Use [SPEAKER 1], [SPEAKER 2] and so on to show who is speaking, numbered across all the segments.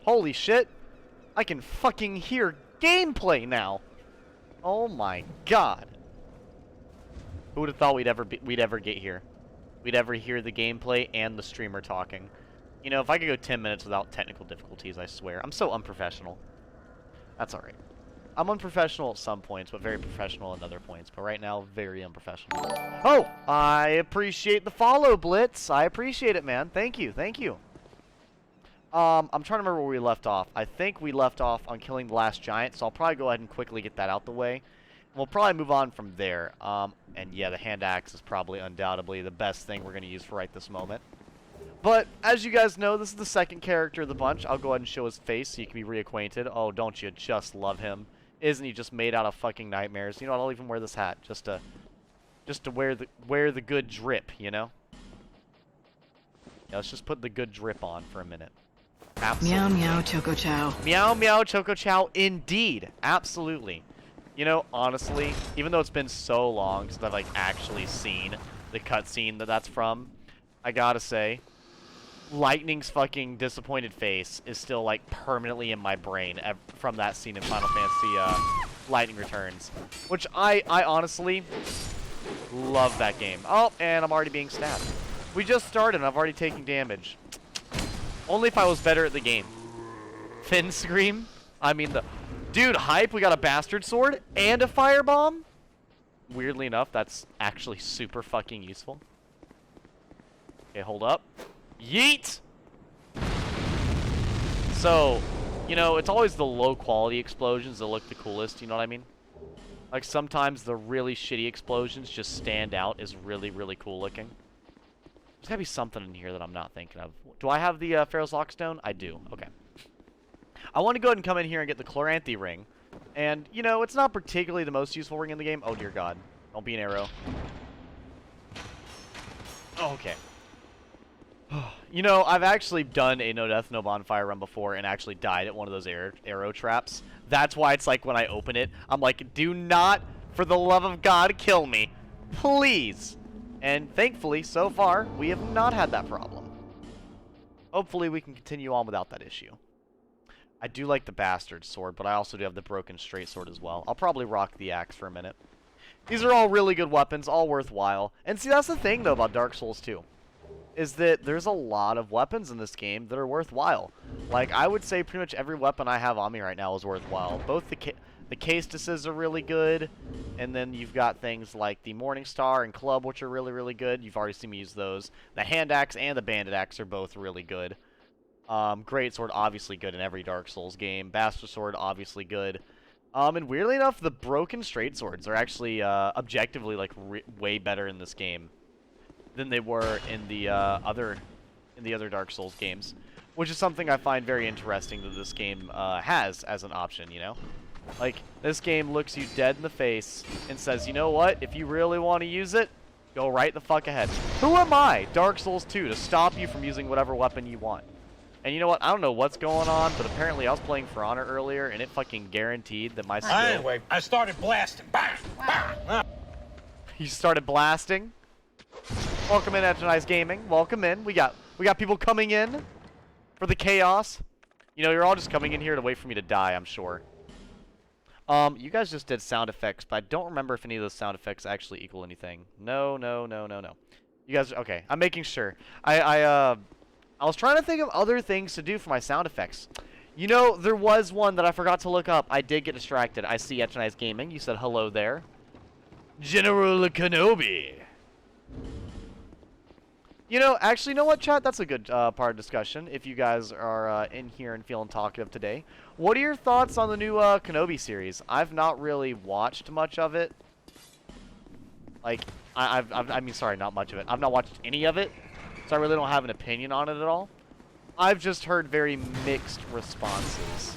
[SPEAKER 1] Holy shit! I can fucking hear gameplay now! Oh my god. Who would have thought we'd ever get here? We'd ever hear the gameplay and the streamer talking. You know, if I could go 10 minutes without technical difficulties, I swear. I'm so unprofessional. That's alright. I'm unprofessional at some points, but very professional at other points. But right now, very unprofessional. Oh! I appreciate the follow, Blitz. I appreciate it, man. Thank you. Thank you. I'm trying to remember where we left off. I think we left off on killing the last giant, so I'll probably go ahead and quickly get that out the way. We'll probably move on from there. And yeah, the hand axe is probably undoubtedly the best thing we're going to use for right this moment. But, as you guys know, this is the second character of the bunch. I'll go ahead and show his face so you can be reacquainted. Oh, don't you just love him? Isn't he just made out of fucking nightmares? You know what, I'll even wear this hat just to wear the good drip, you know? Yeah, let's just put the good drip on for a minute. Absolutely.
[SPEAKER 2] Meow meow choco chow.
[SPEAKER 1] Meow meow choco chow, indeed. Absolutely. You know, honestly, even though it's been so long since I've like actually seen the cutscene that's from, I gotta say, Lightning's fucking disappointed face is still like permanently in my brain from that scene in Final Fantasy Lightning Returns, which I honestly love that game. Oh, and I'm already being stabbed. We just started and I've already taken damage. Only if I was better at the game. Fin scream? I mean the... Dude, hype, we got a bastard sword and a firebomb? Weirdly enough, that's actually super fucking useful. Okay, hold up. Yeet! So, you know, it's always the low quality explosions that look the coolest, you know what I mean? Like, sometimes the really shitty explosions just stand out as really, really cool looking. There's gotta be something in here that I'm not thinking of. Do I have the Pharaoh's Lockstone? I do. Okay. I want to go ahead and come in here and get the Chloranthy ring. And, you know, it's not particularly the most useful ring in the game. Oh, dear God. Don't be an arrow. Oh, okay. You know, I've actually done a No Death, No Bonfire run before and actually died at one of those arrow traps. That's why it's like when I open it, I'm like, do not, for the love of God, kill me. Please. And thankfully, so far, we have not had that problem. Hopefully, we can continue on without that issue. I do like the bastard sword, but I also do have the broken straight sword as well. I'll probably rock the axe for a minute. These are all really good weapons, all worthwhile. And see, that's the thing, though, about Dark Souls 2. Is that there's a lot of weapons in this game that are worthwhile. Like, I would say pretty much every weapon I have on me right now is worthwhile. Both the castices are really good, and then you've got things like the Morning Star and Club, which are really, really good. You've already seen me use those. The Hand Axe and the Bandit Axe are both really good. Great Sword, obviously good in every Dark Souls game. Bastard Sword, obviously good. And weirdly enough, the Broken Straight Swords are actually, objectively, like, way better in this game than they were in the other Dark Souls games, which is something I find very interesting that this game has as an option, you know? Like, this game looks you dead in the face and says, you know what, if you really want to use it, go right the fuck ahead. Who am I, Dark Souls 2, to stop you from using whatever weapon you want? And you know what, I don't know what's going on, but apparently I was playing For Honor earlier, and it fucking guaranteed that my skill...
[SPEAKER 3] Anyway, I started blasting. Bang! Bang!
[SPEAKER 1] You started blasting? Welcome in, Edgy Gaming. Welcome in. We got people coming in for the chaos. You know, you're all just coming in here to wait for me to die, I'm sure. You guys just did sound effects, but I don't remember if any of those sound effects actually equal anything. No. You guys, okay, I'm making sure. I was trying to think of other things to do for my sound effects. You know, there was one that I forgot to look up. I did get distracted. I see Edgy Gaming. You said hello there. General Kenobi. You know, actually, you know what, chat? That's a good part of discussion, if you guys are in here and feeling talkative today. What are your thoughts on the new Kenobi series? I've not really watched much of it. Like, I mean, sorry, not much of it. I've not watched any of it, so I really don't have an opinion on it at all. I've just heard very mixed responses.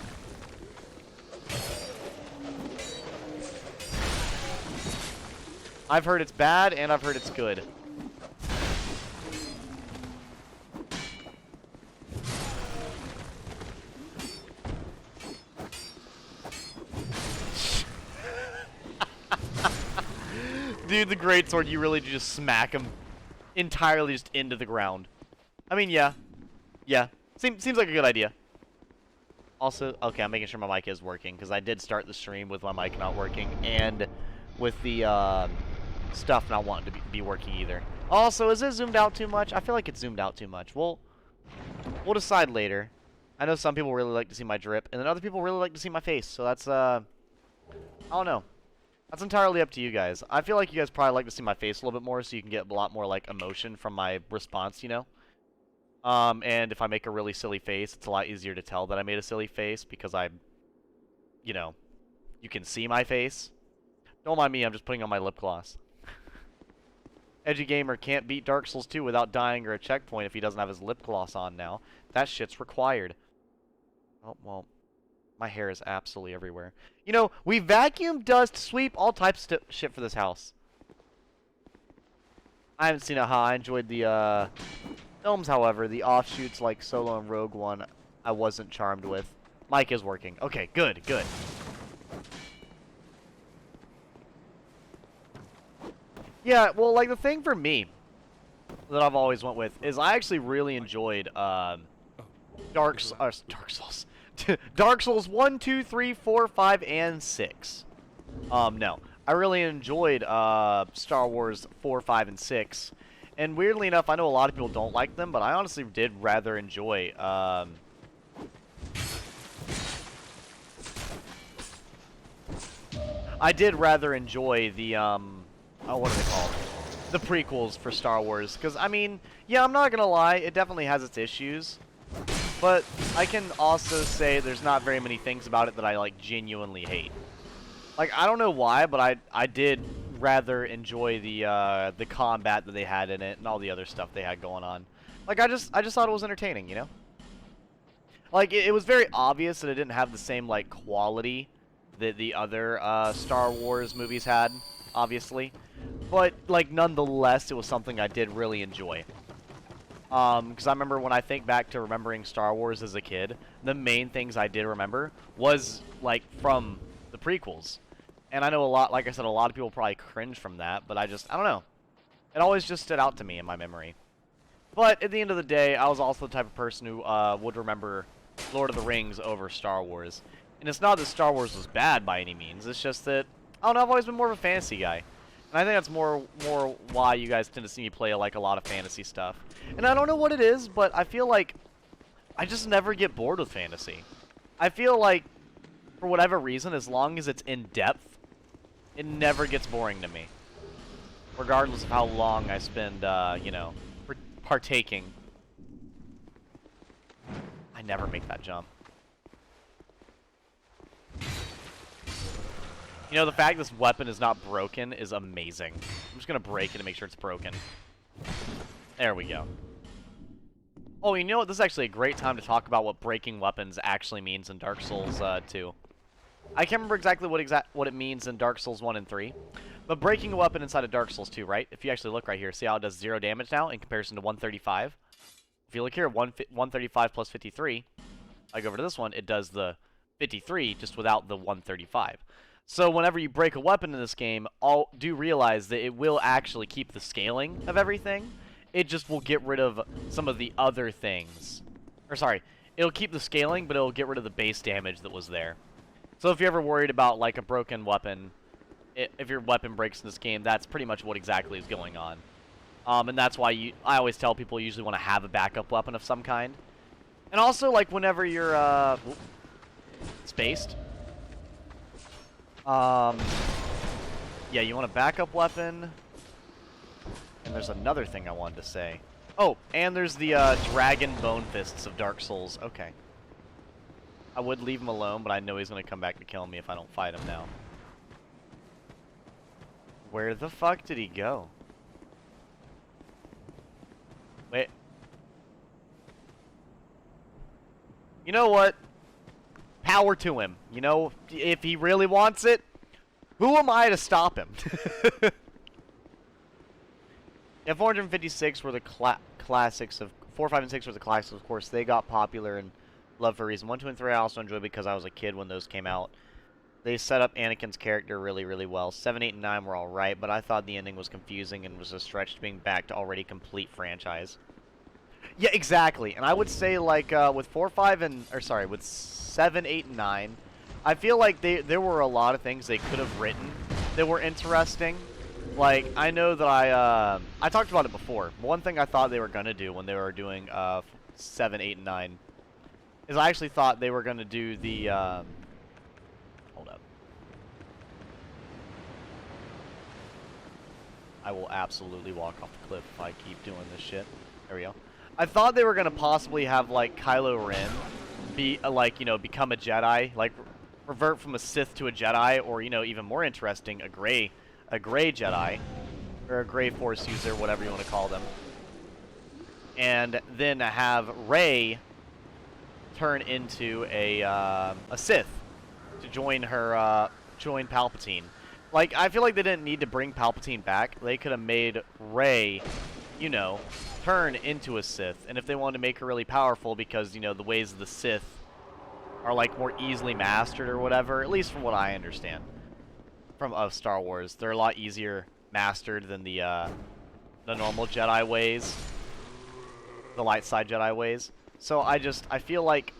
[SPEAKER 1] I've heard it's bad, and I've heard it's good. Dude, the greatsword, you really just smack him entirely just into the ground. I mean, yeah. Yeah. Seems like a good idea. Also, okay, I'm making sure my mic is working, because I did start the stream with my mic not working, and with the stuff not wanting to be working either. Also, is it zoomed out too much? I feel like it's zoomed out too much. We'll decide later. I know some people really like to see my drip, and then other people really like to see my face, so that's, I don't know. That's entirely up to you guys. I feel like you guys probably like to see my face a little bit more, so you can get a lot more, like, emotion from my response, you know? And if I make a really silly face, it's a lot easier to tell that I made a silly face, because you know, you can see my face. Don't mind me, I'm just putting on my lip gloss. Edgy Gamer can't beat Dark Souls 2 without dying or a checkpoint if he doesn't have his lip gloss on now. That shit's required. Oh, well, my hair is absolutely everywhere. You know, we vacuum, dust, sweep, all types of shit for this house. I haven't seen it, huh? I enjoyed the, films, however. The offshoots like Solo and Rogue One, I wasn't charmed with. Mic is working. Okay, good, good. Yeah, well, like, the thing for me that I've always went with is I actually really enjoyed, Dark Souls. Dark Souls 1, 2, 3, 4, 5, and 6. No. I really enjoyed, Star Wars 4, 5, and 6. And weirdly enough, I know a lot of people don't like them, but I honestly did rather enjoy, I did rather enjoy the, oh, what are they called? The prequels for Star Wars. Because, I mean, yeah, I'm not gonna lie, it definitely has its issues. But I can also say there's not very many things about it that I, like, genuinely hate. Like, I don't know why, but I did rather enjoy the combat that they had in it and all the other stuff they had going on. Like, I just thought it was entertaining, you know? Like, it was very obvious that it didn't have the same, like, quality that the other Star Wars movies had, obviously. But, like, nonetheless, it was something I did really enjoy. Because I remember when I think back to remembering Star Wars as a kid, the main things I did remember was, like, from the prequels. And I know a lot, like I said, a lot of people probably cringe from that, but I don't know. It always just stood out to me in my memory. But at the end of the day, I was also the type of person who would remember Lord of the Rings over Star Wars. And it's not that Star Wars was bad by any means, it's just that, I don't know, I've always been more of a fantasy guy. And I think that's more why you guys tend to see me play, like, a lot of fantasy stuff. And I don't know what it is, but I feel like I just never get bored with fantasy. I feel like, for whatever reason, as long as it's in depth, it never gets boring to me. Regardless of how long I spend, you know, partaking. I never make that jump. You know, the fact this weapon is not broken is amazing. I'm just gonna break it to make sure it's broken. There we go. Oh, you know what? This is actually a great time to talk about what breaking weapons actually means in Dark Souls 2. I can't remember exactly what it means in Dark Souls 1 and 3, but breaking a weapon inside of Dark Souls 2, right? If you actually look right here, see how it does 0 damage now in comparison to 135? If you look here, 135 plus 53, I go over to this one, it does the 53 just without the 135. So whenever you break a weapon in this game, do realize that it will actually keep the scaling of everything. It just will get rid of some of the other things. Or sorry, it'll keep the scaling, but it'll get rid of the base damage that was there. So if you're ever worried about, like, a broken weapon, if your weapon breaks in this game, that's pretty much what exactly is going on. And that's why I always tell people you usually want to have a backup weapon of some kind. And also, like, whenever you're, spaced. Yeah, you want a backup weapon. And there's another thing I wanted to say. Oh, and there's the, Dragon Bone Fists of Dark Souls. Okay. I would leave him alone, but I know he's going to come back to kill me if I don't fight him now. Where the fuck did he go? Wait. You know what? Power to him. You know, if he really wants it, who am I to stop him? Yeah, 456 were the classics of 4, 5, and 6 were the classics. Of course, they got popular and loved for a reason. 1, 2, and 3 I also enjoyed because I was a kid when those came out. They set up Anakin's character really, really well. 7, 8, and 9 were alright, but I thought the ending was confusing and was a stretch to being back to already complete franchise. Yeah, exactly. And I would say like with 4, 5, and or sorry, with 7, 8, and 9, I feel like there were a lot of things they could have written that were interesting. Like I know that I talked about it before. One thing I thought they were gonna do when they were doing 7, 8, and 9 is I actually thought they were gonna do the hold up. I will absolutely walk off the cliff if I keep doing this shit. There we go. I thought they were gonna possibly have like Kylo Ren be like, you know, become a Jedi, like revert from a Sith to a Jedi, or, you know, even more interesting, a gray Jedi, or a gray Force user, whatever you want to call them, and then have Rey turn into a Sith to join her join Palpatine. Like, I feel like they didn't need to bring Palpatine back. They could have made Rey, you know, turn into a Sith, and if they wanted to make her really powerful, because, you know, the ways of the Sith are like more easily mastered or whatever, at least from what I understand of Star Wars, they're a lot easier mastered than the normal Jedi ways, the light side Jedi ways. So I feel like,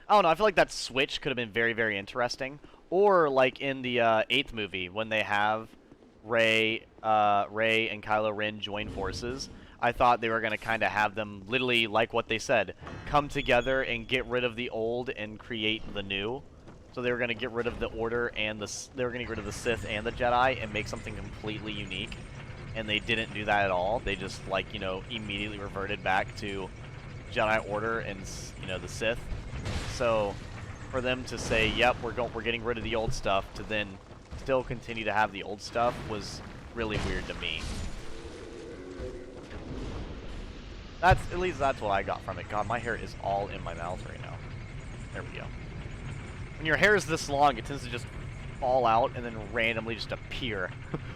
[SPEAKER 1] I don't know, I feel like that switch could have been very, very interesting. Or like in the 8th movie when they have Rey and Kylo Ren join forces. I thought they were going to kind of have them literally, like what they said, come together and get rid of the old and create the new. So they were going to get rid of the Order and they were going to get rid of the Sith and the Jedi and make something completely unique. And they didn't do that at all. They just, like, you know, immediately reverted back to Jedi Order and, you know, the Sith. So for them to say, yep, we're getting rid of the old stuff, to then still continue to have the old stuff was really weird to me. At least that's what I got from it. God, my hair is all in my mouth right now. There we go. When your hair is this long, it tends to just fall out and then randomly just appear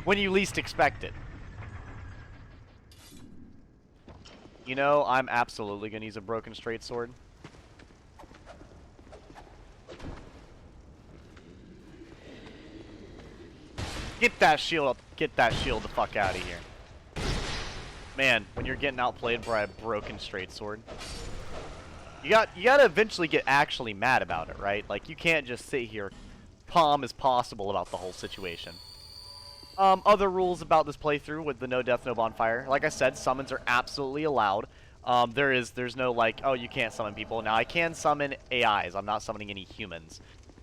[SPEAKER 1] when you least expect it. You know, I'm absolutely gonna use a broken straight sword. Get that shield up. Get that shield the fuck out of here. Man, when you're getting outplayed by a broken straight sword, you gotta eventually get actually mad about it, right? Like, you can't just sit here calm as possible about the whole situation. Other rules about this playthrough with the no death, no bonfire. Like I said, summons are absolutely allowed. There's no, like, oh, you can't summon people. Now, I can summon AIs. I'm not summoning any humans.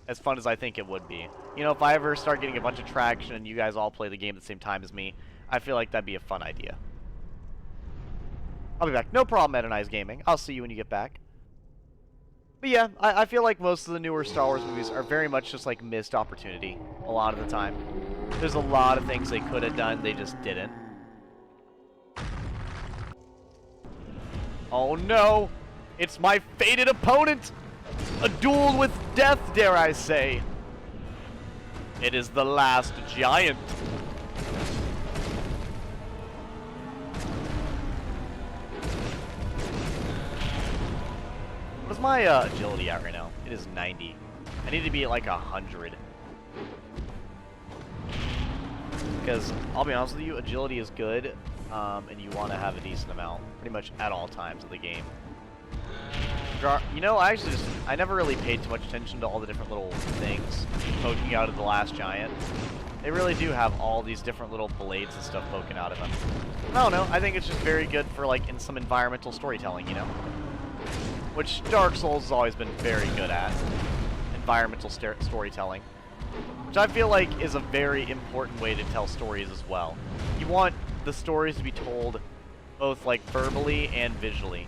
[SPEAKER 1] As fun as I think it would be. You know, if I ever start getting a bunch of traction and you guys all play the game at the same time as me, I feel like that'd be a fun idea. I'll be back. No problem, Meta Nice Gaming. I'll see you when you get back. But yeah, I feel like most of the newer Star Wars movies are very much just like missed opportunity a lot of the time. There's a lot of things they could have done, they just didn't. Oh no! It's my fated opponent! A duel with death, dare I say. It is the last giant. What is my agility at right now? It is 90. I need to be at like 100. Because, I'll be honest with you, agility is good, and you want to have a decent amount, pretty much at all times of the game. You know, I never really paid too much attention to all the different little things poking out of the last giant. They really do have all these different little blades and stuff poking out of them. I don't know, I think it's just very good for, like, in some environmental storytelling, you know? Which Dark Souls has always been very good at. Environmental storytelling. Which I feel like is a very important way to tell stories as well. You want the stories to be told both, like, verbally and visually.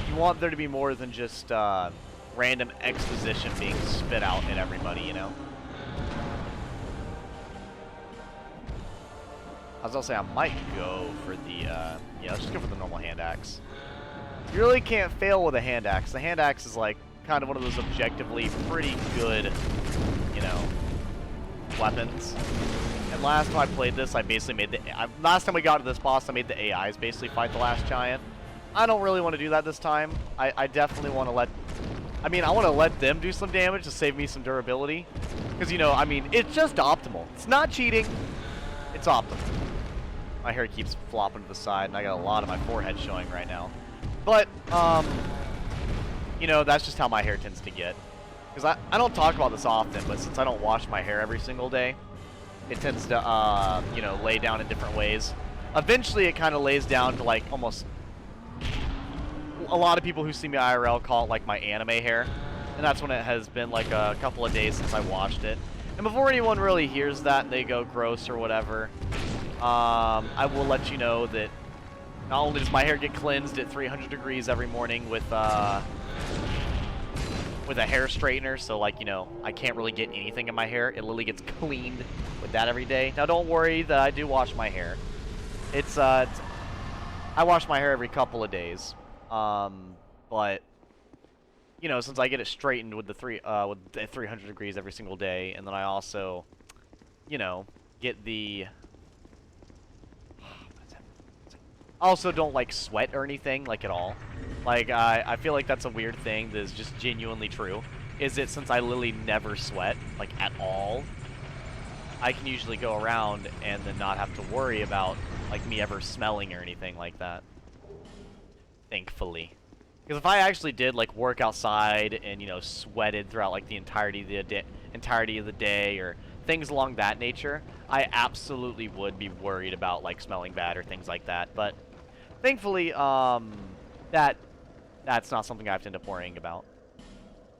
[SPEAKER 1] You want there to be more than just random exposition being spit out at everybody, you know? I was gonna say, I might go for the, yeah, let's just go for the normal hand axe. You really can't fail with a hand axe. The hand axe is, like, kind of one of those objectively pretty good, you know, weapons. And last time I played this, I basically made last time we got to this boss, I made the AIs basically fight the last giant. I don't really want to do that this time. I definitely want to I want to let them do some damage to save me some durability. Because, you know, I mean, it's just optimal. It's not cheating. It's optimal. My hair keeps flopping to the side, and I got a lot of my forehead showing right now. But, you know, that's just how my hair tends to get. Because I don't talk about this often, but since I don't wash my hair every single day, it tends to, you know, lay down in different ways. Eventually, it kind of lays down to, like, almost... A lot of people who see me IRL call it, like, my anime hair. And that's when it has been, like, a couple of days since I washed it. And before anyone really hears that and they go gross or whatever, I will let you know that not only does my hair get cleansed at 300 degrees every morning with a hair straightener, so, like, you know, I can't really get anything in my hair. It literally gets cleaned with that every day. Now, don't worry that I do wash my hair. I wash my hair every couple of days. But, you know, since I get it straightened with the 300 degrees every single day, and then I also, you know, get the... also don't, like, sweat or anything, like, at all. Like, I feel like that's a weird thing that is just genuinely true, is that since I literally never sweat, like, at all, I can usually go around and then not have to worry about, like, me ever smelling or anything like that. Thankfully. Because if I actually did, like, work outside and, you know, sweated throughout, like, the entirety of the day or things along that nature, I absolutely would be worried about, like, smelling bad or things like that. But thankfully, that's not something I have to end up worrying about.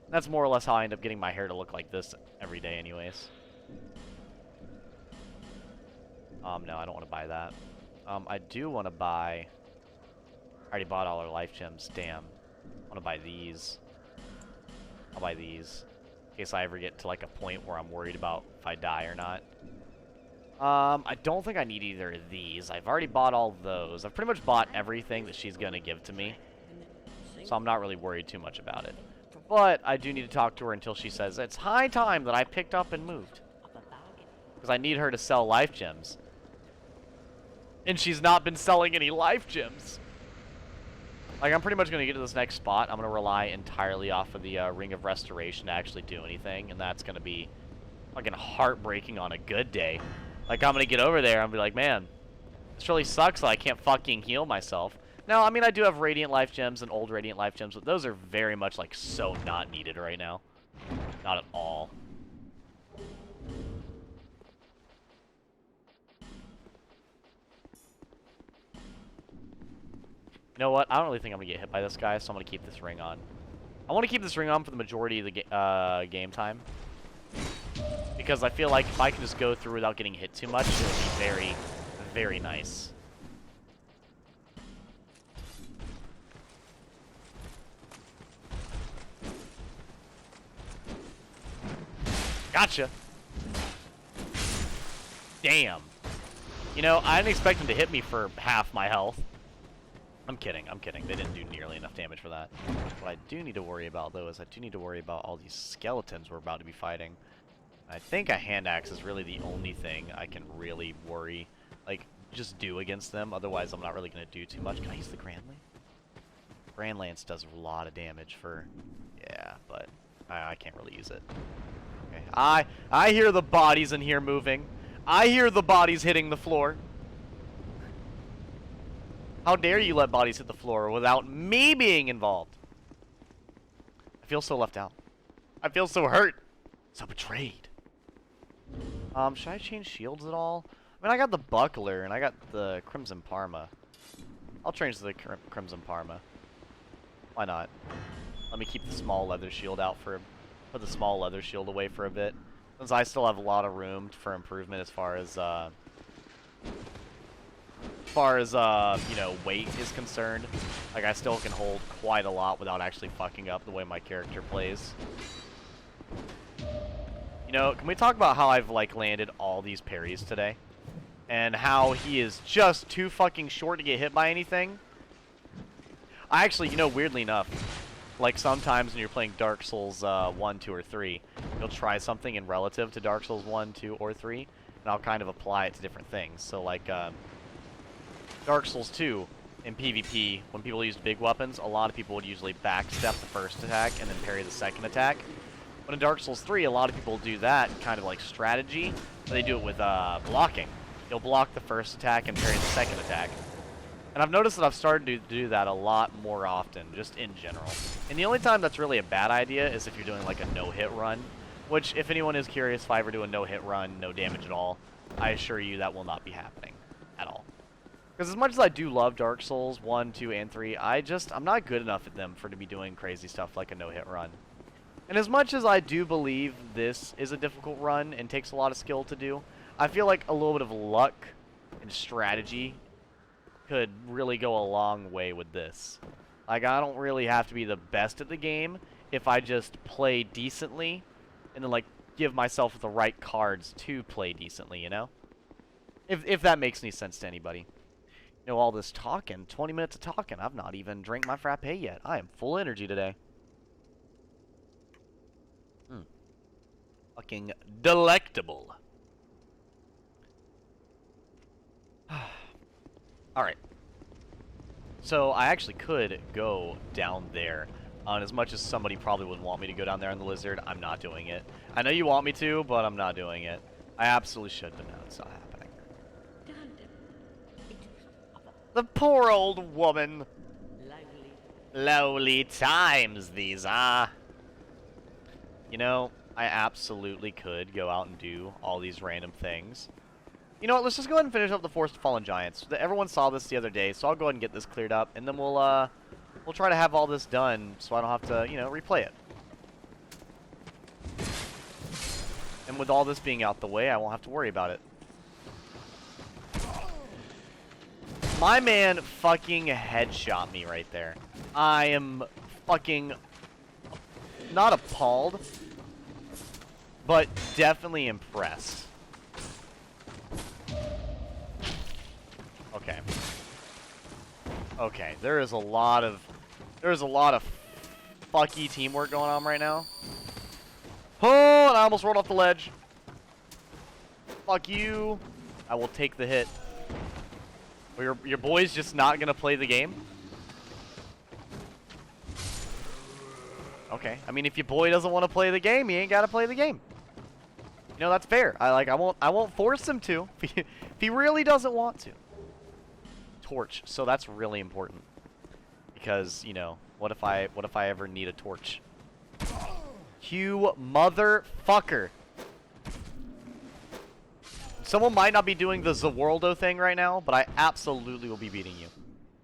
[SPEAKER 1] That's more or less how I end up getting my hair to look like this every day anyways. No, I don't want to buy that. I do want to buy... I already bought all our life gems. Damn. I want to buy these. I'll buy these. In case I ever get to, like, a point where I'm worried about if I die or not. I don't think I need either of these. I've already bought all those. I've pretty much bought everything that she's going to give to me. So I'm not really worried too much about it. But I do need to talk to her until she says it's high time that I picked up and moved. Because I need her to sell life gems. And she's not been selling any life gems. Like, I'm pretty much going to get to this next spot. I'm going to rely entirely off of the Ring of Restoration to actually do anything. And that's going to be fucking heartbreaking on a good day. Like, I'm going to get over there and be like, man, this really sucks that I can't fucking heal myself. Now, I mean, I do have Radiant Life Gems and old Radiant Life Gems, but those are very much, like, so not needed right now. Not at all. You know what? I don't really think I'm going to get hit by this guy, so I'm going to keep this ring on. I want to keep this ring on for the majority of the game time. Because I feel like if I can just go through without getting hit too much, it would be very, very nice. Gotcha! Damn. You know, I didn't expect him to hit me for half my health. I'm kidding, I'm kidding. They didn't do nearly enough damage for that. What I do need to worry about, though, is I do need to worry about all these skeletons we're about to be fighting. I think a hand axe is really the only thing I can really worry, like, just do against them. Otherwise, I'm not really going to do too much. Can I use the Grand Lance? Grand Lance does a lot of damage for... Yeah, but I can't really use it. Okay, I hear the bodies in here moving. I hear the bodies hitting the floor. How dare you let bodies hit the floor without me being involved? I feel so left out. I feel so hurt. So betrayed. Should I change shields at all? I mean, I got the buckler and I got the Crimson Parma. I'll change the Crimson Parma. Why not? Let me keep the small leather shield out for... Put the small leather shield away for a bit. Since I still have a lot of room for improvement as far as, you know, weight is concerned. Like, I still can hold quite a lot without actually fucking up the way my character plays. You know, can we talk about how I've, like, landed all these parries today? And how he is just too fucking short to get hit by anything? I actually, you know, weirdly enough, like, sometimes when you're playing Dark Souls 1, 2, or 3, you'll try something in relative to Dark Souls 1, 2, or 3, and I'll kind of apply it to different things. So, like, Dark Souls 2, in PvP, when people used big weapons, a lot of people would usually backstep the first attack and then parry the second attack. But in Dark Souls 3, a lot of people do that kind of like strategy, but they do it with blocking. You'll block the first attack and parry the second attack. And I've noticed that I've started to do that a lot more often, just in general. And the only time that's really a bad idea is if you're doing like a no-hit run, which, if anyone is curious, if I ever do a no-hit run, no damage at all, I assure you that will not be happening at all. Because as much as I do love Dark Souls 1, 2, and 3, I'm not good enough at them for to be doing crazy stuff like a no-hit run. And as much as I do believe this is a difficult run and takes a lot of skill to do, I feel like a little bit of luck and strategy could really go a long way with this. Like, I don't really have to be the best at the game if I just play decently and then, like, give myself the right cards to play decently, you know? If that makes any sense to anybody. You know, all this talking, 20 minutes of talking, I've not even drank my frappe yet. I am full energy today. Fucking delectable. Alright. So, I actually could go down there. And as much as somebody probably would want me to go down there on the lizard, I'm not doing it. I know you want me to, but I'm not doing it. I absolutely should, but no, it's not happening. The poor old woman. Lowly times these are. You know, I absolutely could go out and do all these random things. You know what, let's just go ahead and finish up the Forest of Fallen Giants. Everyone saw this the other day, so I'll go ahead and get this cleared up, and then we'll try to have all this done so I don't have to, you know, replay it. And with all this being out the way, I won't have to worry about it. My man fucking headshot me right there. I am fucking not appalled, but definitely impressed. Okay. Okay, there is a lot of fucky teamwork going on right now. Oh, and I almost rolled off the ledge. Fuck you. I will take the hit. Well, your boy's just not gonna play the game? Okay. I mean, if your boy doesn't want to play the game, he ain't gotta play the game. You know, that's fair. I won't force him to if he really doesn't want to. Torch. So that's really important. Because, you know, what if I ever need a torch? You motherfucker. Someone might not be doing the Zawaldo thing right now, but I absolutely will be beating you.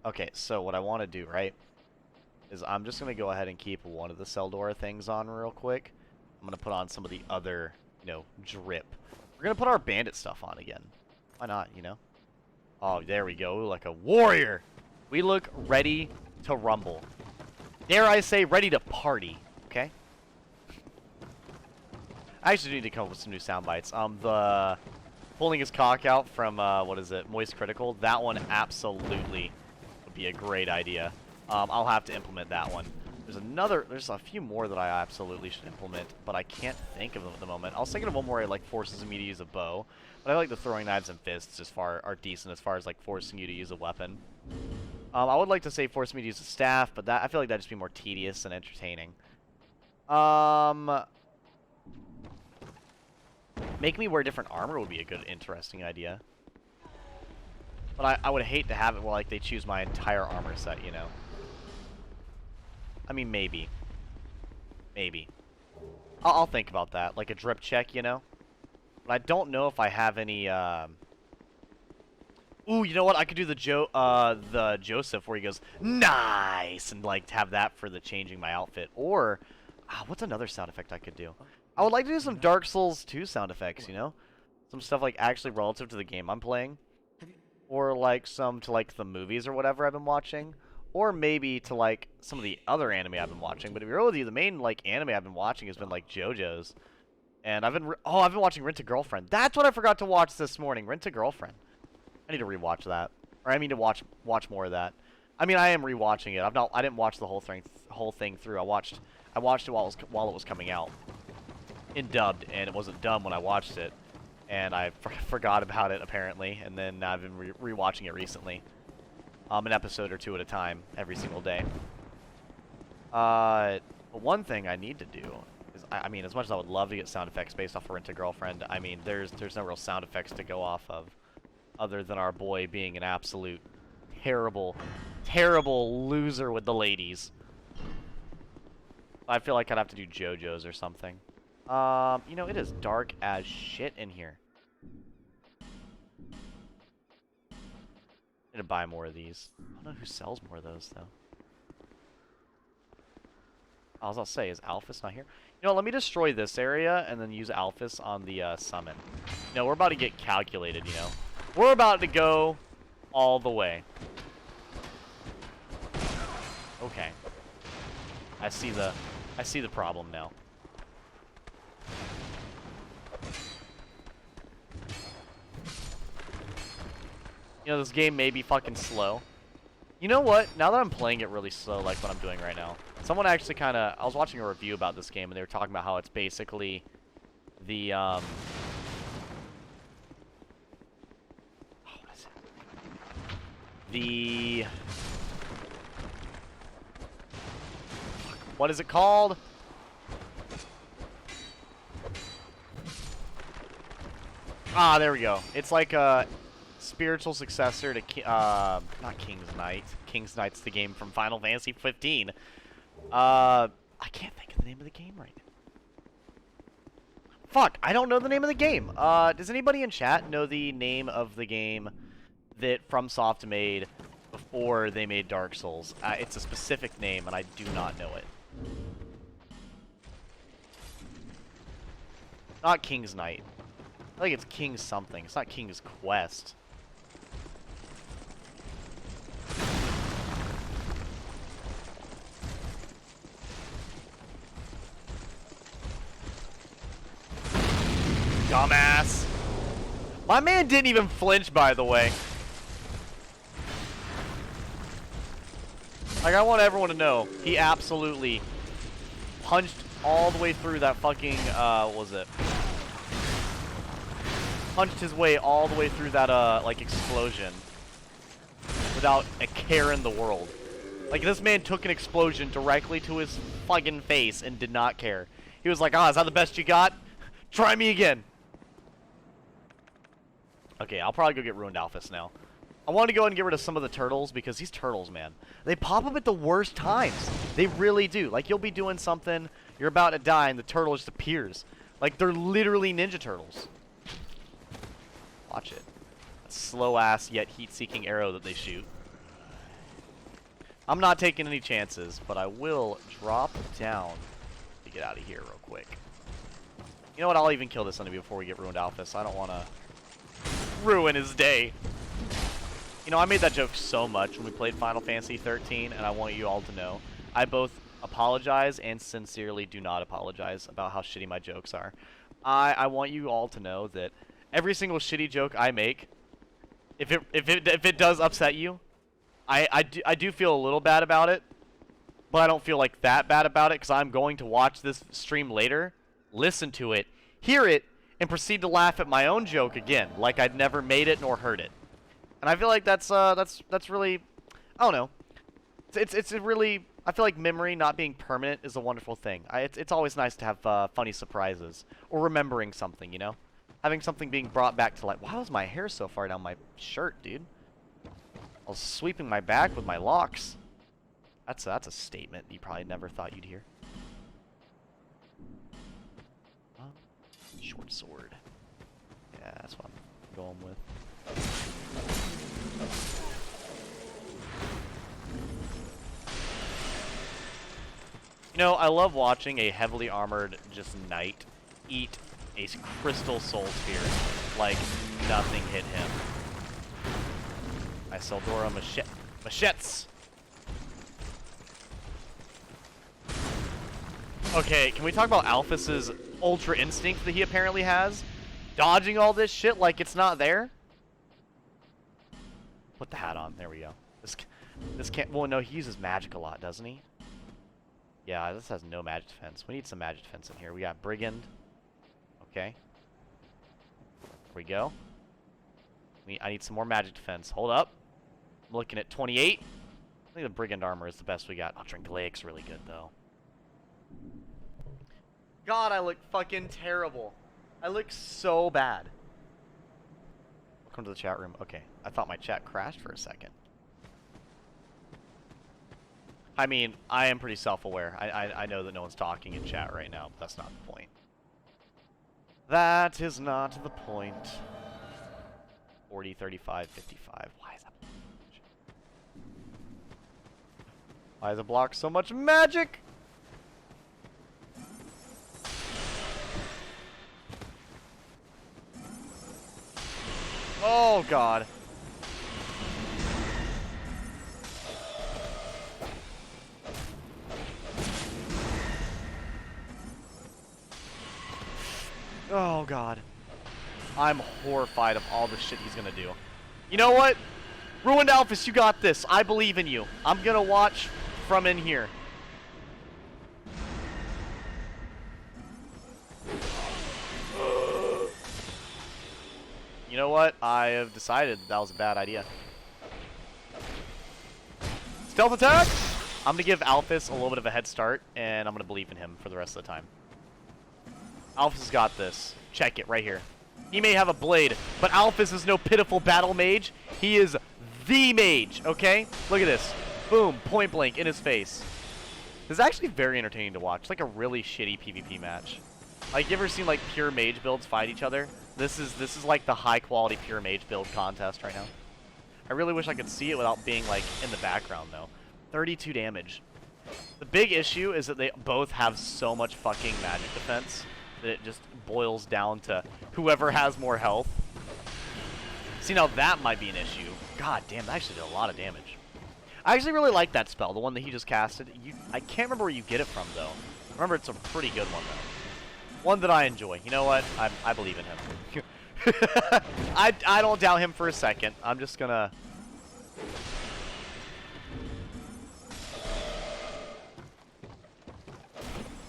[SPEAKER 1] Okay, so what I want to do, right, is I'm just going to go ahead and keep one of the Seldora things on real quick. I'm going to put on some of the other, you know, drip. We're going to put our bandit stuff on again. Why not, you know? Oh, there we go, like a warrior. We look ready to rumble. Dare I say, ready to party, okay? I actually need to come up with some new sound bites. The pulling his cock out from, what is it, Moist Critical, that one absolutely would be a great idea. I'll have to implement that one. There's a few more that I absolutely should implement, but I can't think of them at the moment. I was thinking of one where it, like, forces me to use a bow, but I like the throwing knives and fists are decent as far as, like, forcing you to use a weapon. I would like to say force me to use a staff, but I feel like that'd just be more tedious and entertaining. Make me wear different armor would be a good, interesting idea. But I would hate to have it where, like, they choose my entire armor set, you know? I mean, maybe. Maybe. I'll think about that. Like a drip check, you know? But I don't know if I have any, Ooh, you know what? I could do the Joseph where he goes, nice! And, like, have that for the changing my outfit. Or, what's another sound effect I could do? I would like to do some Dark Souls 2 sound effects, you know? Some stuff, like, actually relative to the game I'm playing. Or, like, some to, like, the movies or whatever I've been watching. Or maybe to, like, some of the other anime I've been watching. But to be real with you, the main, like, anime I've been watching has been, like, JoJo's. And I've been watching Rent a Girlfriend. That's what I forgot to watch this morning, Rent a Girlfriend. I need to rewatch that. Or I mean to watch more of that. I mean, I am rewatching it. I didn't watch the whole thing through. I watched it while it was coming out. In dubbed, and it wasn't done when I watched it. And I forgot about it, apparently. And then I've been rewatching it recently. An episode or two at a time, every single day. But one thing I need to do is, I mean, as much as I would love to get sound effects based off of Rent a Girlfriend, I mean, there's no real sound effects to go off of. other than our boy being an absolute terrible, terrible loser with the ladies. I feel like I'd have to do JoJo's or something. You know, it is dark as shit in here. I need to buy more of these. I don't know who sells more of those, though. All I'll say is Alphys not here. You know, let me destroy this area and then use Alphys on the summon. You know, we're about to get calculated, you know. We're about to go all the way. Okay. I see the problem now. You know, this game may be fucking slow. You know what? Now that I'm playing it really slow, like what I'm doing right now, someone actually kind of... I was watching a review about this game, and they were talking about how it's basically the, what is it? The... What is it called? Ah, there we go. It's like a spiritual successor to not King's Knight. King's Knight's the game from Final Fantasy 15. I can't think of the name of the game right now. Fuck, I don't know the name of the game. Does anybody in chat know the name of the game that FromSoft made before they made Dark Souls? It's a specific name, and I do not know it. Not King's Knight. I think it's King's something. It's not King's Quest. Dumbass. My man didn't even flinch, by the way. Like, I want everyone to know, he absolutely punched all the way through that fucking, what was it? Punched his way all the way through that, like, explosion. Without a care in the world. Like, this man took an explosion directly to his fucking face and did not care. He was like, is that the best you got? Try me again. Okay, I'll probably go get Ruined Alphys now. I want to go ahead and get rid of some of the turtles, because these turtles, man, they pop up at the worst times. They really do. Like, you'll be doing something, you're about to die, and the turtle just appears. Like, they're literally Ninja Turtles. Watch it. That slow-ass, yet heat-seeking arrow that they shoot. I'm not taking any chances, but I will drop down to get out of here real quick. You know what? I'll even kill this enemy before we get Ruined Alphys. I don't want to ruin his day. You know, I made that joke so much when we played Final Fantasy 13, and I want you all to know, I both apologize and sincerely do not apologize about how shitty my jokes are. I want you all to know that every single shitty joke I make, if it does upset you, I do feel a little bad about it, but I don't feel like that bad about it, because I'm going to watch this stream later, listen to it, hear it, and proceed to laugh at my own joke again, like I'd never made it nor heard it. And I feel like that's really, I don't know. It's a really, I feel like memory not being permanent is a wonderful thing. It's always nice to have funny surprises or remembering something, you know, having something being brought back to life. Why was my hair so far down my shirt, dude? I was sweeping my back with my locks. That's a statement you probably never thought you'd hear. Short sword. Yeah, that's what I'm going with. You know, I love watching a heavily armored just knight eat a crystal soul sphere like nothing hit him. Iseldora machetes. Okay, can we talk about Alphys's ultra instinct that he apparently has? Dodging all this shit like it's not there? Put the hat on. There we go. This can't... Well, no, he uses magic a lot, doesn't he? Yeah, this has no magic defense. We need some magic defense in here. We got Brigand. Okay. There we go. I need some more magic defense. Hold up. I'm looking at 28. I think the Brigand armor is the best we got. Oh, Drangleiac's really good, though. God, I look fucking terrible. I look so bad. Welcome to the chat room. Okay, I thought my chat crashed for a second. I mean, I am pretty self-aware. I know that no one's talking in chat right now, but that's not the point. That is not the point. 40, 35, 55. Why is that? Why is a block so much magic? Oh, God. Oh, God. I'm horrified of all the shit he's gonna do. You know what? Ruined Alphys, you got this. I believe in you. I'm gonna watch from in here. You know what? I have decided that was a bad idea. Stealth attack! I'm gonna give Alphys a little bit of a head start, and I'm gonna believe in him for the rest of the time. Alphys has got this. Check it right here. He may have a blade, but Alphys is no pitiful battle mage. He is the mage, okay? Look at this. Boom, point blank in his face. This is actually very entertaining to watch. It's like a really shitty PvP match. Like, you ever seen like pure mage builds fight each other? This is like the high quality pure mage build contest right now. I really wish I could see it without being like in the background though. 32 damage. The big issue is that they both have so much fucking magic defense that it just boils down to whoever has more health. See, now that might be an issue. God damn, that actually did a lot of damage. I actually really like that spell, the one that he just casted. I can't remember where you get it from, though. Remember, it's a pretty good one, though. One that I enjoy. You know what? I believe in him. I don't doubt him for a second. I'm just gonna...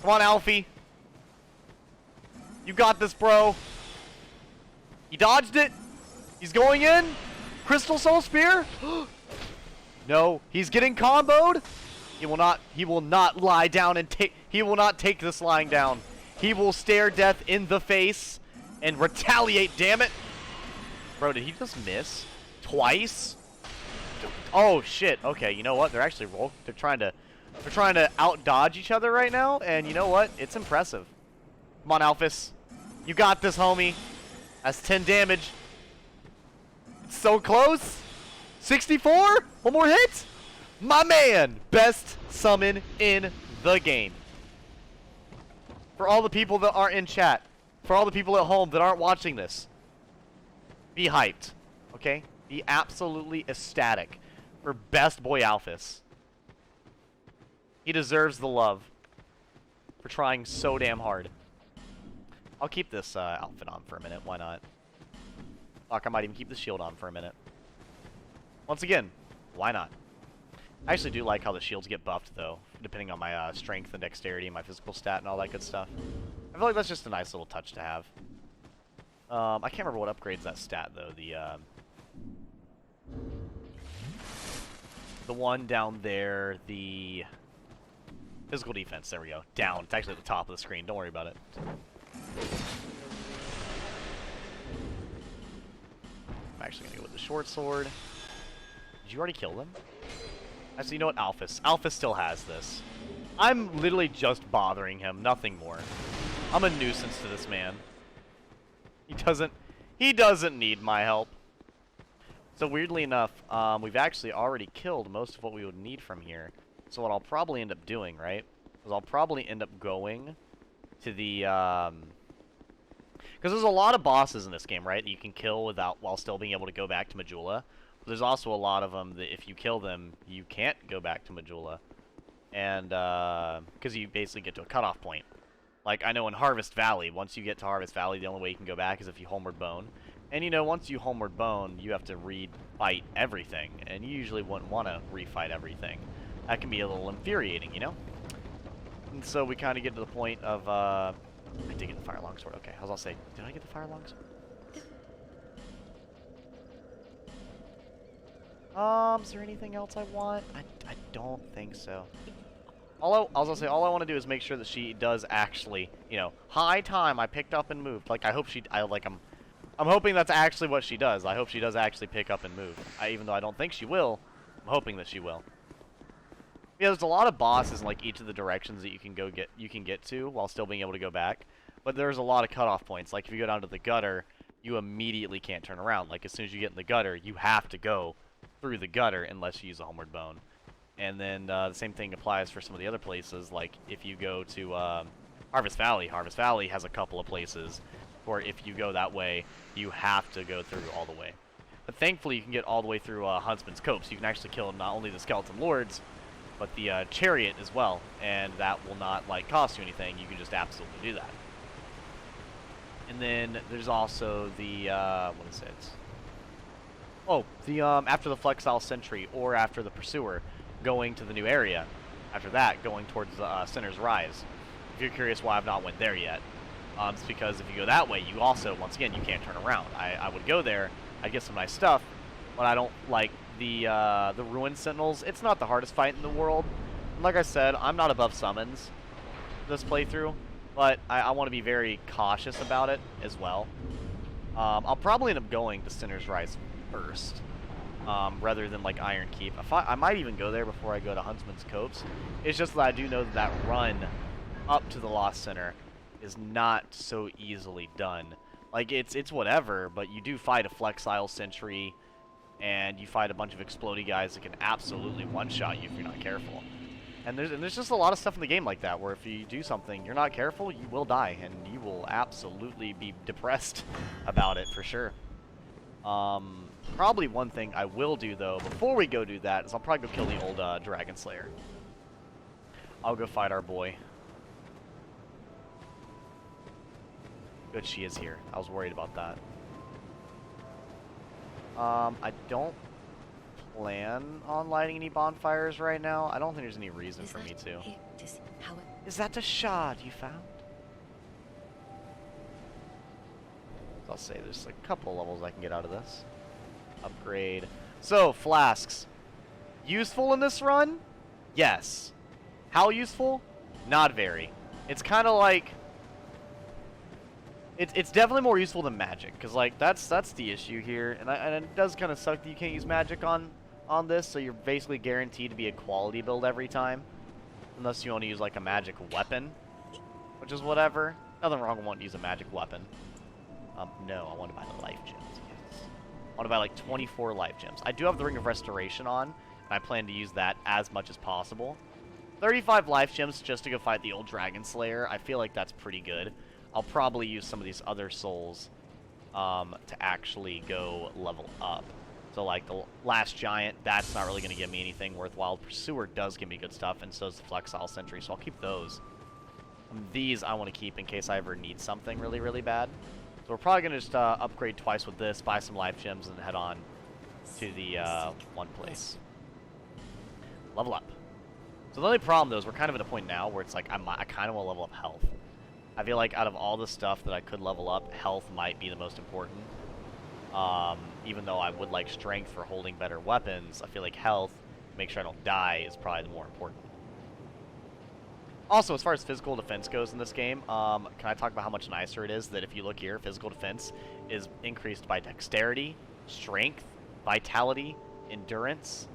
[SPEAKER 1] Come on, Alfie. You got this, bro. He dodged it. He's going in. Crystal Soul Spear. No, he's getting comboed. He will not lie down and take. He will not take this lying down. He will stare death in the face and retaliate. Damn it, bro! Did he just miss twice? Oh shit. Okay, you know what? They're actually They're trying to out dodge each other right now, and you know what? It's impressive. Come on, Alphys. You got this, homie. That's 10 damage. It's so close. 64? One more hit? My man! Best summon in the game. For all the people that aren't in chat, for all the people at home that aren't watching this, be hyped, okay? Be absolutely ecstatic for best boy Alphys. He deserves the love for trying so damn hard. I'll keep this outfit on for a minute. Why not? Fuck, I might even keep the shield on for a minute. Once again, why not? I actually do like how the shields get buffed, though, depending on my strength and dexterity and my physical stat and all that good stuff. I feel like that's just a nice little touch to have. I can't remember what upgrades that stat, though. The one down there, the... Physical defense, there we go. Down. It's actually at the top of the screen. Don't worry about it. I'm actually going to go with the short sword. Did you already kill them? Actually, you know what? Alphys still has this. I'm literally just bothering him. Nothing more. I'm a nuisance to this man. He doesn't need my help. So weirdly enough, we've actually already killed most of what we would need from here. So what I'll probably end up doing, right, is I'll probably end up going to the, because there's a lot of bosses in this game, right, that you can kill while still being able to go back to Majula. But there's also a lot of them that if you kill them, you can't go back to Majula. And, because you basically get to a cutoff point. Like, I know in Harvest Valley, once you get to Harvest Valley, the only way you can go back is if you homeward bone. And, you know, once you homeward bone, you have to re-fight everything. And you usually wouldn't want to re-fight everything. That can be a little infuriating, you know? And so we kind of get to the point of, I did get the Fire Longsword. Okay, I was gonna say, did I get the Fire Longsword? Is there anything else I want? I don't think so. I was gonna say, all I want to do is make sure that she does actually, you know, high time I picked up and moved. Like, I hope I'm hoping that's actually what she does. I hope she does actually pick up and move. Even though I don't think she will, I'm hoping that she will. Yeah, there's a lot of bosses in like each of the directions that you can get to while still being able to go back. But there's a lot of cutoff points. Like if you go down to the gutter, you immediately can't turn around. Like as soon as you get in the gutter, you have to go through the gutter unless you use a homeward bone. And then the same thing applies for some of the other places. Like if you go to Harvest Valley has a couple of places where if you go that way, you have to go through all the way. But thankfully, you can get all the way through Huntsman's Copse. So you can actually kill not only the skeleton lords, but the chariot as well, and that will not like cost you anything. You can just absolutely do that. And then there's also the what is it? Oh, the after the Flexile Sentry or after the Pursuer, going to the new area. After that, going towards the Sinner's Rise. If you're curious why I've not went there yet, it's because if you go that way, you also once again you can't turn around. I would go there, I'd get some nice stuff, but I don't like the Ruin Sentinels. It's not the hardest fight in the world. And like I said, I'm not above summons this playthrough, but I want to be very cautious about it as well. I'll probably end up going to Sinner's Rise first, rather than like Iron Keep. I might even go there before I go to Huntsman's Copse. It's just that I do know that that run up to the Lost Center is not so easily done. Like it's whatever, but you do fight a Flexile Sentry, and you fight a bunch of explodey guys that can absolutely one-shot you if you're not careful. And there's just a lot of stuff in the game like that, where if you do something, you're not careful, you will die, and you will absolutely be depressed about it for sure. Probably one thing I will do, though, before we go do that, is I'll probably go kill the old Dragon Slayer. I'll go fight our boy. Good, she is here. I was worried about that. I don't plan on lighting any bonfires right now. I don't think there's any reason for me to. Is that the shard you found? I'll say there's a couple levels I can get out of this. Upgrade. So, flasks. Useful in this run? Yes. How useful? Not very. It's kind of like... It's definitely more useful than magic, because like that's the issue here, and it does kind of suck that you can't use magic on this, so you're basically guaranteed to be a quality build every time, unless you want to use like a magic weapon, which is whatever. Nothing wrong with wanting to use a magic weapon. No, I want to buy the life gems. Yes. I want to buy like 24 life gems. I do have the Ring of Restoration on, and I plan to use that as much as possible. 35 life gems just to go fight the old Dragon Slayer. I feel like that's pretty good. I'll probably use some of these other souls to actually go level up. So like the last giant, that's not really going to give me anything worthwhile. Pursuer does give me good stuff, and so does the Flexile Sentry, so I'll keep those. These I want to keep in case I ever need something really, really bad. So we're probably going to just upgrade twice with this, buy some life gems, and head on to the one place. Level up. So the only problem, though, is we're kind of at a point now where it's like I kind of want to level up health. I feel like out of all the stuff that I could level up, health might be the most important. Even though I would like strength for holding better weapons, I feel like health, make sure I don't die, is probably the more important. Also, as far as physical defense goes in this game, can I talk about how much nicer it is that if you look here, physical defense is increased by dexterity, strength, vitality, endurance.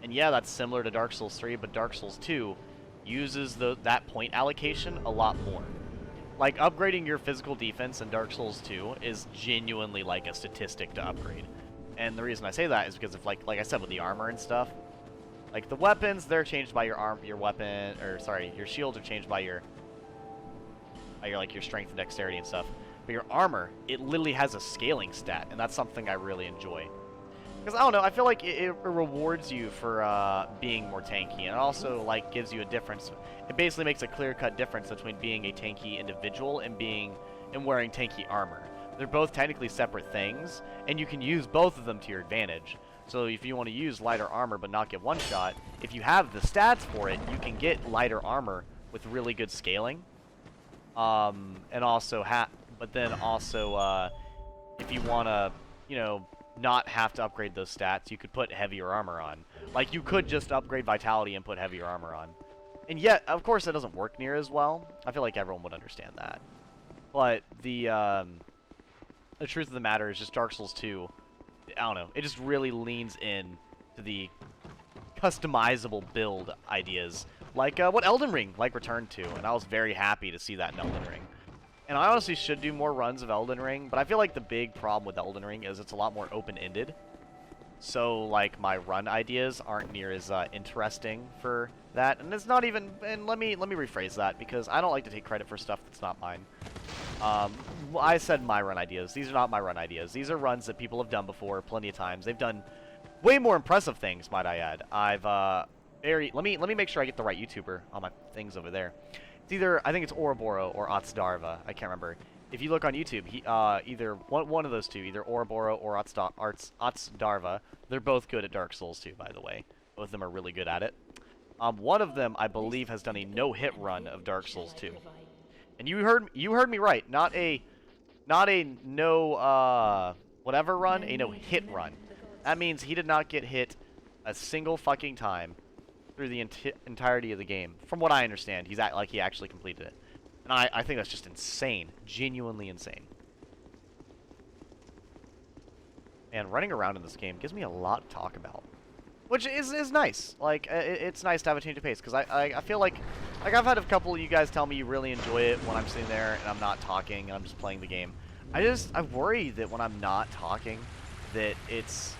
[SPEAKER 1] And yeah, that's similar to Dark Souls 3, but Dark Souls 2 uses that point allocation a lot more. Like, upgrading your physical defense in Dark Souls 2 is genuinely, like, a statistic to upgrade. And the reason I say that is because if, like I said, with the armor and stuff, like, the weapons, they're changed by your weapon, or, sorry, your shields are changed by your strength and dexterity and stuff. But your armor, it literally has a scaling stat, and that's something I really enjoy. Because, I don't know, I feel like it rewards you for being more tanky, and it also, like, gives you a difference. It basically makes a clear-cut difference between being a tanky individual and wearing tanky armor. They're both technically separate things, and you can use both of them to your advantage. So if you want to use lighter armor but not get one-shot, if you have the stats for it, you can get lighter armor with really good scaling. And also, but then also, if you want to, you know, not have to upgrade those stats, you could put heavier armor on. Like, you could just upgrade vitality and put heavier armor on. And yet, of course, it doesn't work near as well. I feel like everyone would understand that. But the the truth of the matter is just Dark Souls 2, I don't know, it just really leans in to the customizable build ideas, like what Elden Ring returned to, and I was very happy to see that in Elden Ring. And I honestly should do more runs of Elden Ring, but I feel like the big problem with Elden Ring is it's a lot more open-ended. So, like, my run ideas aren't near as interesting for that. And it's not even... And let me rephrase that, because I don't like to take credit for stuff that's not mine. I said my run ideas. These are not my run ideas. These are runs that people have done before plenty of times. They've done way more impressive things, might I add. Let me make sure I get the right YouTuber on my things over there. It's either, I think it's Ouroboros or Otsdarva. I can't remember. If you look on YouTube, either one of those two, either Ouroboros or Otsdarva, they're both good at Dark Souls 2, by the way. Both of them are really good at it. One of them, I believe, has done a no-hit run of Dark Souls 2. And you heard me right. Not a no whatever run, a no-hit run. That means he did not get hit a single fucking time through the entirety of the game. From what I understand, he actually completed it. And I think that's just insane. Genuinely insane. And running around in this game gives me a lot to talk about. Which is nice. Like, it's nice to have a change of pace. Because I feel like I've had a couple of you guys tell me you really enjoy it when I'm sitting there and I'm not talking and I'm just playing the game. I worry that when I'm not talking, that it's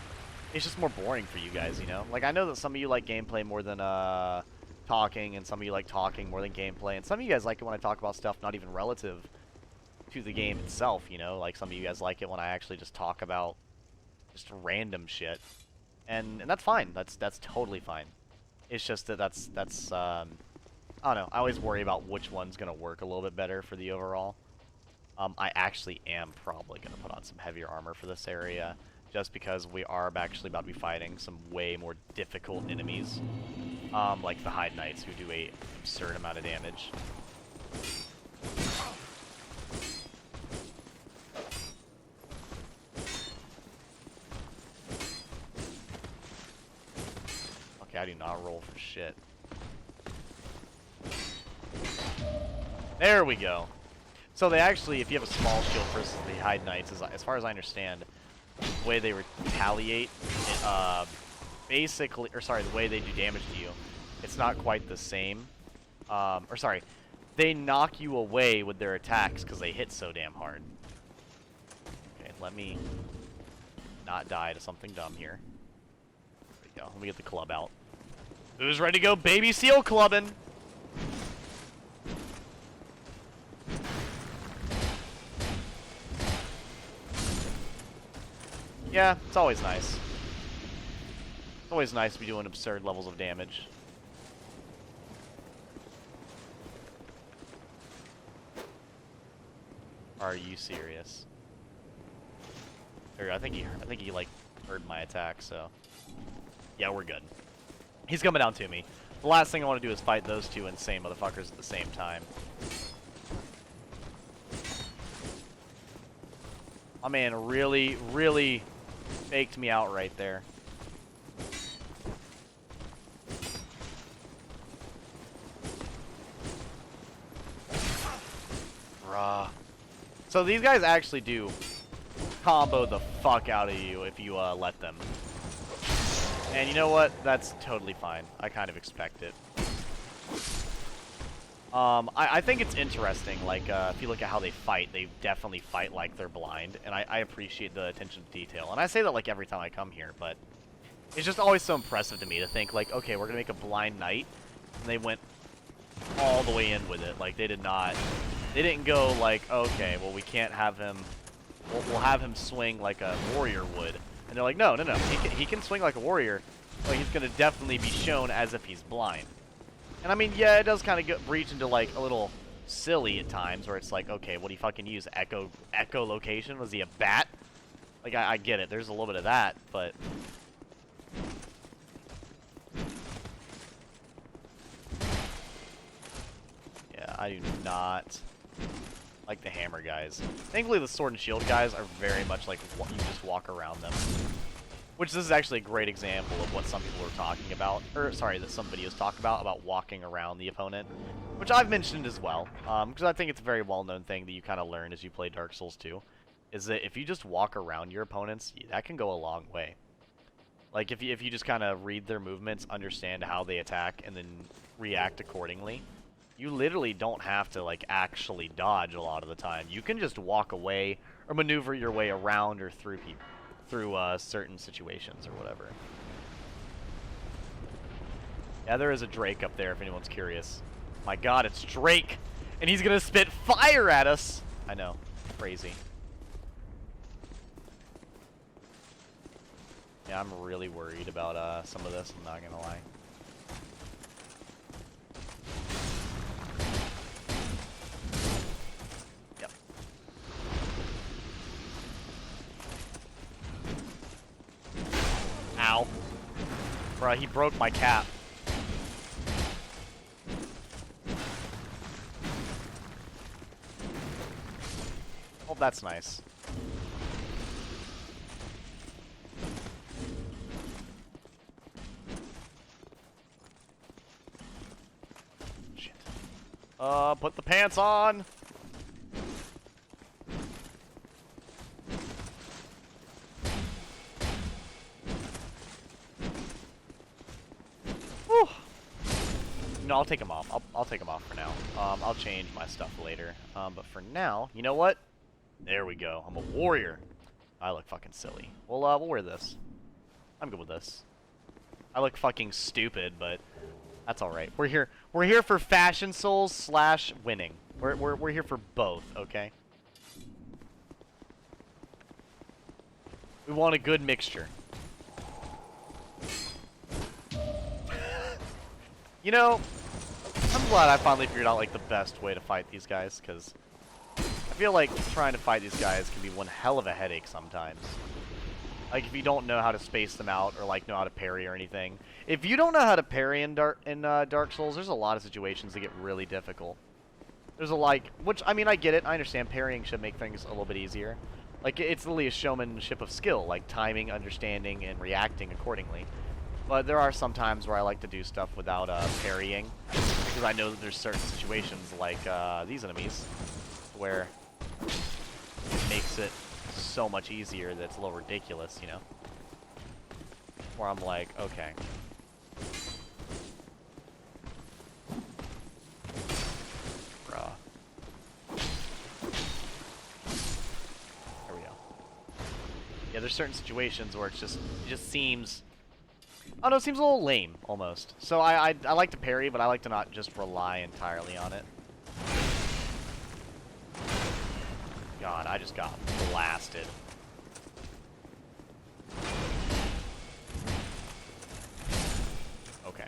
[SPEAKER 1] just more boring for you guys, you know? Like, I know that some of you like gameplay more than, talking, and some of you like talking more than gameplay, and some of you guys like it when I talk about stuff not even relative to the game itself, you know? Like, some of you guys like it when I actually just talk about just random shit. And that's fine. That's totally fine. It's just that that's I don't know. I always worry about which one's gonna work a little bit better for the overall. I actually am probably gonna put on some heavier armor for this area, just because we are actually about to be fighting some way more difficult enemies, like the Hide Knights, who do a absurd amount of damage. Okay, I do not roll for shit. There we go. So they actually, if you have a small shield versus the Hide Knights, as far as I understand, the way they retaliate, basically, or sorry, the way they do damage to you, it's not quite the same. Or sorry, they knock you away with their attacks because they hit so damn hard. Okay, let me not die to something dumb here. There we go. Let me get the club out. Who's ready to go baby seal clubbing? Yeah, it's always nice. It's always nice to be doing absurd levels of damage. Are you serious? There, I think he like heard my attack, so yeah, we're good. He's coming down to me. The last thing I want to do is fight those two insane motherfuckers at the same time. My man really, really faked me out right there. Bruh. So these guys actually do combo the fuck out of you if you let them. And you know what? That's totally fine. I kind of expect it. I think it's interesting, like, if you look at how they fight, they definitely fight like they're blind, and I appreciate the attention to detail. And I say that, like, every time I come here, but it's just always so impressive to me to think, like, okay, we're gonna make a blind knight, and they went all the way in with it. Like, they didn't go, like, okay, well, we can't have him, we'll have him swing like a warrior would. And they're like, no, he can swing like a warrior, but he's gonna definitely be shown as if he's blind. And I mean, yeah, it does kind of breach into, like, a little silly at times, where it's like, okay, what do you fucking use? Echolocation? Was he a bat? Like, I get it. There's a little bit of that, but... yeah, I do not like the hammer guys. Thankfully, the sword and shield guys are very much like you just walk around them. Which this is actually a great example of what some people are talking about, or sorry, that some videos talk about walking around the opponent, which I've mentioned as well, because I think it's a very well-known thing that you kind of learn as you play Dark Souls 2, is that if you just walk around your opponents, that can go a long way. Like, if you just kind of read their movements, understand how they attack, and then react accordingly, you literally don't have to, like, actually dodge a lot of the time. You can just walk away or maneuver your way around or through certain situations or whatever. Yeah, there is a Drake up there if anyone's curious. My god, it's Drake! And he's gonna spit fire at us! I know. Crazy. Yeah, I'm really worried about some of this, I'm not gonna lie. Yep. Ow. Bruh, he broke my cap. Oh, that's nice. Shit. Put the pants on! Whew. No, I'll take them off. I'll take them off for now. I'll change my stuff later. But for now, you know what? There we go. I'm a warrior. I look fucking silly. We'll wear this. I'm good with this. I look fucking stupid, but that's all right. We're here for fashion souls / winning. We're here for both, okay? We want a good mixture. You know, I'm glad I finally figured out like the best way to fight these guys, because I feel like trying to fight these guys can be one hell of a headache sometimes. Like, if you don't know how to space them out, or, like, know how to parry or anything. If you don't know how to parry in Dark Souls, there's a lot of situations that get really difficult. There's a, like, which, I mean, I get it. I understand parrying should make things a little bit easier. Like, it's literally a showmanship of skill, like timing, understanding, and reacting accordingly. But there are some times where I like to do stuff without parrying, because I know that there's certain situations, like these enemies, where it makes it so much easier that it's a little ridiculous, you know? Where I'm like, okay. Bruh. There we go. Yeah, there's certain situations where it just seems... Oh no, it seems a little lame, almost. So I like to parry, but I like to not just rely entirely on it. God, I just got blasted. Okay.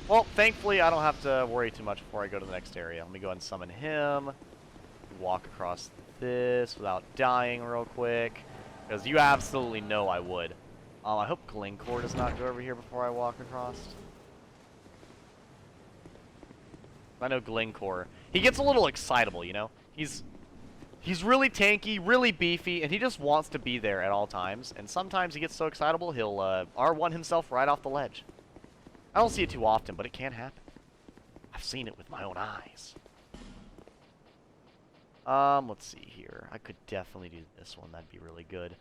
[SPEAKER 1] Well, thankfully, I don't have to worry too much before I go to the next area. Let me go ahead and summon him. Walk across this without dying real quick. Because you absolutely know I would. I hope Glencore does not go over here before I walk across. I know Glencore. He gets a little excitable, you know? He's really tanky, really beefy, and he just wants to be there at all times. And sometimes he gets so excitable, he'll R1 himself right off the ledge. I don't see it too often, but it can happen. I've seen it with my own eyes. Let's see here. I could definitely do this one. That'd be really good.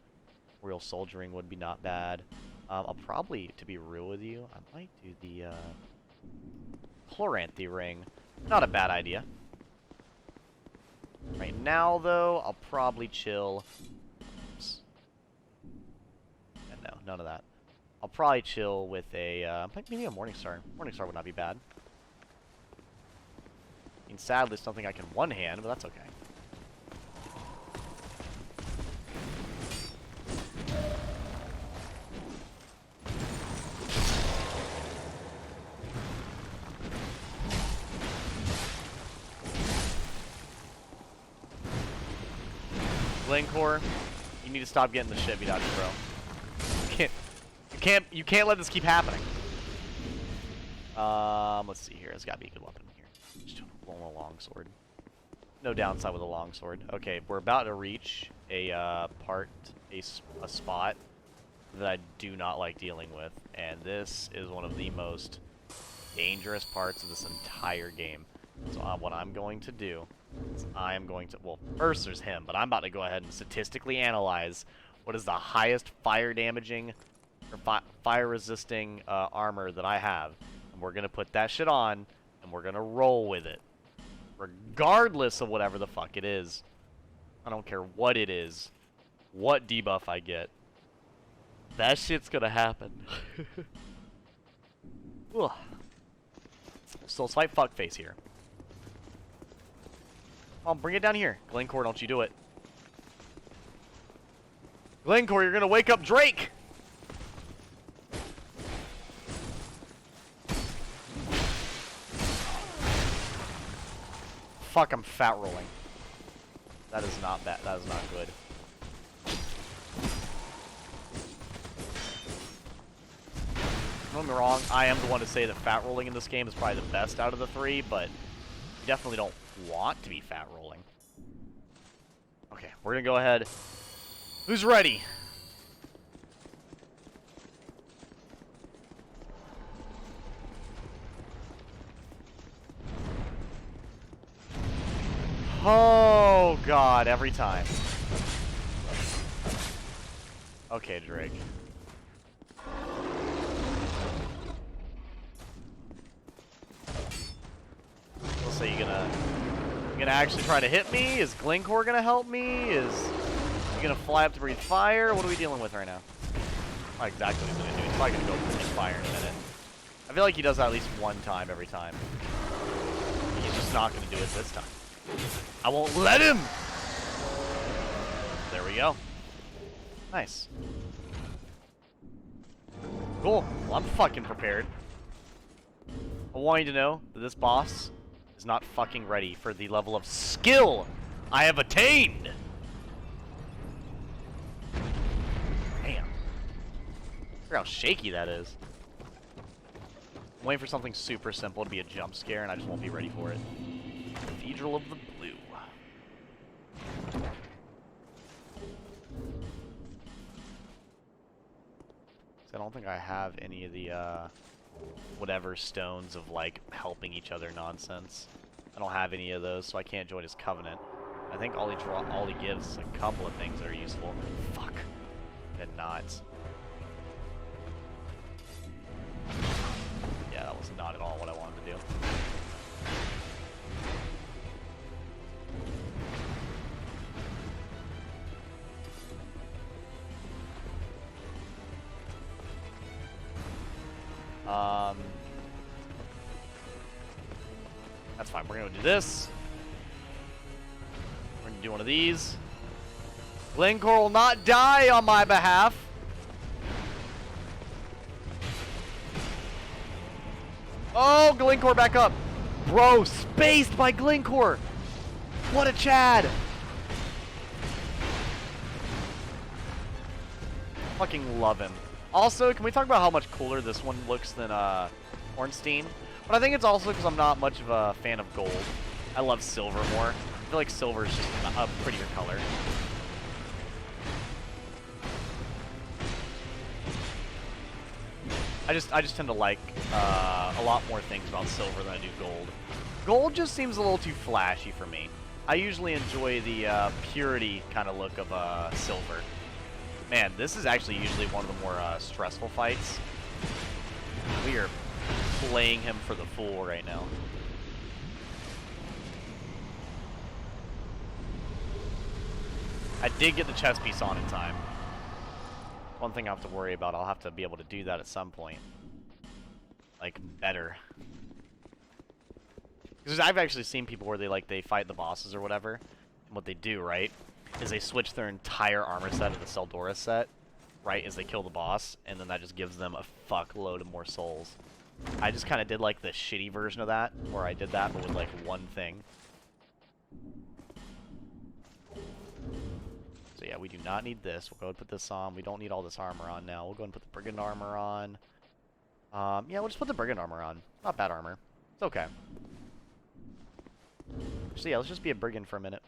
[SPEAKER 1] Real soldiering would be not bad. I'll probably, to be real with you, I might do the Chloranthy ring. Not a bad idea. Right now, though, I'll probably chill. Oops. Yeah, no, none of that. I'll probably chill with a, maybe a Morningstar. Morningstar would not be bad. I mean, sadly, it's something I can one-hand, but that's okay. Glencore, you need to stop getting the shit beat out of you, bro. You can't let this keep happening. Let's see here. It's gotta be a good weapon here. Just a longsword. No downside with a longsword. Okay, we're about to reach a spot that I do not like dealing with, and this is one of the most dangerous parts of this entire game. So what I'm going to do I am going to, well, first there's him, but I'm about to go ahead and statistically analyze what is the highest fire damaging or fire resisting armor that I have. And we're going to put that shit on, and we're going to roll with it. Regardless of whatever the fuck it is. I don't care what it is. What debuff I get. That shit's going to happen. Ugh. So let's fight fuckface here. Oh, bring it down here. Glencore, don't you do it. Glencore, you're gonna wake up Drake! Fuck, I'm fat rolling. That is not bad. That is not good. Don't get me wrong, I am the one to say that fat rolling in this game is probably the best out of the three, but you definitely don't want to be fat rolling. Okay, we're gonna go ahead. Who's ready? Oh god, every time. Okay, Drake. So you gonna actually try to hit me? Is Glencore gonna help me? Is he gonna fly up to breathe fire? What are we dealing with right now? Not exactly what he's gonna do. He's probably gonna go breathe fire in a minute. I feel like he does that at least one time every time. He's just not gonna do it this time. I won't let him! There we go. Nice. Cool. Well, I'm fucking prepared. I want you to know that this boss is not fucking ready for the level of skill I have attained. Damn. Look how shaky that is. I'm waiting for something super simple to be a jump scare, and I just won't be ready for it. Cathedral of the Blue. I don't think I have any of the, whatever stones of, like, helping each other nonsense. I don't have any of those, so I can't join his covenant. I think all he gives is a couple of things that are useful. Fuck. Did not. Yeah, that was not at all what I wanted to do. That's fine. We're gonna do this. We're gonna do one of these. Glencore will not die on my behalf. Oh, Glencore back up. Bro, spaced by Glencore. What a Chad. Fucking love him. Also, can we talk about how much cooler this one looks than Ornstein? But I think it's also because I'm not much of a fan of gold. I love silver more. I feel like silver is just a prettier color. I just tend to like a lot more things about silver than I do gold. Gold just seems a little too flashy for me. I usually enjoy the purity kind of look of silver. Man, this is actually usually one of the more stressful fights. We are playing him for the fool right now. I did get the chest piece on in time. One thing I have to worry about, I'll have to be able to do that at some point. Like, better. Because I've actually seen people where they fight the bosses or whatever, and what they do, right, is they switch their entire armor set to the Seldora set, right, as they kill the boss, and then that just gives them a fuckload of more souls. I just kind of did, like, the shitty version of that, where I did that, but with, like, one thing. So yeah, we do not need this. We'll go and put this on. We don't need all this armor on now. We'll go and put the Brigand armor on. Yeah, we'll just put the Brigand armor on. Not bad armor. It's okay. So yeah, let's just be a Brigand for a minute.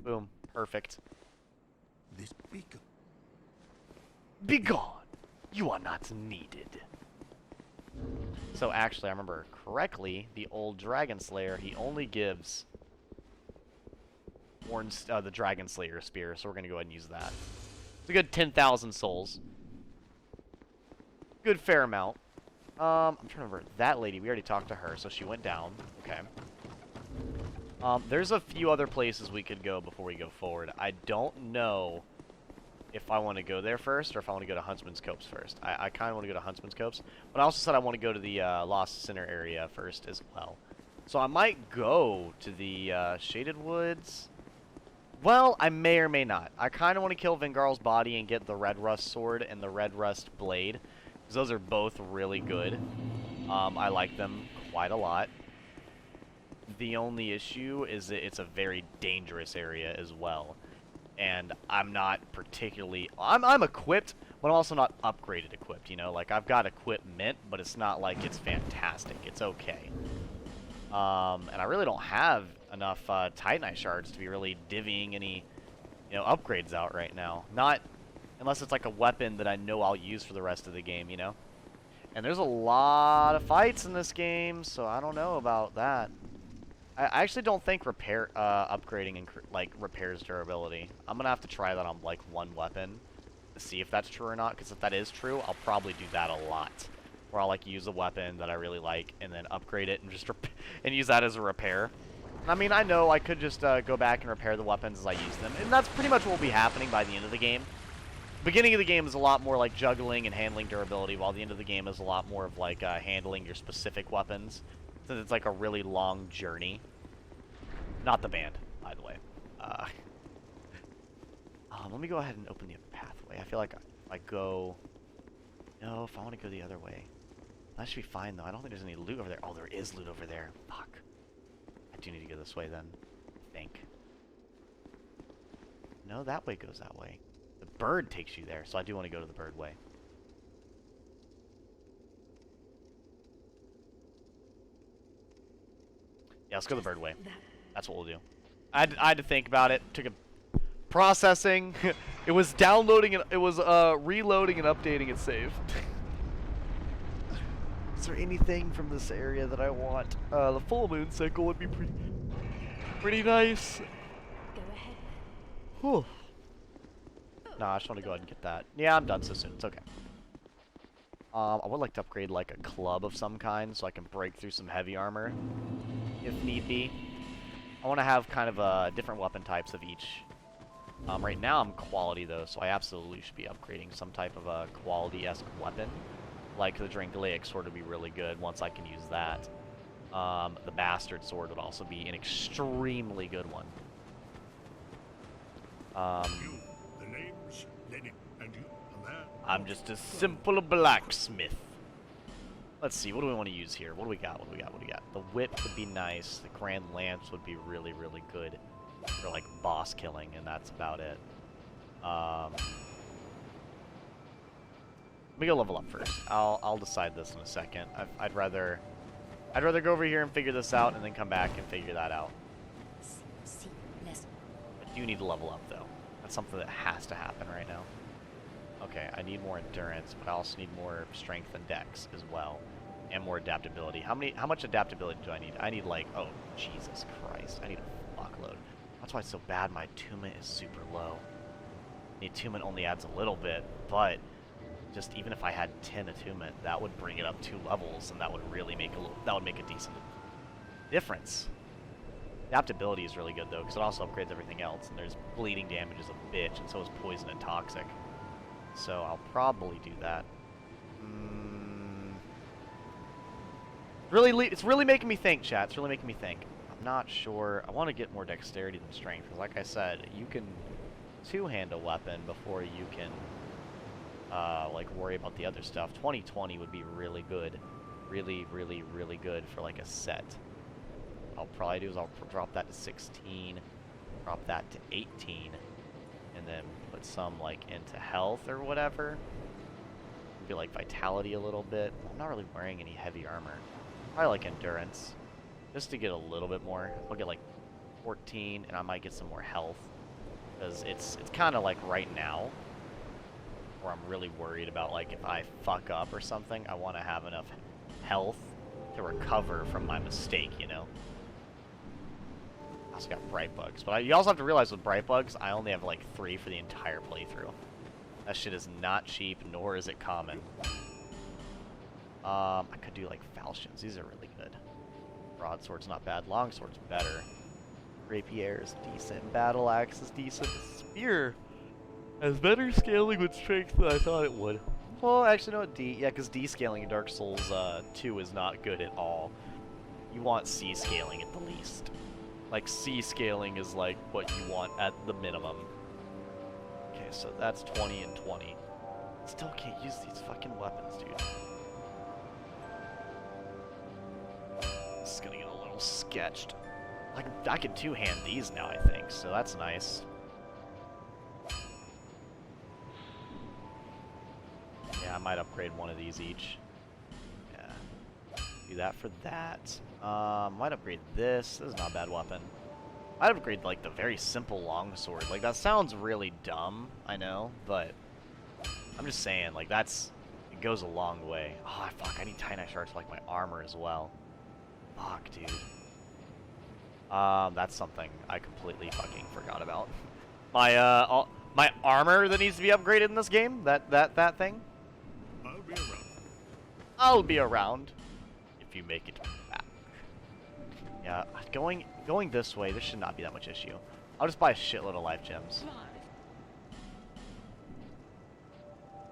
[SPEAKER 1] Boom. Perfect.
[SPEAKER 2] This beacon.
[SPEAKER 1] Be gone! You are not needed. So actually, I remember correctly, the old Dragon Slayer, he only gives the Dragon Slayer spear, so we're gonna go ahead and use that. It's a good 10,000 souls. Good fair amount. I'm trying to remember. That lady, we already talked to her, so she went down. Okay. There's a few other places we could go before we go forward. I don't know if I want to go there first or if I want to go to Huntsman's Copse first. I kind of want to go to Huntsman's Copse, but I also said I want to go to the Lost Center area first as well. So I might go to the Shaded Woods. Well, I may or may not. I kind of want to kill Vengarl's body and get the Red Rust sword and the Red Rust blade, because those are both really good. I like them quite a lot. The only issue is that it's a very dangerous area as well. And I'm not particularly... I'm equipped, but I'm also not upgraded equipped, you know? Like, I've got equipment, but it's not like it's fantastic. It's okay. And I really don't have enough Titanite shards to be really divvying any, you know, upgrades out right now. Not unless it's like a weapon that I know I'll use for the rest of the game, you know? And there's a lot of fights in this game, so I don't know about that. I actually don't think upgrading and like repairs durability. I'm gonna have to try that on like one weapon to see if that's true or not. Because if that is true, I'll probably do that a lot. Where I'll like use a weapon that I really like and then upgrade it and just and use that as a repair. I mean, I know I could just go back and repair the weapons as I use them, and that's pretty much what will be happening by the end of the game. Beginning of the game is a lot more like juggling and handling durability, while the end of the game is a lot more of like handling your specific weapons. Since it's like a really long journey. Not the band, by the way. Let me go ahead and open the pathway. I feel like if I go... No, if I want to go the other way. That should be fine, though. I don't think there's any loot over there. Oh, there is loot over there. Fuck. I do need to go this way, then. I think. No, that way goes that way. The bird takes you there, so I do want to go to the bird way. Yeah, let's go the bird way. That's what we'll do. I had to think about it. Took a processing. It was downloading and it was reloading and updating its save. Is there anything from this area that I want? The full moon sickle would be pretty nice.
[SPEAKER 4] Go ahead.
[SPEAKER 1] Whew. Nah, I just want to go ahead and get that. Yeah, I'm done so soon. It's okay. I would like to upgrade like a club of some kind so I can break through some heavy armor if need be. I want to have kind of different weapon types of each. Right now I'm quality though, so I absolutely should be upgrading some type of a quality-esque weapon. Like the Drangleic sword would be really good once I can use that. The Bastard sword would also be an extremely good one.
[SPEAKER 2] The name's Lenny, and you, a man.
[SPEAKER 1] I'm just a simple blacksmith. Let's see, what do we want to use here? What do we got? What do we got? What do we got? The whip would be nice. The Grand Lance would be really, really good for like boss killing, and that's about it. Let me go level up first. I'll decide this in a second. I'd rather go over here and figure this out, and then come back and figure that out. I do need to level up though. That's something that has to happen right now. Okay, I need more endurance, but I also need more strength and dex as well, and more adaptability. How much adaptability do I need? I need like, oh Jesus Christ, I need a fuckload. That's why it's so bad. My attunement is super low. The attunement only adds a little bit, but just even if I had 10 attunement, that would bring it up 2 levels, and that would really make a decent difference. Adaptability is really good though, because it also upgrades everything else, and there's bleeding damage is a bitch, and so is poison and toxic. So I'll probably do that. It's really making me think, chat. It's really making me think. I'm not sure. I want to get more dexterity than strength, because like I said, you can two-hand a weapon before you can like worry about the other stuff. 2020 would be really good. Really, really, really good for like a set. I'll probably do is I'll drop that to 16, drop that to 18, and then put some like into health or whatever. Maybe like vitality a little bit. I'm not really wearing any heavy armor. Probably like endurance, just to get a little bit more. I'll get like 14, and I might get some more health, because it's kind of like right now where I'm really worried about like if I fuck up or something, I want to have enough health to recover from my mistake, you know. also got bright bugs, but you also have to realize with bright bugs, I only have like 3 for the entire playthrough. That shit is not cheap, nor is it common. I could do like falchions. These are really good. Broadsword's not bad. Longsword's better. Rapier is decent. Battle axe is decent. Spear has better scaling with strength than I thought it would. Well, actually, no, yeah, because D scaling in Dark Souls 2 is not good at all. You want C scaling at the least. Like, C scaling is like what you want at the minimum. Okay, so that's 20 and 20. Still can't use these fucking weapons, dude. This is gonna get a little sketched. I can two-hand these now, I think, so that's nice. Yeah, I might upgrade one of these each. Yeah. Do that for that. Might upgrade this. This is not a bad weapon. Might upgrade, like, the very simple longsword. Like, that sounds really dumb, I know, but I'm just saying, like, it goes a long way. Oh, fuck, I need Titanite shards for, like, my armor as well. Fuck, dude. That's something I completely fucking forgot about. My armor that needs to be upgraded in this game, that thing.
[SPEAKER 2] I'll be around.
[SPEAKER 1] I'll be around if you make it back. Yeah, going this way, this should not be that much issue. I'll just buy a shitload of life gems.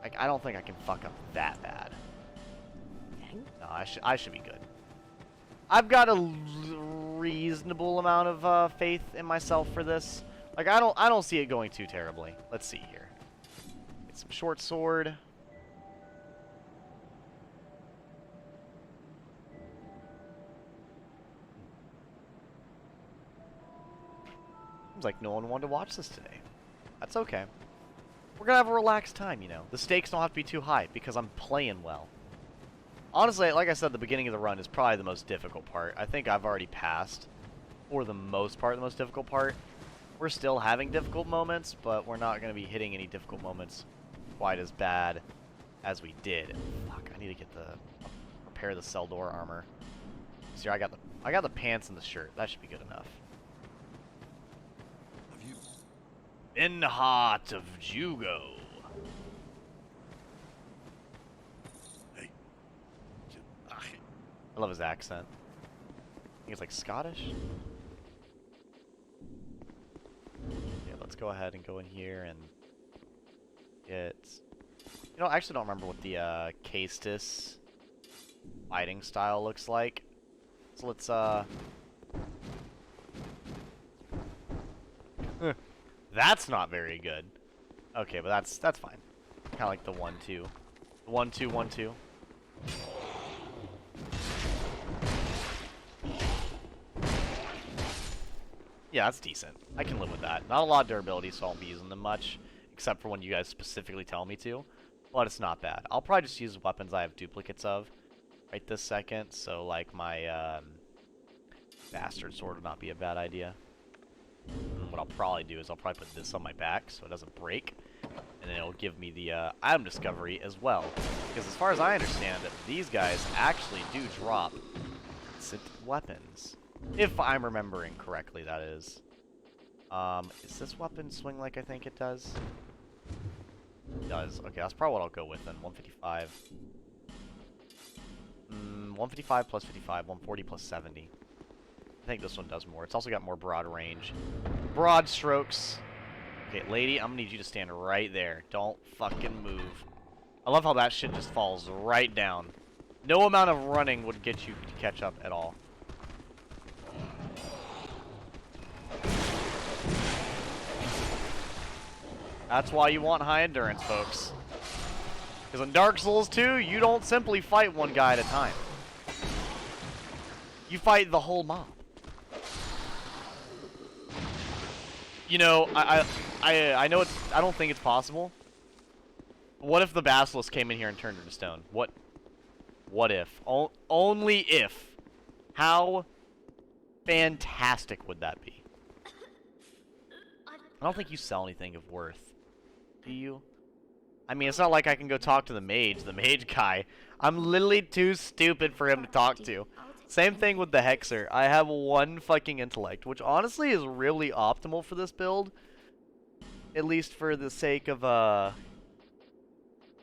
[SPEAKER 1] Like, I don't think I can fuck up that bad. No, I should be good. I've got a reasonable amount of faith in myself for this. Like, I don't see it going too terribly. Let's see here. Get some short sword. Seems like no one wanted to watch this today. That's okay. We're gonna have a relaxed time, you know. The stakes don't have to be too high because I'm playing well. Honestly, like I said, the beginning of the run is probably the most difficult part. I think I've already passed, for the most part, the most difficult part. We're still having difficult moments, but we're not going to be hitting any difficult moments quite as bad as we did. Fuck, I need to get repair the cell door armor. See, I got the pants and the shirt. That should be good enough. In the heart of Jugo. I love his accent. I think it's like Scottish. Yeah, let's go ahead and go in here and get... You know, I actually don't remember what the Castus fighting style looks like. So let's That's not very good. Okay, but that's fine. Kinda like the 1-2. 1-2, 1-2. Yeah, that's decent. I can live with that. Not a lot of durability, so I won't be using them much, except for when you guys specifically tell me to. But it's not bad. I'll probably just use weapons I have duplicates of right this second, so like my bastard sword would not be a bad idea. And what I'll probably do is I'll probably put this on my back so it doesn't break, and then it'll give me the item discovery as well. Because as far as I understand it, these guys actually do drop decent weapons. If I'm remembering correctly, that is. Is this weapon swing like I think it does? It does. Okay, that's probably what I'll go with then. 155. 155 plus 55, 140 plus 70. I think this one does more. It's also got more broad range. Broad strokes. Okay, lady, I'm gonna need you to stand right there. Don't fucking move. I love how that shit just falls right down. No amount of running would get you to catch up at all. That's why you want high endurance, folks. Because in Dark Souls 2, you don't simply fight one guy at a time. You fight the whole mob. You know, I know I don't think it's possible. What if the Basilisk came in here and turned her to stone? What if? Only if. How fantastic would that be? I don't think you sell anything of worth. Do you? I mean, it's not like I can go talk to the mage guy. I'm literally too stupid for him to talk to. Same thing with the Hexer. I have 1 fucking intellect, which honestly is really optimal for this build. At least for the sake of,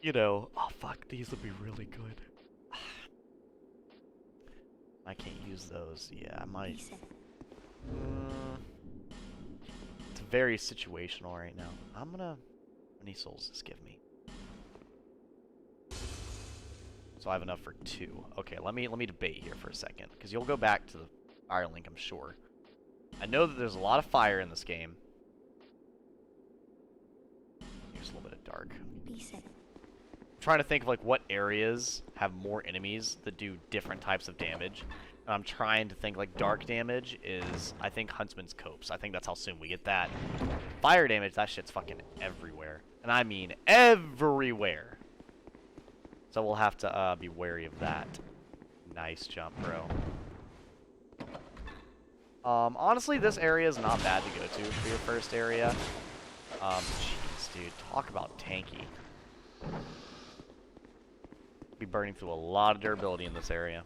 [SPEAKER 1] you know... Oh, fuck, these would be really good. I can't use those. Yeah, I might... it's very situational right now. I'm gonna... How many souls does this give me? So I have enough for 2. Okay, let me debate here for a second, because you'll go back to the fire link, I'm sure. I know that there's a lot of fire in this game. Here's a little bit of dark. I'm trying to think of like what areas have more enemies that do different types of damage. And I'm trying to think like dark damage is, I think, Huntsman's Copse. I think that's how soon we get that. Fire damage, that shit's fucking everywhere. And I mean everywhere. So we'll have to be wary of that. Nice jump, bro. Honestly, this area is not bad to go to for your first area. Jeez, dude, talk about tanky. Be burning through a lot of durability in this area.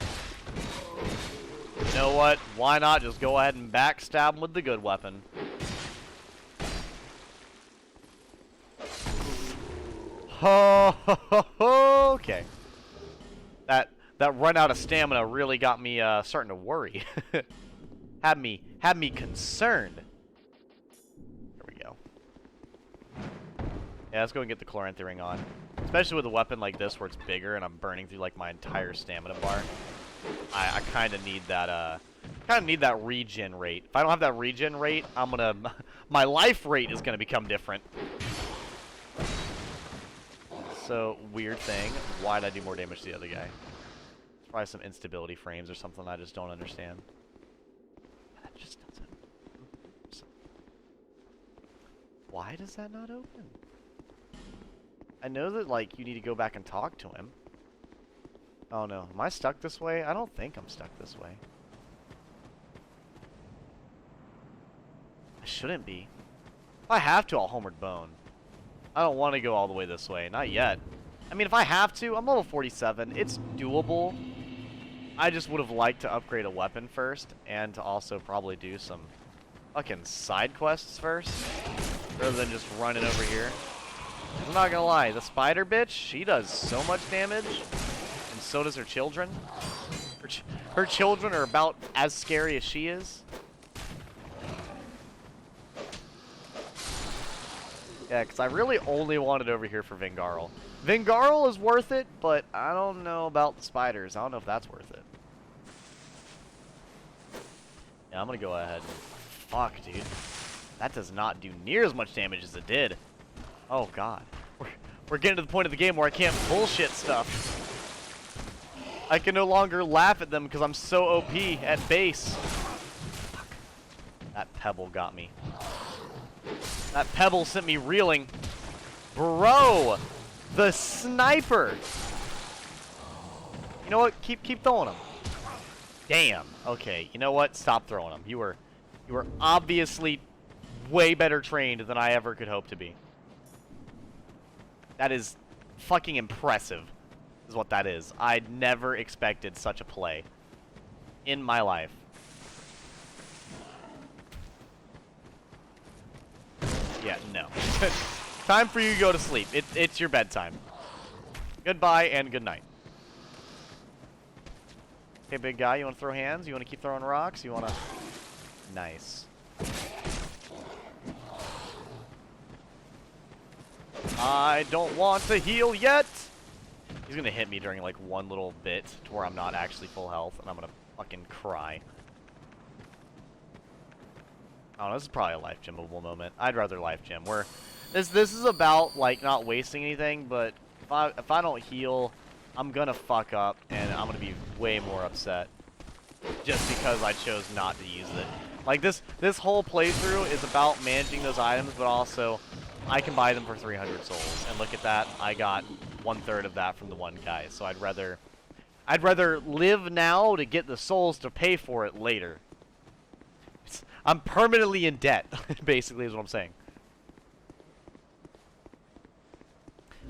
[SPEAKER 1] You know what? Why not just go ahead and backstab him with the good weapon? Okay. That run out of stamina really got me starting to worry. had me concerned. There we go. Yeah, let's go and get the Chloranthy ring on. Especially with a weapon like this where it's bigger and I'm burning through like my entire stamina bar. I kind of need that regen rate. If I don't have that regen rate, I'm gonna my life rate is gonna become different. So, weird thing. Why did I do more damage to the other guy? It's probably some instability frames or something I just don't understand. That just doesn't... Why does that not open? I know that, like, you need to go back and talk to him. Oh, no. Am I stuck this way? I don't think I'm stuck this way. I shouldn't be. If I have to, I'll Homeward Bone. I don't want to go all the way this way. Not yet. I mean, if I have to, I'm level 47. It's doable. I just would have liked to upgrade a weapon first, and to also probably do some fucking side quests first, rather than just running over here. I'm not gonna lie, the spider bitch, she does so much damage, and so does her children. Her children are about as scary as she is. Yeah, because I really only wanted over here for Vingarl. Vingarl is worth it, but I don't know about the spiders. I don't know if that's worth it. Yeah, I'm going to go ahead and... Fuck, dude. That does not do near as much damage as it did. Oh, God. We're getting to the point of the game where I can't bullshit stuff. I can no longer laugh at them because I'm so OP at base. Fuck. That pebble got me. That pebble sent me reeling. Bro! The sniper! You know what? Keep throwing them. Damn. Okay, you know what? Stop throwing them. You were obviously way better trained than I ever could hope to be. That is fucking impressive, is what that is. I'd never expected such a play in my life. Yeah, no. Time for you to go to sleep. It's your bedtime. Goodbye and good night. Okay, big guy, you want to throw hands? You want to keep throwing rocks? You want to... Nice. I don't want to heal yet! He's going to hit me during, like, one little bit to where I'm not actually full health, and I'm going to fucking cry. I don't know, this is probably a life gemable moment. I'd rather life gem. Where this is about like not wasting anything, but if I don't heal, I'm gonna fuck up and I'm gonna be way more upset just because I chose not to use it. Like this whole playthrough is about managing those items, but also I can buy them for 300 souls. And look at that, I got 1/3 of that from the one guy. So I'd rather live now to get the souls to pay for it later. I'm permanently in debt, basically, is what I'm saying.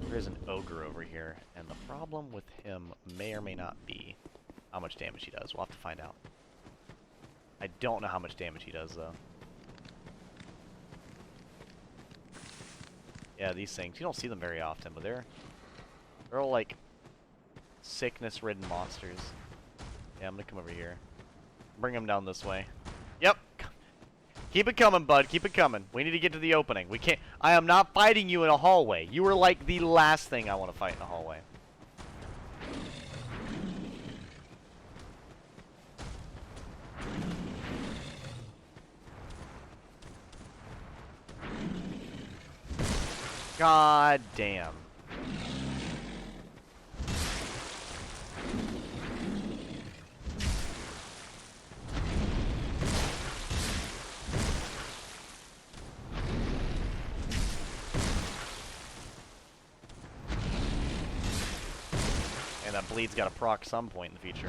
[SPEAKER 1] There's an ogre over here, and the problem with him may or may not be how much damage he does. We'll have to find out. I don't know how much damage he does, though. Yeah, these things, you don't see them very often, but they're all, like, sickness-ridden monsters. Yeah, I'm gonna come over here. Bring them down this way. Yep. Keep it coming, bud. Keep it coming. We need to get to the opening. We can't... I am not fighting you in a hallway. You are, like, the last thing I want to fight in a hallway. God damn. And that bleed's got to proc some point in the future.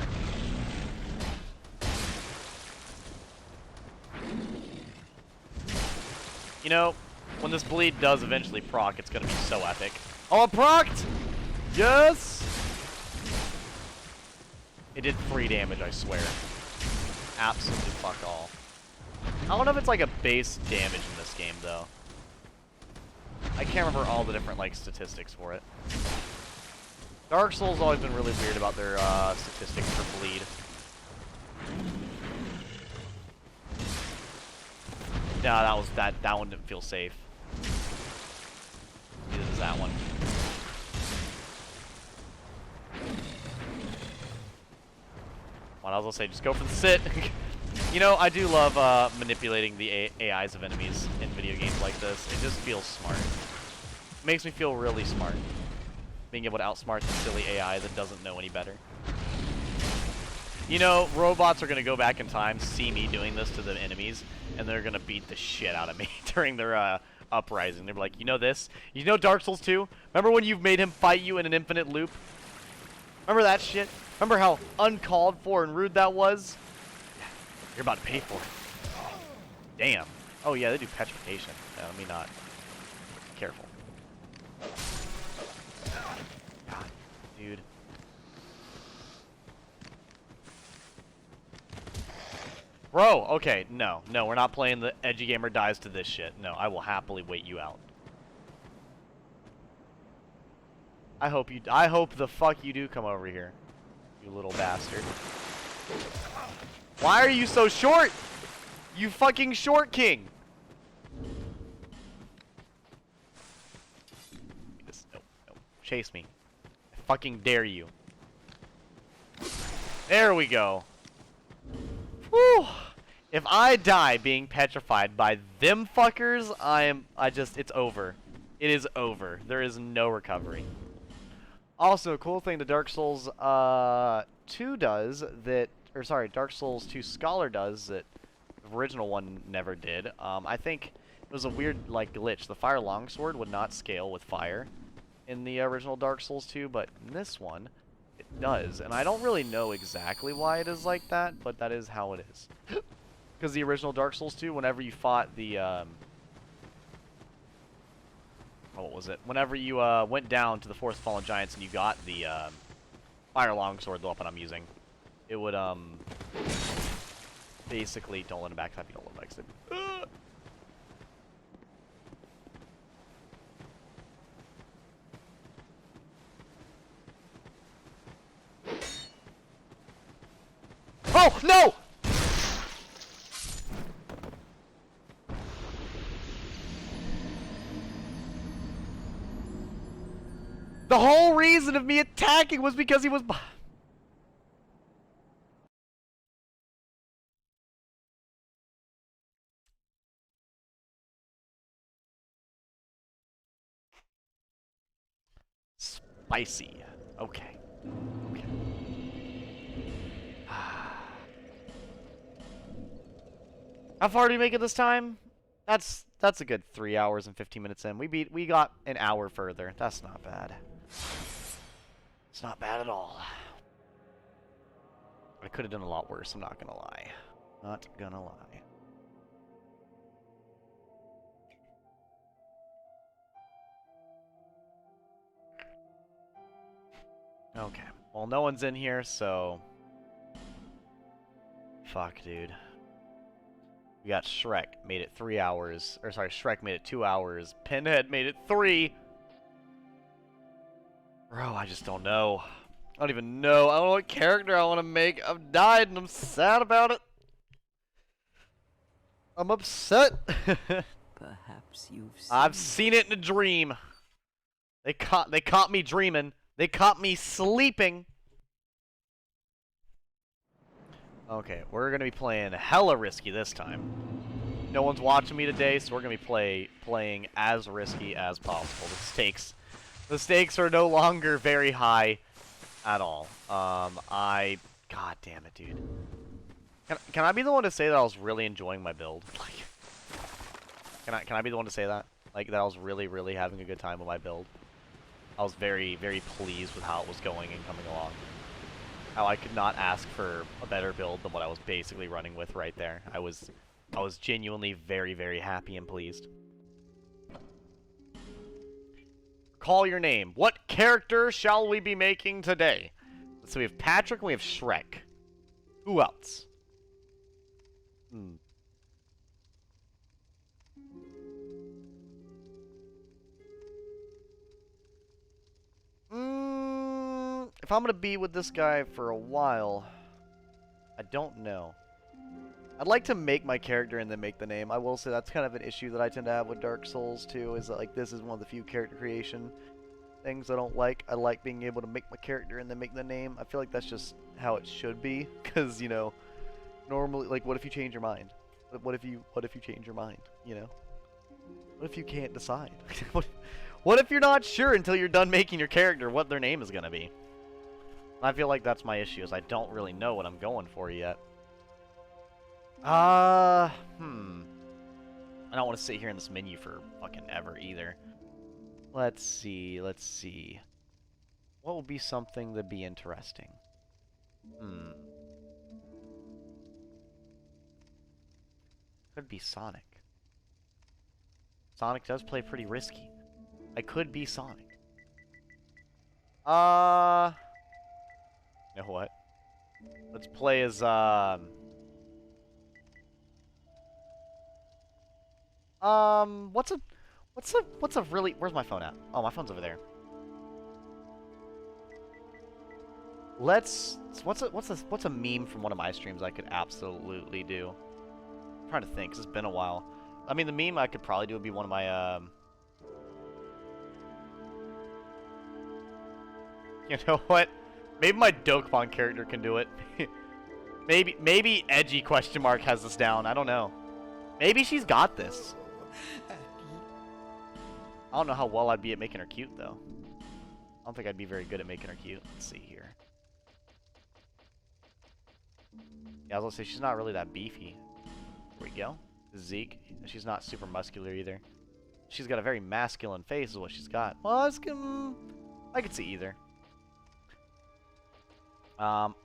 [SPEAKER 1] You know, when this bleed does eventually proc, it's gonna be so epic. Oh, it procced! Yes! It did 3 damage, I swear. Absolutely fuck all. I don't know if it's like a base damage in this game, though. I can't remember all the different, like, statistics for it. Dark Souls always been really weird about their statistics for bleed. No, that one didn't feel safe. Neither does that one. Well, I was gonna say, just go for the sit. You know, I do love manipulating the AIs of enemies in video games like this. It just feels smart. It makes me feel really smart. Being able to outsmart the silly AI that doesn't know any better. You know, robots are gonna go back in time, see me doing this to the enemies, and they're gonna beat the shit out of me during their uprising. They're like, you know this? You know Dark Souls 2? Remember when you've made him fight you in an infinite loop? Remember that shit? Remember how uncalled for and rude that was? You're about to pay for it. Damn. Oh yeah, they do petrification. Let me not. Careful. God, dude. Bro, okay, no, we're not playing the Edgy Gamer dies to this shit. No, I will happily wait you out. I hope the fuck you do come over here, you little bastard. Why are you so short? You fucking short king. No. Chase me. I fucking dare you. There we go. Whew. If I die being petrified by them fuckers, it's over. It is over. There is no recovery. Also, a cool thing the Dark Souls 2 does that, or sorry, Dark Souls 2 Scholar does that the original one never did. I think it was a weird, like, glitch. The Fire Longsword would not scale with fire in the original Dark Souls 2, but in this one, it does. And I don't really know exactly why it is like that, but that is how it is. Because the original Dark Souls 2, whenever you fought the, what was it? Whenever you went down to the Forest of Fallen Giants and you got the Fire Longsword, the weapon I'm using, it would basically, don't let him backstab, you don't let him backstab. Oh no! The whole reason of me attacking was because he was... Spicy. Okay. Okay. How far did we make it this time? That's a good 3 hours and 15 minutes in. We got an hour further. That's not bad. It's not bad at all. I could have done a lot worse, I'm not gonna lie. Not gonna lie. Okay. Well, no one's in here, so... Fuck, dude. We got Shrek, made it 3 hours. Or, sorry, Shrek made it 2 hours. Pinhead made it 3! Bro, I just don't know. I don't even know. I don't know what character I want to make. I've died and I'm sad about it. I'm upset.
[SPEAKER 4] Perhaps you've seen
[SPEAKER 1] I've seen it in a dream. They caught me dreaming. They caught me sleeping. Okay, we're gonna be playing hella risky this time. No one's watching me today, so we're gonna be playing as risky as possible. The stakes are no longer very high at all. God damn it, dude. Can I be the one to say that I was really enjoying my build? Like, can I be the one to say that? Like, that I was really, really having a good time with my build. I was very, very pleased with how it was going and coming along. How I could not ask for a better build than what I was basically running with right there. I was genuinely very, very happy and pleased. Call your name. What character shall we be making today? So we have Patrick and we have Shrek. Who else? If I'm gonna be with this guy for a while, I don't know. I'd like to make my character and then make the name. I will say that's kind of an issue that I tend to have with Dark Souls too, is that like this is one of the few character creation things I don't like. I like being able to make my character and then make the name. I feel like that's just how it should be, because you know, normally, like, what if you change your mind? What if you change your mind? You know, what if you can't decide? What if you're not sure until you're done making your character what their name is gonna be? I feel like that's my issue, is I don't really know what I'm going for yet. I don't want to sit here in this menu for fucking ever either. Let's see. What would be something that'd be interesting? Could be Sonic. Sonic does play pretty risky. I could be Sonic. You know what? Let's play as, what's a really, where's my phone at? Oh, my phone's over there. What's a meme from one of my streams I could absolutely do? I'm trying to think, 'cause it's been a while. I mean, the meme I could probably do would be one of my, you know what? Maybe my Dokkan character can do it. maybe Edgy question mark has this down. I don't know. Maybe she's got this. I don't know how well I'd be at making her cute, though. I don't think I'd be very good at making her cute. Let's see here. Yeah, I was gonna say, she's not really that beefy. There we go. Zeke. She's not super muscular either. She's got a very masculine face is what she's got. Well, I could see either.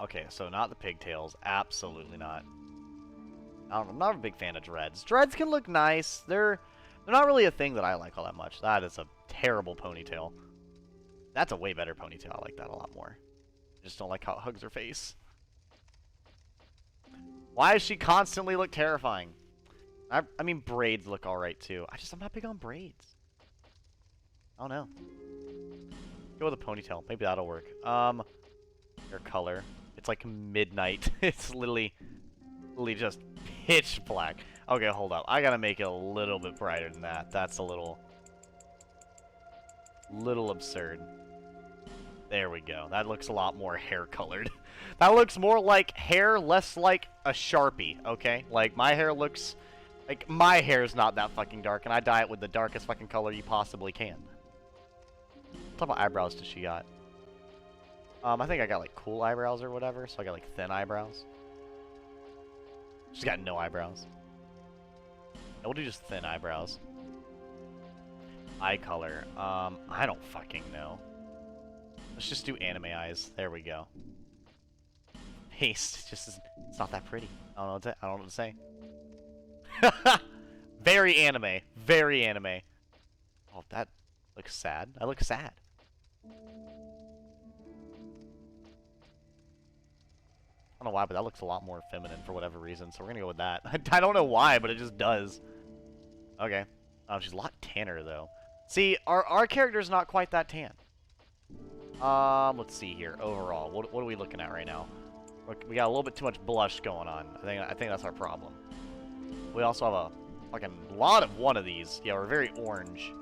[SPEAKER 1] Okay, so not the pigtails. Absolutely not. I'm not a big fan of dreads. Dreads can look nice. They're not really a thing that I like all that much. That is a terrible ponytail. That's a way better ponytail. I like that a lot more. I just don't like how it hugs her face. Why does she constantly look terrifying? I mean, braids look alright too. I'm not big on braids. I don't know. Go with a ponytail. Maybe that'll work. Hair color. It's like midnight. It's literally just pitch black. Okay, hold up. I gotta make it a little bit brighter than that. That's a little absurd. There we go. That looks a lot more hair colored. That looks more like hair, less like a Sharpie, okay? Like, my hair looks... Like, my hair is not that fucking dark, and I dye it with the darkest fucking color you possibly can. What type of eyebrows does she got? I think I got, like, cool eyebrows or whatever, so I got, like, thin eyebrows. She's got no eyebrows. Yeah, we'll do just thin eyebrows. Eye color. I don't fucking know. Let's just do anime eyes. There we go. Paste. It's not that pretty. I don't know what to say. Very anime. Very anime. Oh, that looks sad. I look sad. I don't know why, but that looks a lot more feminine for whatever reason, so we're gonna go with that. I don't know why, but it just does. Okay. Oh, she's a lot tanner, though. See, our character's not quite that tan. Let's see here. Overall, what are we looking at right now? Look, we got a little bit too much blush going on. I think that's our problem. We also have a fucking lot of one of these. Yeah, we're very orange.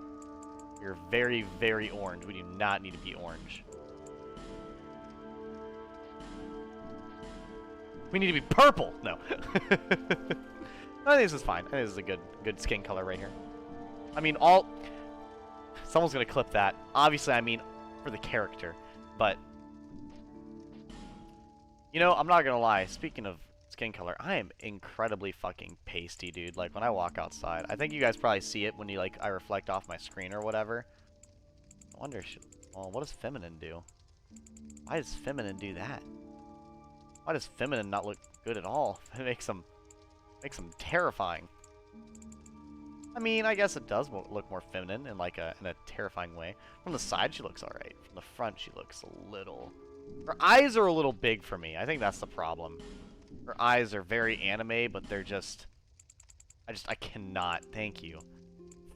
[SPEAKER 1] We're very, very orange. We do not need to be orange. We need to be purple! No. I think this is fine. I think this is a good skin color right here. I mean, someone's gonna clip that. Obviously, I mean, for the character. But, you know, I'm not gonna lie. Speaking of skin color, I am incredibly fucking pasty, dude. Like, when I walk outside. I think you guys probably see it when you, like, I reflect off my screen or whatever. I wonder, well, what does feminine do? Why does feminine do that? Why does feminine not look good at all? It makes them terrifying. I mean, I guess it does look more feminine in like in a terrifying way. From the side, she looks alright. From the front, she looks a little... Her eyes are a little big for me. I think that's the problem. Her eyes are very anime, but they're just... I cannot. Thank you.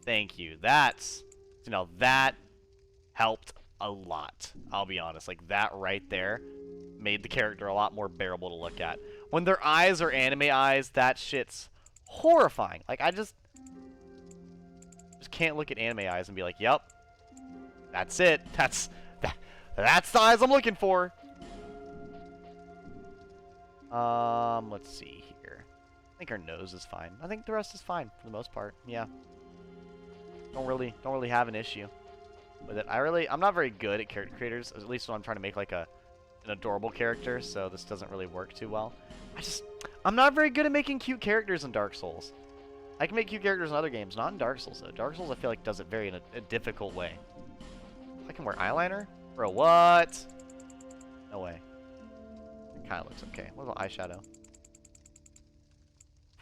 [SPEAKER 1] Thank you. That's... You know, that helped a lot. I'll be honest. Like, that right there made the character a lot more bearable to look at. When their eyes are anime eyes, that shit's horrifying. Like, I just can't look at anime eyes and be like, yep, that's it. That's the eyes I'm looking for. Let's see here. I think our nose is fine. I think the rest is fine for the most part. Yeah. Don't really have an issue with it. I'm not very good at character creators, at least when I'm trying to make like an adorable character, so this doesn't really work too well. I'm not very good at making cute characters in Dark Souls. I can make cute characters in other games, not in Dark Souls though. Dark Souls I feel like does it in a difficult way. I can wear eyeliner? Bro, what? No way. It kinda looks okay. What about eyeshadow?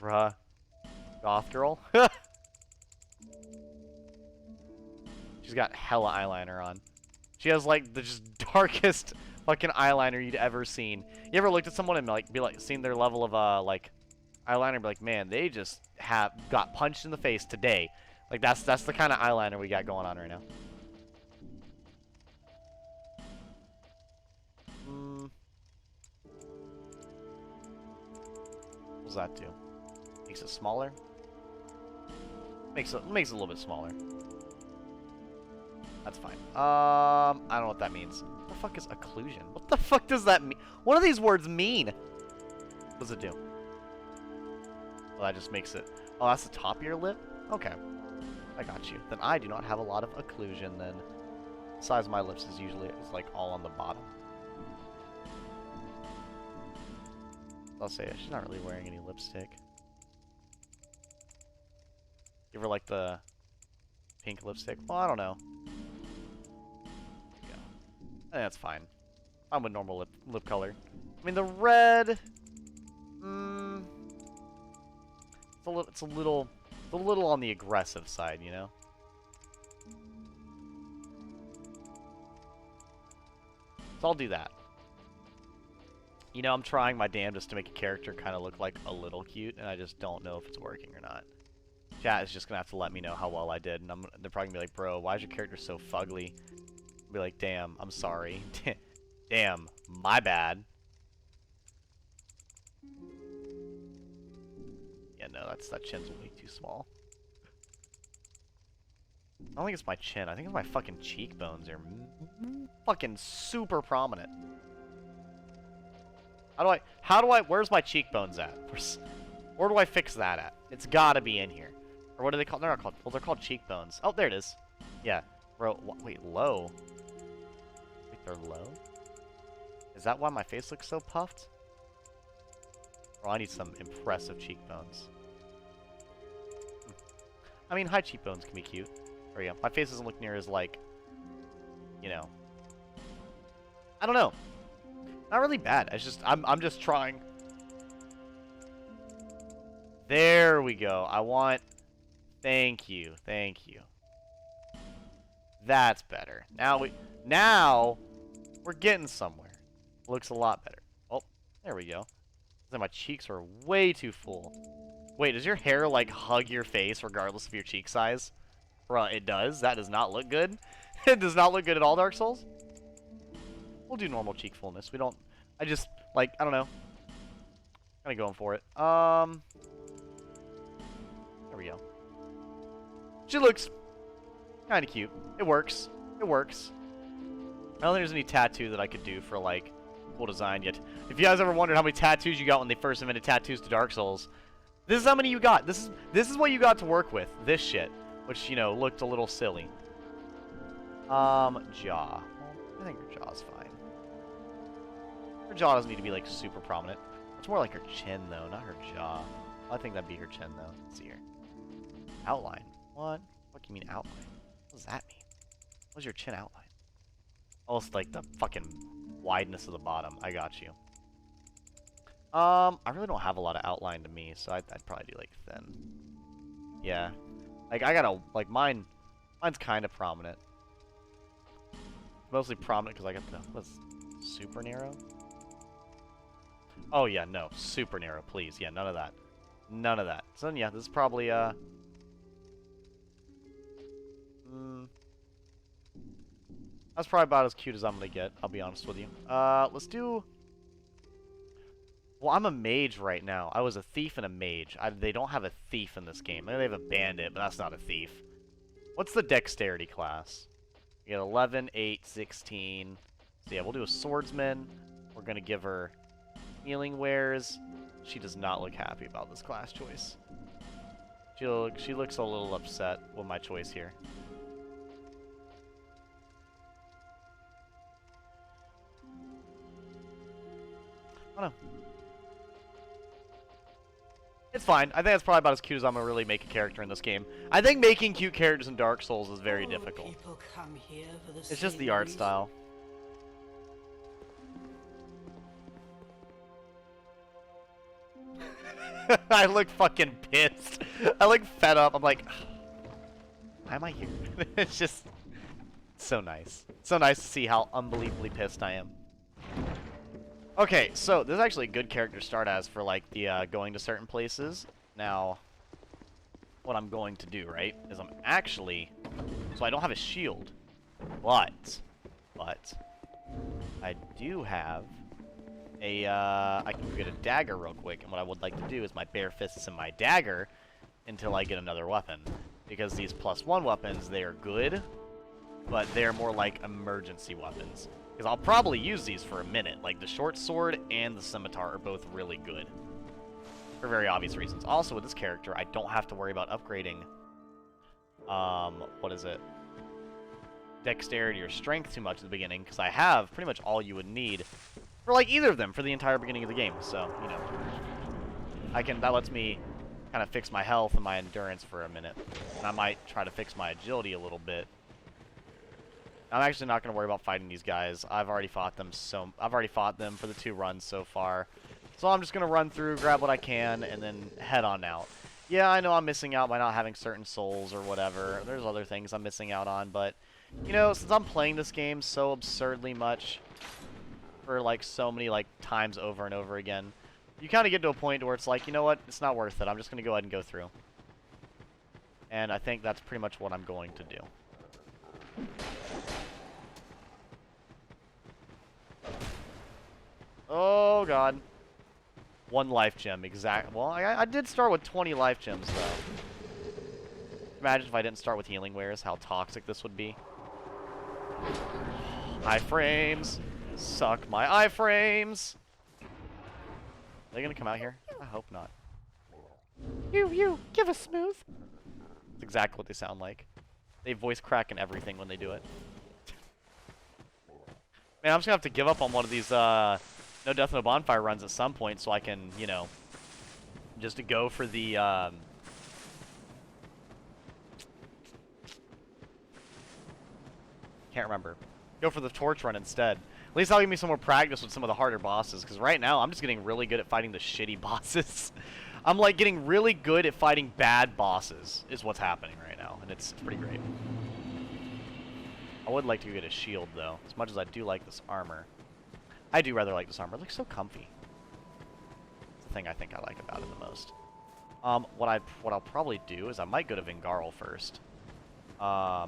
[SPEAKER 1] Bruh. Goth girl? She's got hella eyeliner on. She has like the just darkest fucking eyeliner you'd ever seen. You ever looked at someone and like seen their level of like eyeliner and be like, man, they just got punched in the face today. Like that's the kind of eyeliner we got going on right now. What does that do? Makes it smaller? Makes it a little bit smaller. That's fine. I don't know what that means. What the fuck is occlusion? What the fuck does that mean? What do these words mean? What does it do? Well, that just makes it... Oh, that's the top of your lip? Okay. I got you. Then I do not have a lot of occlusion, then. The size of my lips is usually like all on the bottom. I'll say it. She's not really wearing any lipstick. Give her like the pink lipstick? Well, I don't know. Yeah. I think that's fine. I'm with normal lip color. I mean, the red... It's a little on the aggressive side, you know? So I'll do that. You know, I'm trying my damnedest to make a character kind of look like a little cute, and I just don't know if it's working or not. Chat is just gonna have to let me know how well I did, and they're probably gonna be like, bro, why is your character so fugly? I'll be like, damn, I'm sorry. Damn, my bad. Yeah, no, that chin's way too small. I don't think it's my chin. I think it's my fucking cheekbones. They're fucking super prominent. Where's my cheekbones at? Where do I fix that at? It's gotta be in here. Or what are they called? They're not called, well, they're called cheekbones. Oh, there it is. Yeah. Bro, wait, low? Wait, they're low? Is that why my face looks so puffed? Oh, I need some impressive cheekbones. I mean, high cheekbones can be cute. There we go. My face doesn't look near as, like, you know. I don't know. Not really bad. It's just, I'm just trying. There we go. Thank you. Thank you. That's better. Now we're getting somewhere. Looks a lot better. Oh, There we go. My cheeks are way too full. Wait, does your hair, like, hug your face regardless of your cheek size? Bro, it does? That does not look good. It does not look good at all, Dark Souls. We'll do normal cheek fullness. We don't... I just, like, I don't know. Kinda going for it. There we go. She looks kinda cute. It works. It works. I don't think there's any tattoo that I could do for, like, cool design yet. If you guys ever wondered how many tattoos you got when they first invented tattoos to Dark Souls, this is how many you got. This is what you got to work with. This shit, which, you know, looked a little silly. Jaw. I think her jaw's fine. Her jaw doesn't need to be, like, super prominent. It's more like her chin, though, not her jaw. I think that'd be her chin, though. Let's see here. Outline. What? What do you mean outline? What does that mean? What's your chin outline? Oh, it's like the fucking wideness of the bottom. I got you. I really don't have a lot of outline to me, so I'd probably do, like, thin. Yeah. Like, I gotta, like, mine's kind of prominent. Mostly prominent because I got the, what's super narrow? Oh, yeah, no. Super narrow, please. Yeah, none of that. None of that. So, yeah, this is probably, that's probably about as cute as I'm gonna get, I'll be honest with you. Let's do... Well, I'm a mage right now. I was a thief and a mage. They don't have a thief in this game. Maybe they have a bandit, but that's not a thief. What's the dexterity class? We got 11, 8, 16. So yeah, we'll do a swordsman. We're gonna give her healing wares. She does not look happy about this class choice. She looks a little upset with my choice here. I don't know. It's fine. I think that's probably about as cute as I'm gonna really make a character in this game. I think making cute characters in Dark Souls is very difficult. It's just the art style. I look fucking pissed. I look fed up. I'm like, why am I here? It's just so nice. So nice to see how unbelievably pissed I am. Okay, so this is actually a good character to start as for, like, the going to certain places. Now, what I'm going to do, right, is I'm actually... So I don't have a shield, but I do have a, I can get a dagger real quick, and what I would like to do is my bare fists and my dagger until I get another weapon. Because these +1 weapons, they are good, but they're more like emergency weapons. Because I'll probably use these for a minute. Like, the short sword and the scimitar are both really good. For very obvious reasons. Also, with this character, I don't have to worry about upgrading... what is it? Dexterity or strength too much at the beginning, because I have pretty much all you would need for, like, either of them for the entire beginning of the game. So, you know. That lets me kind of fix my health and my endurance for a minute. And I might try to fix my agility a little bit. I'm actually not going to worry about fighting these guys. I've already fought them for the 2 runs so far. So I'm just going to run through, grab what I can, and then head on out. Yeah, I know I'm missing out by not having certain souls or whatever. There's other things I'm missing out on, but, you know, since I'm playing this game so absurdly much for, like, so many, like, times over and over again, you kind of get to a point where it's like, you know what, it's not worth it. I'm just going to go ahead and go through. And I think that's pretty much what I'm going to do. Oh, God. 1 life gem, exact. Well, I did start with 20 life gems, though. Imagine if I didn't start with healing wares, how toxic this would be. Iframes. Suck my iframes. Are they going to come out here? I hope not. You, give us smooth. That's exactly what they sound like. They voice crack and everything when they do it. Man, I'm just going to have to give up on one of these, No Death, No Bonfire runs at some point so I can, you know, just to go for the, can't remember. Go for the torch run instead. At least that'll give me some more practice with some of the harder bosses, because right now I'm just getting really good at fighting the shitty bosses. I'm, like, getting really good at fighting bad bosses is what's happening right now, and it's pretty great. I would like to get a shield, though, as much as I do like this armor. I do rather like this armor. It looks so comfy. the thing I think I like about it the most. What I'll probably do is I might go to Vingarl first. Yeah,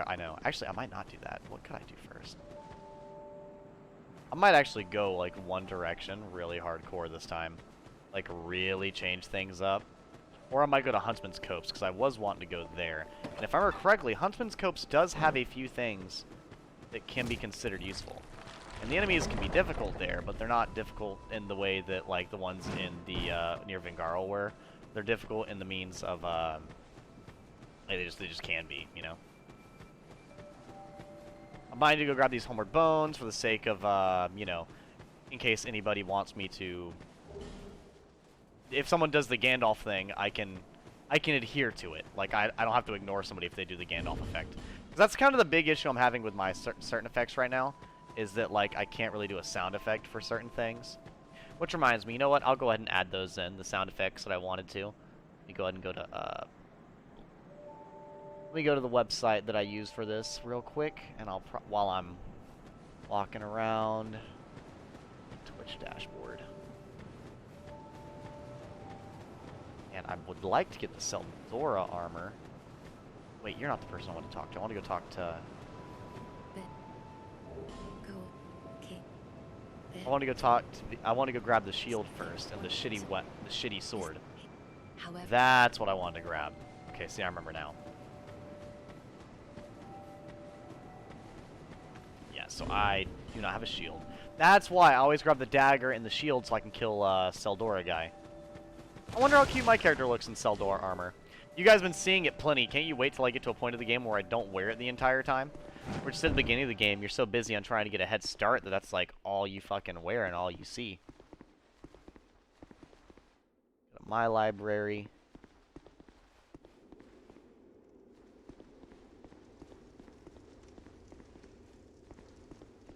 [SPEAKER 1] I know. Actually, I might not do that. What could I do first? I might actually go, like, one direction, really hardcore this time. Like, really change things up. Or I might go to Huntsman's Copse, because I was wanting to go there. And if I remember correctly, Huntsman's Copse does have a few things that can be considered useful. And the enemies can be difficult there, but they're not difficult in the way that, like, the ones in the, near Vingarl were. They're difficult in the means of, they just can be, you know? I'm minded to go grab these Homeward Bones for the sake of, you know, in case anybody wants me to... If someone does the Gandalf thing, I can adhere to it. Like, I don't have to ignore somebody if they do the Gandalf effect. 'Cause that's kind of the big issue I'm having with my certain effects right now, is that, like, I can't really do a sound effect for certain things. Which reminds me, you know what? I'll go ahead and add those in, the sound effects that I wanted to. Let me go ahead and go to, let me go to the website that I use for this real quick, and I'll while I'm walking around Twitch dashboard. And I would like to get the Seldora armor. Wait, you're not the person I want to talk to. I want to go talk to... I want to go talk to the... I want to go grab the shield first and the shitty sword. That's what I wanted to grab. Okay, see, I remember now. Yeah, so I do not have a shield. That's why I always grab the dagger and the shield so I can kill Seldora guy. I wonder how cute my character looks in Seldora armor. You guys have been seeing it plenty. Can't you wait till I get to a point of the game where I don't wear it the entire time? We're just at the beginning of the game. You're so busy on trying to get a head start that that's like all you fucking wear and all you see. Go to my library.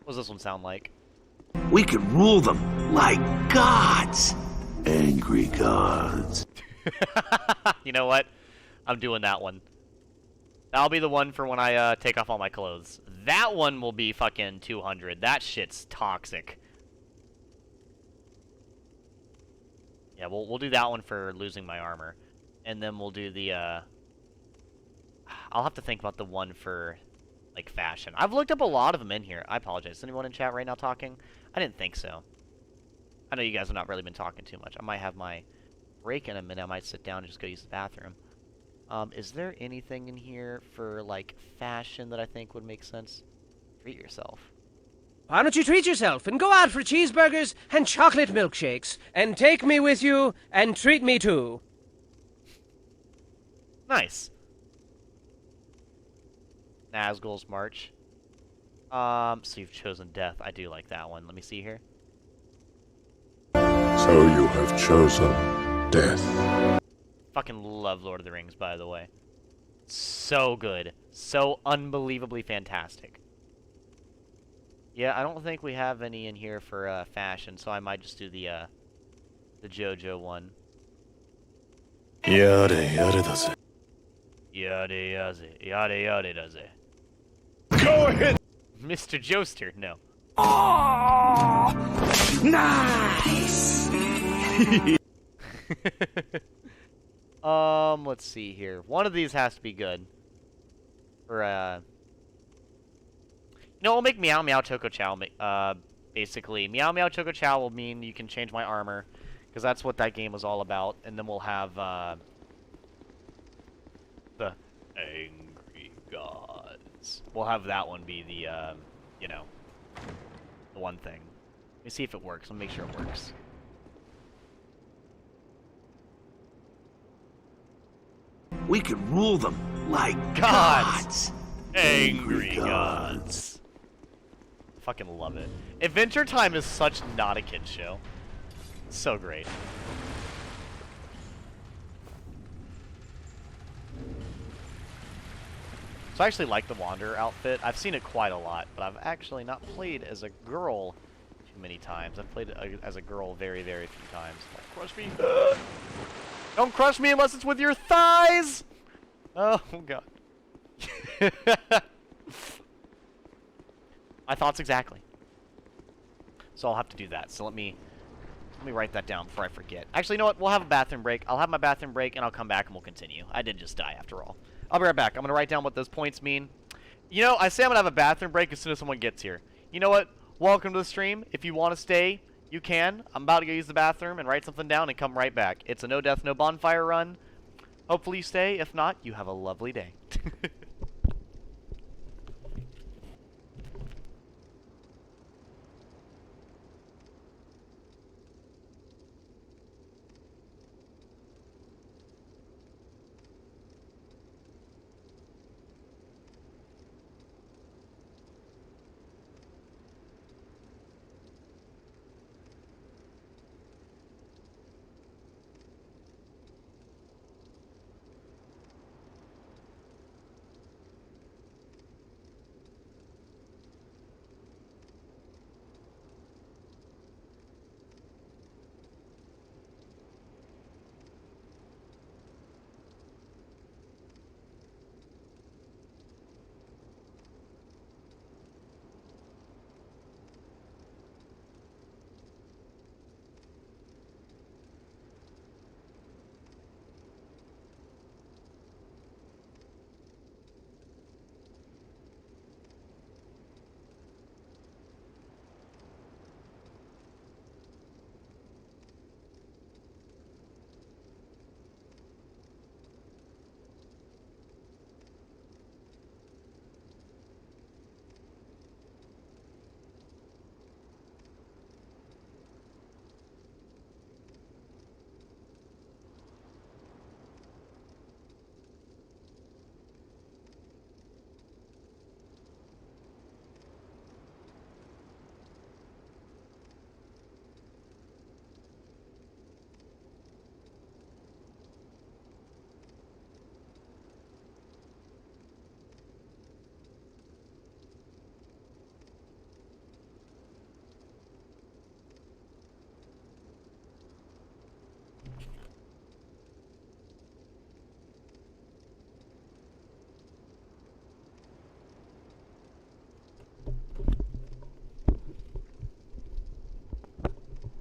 [SPEAKER 1] What does this one sound like?
[SPEAKER 5] We could rule them like gods. Angry gods.
[SPEAKER 1] You know what? I'm doing that one. That'll be the one for when I take off all my clothes. That one will be fucking 200. That shit's toxic. Yeah, we'll do that one for losing my armor. And then we'll do the, I'll have to think about the one for, like, fashion. I've looked up a lot of them in here. I apologize. Is anyone in chat right now talking? I didn't think so. I know you guys have not really been talking too much. I might have my break in a minute. I might sit down and just go use the bathroom. Is there anything in here for, like, fashion that I think would make sense? Treat yourself.
[SPEAKER 6] Why don't you treat yourself and go out for cheeseburgers and chocolate milkshakes and take me with you and treat me too?
[SPEAKER 1] Nice. Nazgul's March. So you've chosen death. I do like that one. Let me see here.
[SPEAKER 2] So you have chosen death.
[SPEAKER 1] Fucking love Lord of the Rings, by the way. So good. So unbelievably fantastic. Yeah, I don't think we have any in here for fashion, so I might just do the JoJo one.
[SPEAKER 2] Yare yare daze.
[SPEAKER 1] Yade yaze. Yade yade daze.
[SPEAKER 2] Go ahead.
[SPEAKER 1] Mr. Joester, no.
[SPEAKER 5] Oh, nice.
[SPEAKER 1] Let's see here. One of these has to be good. For, no, we'll make Meow Meow Choco Chow. Basically, Meow Meow Choco Chow will mean you can change my armor, because that's what that game was all about. And then we'll have, the Angry Gods. We'll have that one be the, you know, the one thing. Let me see if it works. Let me make sure it works.
[SPEAKER 5] We could rule them like
[SPEAKER 1] Gods.
[SPEAKER 5] gods.
[SPEAKER 1] Angry Gods. Fucking love it. Adventure Time is such not a kid's show. It's so great. So I actually like the Wanderer outfit. I've seen it quite a lot, but I've actually not played as a girl too many times. I've played as a girl very, very few times. Don't crush me. Don't crush me unless it's with your thighs! Oh, God. My thoughts exactly. So I'll have to do that. So let me Let me write that down before I forget. Actually, you know what? We'll have a bathroom break. I'll have my bathroom break, and I'll come back, and we'll continue. I did just die, after all. I'll be right back. I'm going to write down what those points mean. You know, I say I'm going to have a bathroom break as soon as someone gets here. You know what? Welcome to the stream. If you want to stay, you can. I'm about to go use the bathroom and write something down and come right back. It's a no death, no bonfire run. Hopefully you stay. If not, you have a lovely day.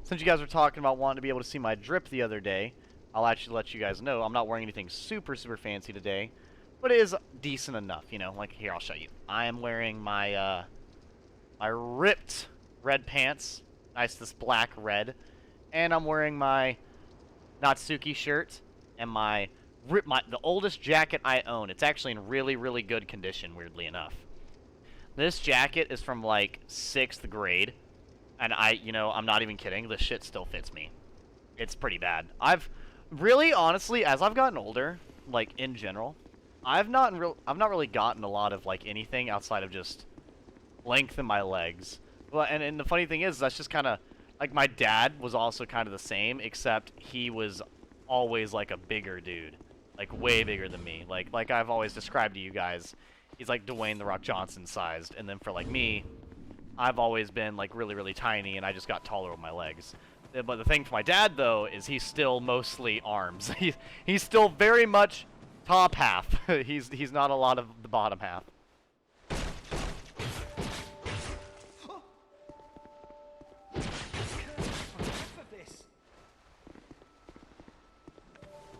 [SPEAKER 1] Since you guys were talking about wanting to be able to see my drip the other day, I'll actually let you guys know I'm not wearing anything super fancy today, but it is decent enough, you know. Like, here, I'll show you. I am wearing my my ripped red pants, nice this black red, and I'm wearing my Natsuki shirt and the oldest jacket I own. It's actually in really good condition, weirdly enough. This jacket is from like 6th grade. And I'm not even kidding. This shit still fits me. It's pretty bad. I've really, honestly, as I've gotten older, like in general, I've not really gotten a lot of like anything outside of just length in my legs. Well, and the funny thing is, that's just kind of like my dad was also kind of the same, except he was always like a bigger dude, like way bigger than me. Like I've always described to you guys, he's like Dwayne the Rock Johnson sized, and then for like me, I've always been like really tiny, and I just got taller with my legs. But the thing for my dad though is he's still mostly arms. He's still very much top half. he's not a lot of the bottom half.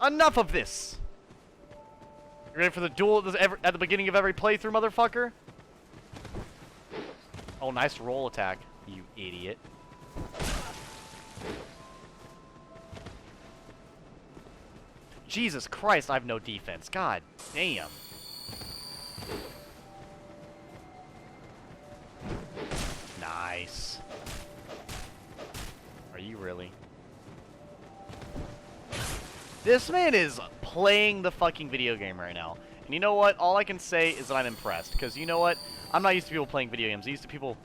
[SPEAKER 1] Enough of this. You ready for the duel at the beginning of every playthrough, motherfucker? Oh, nice roll attack, you idiot. Jesus Christ, I have no defense. God damn. Nice. Are you really? This man is playing the fucking video game right now. And you know what? All I can say is that I'm impressed. Because you know what? I'm not used to people playing video games. I'm used to people,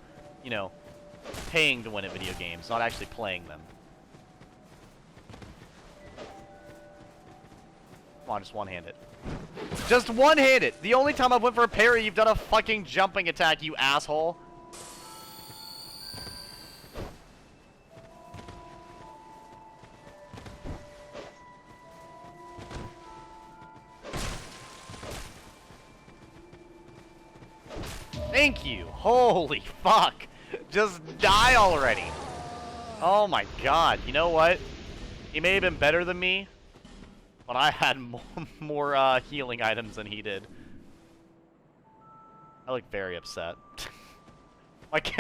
[SPEAKER 1] you know, paying to win at video games, not actually playing them. Come on, just one-hand it. Just one-hand it! The only time I went for a parry, you've done a fucking jumping attack, you asshole. Thank you. Holy fuck. Just die already. Oh my god, you know what? He may have been better than me, but I had more healing items than he did. I look very upset.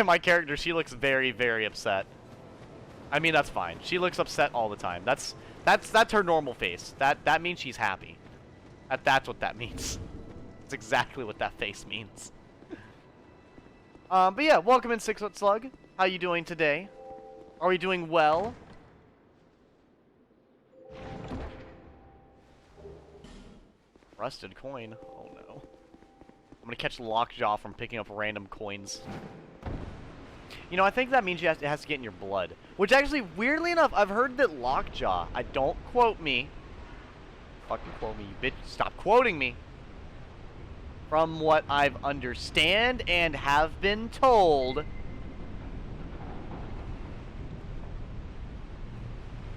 [SPEAKER 1] my character, she looks very, very upset. I mean, that's fine. She looks upset all the time. That's her normal face. That means she's happy. That's what that means. That's exactly what that face means. But yeah, welcome in 6 Foot Slug. How you doing today? Are we doing well? Rusted coin. Oh no. I'm gonna catch Lockjaw from picking up random coins. You know, I think that means it has to get in your blood. Which actually, weirdly enough, I've heard that Lockjaw, don't quote me. Fucking quote me, you bitch. Stop quoting me. From what I've understand and have been told,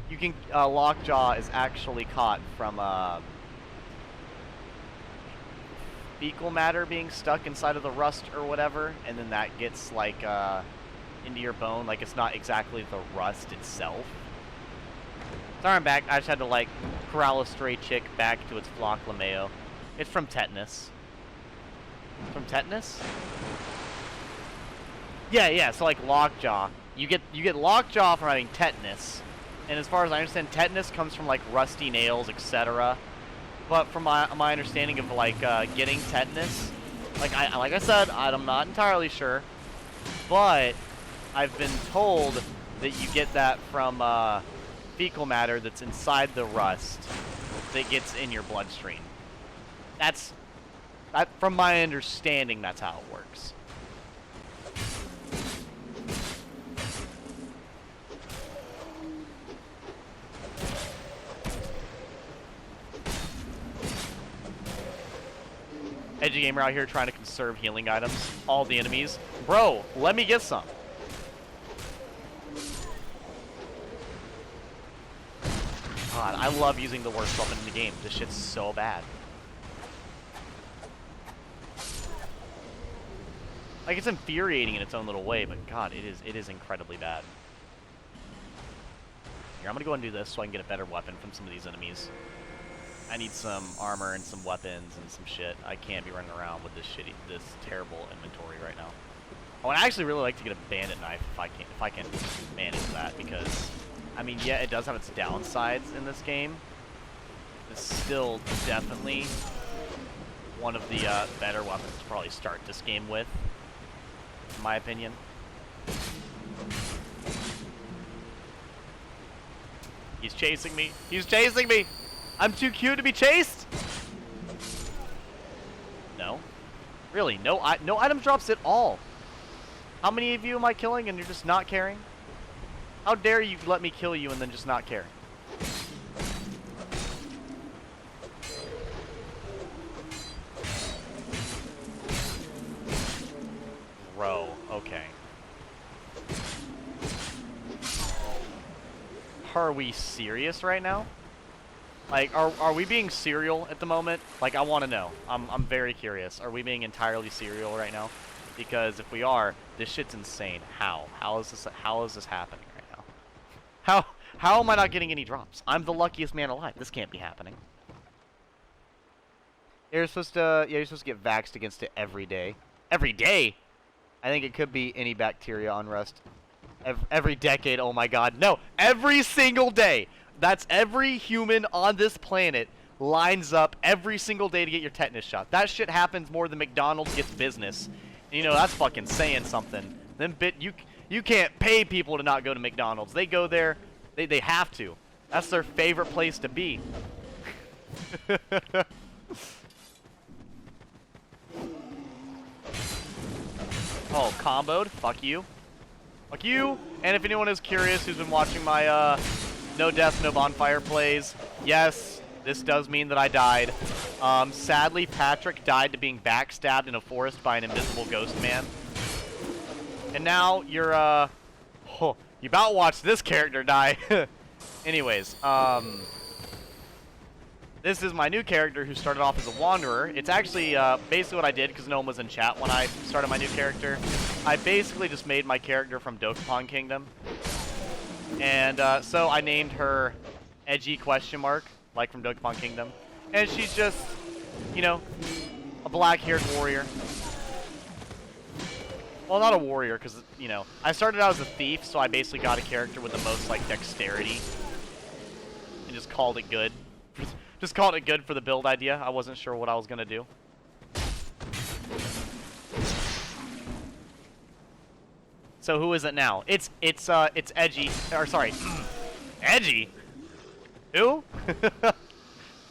[SPEAKER 1] you can, Lockjaw is actually caught from, fecal matter being stuck inside of the rust or whatever, and then that gets, like, into your bone. Like, it's not exactly the rust itself. Sorry, I'm back. I just had to, like, corral a stray chick back to its flock lmao. It's from tetanus. From tetanus? Yeah, so, like, Lockjaw. You get Lockjaw from having tetanus, and as far as I understand, tetanus comes from, like, rusty nails, etc. But from my understanding of, like, getting tetanus, like I said, I'm not entirely sure, but I've been told that you get that from fecal matter that's inside the rust that gets in your bloodstream. From my understanding, that's how it works. Edgy gamer out here trying to conserve healing items. All the enemies. Bro, let me get some. God, I love using the worst weapon in the game. This shit's so bad. Like, it's infuriating in its own little way, but God, it is incredibly bad. Here, I'm gonna go and do this so I can get a better weapon from some of these enemies. I need some armor and some weapons and some shit. I can't be running around with this terrible inventory right now. I would actually really like to get a bandit knife if I can manage that, because I mean, yeah, it does have its downsides in this game. It's still definitely one of the better weapons to probably start this game with, in my opinion. He's chasing me. He's chasing me. I'm too cute to be chased? No. Really, no item drops at all. How many of you am I killing and you're just not caring? How dare you let me kill you and then just not care? Bro, okay. Are we serious right now? Like, are we being serial at the moment? Like, I want to know. I'm very curious. Are we being entirely serial right now? Because if we are, this shit's insane. How? How is this happening right now? How am I not getting any drops? I'm the luckiest man alive. This can't be happening. You're supposed to get vaxxed against it every day. Every day? I think it could be any bacteria on Rust. Every decade, oh my god. No, every single day. That's every human on this planet lines up every single day to get your tetanus shot. That shit happens more than McDonald's gets business. And, you know, that's fucking saying something. You can't pay people to not go to McDonald's. They go there, they have to. That's their favorite place to be. Oh, comboed? Fuck you. Fuck you! And if anyone is curious who's been watching my, No Death, No Bonfire plays, yes, this does mean that I died. Sadly, Patrick died to being backstabbed in a forest by an invisible ghost man. And now you're, you about watch this character die. Anyways, this is my new character who started off as a wanderer. It's actually, basically what I did, because no one was in chat when I started my new character. I basically just made my character from Dokapon Kingdom. And so I named her Edgy question mark, like from Dokapon Kingdom. And she's just, you know, a black-haired warrior. Well, not a warrior, because, you know, I started out as a thief, so I basically got a character with the most, like, dexterity. And just called it good. Just called it good for the build idea. I wasn't sure what I was going to do. So who is it now? It's Edgy. Or, sorry. Edgy? Who?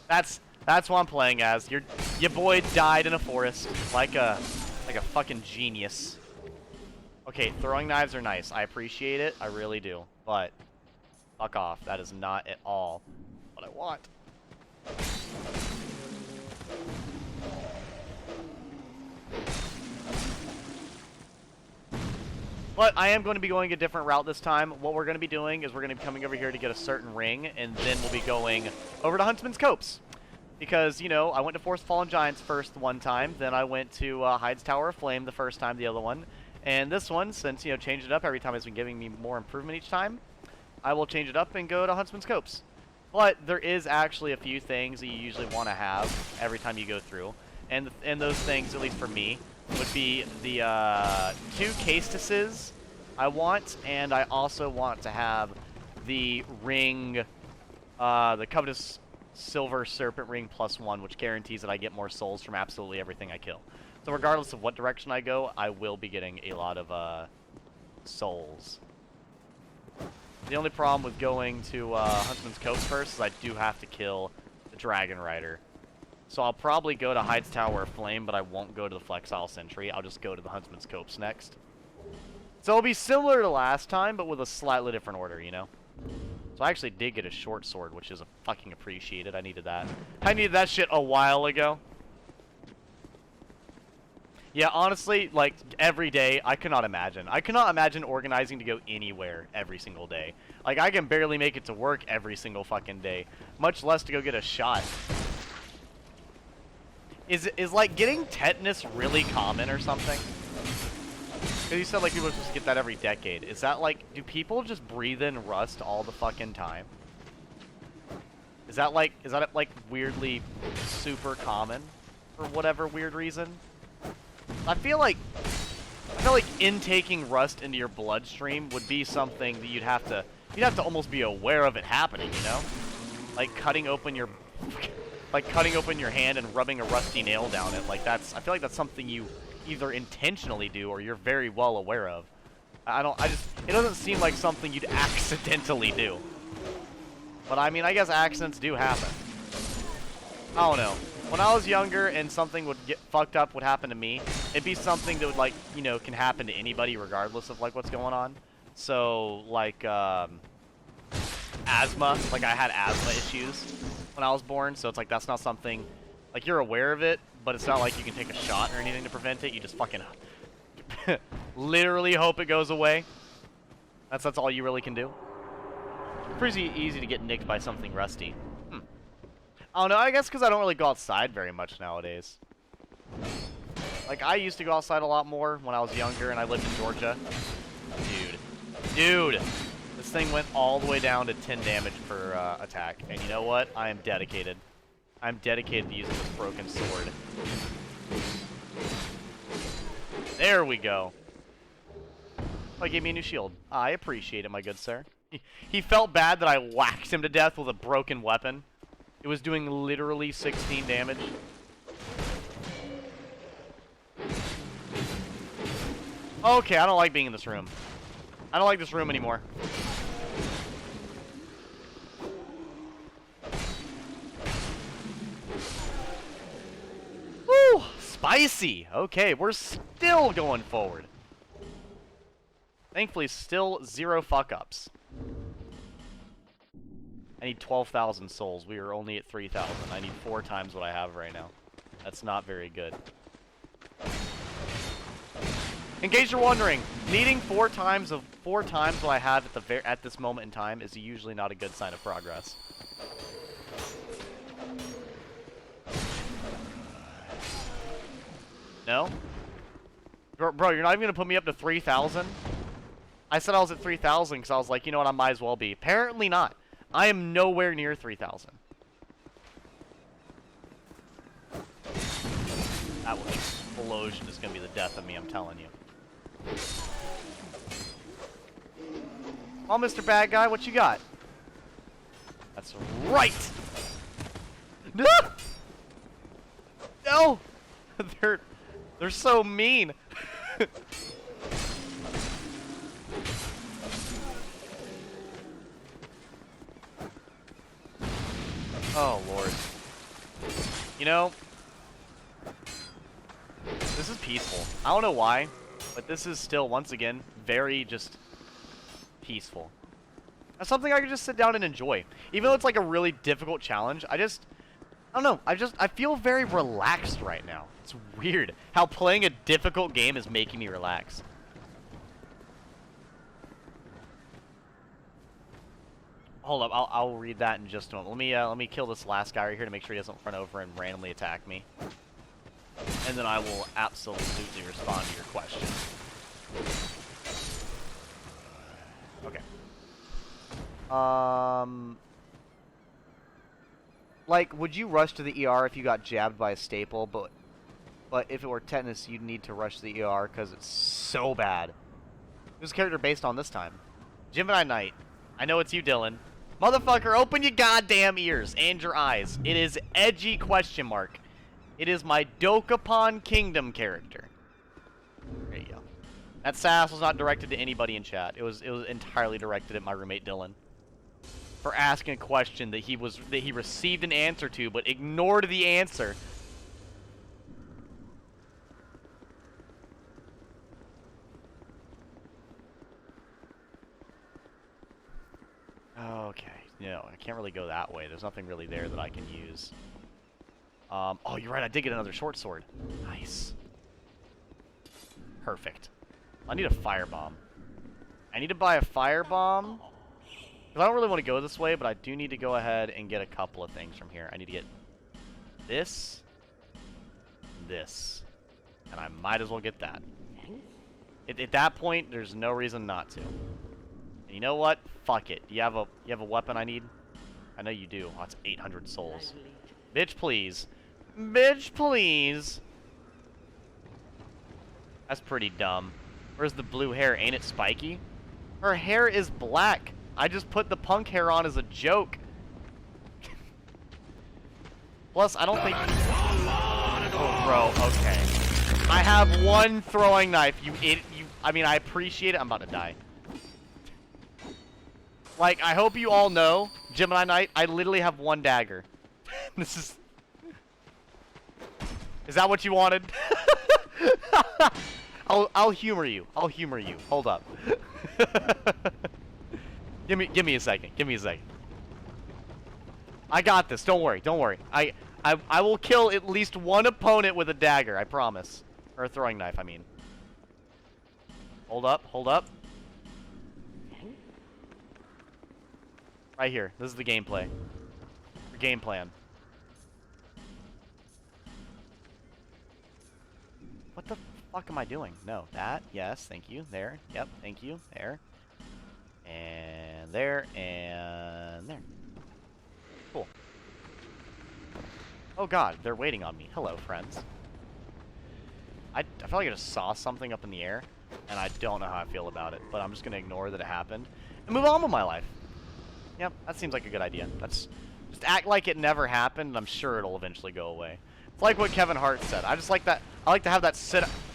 [SPEAKER 1] That's what I'm playing as. Your boy died in a forest. Like a fucking genius. Okay, throwing knives are nice. I appreciate it. I really do. But, fuck off. That is not at all what I want. But I am going to be going a different route this time. What we're going to be doing is we're going to be coming over here to get a certain ring, and then we'll be going over to Huntsman's Copse. Because, you know, I went to Forest Fallen Giants first one time, then I went to Hyde's Tower of Flame the first time, the other one. And this one, since, you know, change it up every time, it's been giving me more improvement each time, I will change it up and go to Huntsman's Copse. But there is actually a few things that you usually want to have every time you go through. And those things, at least for me, would be the 2 castices I want, and I also want to have the ring, the Covetous Silver Serpent Ring +1, which guarantees that I get more souls from absolutely everything I kill. So regardless of what direction I go, I will be getting a lot of souls. The only problem with going to Huntsman's Copse first is I do have to kill the Dragon Rider. So I'll probably go to Hyde's Tower of Flame, but I won't go to the Flexile Sentry. I'll just go to the Huntsman's Copse next. So it'll be similar to last time, but with a slightly different order, you know? So I actually did get a short sword, which is fucking appreciated. I needed that. I needed that shit a while ago. Yeah, honestly, like, every day, I cannot imagine. I cannot imagine organizing to go anywhere every single day. Like, I can barely make it to work every single fucking day, much less to go get a shot. Is like, getting tetanus really common or something? Because you said, like, people are supposed to get that every decade. Is that, like, do people just breathe in rust all the fucking time? Is that, like, weirdly super common for whatever weird reason? I feel like intaking rust into your bloodstream would be something that you'd have to almost be aware of it happening, you know? Like cutting open your hand and rubbing a rusty nail down it. Like I feel like that's something you either intentionally do or you're very well aware of. It doesn't seem like something you'd accidentally do. But I mean, I guess accidents do happen. I don't know. When I was younger and something would get fucked up would happen to me, it'd be something that would, like, you know, can happen to anybody regardless of, like, what's going on. So, like, asthma. Like, I had asthma issues when I was born, so it's like that's not something, like, you're aware of it, but it's not like you can take a shot or anything to prevent it. You just fucking literally hope it goes away. That's all you really can do. Pretty easy to get nicked by something rusty. I don't know, I guess because I don't really go outside very much nowadays. Like, I used to go outside a lot more when I was younger and I lived in Georgia. Dude, this thing went all the way down to 10 damage per attack. And you know what? I am dedicated. I'm dedicated to using this broken sword. There we go. Oh, he gave me a new shield. I appreciate it, my good sir. He felt bad that I whacked him to death with a broken weapon. It was doing literally 16 damage. Okay, I don't like being in this room. I don't like this room anymore. Woo! Spicy! Okay, we're still going forward. Thankfully, still 0 fuck-ups. I need 12,000 souls. We are only at 3,000. I need 4 times what I have right now. That's not very good. In case you're wondering, needing 4 times what I have at this moment in time is usually not a good sign of progress. No? Bro, you're not even gonna put me up to 3,000? I said I was at 3,000 because I was like, you know what, I might as well be. Apparently not. I am nowhere near 3,000. That explosion is going to be the death of me, I'm telling you. Come on, Mr. Bad Guy, what you got? That's right! No! No! They're so mean. Oh, Lord. You know, this is peaceful. I don't know why, but this is still, once again, very just peaceful. That's something I can just sit down and enjoy. Even though it's like a really difficult challenge, I don't know, I feel very relaxed right now. It's weird how playing a difficult game is making me relax. Hold up, I'll read that in just a moment. Let me kill this last guy right here to make sure he doesn't run over and randomly attack me. And then I will absolutely respond to your question. Okay. Like, would you rush to the ER if you got jabbed by a staple, but if it were tetanus, you'd need to rush to the ER because it's so bad. Who's the character based on this time? Gemini Knight. I know it's you, Dylan. Motherfucker, open your goddamn ears and your eyes. It is Edgy question mark. It is my Dokapon Kingdom character. There you go. That sass was not directed to anybody in chat. It was entirely directed at my roommate Dylan for asking a question that he received an answer to but ignored the answer. Okay, no, I can't really go that way. There's nothing really there that I can use. Oh, you're right, I did get another short sword. Nice. Perfect. I need a firebomb. I need to buy a firebomb. Because I don't really want to go this way, but I do need to go ahead and get a couple of things from here. I need to get this, and I might as well get that. At that point, there's no reason not to. And you know what? Fuck it. You have a weapon I need? I know you do. Oh, that's 800 souls. Bitch, please. Bitch, please. That's pretty dumb. Where's the blue hair? Ain't it spiky? Her hair is black. I just put the punk hair on as a joke. Plus, I don't think... Oh, bro, okay. I have one throwing knife. I mean, I appreciate it. I'm about to die. Like, I hope you all know, Gemini Knight, I literally have one dagger. This is... Is that what you wanted? I'll humor you. I'll humor you. Hold up. Give me a second. Give me a second. I got this. Don't worry. Don't worry. I will kill at least one opponent with a dagger. I promise. Or a throwing knife, I mean. Hold up. Hold up. Right here. This is the gameplay. The game plan. What the fuck am I doing? No, that. Yes, thank you. There. Yep, thank you. There. And there. And there. Cool. Oh god, they're waiting on me. Hello, friends. I feel like I just saw something up in the air, and I don't know how I feel about it, but I'm just going to ignore that it happened and move on with my life. Yep, that seems like a good idea. Just act like it never happened, and I'm sure it'll eventually go away. It's like what Kevin Hart said. I just like that. I like to have that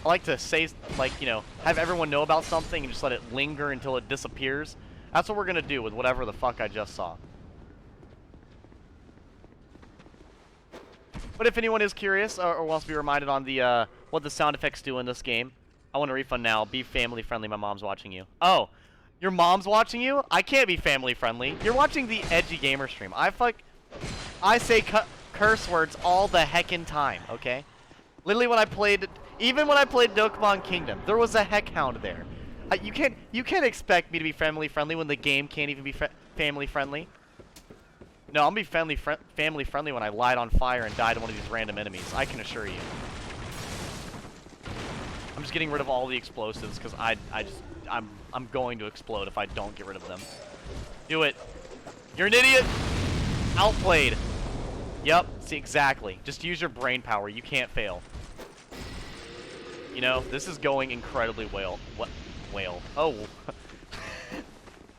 [SPEAKER 1] I like to say, like, you know, have everyone know about something and just let it linger until it disappears. That's what we're going to do with whatever the fuck I just saw. But if anyone is curious or wants to be reminded on the what the sound effects do in this game, I want a refund now. Be family friendly. My mom's watching you. Oh, your mom's watching you? I can't be family friendly. You're watching the Edgy Gamer stream. I say curse words all the heckin' time, okay? Literally even when I played Dokapon Kingdom, there was a heck hound there. You can't expect me to be family friendly when the game can't even be family friendly. No, I'm gonna be family friendly when I light on fire and die to one of these random enemies. I can assure you. I'm just getting rid of all the explosives because I'm going to explode if I don't get rid of them. Do it. You're an idiot. Outplayed. Yep. See, exactly. Just use your brain power. You can't fail. You know, this is going incredibly well. What? Whale. Oh.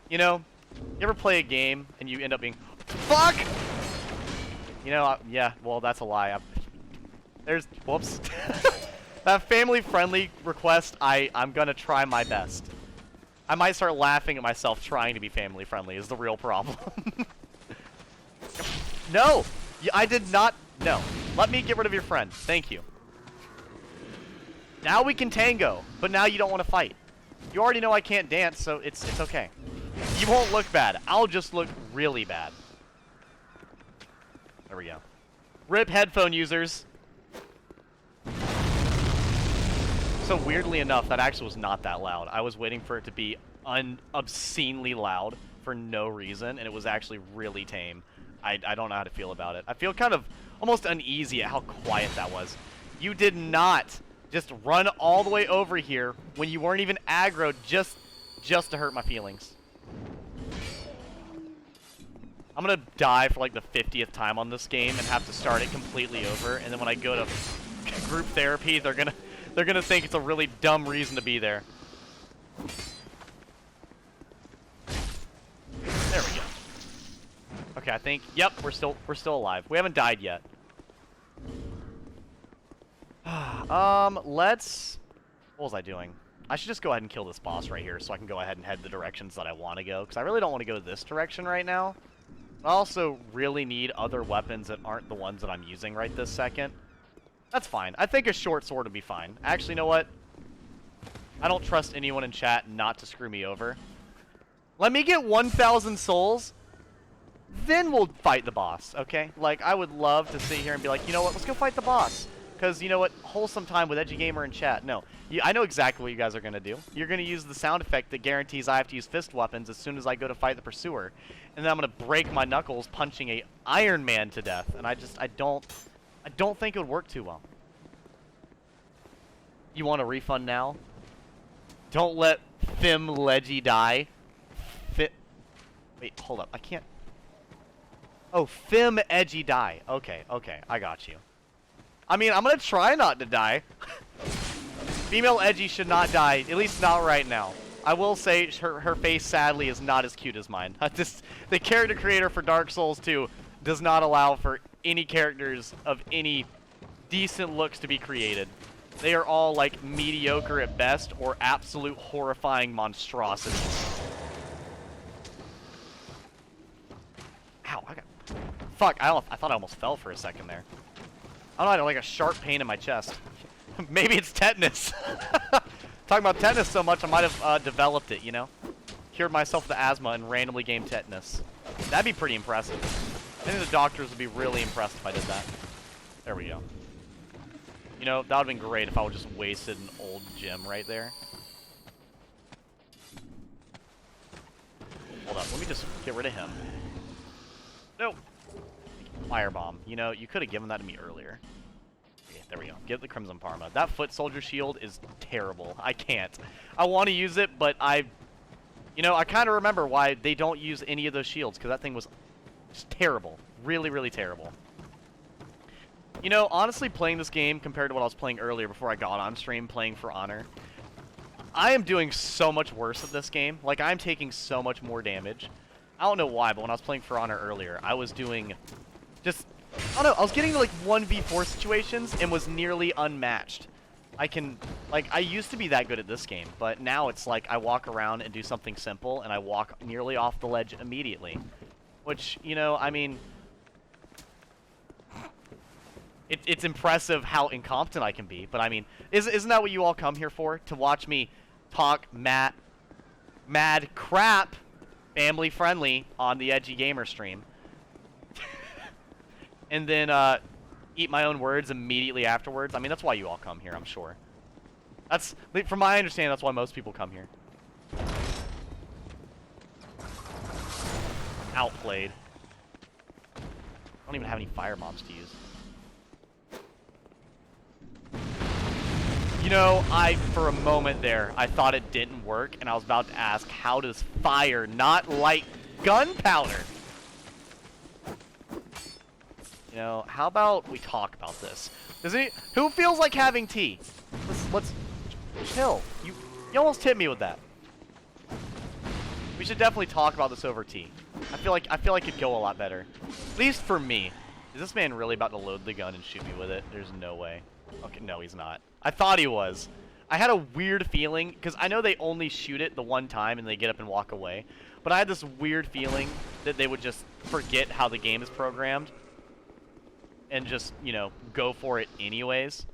[SPEAKER 1] You know, you ever play a game and you end up being, fuck! You know, yeah, well, that's a lie. There's, whoops. That family-friendly request, I'm gonna try my best. I might start laughing at myself trying to be family-friendly is the real problem. No! I did not, no. Let me get rid of your friend. Thank you. Now we can tango, but now you don't want to fight. You already know I can't dance, so it's okay. You won't look bad. I'll just look really bad. There we go. RIP headphone users. So weirdly enough, that actually was not that loud. I was waiting for it to be obscenely loud for no reason, and it was actually really tame. I don't know how to feel about it. I feel kind of almost uneasy at how quiet that was. You did not just run all the way over here when you weren't even aggroed just to hurt my feelings. I'm gonna die for like the 50th time on this game and have to start it completely over, and then when I go to group therapy, they're gonna think it's a really dumb reason to be there. There we go. Okay, I think, yep, we're still alive. We haven't died yet. Let's, what was I doing? I should just go ahead and kill this boss right here so I can go ahead and head the directions that I want to go, because I really don't want to go this direction right now. I also really need other weapons that aren't the ones that I'm using right this second. That's fine. I think a short sword would be fine. Actually, you know what? I don't trust anyone in chat not to screw me over. Let me get 1,000 souls, then we'll fight the boss, okay? Like, I would love to sit here and be like, you know what, let's go fight the boss. Because, you know what, wholesome time with Edgy Gamer in chat. No, I know exactly what you guys are going to do. You're going to use the sound effect that guarantees I have to use fist weapons as soon as I go to fight the pursuer. And then I'm going to break my knuckles punching a Iron Man to death. And I don't think it would work too well. You want a refund now? Don't let Fim Leggy die. Wait, hold up. I can't. Oh, Fim Edgy die. Okay, I got you. I mean, I'm gonna try not to die. Female Edgy should not die, at least not right now. I will say her face, sadly, is not as cute as mine. The character creator for Dark Souls 2 does not allow for any characters of any decent looks to be created. They are all, like, mediocre at best or absolute horrifying monstrosities. Ow, fuck, I thought I almost fell for a second there. I don't know, I had like a sharp pain in my chest. Maybe it's tetanus. Talking about tetanus so much, I might have developed it, you know? Cured myself of the asthma and randomly gained tetanus. That'd be pretty impressive. I think the doctors would be really impressed if I did that. There we go. You know, that would have been great if I would just wasted an old gem right there. Hold up, let me just get rid of him. No! Firebomb. You know, you could have given that to me earlier. Okay, there we go. Get the Crimson Parma. That foot soldier shield is terrible. I can't. I want to use it, but you know, I kind of remember why they don't use any of those shields, because that thing was just terrible. Really, really terrible. You know, honestly, playing this game compared to what I was playing earlier before I got on stream playing For Honor, I am doing so much worse at this game. Like, I'm taking so much more damage. I don't know why, but when I was playing For Honor earlier, I was doing just, I don't know, I was getting to like 1v4 situations and was nearly unmatched. I used to be that good at this game, but now it's like I walk around and do something simple and I walk nearly off the ledge immediately. Which, you know, I mean, it's impressive how incompetent I can be, but I mean, isn't that what you all come here for? To watch me talk mad crap, family friendly, on the Edgy Gamer stream. And then eat my own words immediately afterwards. I mean, that's why you all come here, I'm sure. That's, from my understanding, that's why most people come here. Outplayed. I don't even have any fire bombs to use. You know, for a moment there, I thought it didn't work, and I was about to ask, how does fire not light gunpowder? You know, how about we talk about this? Who feels like having tea? Let's chill. You almost hit me with that. We should definitely talk about this over tea. I feel like it'd go a lot better. At least for me. Is this man really about to load the gun and shoot me with it? There's no way. Okay, no, he's not. I thought he was. I had a weird feeling, because I know they only shoot it the one time and they get up and walk away. But I had this weird feeling that they would just forget how the game is programmed and just, you know, go for it anyways.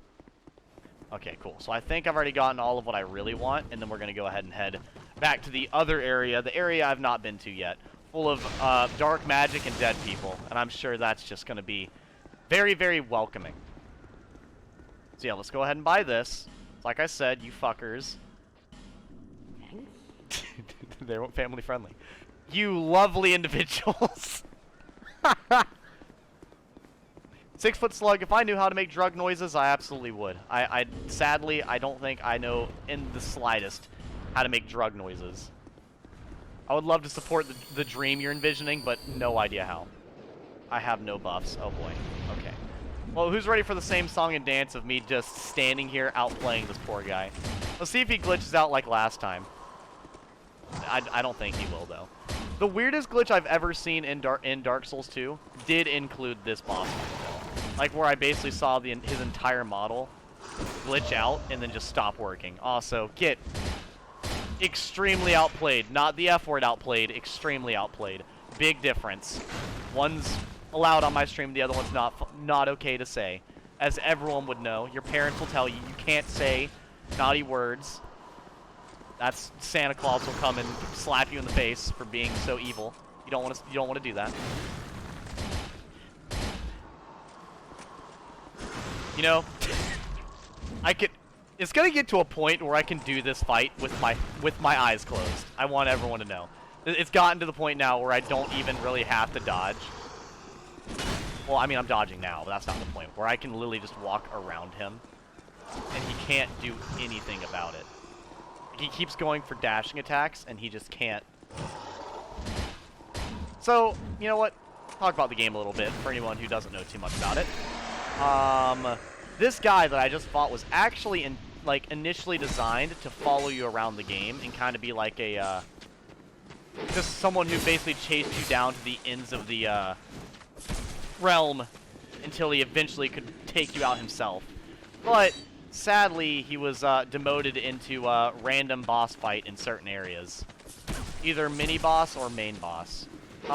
[SPEAKER 1] Okay, cool. So I think I've already gotten all of what I really want, and then we're going to go ahead and head back to the other area, the area I've not been to yet, full of dark magic and dead people, and I'm sure that's just going to be very, very welcoming. So yeah, let's go ahead and buy this. Like I said, you fuckers. They weren't family friendly. You lovely individuals. 6-foot slug, if I knew how to make drug noises, I absolutely would. Sadly, I don't think I know in the slightest how to make drug noises. I would love to support the dream you're envisioning, but no idea how. I have no buffs. Oh boy. Okay. Well, who's ready for the same song and dance of me just standing here outplaying this poor guy? Let's see if he glitches out like last time. I don't think he will, though. The weirdest glitch I've ever seen in Dark Souls 2 did include this boss fight, though. Like, where I basically saw his entire model glitch out and then just stop working. Also, get extremely outplayed. Not the F word outplayed, extremely outplayed. Big difference. One's allowed on my stream, the other one's not okay to say. As everyone would know, your parents will tell you you can't say naughty words. That's Santa Claus will come and slap you in the face for being so evil. You don't want to do that. You know, it's gonna get to a point where I can do this fight with my eyes closed. I want everyone to know. It's gotten to the point now where I don't even really have to dodge. Well, I mean, I'm dodging now, but that's not the point. Where I can literally just walk around him, and he can't do anything about it. He keeps going for dashing attacks, and he just can't. So, you know what? Talk about the game a little bit for anyone who doesn't know too much about it. This guy that I just fought was actually initially designed to follow you around the game and kind of be like a just someone who basically chased you down to the ends of the realm until he eventually could take you out himself. But sadly, he was demoted into random boss fight in certain areas, either mini boss or main boss.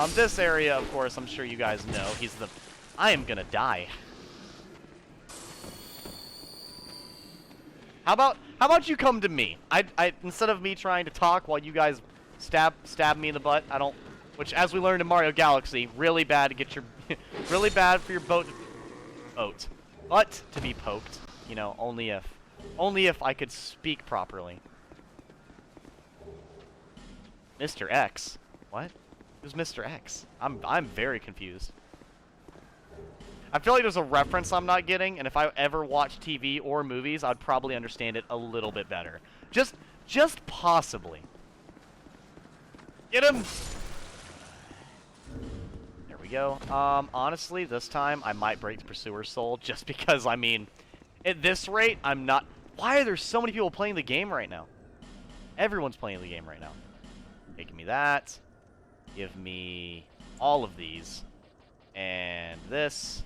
[SPEAKER 1] This area, of course, I'm sure you guys know. He's the. I am gonna die. How about you come to me? I instead of me trying to talk while you guys stab me in the butt. I don't. Which, as we learned in Mario Galaxy, really bad to get your, really bad for your butt to be poked. You know, only if I could speak properly. Mr. X, what? Who's Mr. X? I'm very confused. I feel like there's a reference I'm not getting, and if I ever watch TV or movies, I'd probably understand it a little bit better. Just possibly. Get him! There we go. Honestly, this time I might break the Pursuer's Soul, just because, I mean, at this rate, I'm not... Why are there so many people playing the game right now? Everyone's playing the game right now. Hey, give me that. Give me all of these. And this.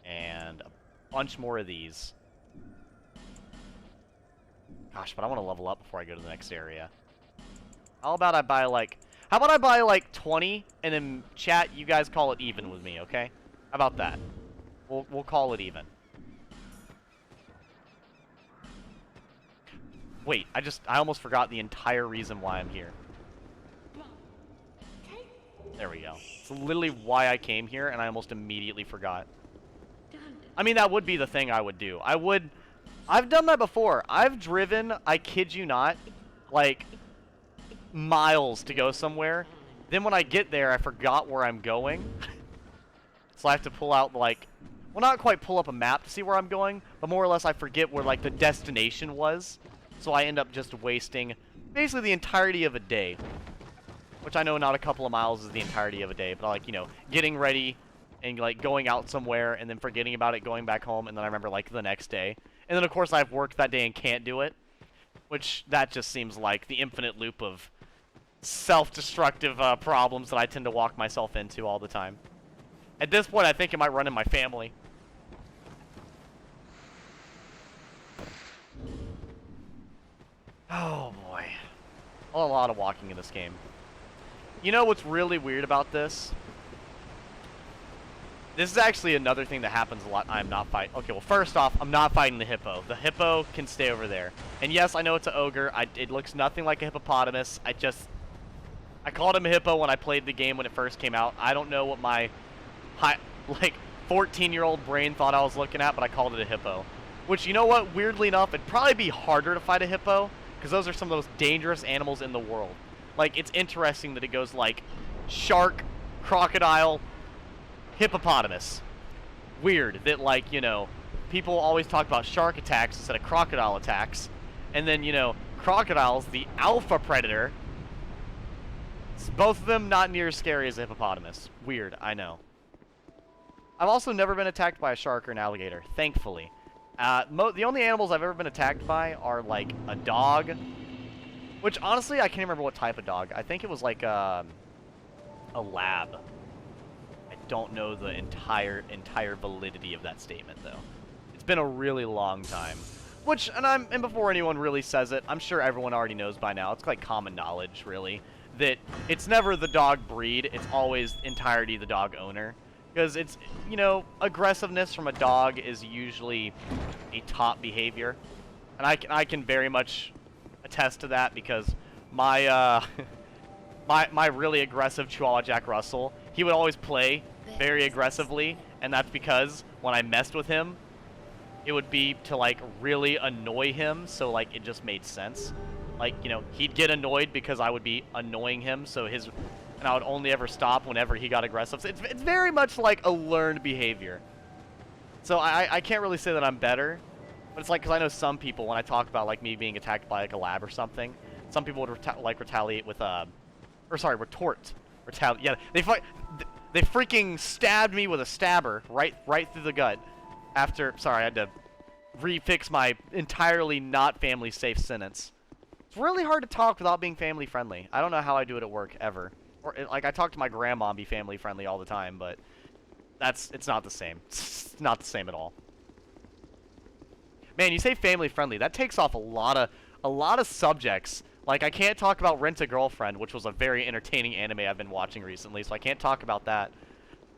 [SPEAKER 1] And a bunch more of these. Gosh, but I want to level up before I go to the next area. How about I buy like 20, and then chat, you guys call it even with me, okay? How about that? We'll call it even. Wait, I almost forgot the entire reason why I'm here. There we go. It's literally why I came here, and I almost immediately forgot. I mean, that would be the thing I would do. I've done that before. I've driven, I kid you not, like, miles to go somewhere. Then when I get there, I forgot where I'm going. So I have to pull out, like, well, not quite pull up a map to see where I'm going, but more or less I forget where, like, the destination was. So I end up just wasting basically the entirety of a day. Which I know not a couple of miles is the entirety of a day, but, like, you know, getting ready and, like, going out somewhere and then forgetting about it, going back home, and then I remember, like, the next day. And then, of course, I've worked that day and can't do it. Which, that just seems like the infinite loop of self-destructive problems that I tend to walk myself into all the time. At this point, I think it might run in my family. Oh, boy. A lot of walking in this game. You know what's really weird about this? This is actually another thing that happens a lot. I'm not fighting. Okay, well, first off, I'm not fighting the hippo. The hippo can stay over there. And yes, I know it's an ogre. It looks nothing like a hippopotamus. I called him a hippo when I played the game when it first came out. I don't know what my, like, 14-year-old brain thought I was looking at, but I called it a hippo. Which, you know what? Weirdly enough, it'd probably be harder to fight a hippo, because those are some of the most dangerous animals in the world. Like, it's interesting that it goes, like, shark, crocodile, hippopotamus. Weird that, like, you know, people always talk about shark attacks instead of crocodile attacks. And then, you know, crocodile's the alpha predator. Both of them not near as scary as a hippopotamus. Weird, I know. I've also never been attacked by a shark or an alligator, thankfully. The only animals I've ever been attacked by are, like, a dog. Which, honestly, I can't remember what type of dog. I think it was, like, a lab. I don't know the entire validity of that statement, though. It's been a really long time. Which, and before anyone really says it, I'm sure everyone already knows by now. It's like common knowledge, really, that it's never the dog breed. It's always entirety the dog owner. Because it's, you know, aggressiveness from a dog is usually a top behavior. And I can very much attest to that because my, my really aggressive Chihuahua Jack Russell, he would always play very aggressively, and that's because when I messed with him, it would be to, like, really annoy him, so, like, it just made sense. Like, you know, he'd get annoyed because I would be annoying him, so and I would only ever stop whenever he got aggressive. So it's very much like a learned behavior. So I can't really say that I'm better, but it's like, because I know some people, when I talk about, like, me being attacked by, like, a lab or something, some people would, retaliate with, retort. Yeah, they freaking stabbed me with a stabber right through the gut. Sorry, I had to refix my entirely not family safe sentence. It's really hard to talk without being family friendly. I don't know how I do it at work ever. Or, like, I talk to my grandma and be family friendly all the time, but it's not the same. It's not the same at all. Man, you say family friendly, that takes off a lot of subjects. Like, I can't talk about Rent a Girlfriend, which was a very entertaining anime I've been watching recently, so I can't talk about that.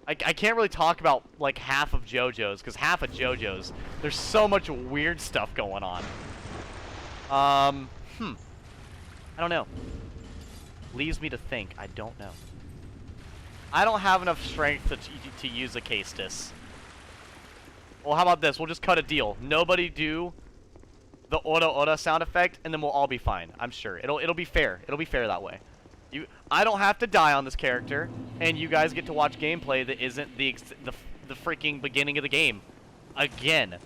[SPEAKER 1] I can't really talk about, like, half of JoJo's, because half of JoJo's, there's so much weird stuff going on. I don't know. Leaves me to think. I don't know. I don't have enough strength to use a Castus. Well, how about this? We'll just cut a deal. Nobody do the ora sound effect, and then we'll all be fine. I'm sure. It'll be fair. It'll be fair that way. I don't have to die on this character, and you guys get to watch gameplay that isn't the freaking beginning of the game. Again.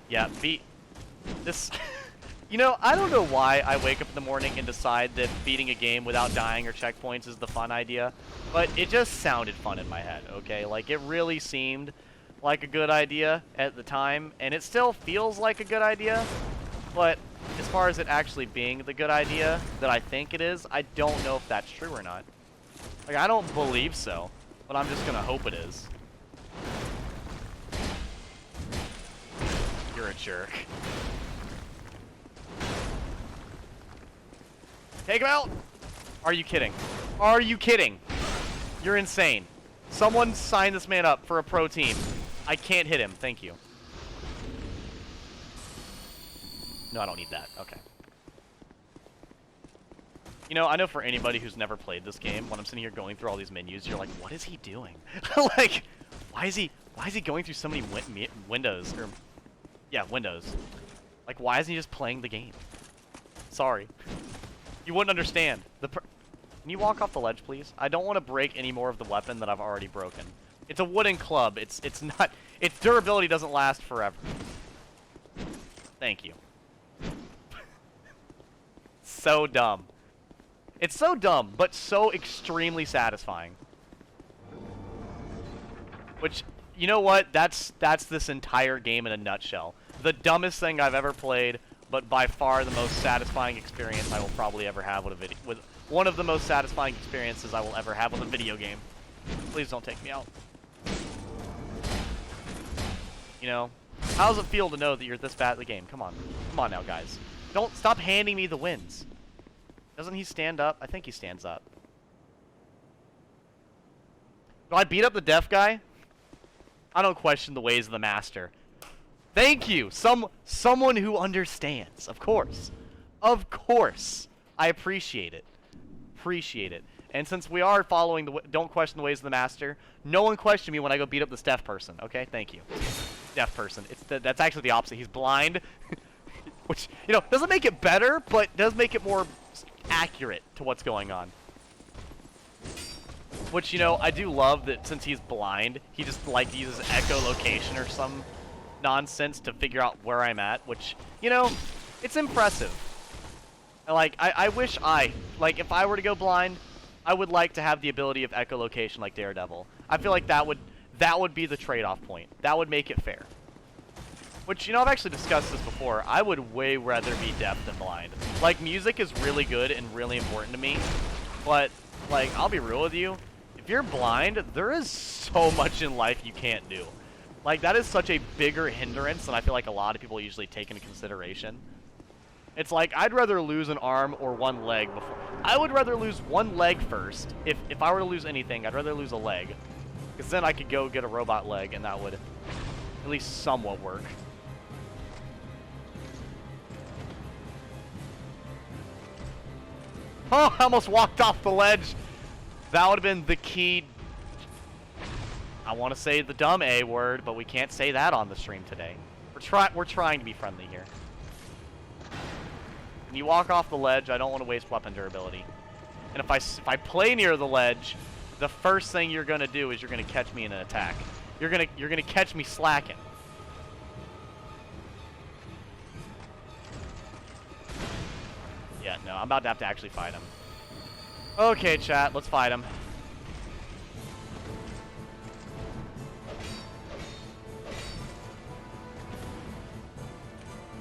[SPEAKER 1] Yeah, this... You know, I don't know why I wake up in the morning and decide that beating a game without dying or checkpoints is the fun idea, but it just sounded fun in my head, okay? Like, it really seemed like a good idea at the time, and it still feels like a good idea, but as far as it actually being the good idea that I think it is, I don't know if that's true or not. Like, I don't believe so, but I'm just gonna hope it is. You're a jerk. Take him out! Are you kidding? Are you kidding? You're insane. Someone sign this man up for a pro team. I can't hit him. Thank you. No, I don't need that. Okay. You know, I know for anybody who's never played this game, when I'm sitting here going through all these menus, you're like, what is he doing? Like, why is he going through so many windows? Or, yeah, windows. Like, why isn't he just playing the game? Sorry. You wouldn't understand. Can you walk off the ledge, please? I don't want to break any more of the weapon that I've already broken. It's a wooden club. It's not. Its durability doesn't last forever. Thank you. So dumb. It's so dumb, but so extremely satisfying. Which, you know what? That's this entire game in a nutshell. The dumbest thing I've ever played, but by far the most satisfying experience I will probably ever have with a video. With one of the most satisfying experiences I will ever have with a video game. Please don't take me out. You know, how does it feel to know that you're this bad at the game? Come on now, guys. Don't stop handing me the wins. Doesn't he stand up? I think he stands up. Do I beat up the deaf guy? I don't question the ways of the master. Thank you! Someone who understands. Of course. Of course. I appreciate it. Appreciate it. And since we are following the don't question the ways of the master, no one question me when I go beat up this deaf person. Okay? Thank you. Deaf person. That's actually the opposite. He's blind. Which, you know, doesn't make it better, but does make it more accurate to what's going on. Which, you know, I do love that since he's blind, he just, like, uses echolocation or some nonsense to figure out where I'm at, which, you know, it's impressive. And, like, I wish like, if I were to go blind, I would like to have the ability of echolocation like Daredevil. I feel like that would be the trade-off point. That would make it fair. Which, you know, I've actually discussed this before. I would way rather be deaf than blind. Like, music is really good and really important to me, but, like, I'll be real with you. If you're blind, there is so much in life you can't do. Like, that is such a bigger hindrance than I feel like a lot of people usually take into consideration. It's like, I'd rather lose an arm or one leg before... I would rather lose one leg first. If I were to lose anything, I'd rather lose a leg. Because then I could go get a robot leg, and that would at least somewhat work. Oh, I almost walked off the ledge. That would have been the key. I want to say the dumb A word, but we can't say that on the stream today. We're trying to be friendly here. When you walk off the ledge, I don't want to waste weapon durability. And if I play near the ledge, the first thing you're gonna do is you're gonna catch me in an attack. You're gonna catch me slacking. Yeah, no, I'm about to have to actually fight him. Okay, chat, let's fight him.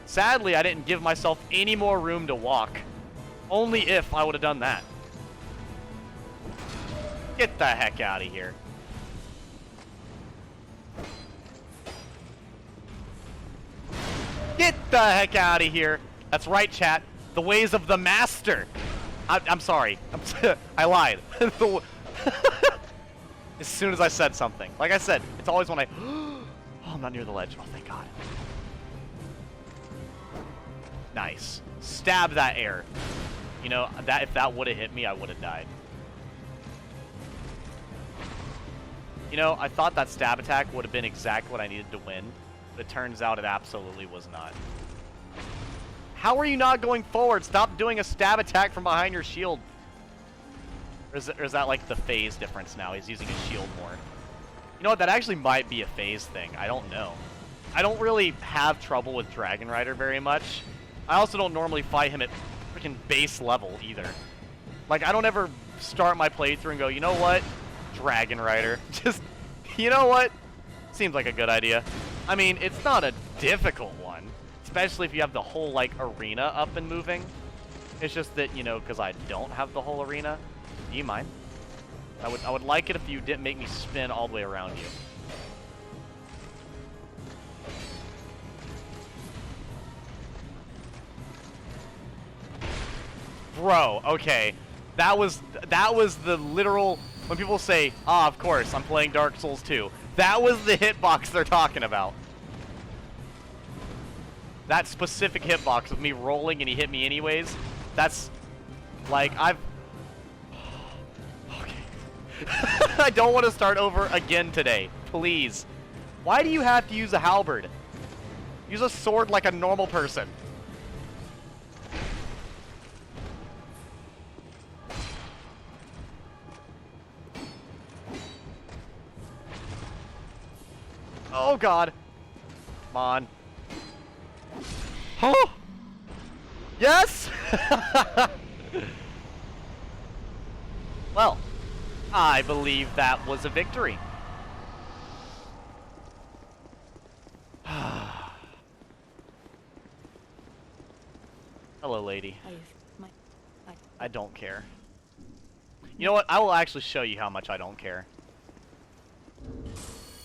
[SPEAKER 1] Sadly, I didn't give myself any more room to walk. Only if I would have done that. Get the heck out of here. Get the heck out of here. That's right, chat. The ways of the master. I'm sorry. I lied. As soon as I said something. Like I said, it's always when I... Oh, I'm not near the ledge. Oh, thank God. Nice. Stab that air. You know, that if that would have hit me, I would have died. You know, I thought that stab attack would have been exactly what I needed to win, but it turns out it absolutely was not. How are you not going forward? Stop doing a stab attack from behind your shield. Or is that like the phase difference now? He's using his shield more. You know what? That actually might be a phase thing. I don't know. I don't really have trouble with Dragon Rider very much. I also don't normally fight him at freaking base level either. Like, I don't ever start my playthrough and go, you know what? Dragon Rider. Just, you know what? Seems like a good idea. I mean, it's not a difficult one. Especially if you have the whole, like, arena up and moving. It's just that, you know, because I don't have the whole arena. Do you mind? I would like it if you didn't make me spin all the way around you. Bro, okay. That was the literal... When people say, ah, of course, I'm playing Dark Souls 2. That was the hitbox they're talking about. That specific hitbox of me rolling and he hit me anyways. That's... Like, I've... Okay. I don't want to start over again today. Please. Why do you have to use a halberd? Use a sword like a normal person. Oh, God. Come on. Oh! Yes! Well, I believe that was a victory. Hello, lady. I don't care. You know what? I will actually show you how much I don't care.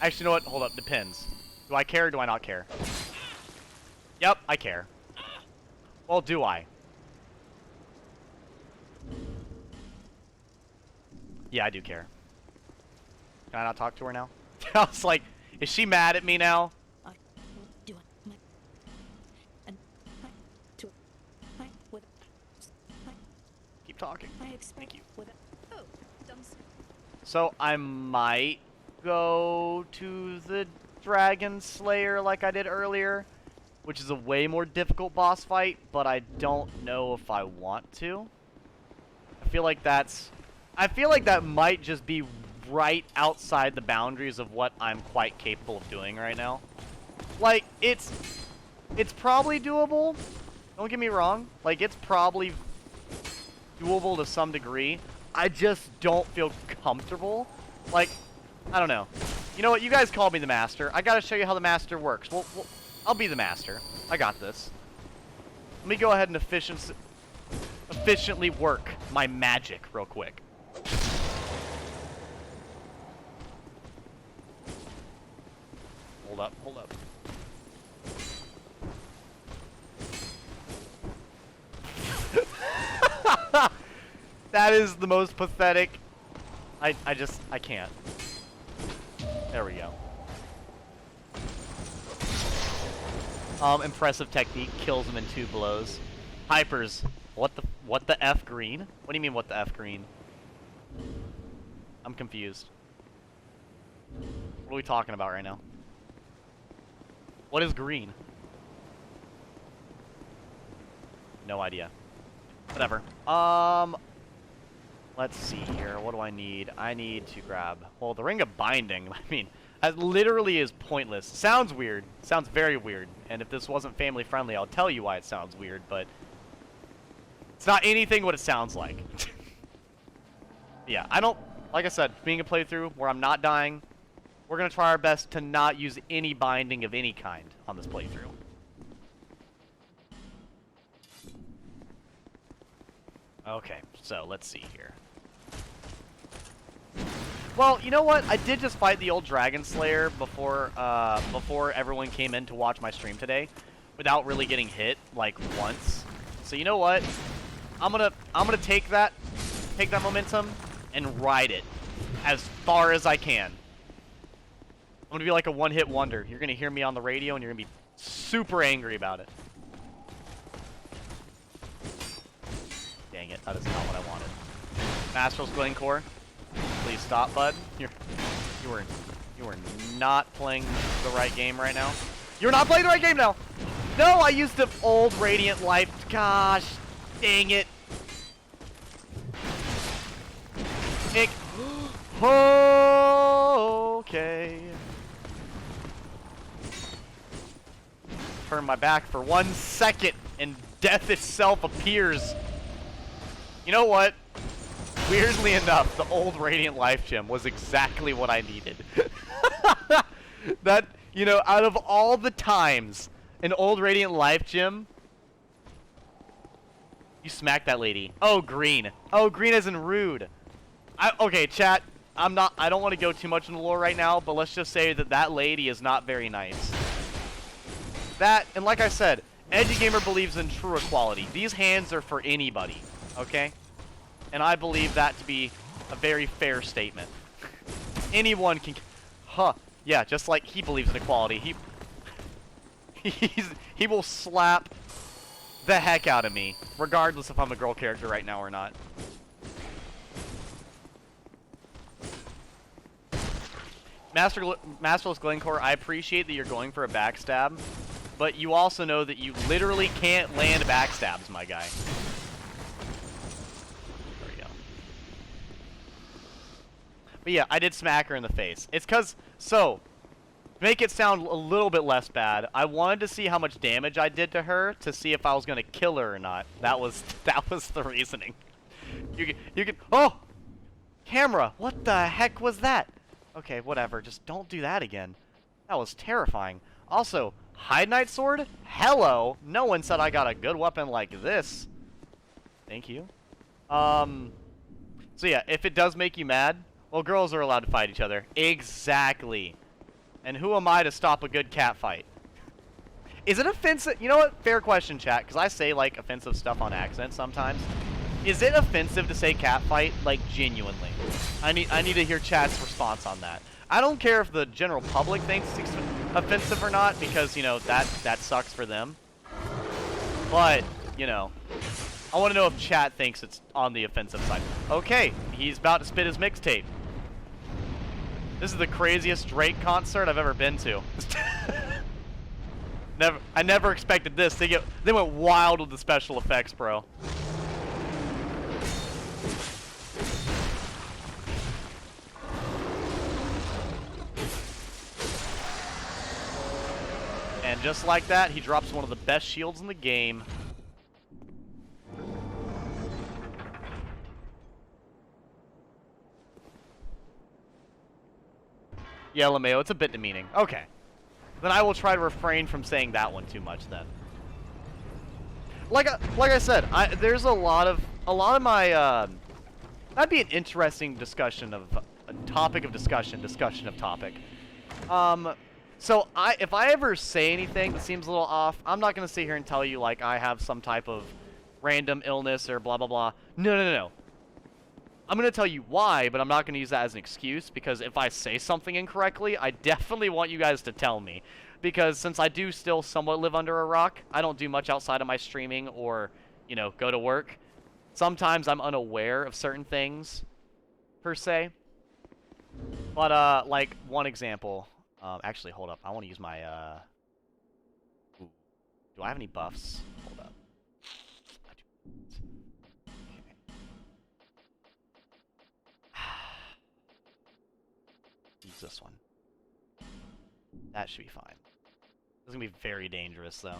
[SPEAKER 1] Actually, you know what? Hold up. Depends. Do I care or do I not care? Yep, I care. Well, do I? Yeah, I do care. Can I not talk to her now? I was like, is she mad at me now? Keep talking. Thank you. So I might go to the Dragon Slayer like I did earlier, which is a way more difficult boss fight, but I don't know if I want to. I feel like that might just be right outside the boundaries of what I'm quite capable of doing right now. Like, it's probably doable. Don't get me wrong. Like, it's probably doable to some degree. I just don't feel comfortable. Like, I don't know. You know what? You guys called me the master. I gotta show you how the master works. Well, I'll be the master. I got this. Let me go ahead and efficiently work my magic real quick. Hold up, hold up. That is the most pathetic. I can't. There we go. Impressive technique, kills him in 2 blows. Hypers, what the F green? What do you mean what the F green? I'm confused. What are we talking about right now? What is green? No idea. Whatever. Let's see here. What do I need? I need to grab... Well, the Ring of Binding, I mean, that literally is pointless. Sounds weird. Sounds very weird. And if this wasn't family friendly, I'll tell you why it sounds weird, but... It's not anything what it sounds like. Yeah, I don't... Like I said, being a playthrough where I'm not dying, we're going to try our best to not use any binding of any kind on this playthrough. Okay, so let's see here. Well, you know what? I did just fight the old Dragon Slayer before everyone came in to watch my stream today, without really getting hit like once. So you know what? I'm gonna take that momentum and ride it as far as I can. I'm gonna be like a one-hit wonder. You're gonna hear me on the radio and you're gonna be super angry about it. Dang it, that is not what I wanted. Master's Glencore, please stop, bud. You are not playing the right game right now. You're not playing the right game now! No, I used the old Radiant Life. Gosh, dang it. Okay. Turn my back for 1 second and death itself appears. You know what? Weirdly enough, the old Radiant Life Gem was exactly what I needed. That, you know, out of all the times an old Radiant Life Gem... You smacked that lady. Oh, green. Oh, green as in rude. Okay, chat. I don't want to go too much into lore right now, but let's just say that that lady is not very nice. That, and like I said, Edgy Gamer believes in true equality. These hands are for anybody, okay? And I believe that to be a very fair statement. Anyone can... Huh. Yeah, just like he believes in equality. He will slap the heck out of me, regardless if I'm a girl character right now or not. Masterless Glencore, I appreciate that you're going for a backstab, but you also know that you literally can't land backstabs, my guy. There we go. But yeah, I did smack her in the face. It's because, so, make it sound a little bit less bad, I wanted to see how much damage I did to her to see if I was gonna kill her or not. That was the reasoning. You can oh! Camera, what the heck was that? Okay, whatever, just don't do that again. That was terrifying. Also, Hide Knight Sword? Hello! No one said I got a good weapon like this. Thank you. So yeah, if it does make you mad, well, girls are allowed to fight each other. Exactly. And who am I to stop a good cat fight? Is it offensive? You know what? Fair question, chat, because I say, like, offensive stuff on accident sometimes. Is it offensive to say cat fight? Like, genuinely. I need to hear chat's response on that. I don't care if the general public thinks it's offensive or not, because, you know, that sucks for them. But, you know, I want to know if chat thinks it's on the offensive side. Okay, he's about to spit his mixtape. This is the craziest Drake concert I've ever been to. I never expected this. They went wild with the special effects, bro. And just like that, he drops one of the best shields in the game. Yeah, lmao, it's a bit demeaning. Okay. Then I will try to refrain from saying that one too much then. Like I said, there's a lot of my that'd be an interesting discussion of a topic of discussion of topic. So if I ever say anything that seems a little off, I'm not gonna sit here and tell you like I have some type of random illness or blah blah blah. No. I'm going to tell you why, but I'm not going to use that as an excuse, because if I say something incorrectly, I definitely want you guys to tell me. Because since I do still somewhat live under a rock, I don't do much outside of my streaming or, you know, go to work. Sometimes I'm unaware of certain things, per se. But, like, one example. Actually, hold up. I want to use my, Ooh. Do I have any buffs? Hold up. Use this one. That should be fine. This is gonna be very dangerous, though.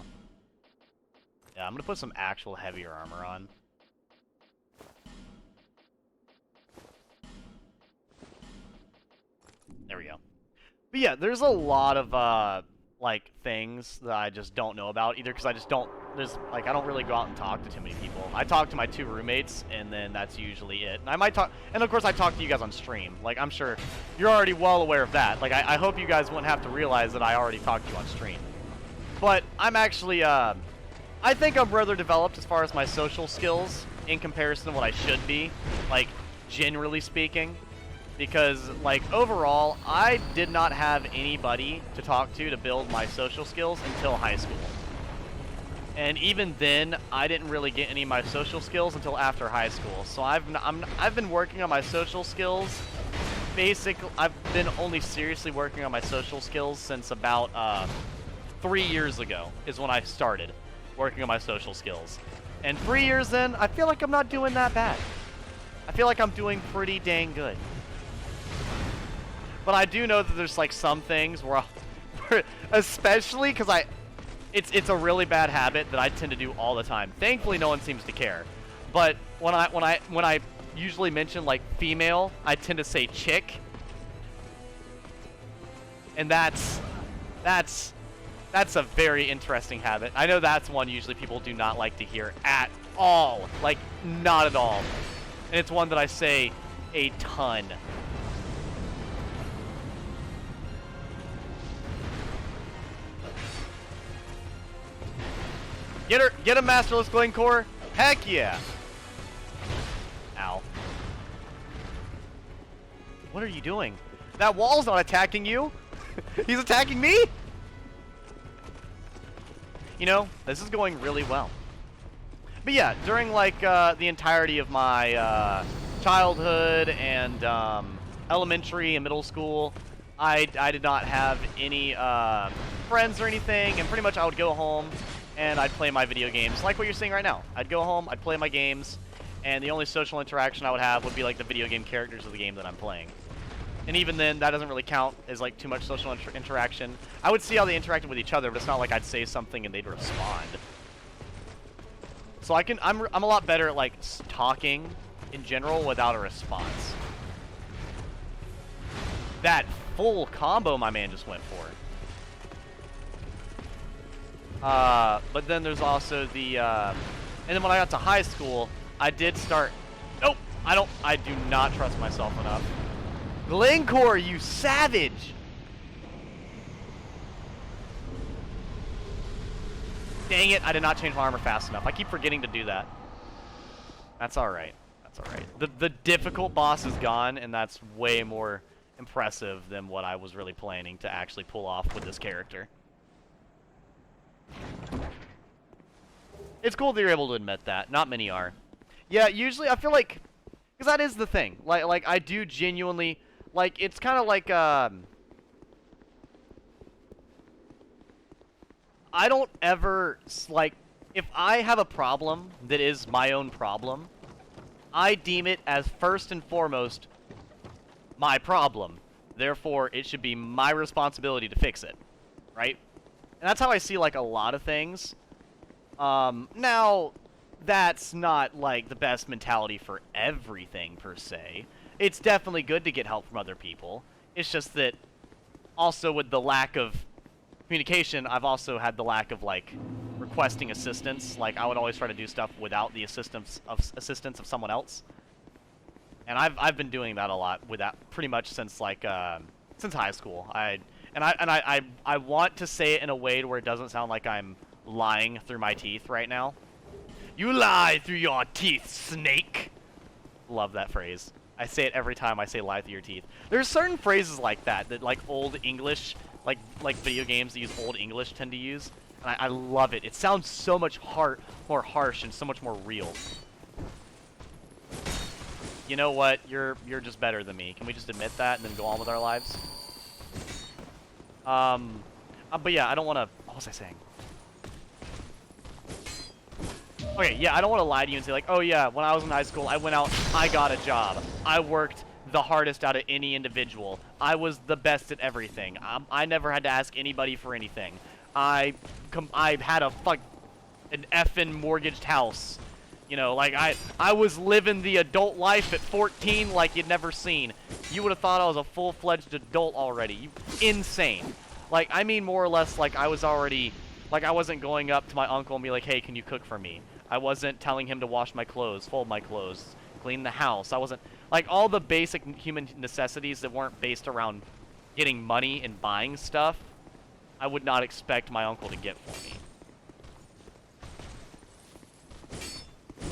[SPEAKER 1] Yeah, I'm gonna put some actual heavier armor on. There we go. But yeah, there's a lot of, like, things that I just don't know about, either because I just don't, I don't really go out and talk to too many people. I talk to my 2 roommates, and then that's usually it. And I might talk, and of course I talk to you guys on stream. Like, I'm sure you're already well aware of that. Like, I hope you guys wouldn't have to realize that I already talked to you on stream. But I'm actually, I think I'm rather developed as far as my social skills in comparison to what I should be, like, generally speaking. Because, like, overall, I did not have anybody to talk to build my social skills until high school. And even then, I didn't really get any of my social skills until after high school. So I've been working on my social skills. Basically, I've been only seriously working on my social skills since about 3 years ago is when I started working on my social skills. And 3 years in, I feel like I'm not doing that bad. I feel like I'm doing pretty dang good. But I do know that there's like some things where, especially because it's a really bad habit that I tend to do all the time. Thankfully, no one seems to care. But when I usually mention like female, I tend to say chick, and that's a very interesting habit. I know that's one usually people do not like to hear at all, like not at all, and it's one that I say a ton. Get a Masterless Glencore? Heck yeah! Ow. What are you doing? That wall's not attacking you! He's attacking me?! You know, this is going really well. But yeah, during like the entirety of my childhood and elementary and middle school, I did not have any friends or anything, and pretty much I would go home and I'd play my video games, like what you're seeing right now. I'd go home, I'd play my games, and the only social interaction I would have would be like the video game characters of the game that I'm playing. And even then, that doesn't really count as like too much social interaction. I would see how they interacted with each other, but it's not like I'd say something and they'd respond. So I'm a lot better at like talking in general without a response. That full combo my man just went for. But then there's also the, and then when I got to high school, I did start, nope, I do not trust myself enough. Glencore, you savage! Dang it, I did not change my armor fast enough. I keep forgetting to do that. That's alright. That's alright. The difficult boss is gone, and that's way more impressive than what I was really planning to actually pull off with this character. It's cool that you're able to admit that. Not many are. Yeah, usually I feel like, because that is the thing. Like I do genuinely, like, it's kind of like, I don't ever, like, if I have a problem that is my own problem, I deem it as first and foremost my problem. Therefore, it should be my responsibility to fix it, right? And that's how I see, like, a lot of things. Now, that's not, like, the best mentality for everything, per se. It's definitely good to get help from other people. It's just that, also with the lack of communication, I've also had the lack of, like, requesting assistance. Like, I would always try to do stuff without the assistance of someone else. And I've been doing that a lot with that pretty much since, like, since high school. I want to say it in a way to where it doesn't sound like I'm lying through my teeth right now. You lie through your teeth, snake! Love that phrase. I say it every time I say lie through your teeth. There's certain phrases like that like old English, like video games that use old English tend to use. And I love it. It sounds so much more harsh and so much more real. You know what? You're just better than me. Can we just admit that and then go on with our lives? But yeah, I don't want to... What was I saying? Okay, yeah, I don't want to lie to you and say, like, oh yeah, when I was in high school, I went out, I got a job. I worked the hardest out of any individual. I was the best at everything. I never had to ask anybody for anything. I had an effing mortgaged house. You know, like, I was living the adult life at 14 like you'd never seen. You would have thought I was a full-fledged adult already. Insane. Like, I mean more or less like I was already... Like, I wasn't going up to my uncle and be like, hey, can you cook for me? I wasn't telling him to wash my clothes, fold my clothes, clean the house. I wasn't... Like, all the basic human necessities that weren't based around getting money and buying stuff, I would not expect my uncle to get for me.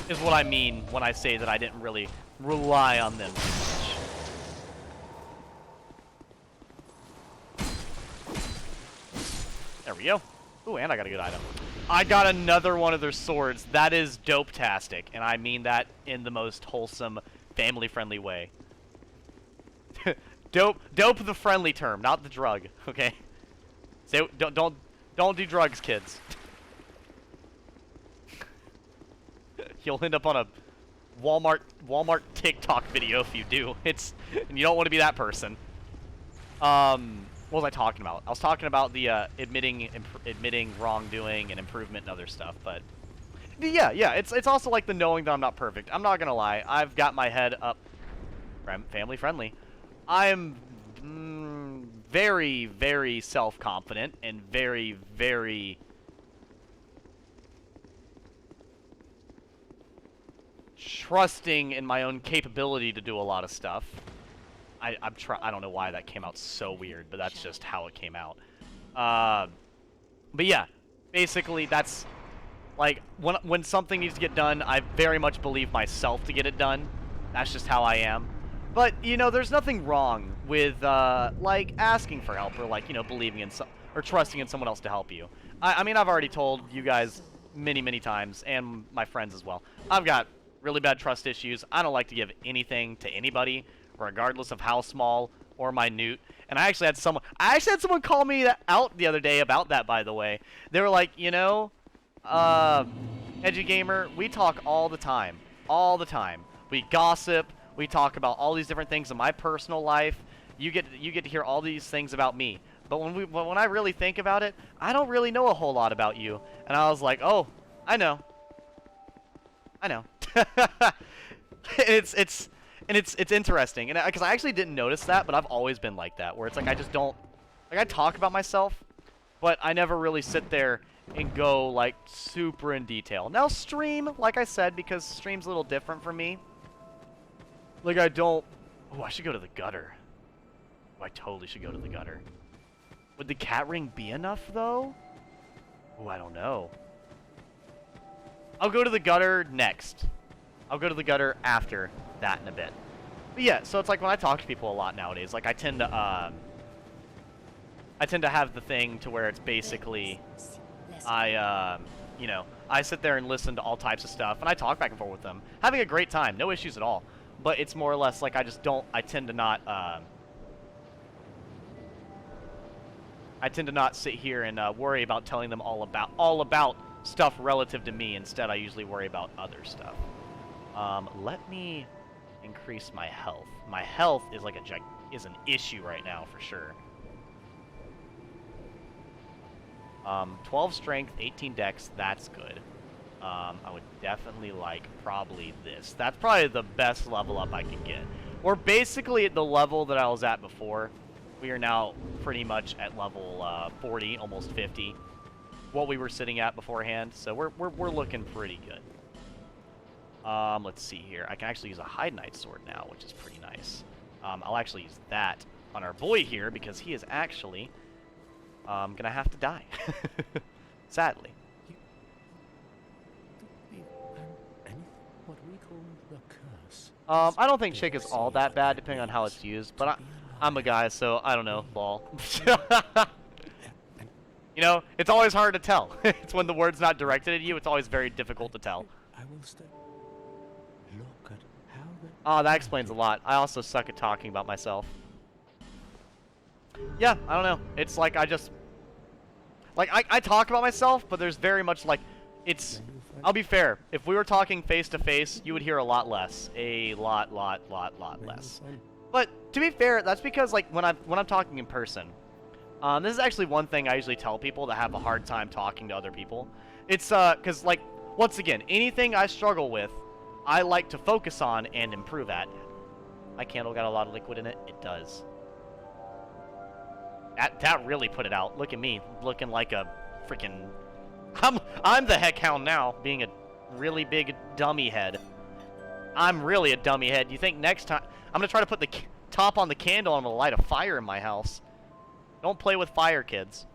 [SPEAKER 1] Is what I mean when I say that I didn't really rely on them too much. There we go. Ooh, and I got a good item. I got another one of their swords. That is dope-tastic, and I mean that in the most wholesome, family-friendly way. Dope the friendly term, not the drug, okay? So don't do drugs, kids. You'll end up on a Walmart TikTok video if you do. And you don't want to be that person. What was I talking about? I was talking about the admitting wrongdoing and improvement and other stuff, but yeah, it's also like the knowing that I'm not perfect. I'm not gonna lie, I've got my head up, family friendly. I'm very, very self-confident and very, very trusting in my own capability to do a lot of stuff. I don't know why that came out so weird, but that's just how it came out. But yeah, basically that's like when something needs to get done, I very much believe myself to get it done. That's just how I am. But you know, there's nothing wrong with like asking for help or like, you know, believing in or trusting in someone else to help you. I mean, I've already told you guys many times, and my friends as well. I've got really bad trust issues. I don't like to give anything to anybody, regardless of how small or minute. And I actually had someone call me out the other day about that, by the way. They were like, you know, Edgy Gamer, we talk all the time. All the time. We gossip. We talk about all these different things in my personal life. you get to hear all these things about me. But when I really think about it, I don't really know a whole lot about you. And I was like, oh, I know. I know. it's interesting, and because I actually didn't notice that, but I've always been like that, where it's like I just don't, like I talk about myself, but I never really sit there and go like super in detail. Now stream, like I said, because stream's a little different for me. Like I don't. Oh, I should go to the gutter. Oh, I totally should go to the gutter. Would the cat ring be enough though? Oh, I don't know. I'll go to the gutter next. I'll go to the gutter after that in a bit. But yeah, so it's like when I talk to people a lot nowadays, like I tend to have the thing to where it's basically you know, I sit there and listen to all types of stuff, and I talk back and forth with them, having a great time, no issues at all. But it's more or less like I tend to not sit here and worry about telling them all about stuff relative to me. Instead, I usually worry about other stuff. Let me increase my health. My health is like is an issue right now for sure. 12 strength, 18 dex, that's good. I would definitely like probably this. That's probably the best level up I can get. We're basically at the level that I was at before. We are now pretty much at level 40, almost 50. What we were sitting at beforehand, so we're looking pretty good. Let's see here. I can actually use a Hide Knight sword now, which is pretty nice. I'll actually use that on our boy here because he is actually gonna have to die, sadly. I don't think Chick is all that bad, depending on how it's used, but I'm a guy, so I don't know. Lol. You know, it's always hard to tell. It's when the word's not directed at you, it's always very difficult to tell. Oh, that explains a lot. I also suck at talking about myself. Yeah, I don't know. It's like I just... Like, I talk about myself, but there's very much like... It's... I'll be fair. If we were talking face-to-face, you would hear a lot less. A lot less. But, to be fair, that's because, like, when I'm talking in person... this is actually one thing I usually tell people that have a hard time talking to other people. It's, because, like, once again, anything I struggle with, I like to focus on and improve at. My candle got a lot of liquid in it. It does. That really put it out. Look at me, looking like a freaking... I'm the heck hound now, being a really big dummy head. I'm really a dummy head. You think next time... I'm going to try to put the top on the candle and I'm going to light a fire in my house. Don't play with fire, kids.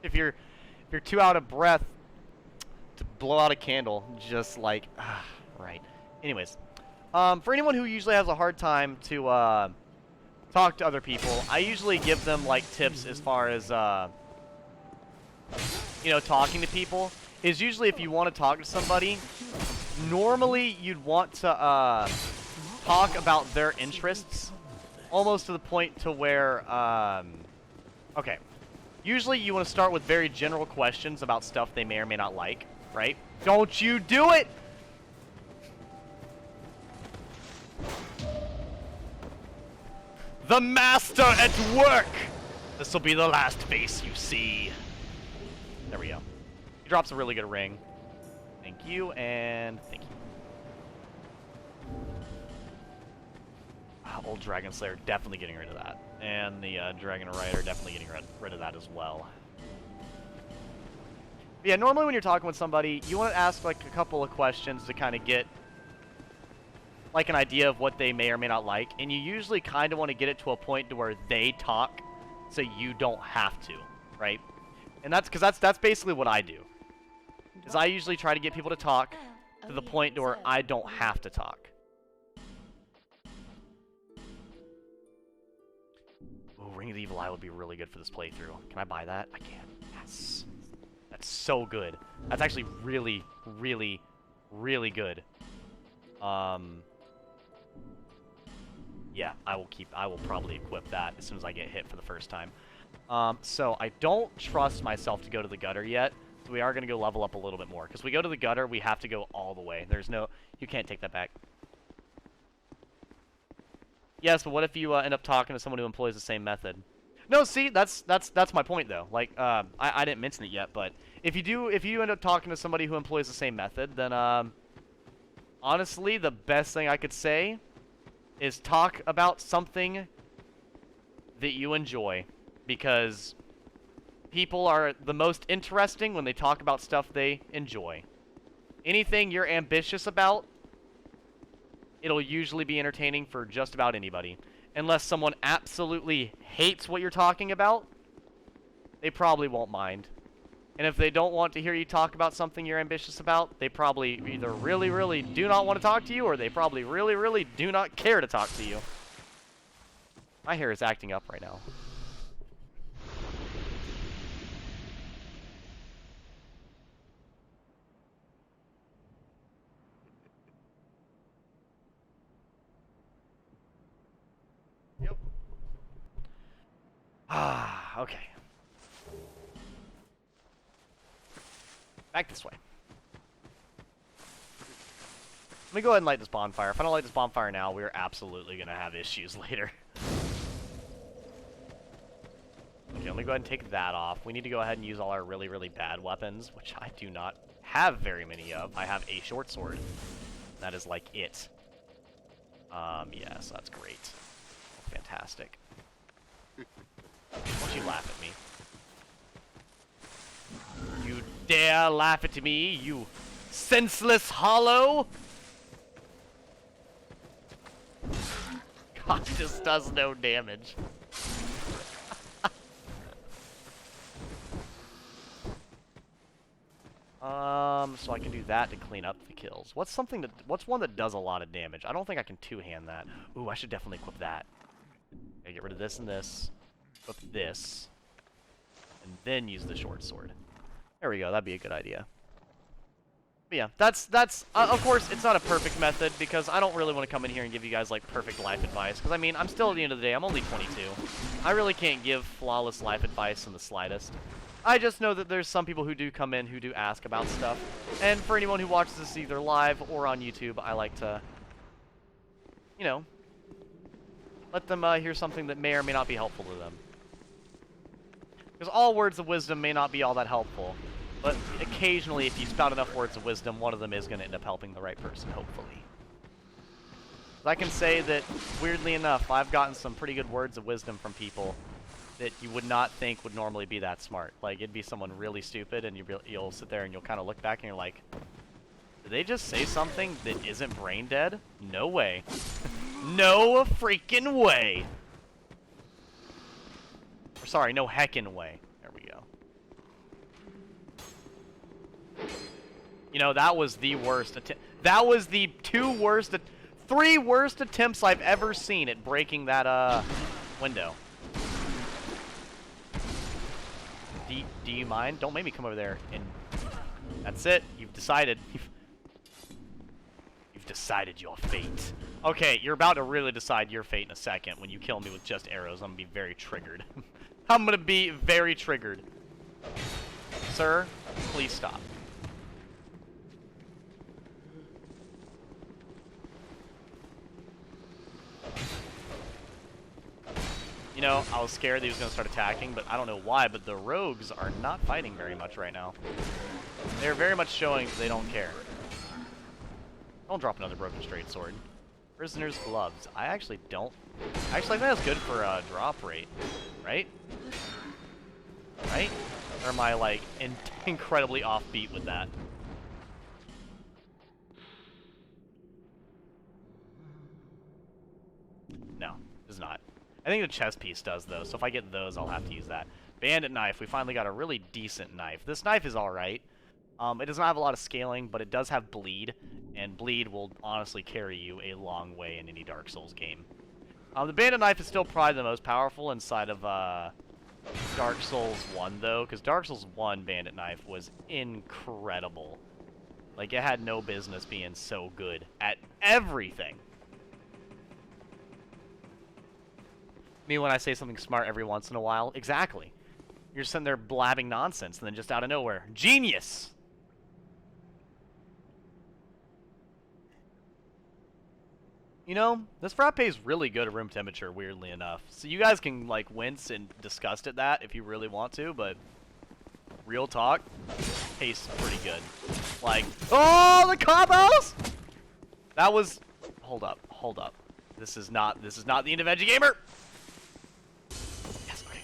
[SPEAKER 1] If you're too out of breath to blow out a candle, just like... right. Anyways. For anyone who usually has a hard time to talk to other people, I usually give them, like, tips as far as... you know, talking to people, is usually if you want to talk to somebody, normally you'd want to talk about their interests, almost to the point to where, okay, usually you want to start with very general questions about stuff they may or may not like, right? Don't you do it! The master at work! This will be the last face you see. There we go. He drops a really good ring. Thank you, and thank you. Old Dragon Slayer, definitely getting rid of that. And the Dragon Rider, definitely getting rid of that as well. But yeah, normally when you're talking with somebody, you want to ask like a couple of questions to kind of get like an idea of what they may or may not like. And you usually kind of want to get it to a point to where they talk so you don't have to, right? And that's because that's basically what I do. Is I usually try to get people to talk to the point to where I don't have to talk. Ooh, Ring of the Evil Eye would be really good for this playthrough. Can I buy that? I can. Yes. That's so good. That's actually really, really, really good. Yeah, I will probably equip that as soon as I get hit for the first time. So I don't trust myself to go to the gutter yet, so we are going to go level up a little bit more. Because we go to the gutter, we have to go all the way. There's no... You can't take that back. Yes, but what if you end up talking to someone who employs the same method? No, see, that's my point though. Like, I didn't mention it yet, but if you end up talking to somebody who employs the same method, then honestly, the best thing I could say is talk about something that you enjoy, because people are the most interesting when they talk about stuff they enjoy. Anything you're ambitious about, it'll usually be entertaining for just about anybody. Unless someone absolutely hates what you're talking about, they probably won't mind. And if they don't want to hear you talk about something you're ambitious about, they probably either really, really do not want to talk to you, or they probably really, really do not care to talk to you. My hair is acting up right now. Yep. Ah, okay. Back this way. Let me go ahead and light this bonfire. If I don't light this bonfire now, we're absolutely going to have issues later. Okay, let me go ahead and take that off. We need to go ahead and use all our really, really bad weapons, which I do not have very many of. I have a short sword. That is like it. Yeah, so that's great. Fantastic. Don't you laugh at me. You dare laugh at me, you senseless hollow! God, this does no damage. So I can do that to clean up the kills. What's one that does a lot of damage? I don't think I can two-hand that. Ooh, I should definitely equip that. Okay, get rid of this and this. Equip this. And then use the short sword. There we go, that'd be a good idea. But yeah, that's of course, it's not a perfect method, because I don't really want to come in here and give you guys, like, perfect life advice. Because, I mean, I'm still, at the end of the day, I'm only 22. I really can't give flawless life advice in the slightest. I just know that there's some people who do come in who do ask about stuff. And for anyone who watches this either live or on YouTube, I like to, you know, let them hear something that may or may not be helpful to them. Because all words of wisdom may not be all that helpful. But occasionally, if you spout enough words of wisdom, one of them is going to end up helping the right person, hopefully. I can say that, weirdly enough, I've gotten some pretty good words of wisdom from people that you would not think would normally be that smart. Like, it'd be someone really stupid, and you'll sit there and you'll kind of look back and you're like, did they just say something that isn't brain dead? No way. No freaking way. Or, sorry, no heckin' way. There we go. You know, that was the worst attempt. That was the three worst attempts I've ever seen at breaking that, window. Do you mind? Don't make me come over there and... That's it. You've decided. You've decided your fate. Okay, you're about to really decide your fate in a second when you kill me with just arrows. I'm gonna be very triggered. I'm gonna be very triggered. Sir, please stop. You know, I was scared that he was going to start attacking, but I don't know why, but the rogues are not fighting very much right now. They're very much showing that they don't care. Don't drop another broken straight sword. Prisoner's gloves. I actually don't... Actually, I think that's good for drop rate. Right? Right? Or am I, like, incredibly offbeat with that? No, it's not. I think the chest piece does, though, so if I get those, I'll have to use that. Bandit knife. We finally got a really decent knife. This knife is alright. It does not have a lot of scaling, but it does have bleed, and bleed will honestly carry you a long way in any Dark Souls game. The bandit knife is still probably the most powerful inside of Dark Souls 1, though, because Dark Souls 1 bandit knife was incredible. Like, it had no business being so good at everything. Me when I say something smart every once in a while. Exactly. You're sitting there blabbing nonsense, and then just out of nowhere. Genius! You know, this frappe is really good at room temperature, weirdly enough. So you guys can, like, wince and disgust at that if you really want to, but real talk, tastes pretty good. Like, oh, the combos! That was, hold up. This is not the end of Edgy Gamer! Yes, okay,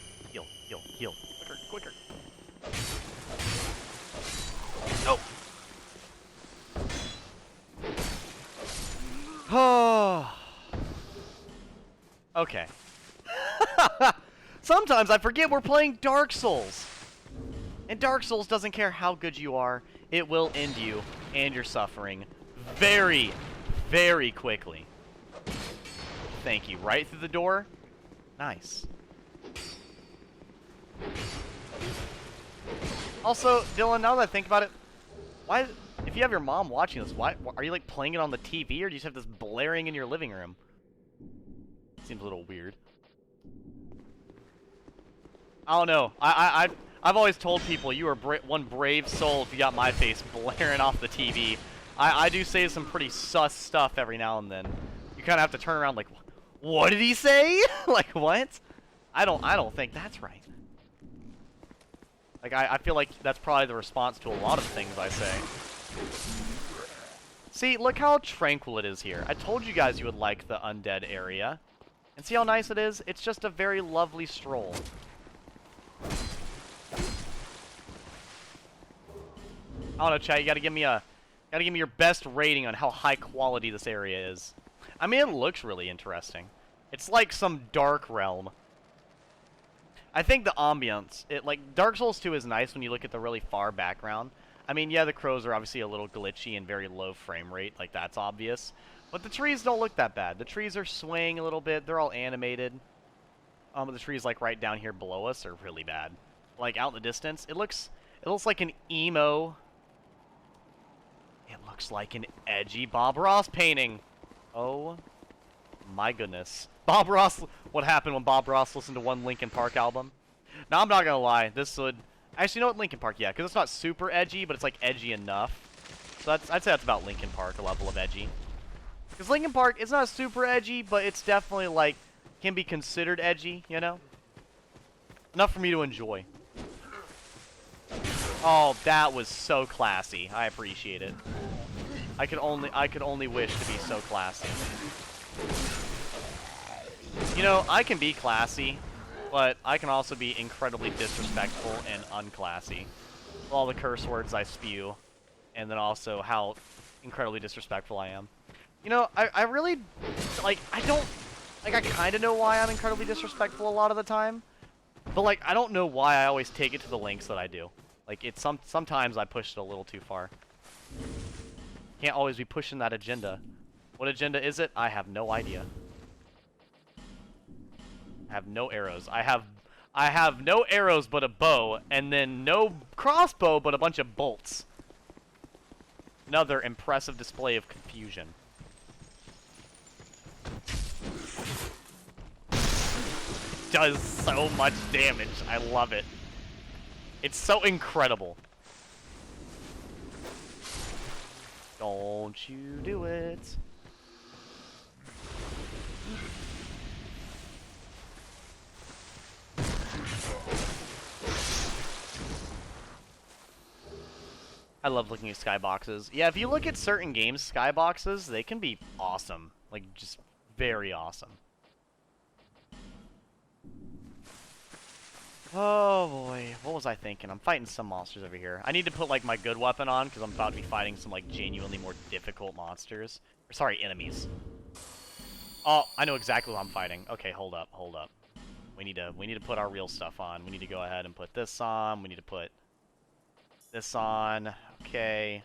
[SPEAKER 1] heal. Quicker. Oh! Oh. Okay. Sometimes I forget we're playing Dark Souls. And Dark Souls doesn't care how good you are. It will end you and your suffering very, very quickly. Thank you. Right through the door. Nice. Also, Dylan, now that I think about it, why... If you have your mom watching this, why are you like playing it on the TV, or do you just have this blaring in your living room? Seems a little weird. I don't know. I've always told people you are one brave soul if you got my face blaring off the TV. I do say some pretty sus stuff every now and then. You kind of have to turn around like, what did he say? Like what? I don't think that's right. Like I feel like that's probably the response to a lot of things I say. See, look how tranquil it is here. I told you guys you would like the undead area. And see how nice it is? It's just a very lovely stroll. I don't know, chat, you gotta give me your best rating on how high quality this area is. I mean, it looks really interesting. It's like some dark realm. I think the ambience, like Dark Souls 2 is nice when you look at the really far background. I mean, yeah, the crows are obviously a little glitchy and very low frame rate, like that's obvious. But the trees don't look that bad. The trees are swaying a little bit. They're all animated. But the trees like right down here below us are really bad. Like out in the distance, it looks like an emo. It looks like an edgy Bob Ross painting. Oh my goodness. Bob Ross, what happened when Bob Ross listened to one Linkin Park album? Now, I'm not gonna lie, this would... Actually, you know what, Linkin Park, yeah, because it's not super edgy, but it's, like, edgy enough. So I'd say that's about Linkin Park, a level of edgy. Because Linkin Park, it's not super edgy, but it's definitely, like, can be considered edgy, you know? Enough for me to enjoy. Oh, that was so classy. I appreciate it. I could only wish to be so classy. You know, I can be classy, but I can also be incredibly disrespectful and unclassy. All the curse words I spew, and then also how incredibly disrespectful I am. You know, I really, like, I kind of know why I'm incredibly disrespectful a lot of the time, but, like, I don't know why I always take it to the lengths that I do. Like, sometimes I push it a little too far. Can't always be pushing that agenda. What agenda is it? I have no idea. I have no arrows. I have no arrows but a bow, and then no crossbow but a bunch of bolts. Another impressive display of confusion. Does so much damage. I love it. It's so incredible. Don't you do it. I love looking at skyboxes. Yeah, if you look at certain games, skyboxes, they can be awesome. Like, just very awesome. Oh boy, what was I thinking? I'm fighting some monsters over here. I need to put, like, my good weapon on, because I'm about to be fighting some, like, genuinely more difficult monsters. Or, sorry, enemies. Oh, I know exactly what I'm fighting. Okay, hold up. We need to put our real stuff on. We need to go ahead and put this on. We need to put this on. Okay.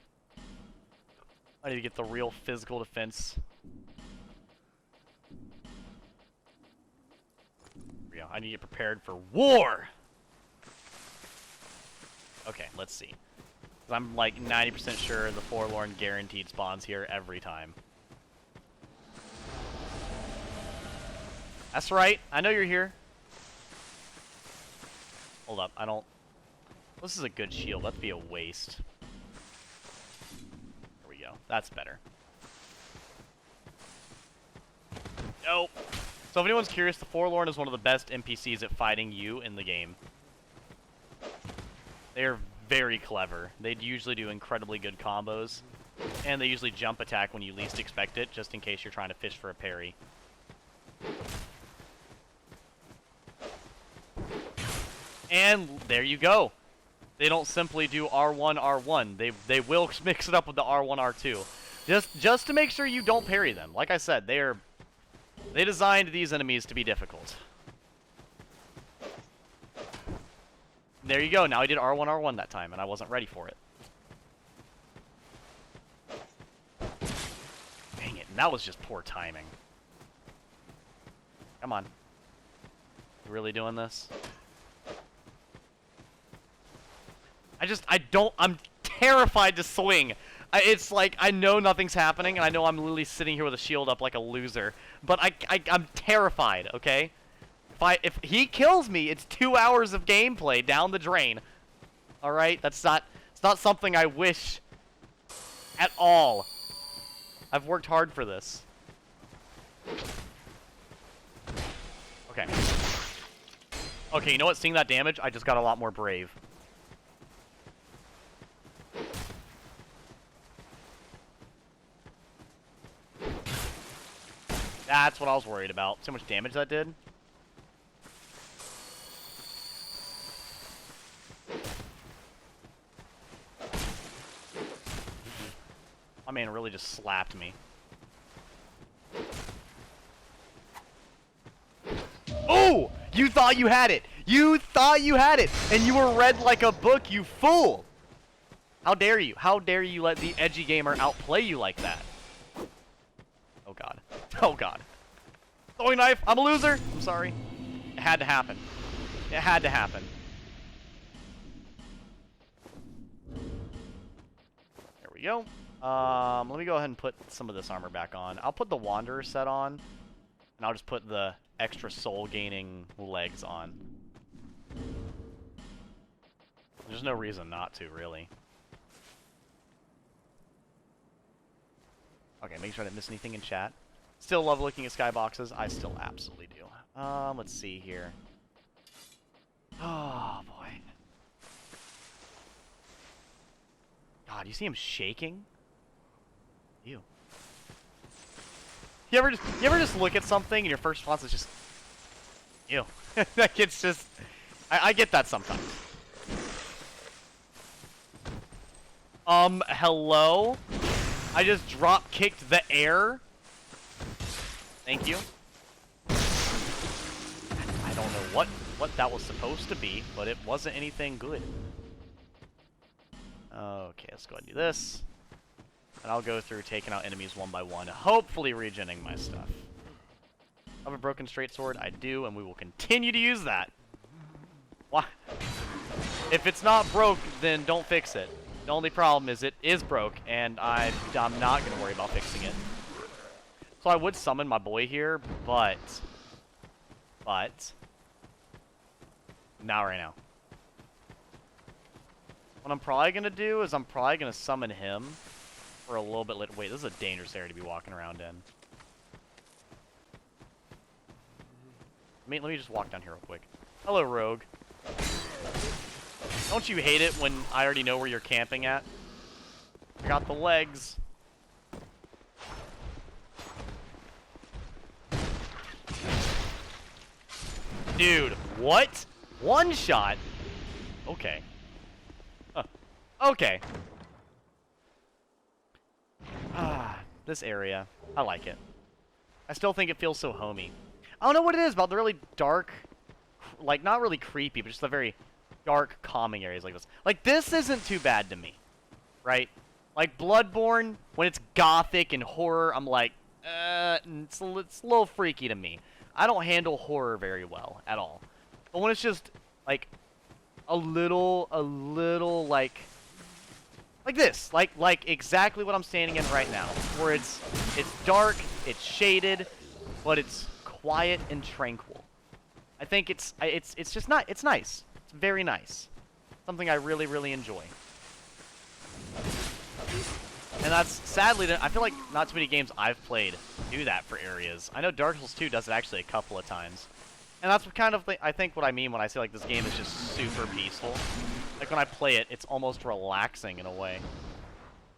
[SPEAKER 1] I need to get the real physical defense. There we go. I need to get prepared for war! Okay, let's see. I'm like 90% sure the Forlorn guaranteed spawns here every time. That's right. I know you're here. Hold up. I don't... This is a good shield. That'd be a waste. There we go. That's better. Nope. So if anyone's curious, the Forlorn is one of the best NPCs at fighting you in the game. They're very clever. They usually do incredibly good combos. And they usually jump attack when you least expect it, just in case you're trying to fish for a parry. And there you go. They don't simply do R1, R1. They will mix it up with the R1, R2. Just to make sure you don't parry them. Like I said, they designed these enemies to be difficult. There you go. Now I did R1, R1 that time, and I wasn't ready for it. Dang it. And that was just poor timing. Come on. You really doing this? I'm terrified to swing. It's like, I know nothing's happening, and I know I'm literally sitting here with a shield up like a loser. But I'm terrified, okay? If he kills me, it's 2 hours of gameplay down the drain. Alright? It's not something I wish at all. I've worked hard for this. Okay. Okay, you know what? Seeing that damage, I just got a lot more brave. That's what I was worried about. See how much damage that did? My man really just slapped me. Oh! You thought you had it! You thought you had it! And you were read like a book, you fool! How dare you? How dare you let the edgy gamer outplay you like that? Oh god. Oh god. Throwing knife! I'm a loser! I'm sorry. It had to happen. It had to happen. There we go. Let me go ahead and put some of this armor back on. I'll put the Wanderer set on, and I'll just put the extra soul gaining legs on. There's no reason not to, really. Okay, make sure I didn't miss anything in chat. Still love looking at skyboxes. I still absolutely do. Let's see here. Oh, boy. God, you see him shaking? Ew. You ever just look at something and your first response is just, ew. Like, it's just, I get that sometimes. Hello? I just drop kicked the air. Thank you. I don't know what that was supposed to be, but it wasn't anything good. Okay, let's go ahead and do this. And I'll go through taking out enemies one by one, hopefully regenning my stuff. I have a broken straight sword. I do, and we will continue to use that. Why? If it's not broke, then don't fix it. The only problem is it is broke, and I'm not going to worry about fixing it. So I would summon my boy here, but not right now. What I'm probably going to do is I'm probably going to summon him for a little bit later. Wait, this is a dangerous area to be walking around in. Let me just walk down here real quick. Hello, Rogue. Don't you hate it when I already know where you're camping at? I got the legs. Dude, what? One shot? Okay. Okay. This area. I like it. I still think it feels so homey. I don't know what it is about the really dark, like, not really creepy, but just the very dark, calming areas like this. Like, this isn't too bad to me, right? Like, Bloodborne, when it's gothic and horror, I'm like, it's a little freaky to me. I don't handle horror very well at all. But when it's just, like, a little, like this, like exactly what I'm standing in right now, where it's dark, it's shaded, but it's quiet and tranquil. I think it's just not, it's nice. It's very nice. Something I really, really enjoy. And And that's, sadly, I feel like not too many games I've played do that for areas. I know Dark Souls 2 does it actually a couple of times. And that's kind of, I think, what I mean when I say, like, this game is just super peaceful. Like, when I play it, it's almost relaxing in a way.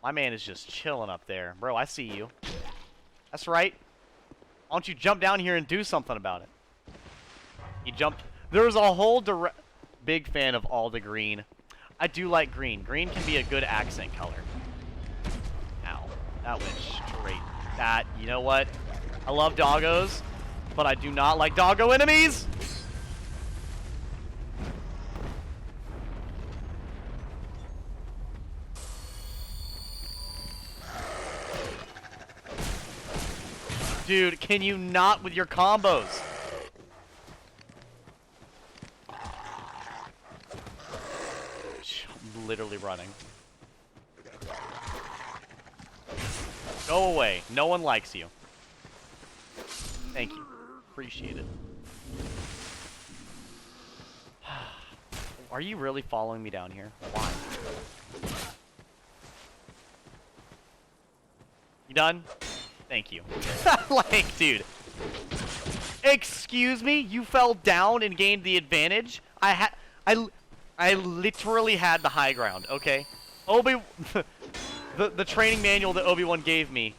[SPEAKER 1] My man is just chilling up there. Bro, I see you. That's right. Why don't you jump down here and do something about it? He jumped. There's a whole big fan of all the green. I do like green. Green can be a good accent color. Ow. That went straight. That, you know what? I love doggos, but I do not like doggo enemies! Dude, can you not with your combos? I'm literally running. Go away. No one likes you. Thank you. Appreciate it. Are you really following me down here? Why? You done? Thank you. Like, dude. Excuse me? You fell down and gained the advantage? I literally had the high ground, okay? The training manual that Obi-Wan gave me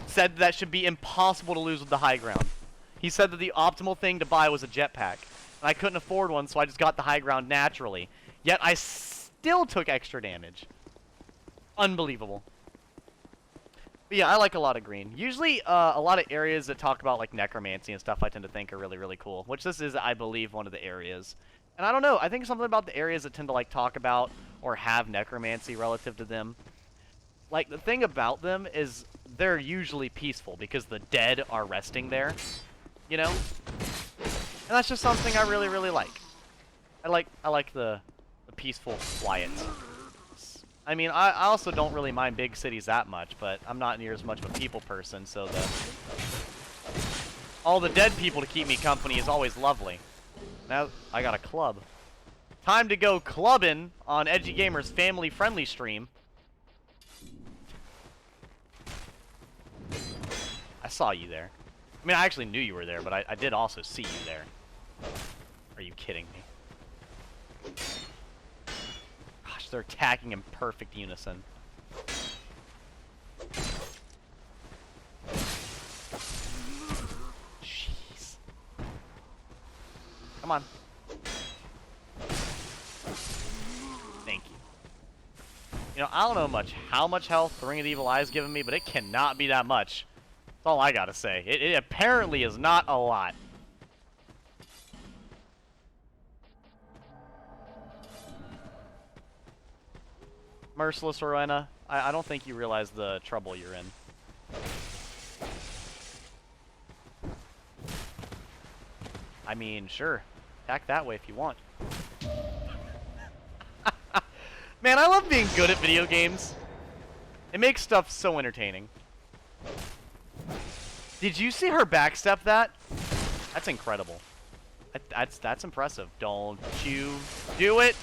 [SPEAKER 1] said that should be impossible to lose with the high ground. He said that the optimal thing to buy was a jetpack. And I couldn't afford one, so I just got the high ground naturally. Yet I still took extra damage. Unbelievable. But yeah, I like a lot of green. Usually, a lot of areas that talk about, like, necromancy and stuff I tend to think are really, really cool. Which this is, I believe, one of the areas. And I don't know, I think something about the areas that tend to, like, talk about or have necromancy relative to them. Like, the thing about them is they're usually peaceful because the dead are resting there. You know? And that's just something I really, really like. I like the peaceful quiet. I mean, I also don't really mind big cities that much, but I'm not near as much of a people person, so all the dead people to keep me company is always lovely. Now, I got a club. Time to go clubbing on Edgy Gamer's family-friendly stream. I saw you there. I mean, I actually knew you were there, but I did also see you there. Are you kidding me? Gosh, they're attacking in perfect unison. Jeez. Come on. Thank you. You know, I don't know how much health the Ring of the Evil Eye's given me, but it cannot be that much. That's all I gotta say. It apparently is not a lot. Merciless Rowena, I don't think you realize the trouble you're in. I mean, sure. Attack that way if you want. Man, I love being good at video games. It makes stuff so entertaining. Did you see her backstep that? That's incredible. That's impressive. Don't you do it.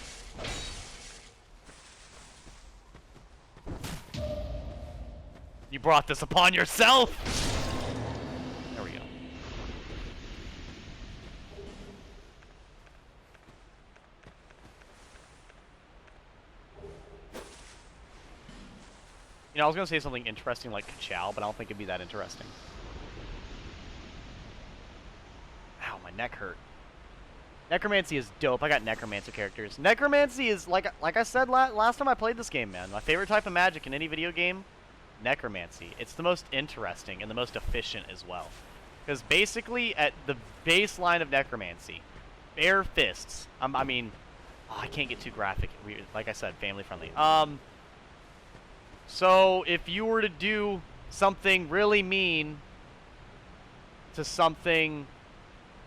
[SPEAKER 1] You brought this upon yourself. There we go. You know, I was gonna say something interesting like Ka-chow, but I don't think it'd be that interesting. Ow, my neck hurt. Necromancy is dope. I got necromancer characters. Necromancy is, like I said last time I played this game, man. My favorite type of magic in any video game, necromancy. It's the most interesting and the most efficient as well. Because basically, at the baseline of necromancy, bare fists. I mean, oh, I can't get too graphic. Like I said, family friendly. So if you were to do something really mean to something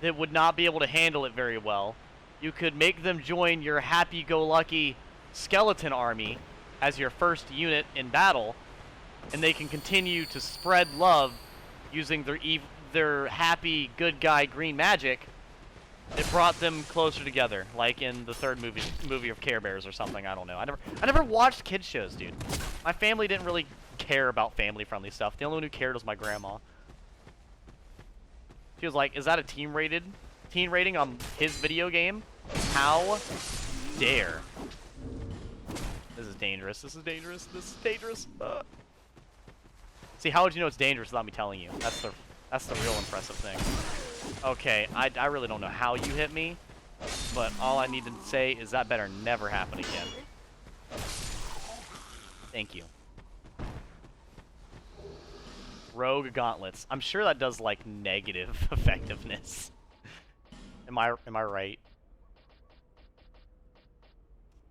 [SPEAKER 1] that would not be able to handle it very well, you could make them join your happy-go-lucky skeleton army as your first unit in battle, and they can continue to spread love using their happy, good guy green magic It brought them closer together, like in the third movie of Care Bears or something. I don't know. I never watched kids shows, dude. My family didn't really care about family-friendly stuff. The only one who cared was my grandma. She was like, "Is that a teen rating on his video game? How dare?" This is dangerous. This is dangerous. This is dangerous. See, how would you know it's dangerous without me telling you? That's the real impressive thing. Okay, I really don't know how you hit me, but all I need to say is that better never happen again. Thank you. Rogue gauntlets. I'm sure that does like negative effectiveness. Am I right?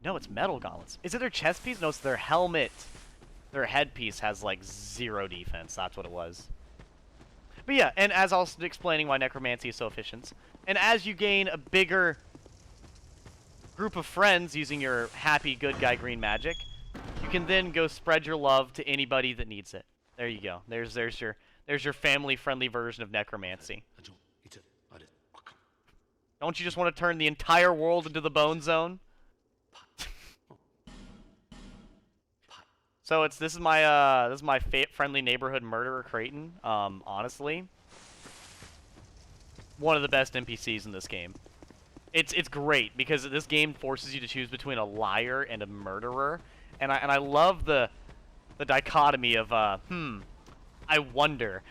[SPEAKER 1] No, it's metal gauntlets. Is it their chest piece? No, it's their helmet. Their headpiece has like 0 defense. That's what it was. But yeah, and as I was explaining why necromancy is so efficient, and as you gain a bigger group of friends using your happy good guy green magic, you can then go spread your love to anybody that needs it. There you go. There's your family-friendly version of necromancy. Don't you just want to turn the entire world into the bone zone? So this is my friendly neighborhood murderer Creighton. Honestly, one of the best NPCs in this game. It's great because this game forces you to choose between a liar and a murderer, and I love the dichotomy of I wonder.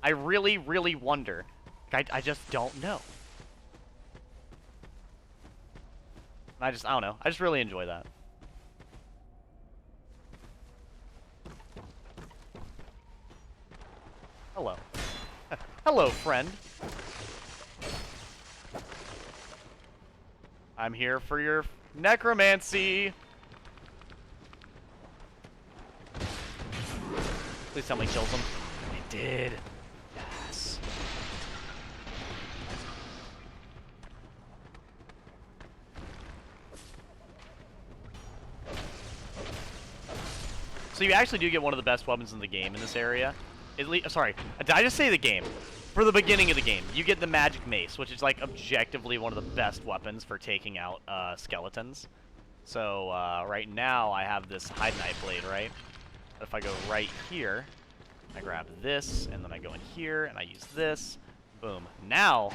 [SPEAKER 1] I really wonder. I just don't know. I don't know. I just really enjoy that. Hello. Hello, friend. I'm here for your necromancy. Please tell me kills him. It did. Yes. So you actually do get one of the best weapons in the game in this area. Sorry, did I just say the game? For the beginning of the game, you get the magic mace, which is like objectively one of the best weapons for taking out skeletons. So right now I have this hide knight blade, right? If I go right here, I grab this, and then I go in here and I use this. Boom. Now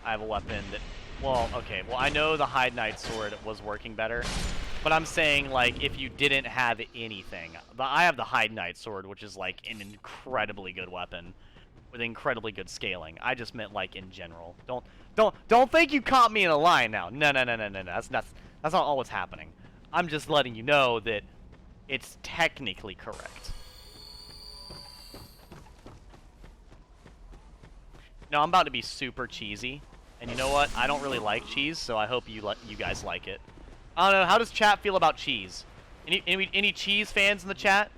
[SPEAKER 1] I have a weapon that, well, okay, well I know the hide knight sword was working better. But I'm saying, like, if you didn't have anything, I have the Hide Knight sword, which is like an incredibly good weapon with incredibly good scaling. I just meant like in general. Don't think you caught me in a lie now. No. That's not all what's happening. I'm just letting you know that it's technically correct. No, I'm about to be super cheesy, and you know what? I don't really like cheese, so I hope you guys like it. I don't know, how does chat feel about cheese? Any cheese fans in the chat?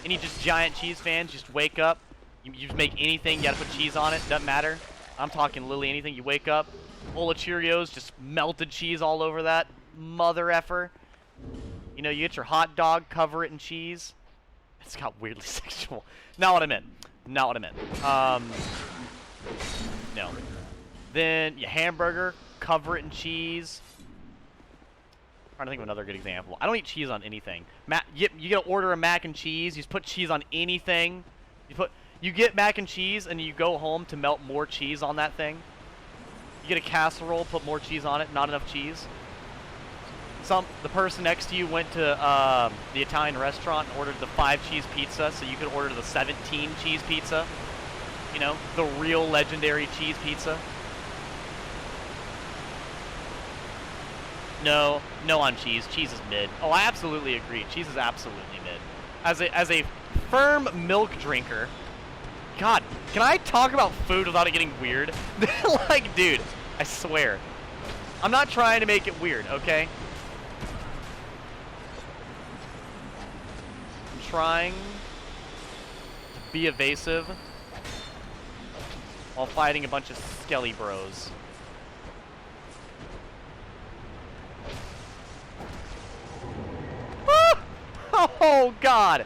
[SPEAKER 1] Any just giant cheese fans? Just wake up, you just make anything, you gotta put cheese on it, doesn't matter. I'm talking literally anything. You wake up, bowl of Cheerios, just melted cheese all over that, mother effer. You know, you get your hot dog, cover it in cheese. It's got weirdly sexual. Not what I meant. Not what I meant. No. Then your hamburger, cover it in cheese. I'm trying to think of another good example. I don't eat cheese on anything. You gotta order a mac and cheese. You just put cheese on anything. You get mac and cheese, and you go home to melt more cheese on that thing. You get a casserole, put more cheese on it. Not enough cheese. The person next to you went to the Italian restaurant and ordered the 5-cheese pizza, so you could order the 17-cheese pizza. You know, the real legendary cheese pizza. No on cheese. Cheese is mid. Oh, I absolutely agree. Cheese is absolutely mid. As a firm milk drinker, God, can I talk about food without it getting weird? Like, dude, I swear. I'm not trying to make it weird, okay? I'm trying to be evasive while fighting a bunch of skelly bros. Oh, God.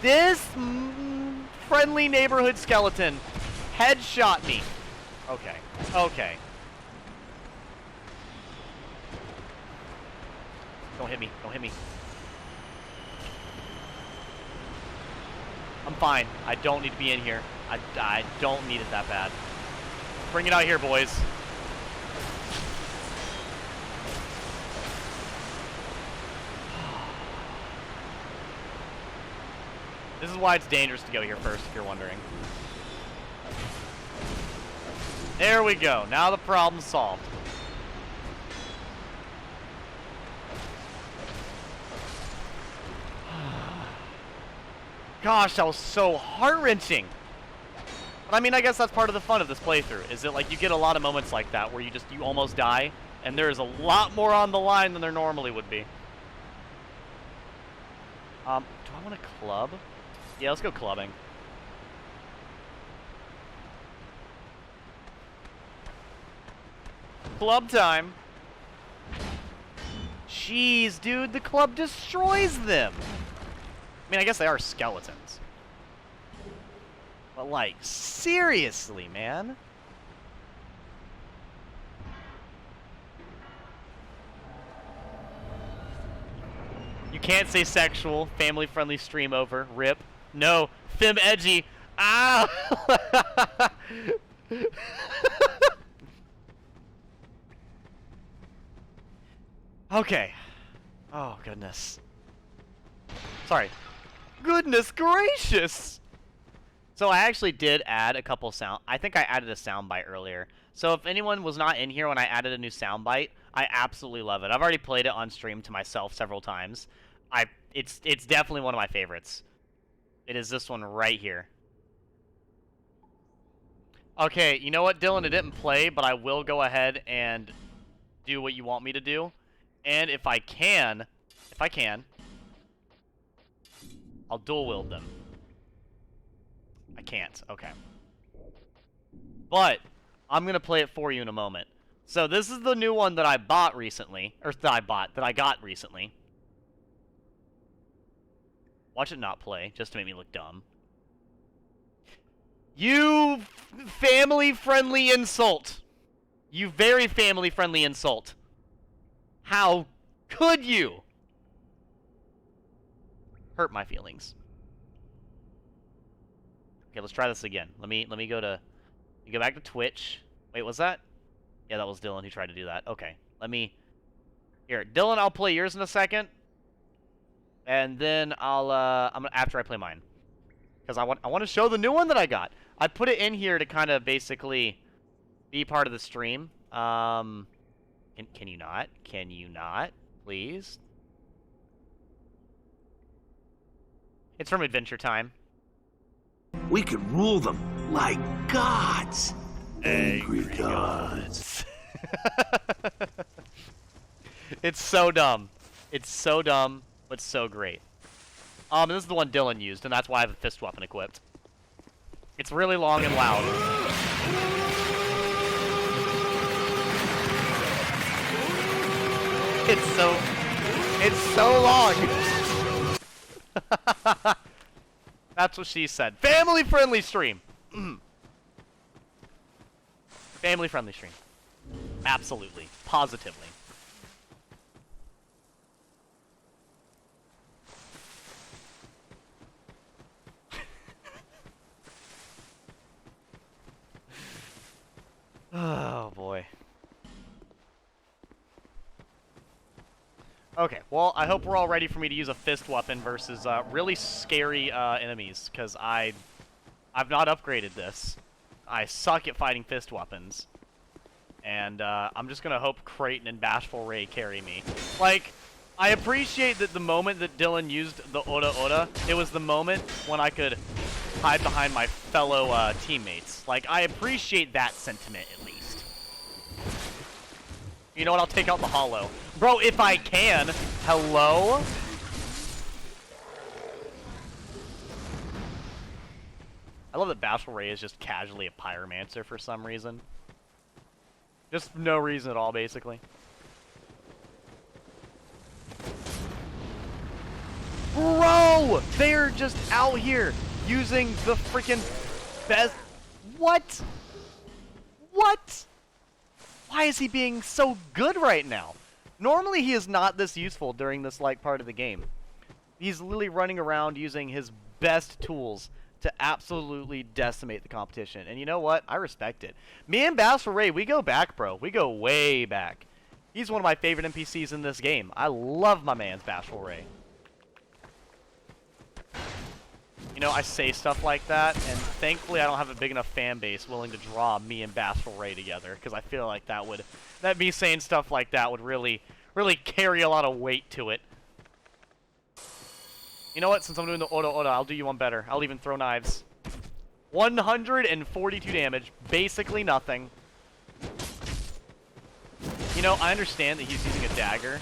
[SPEAKER 1] This friendly neighborhood skeleton headshot me. Okay. Okay. Don't hit me. Don't hit me. I'm fine. I don't need to be in here. I don't need it that bad. Bring it out here, boys. This is why it's dangerous to go here first, if you're wondering. There we go. Now the problem's solved. Gosh, that was so heart-wrenching. But I mean, I guess that's part of the fun of this playthrough, is that like you get a lot of moments like that where you almost die, and there's a lot more on the line than there normally would be. Do I want to club? Yeah, let's go clubbing. Club time. Jeez, dude, the club destroys them. I mean, I guess they are skeletons. But, like, seriously, man. You can't say sexual. Family-friendly stream over. Rip. No. Fem edgy. Ah! Okay. Oh, goodness. Sorry. Goodness gracious! So I actually did add a couple sound. I think I added a soundbite earlier. So if anyone was not in here when I added a new soundbite, I absolutely love it. I've already played it on stream to myself several times. It's definitely one of my favorites. It is this one right here. Okay, you know what, Dylan? It didn't play, but I will go ahead and do what you want me to do. And if I can, I'll dual wield them. I can't. Okay. But I'm gonna play it for you in a moment. So this is the new one that I bought recently, or that I got recently. Watch it not play, just to make me look dumb. You family-friendly insult. You very family-friendly insult. How could you hurt my feelings? Okay, let's try this again. Let me go back to Twitch. Wait, was that? Yeah, that was Dylan who tried to do that. Okay. Here, Dylan, I'll play yours in a second. And then after I play mine. Because I want to show the new one that I got. I put it in here to kind of basically be part of the stream. Can you not? Can you not? Please? It's from Adventure Time.
[SPEAKER 5] We could rule them like gods. Angry gods.
[SPEAKER 1] It's so dumb. It's so dumb, but so great. This is the one Dylan used, and that's why I have a fist weapon equipped. It's really long and loud. It's so long. That's what she said. Family-friendly stream. Family-friendly stream. Absolutely. Positively. Oh, boy. Okay, well, I hope we're all ready for me to use a fist weapon versus really scary enemies, because I've not upgraded this. I suck at fighting fist weapons. And I'm just going to hope Creighton and Bashful Ray carry me. Like, I appreciate that the moment that Dylan used the Ora, it was the moment when I could hide behind my fellow teammates. Like, I appreciate that sentiment, at least. You know what? I'll take out the hollow. Bro, if I can. Hello? I love that Bashful Ray is just casually a pyromancer for some reason. Just no reason at all, basically. Bro! They're just out here using the freaking best. What? What? Why is he being so good right now? Normally he is not this useful during this like part of the game. He's literally running around using his best tools to absolutely decimate the competition. And you know what? I respect it. Me and Bashful Ray, we go back, bro. We go way back. He's one of my favorite NPCs in this game. I love my man's Bashful Ray. You know, I say stuff like that, and thankfully I don't have a big enough fan base willing to draw me and Bashful Ray together, because I feel like that me saying stuff like that would really carry a lot of weight to it. You know what? Since I'm doing the auto, I'll do you one better. I'll even throw knives. 142 damage. Basically nothing. You know, I understand that he's using a dagger.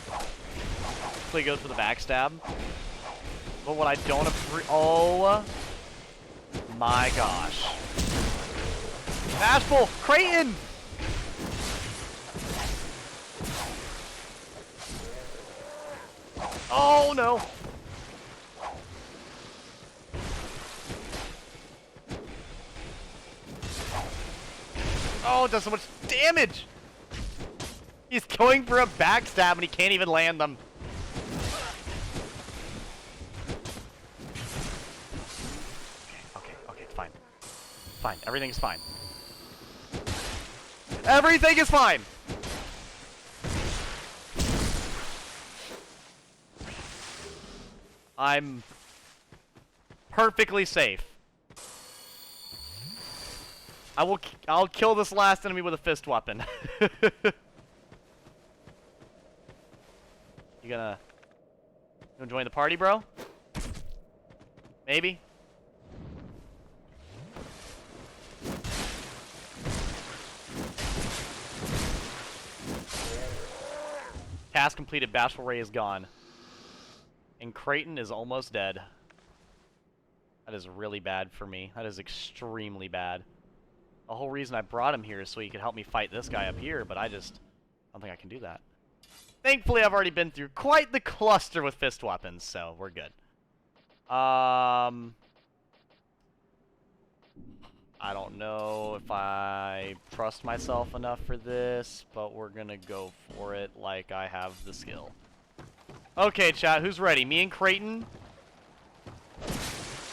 [SPEAKER 1] So he goes for the backstab. But what I don't appreciate... Oh my gosh. Bashful! Creighton! Oh no! Oh, it does so much damage! He's going for a backstab and he can't even land them. Okay, it's fine. Fine, everything's fine. Everything is fine! I'm perfectly safe. I'll kill this last enemy with a fist weapon. You gonna join the party, bro? Maybe? Task completed, Bashful Ray is gone. And Creighton is almost dead. That is really bad for me. That is extremely bad. The whole reason I brought him here is so he could help me fight this guy up here, but I don't think I can do that. Thankfully, I've already been through quite the cluster with fist weapons, so we're good. I don't know if I trust myself enough for this, but we're gonna go for it like I have the skill. Okay, chat, who's ready? Me and Creighton?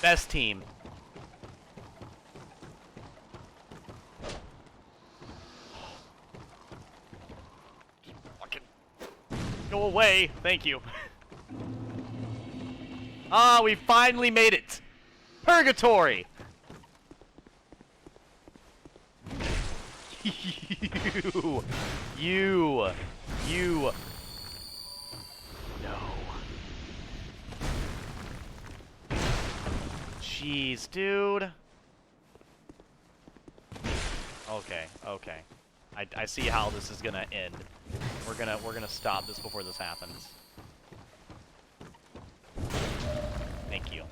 [SPEAKER 1] Best team. Fucking go away. Thank you. Ah, we finally made it. Purgatory. You. No. Jeez, dude. Okay. I see how this is gonna end. We're gonna stop this before this happens. Thank you.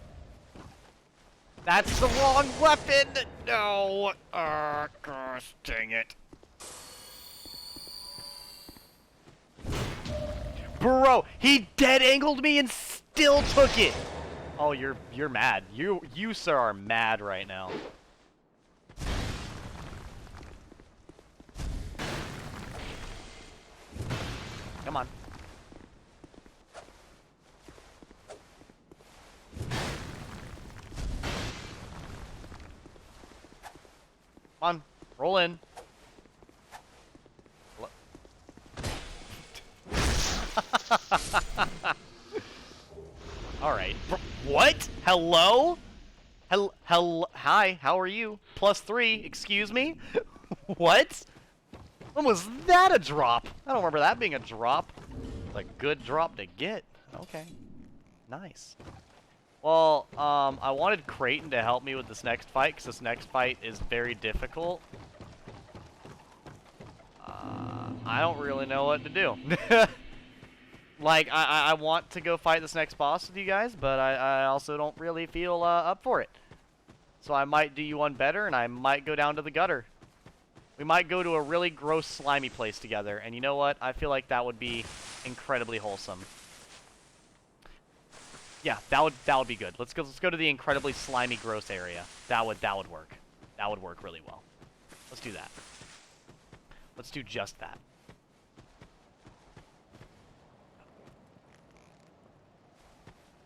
[SPEAKER 1] That's the wrong weapon! No! Gosh, dang it. Bro, he dead-angled me and still took it! Oh, you're mad. You, sir, are mad right now. Come on. Come on, roll in. Alright. What? Hello? Hi, how are you? +3, excuse me? What? When was that a drop? I don't remember that being a drop. It's a good drop to get. Okay. Nice. Well, I wanted Creighton to help me with this next fight, because this next fight is very difficult. I don't really know what to do. Like, I want to go fight this next boss with you guys, but I also don't really feel up for it. So I might do you one better, and I might go down to the gutter. We might go to a really gross, slimy place together, and you know what? I feel like that would be incredibly wholesome. Yeah, that would be good. Let's go to the incredibly slimy, gross area. That would work. That would work really well. Let's do that. Let's do just that.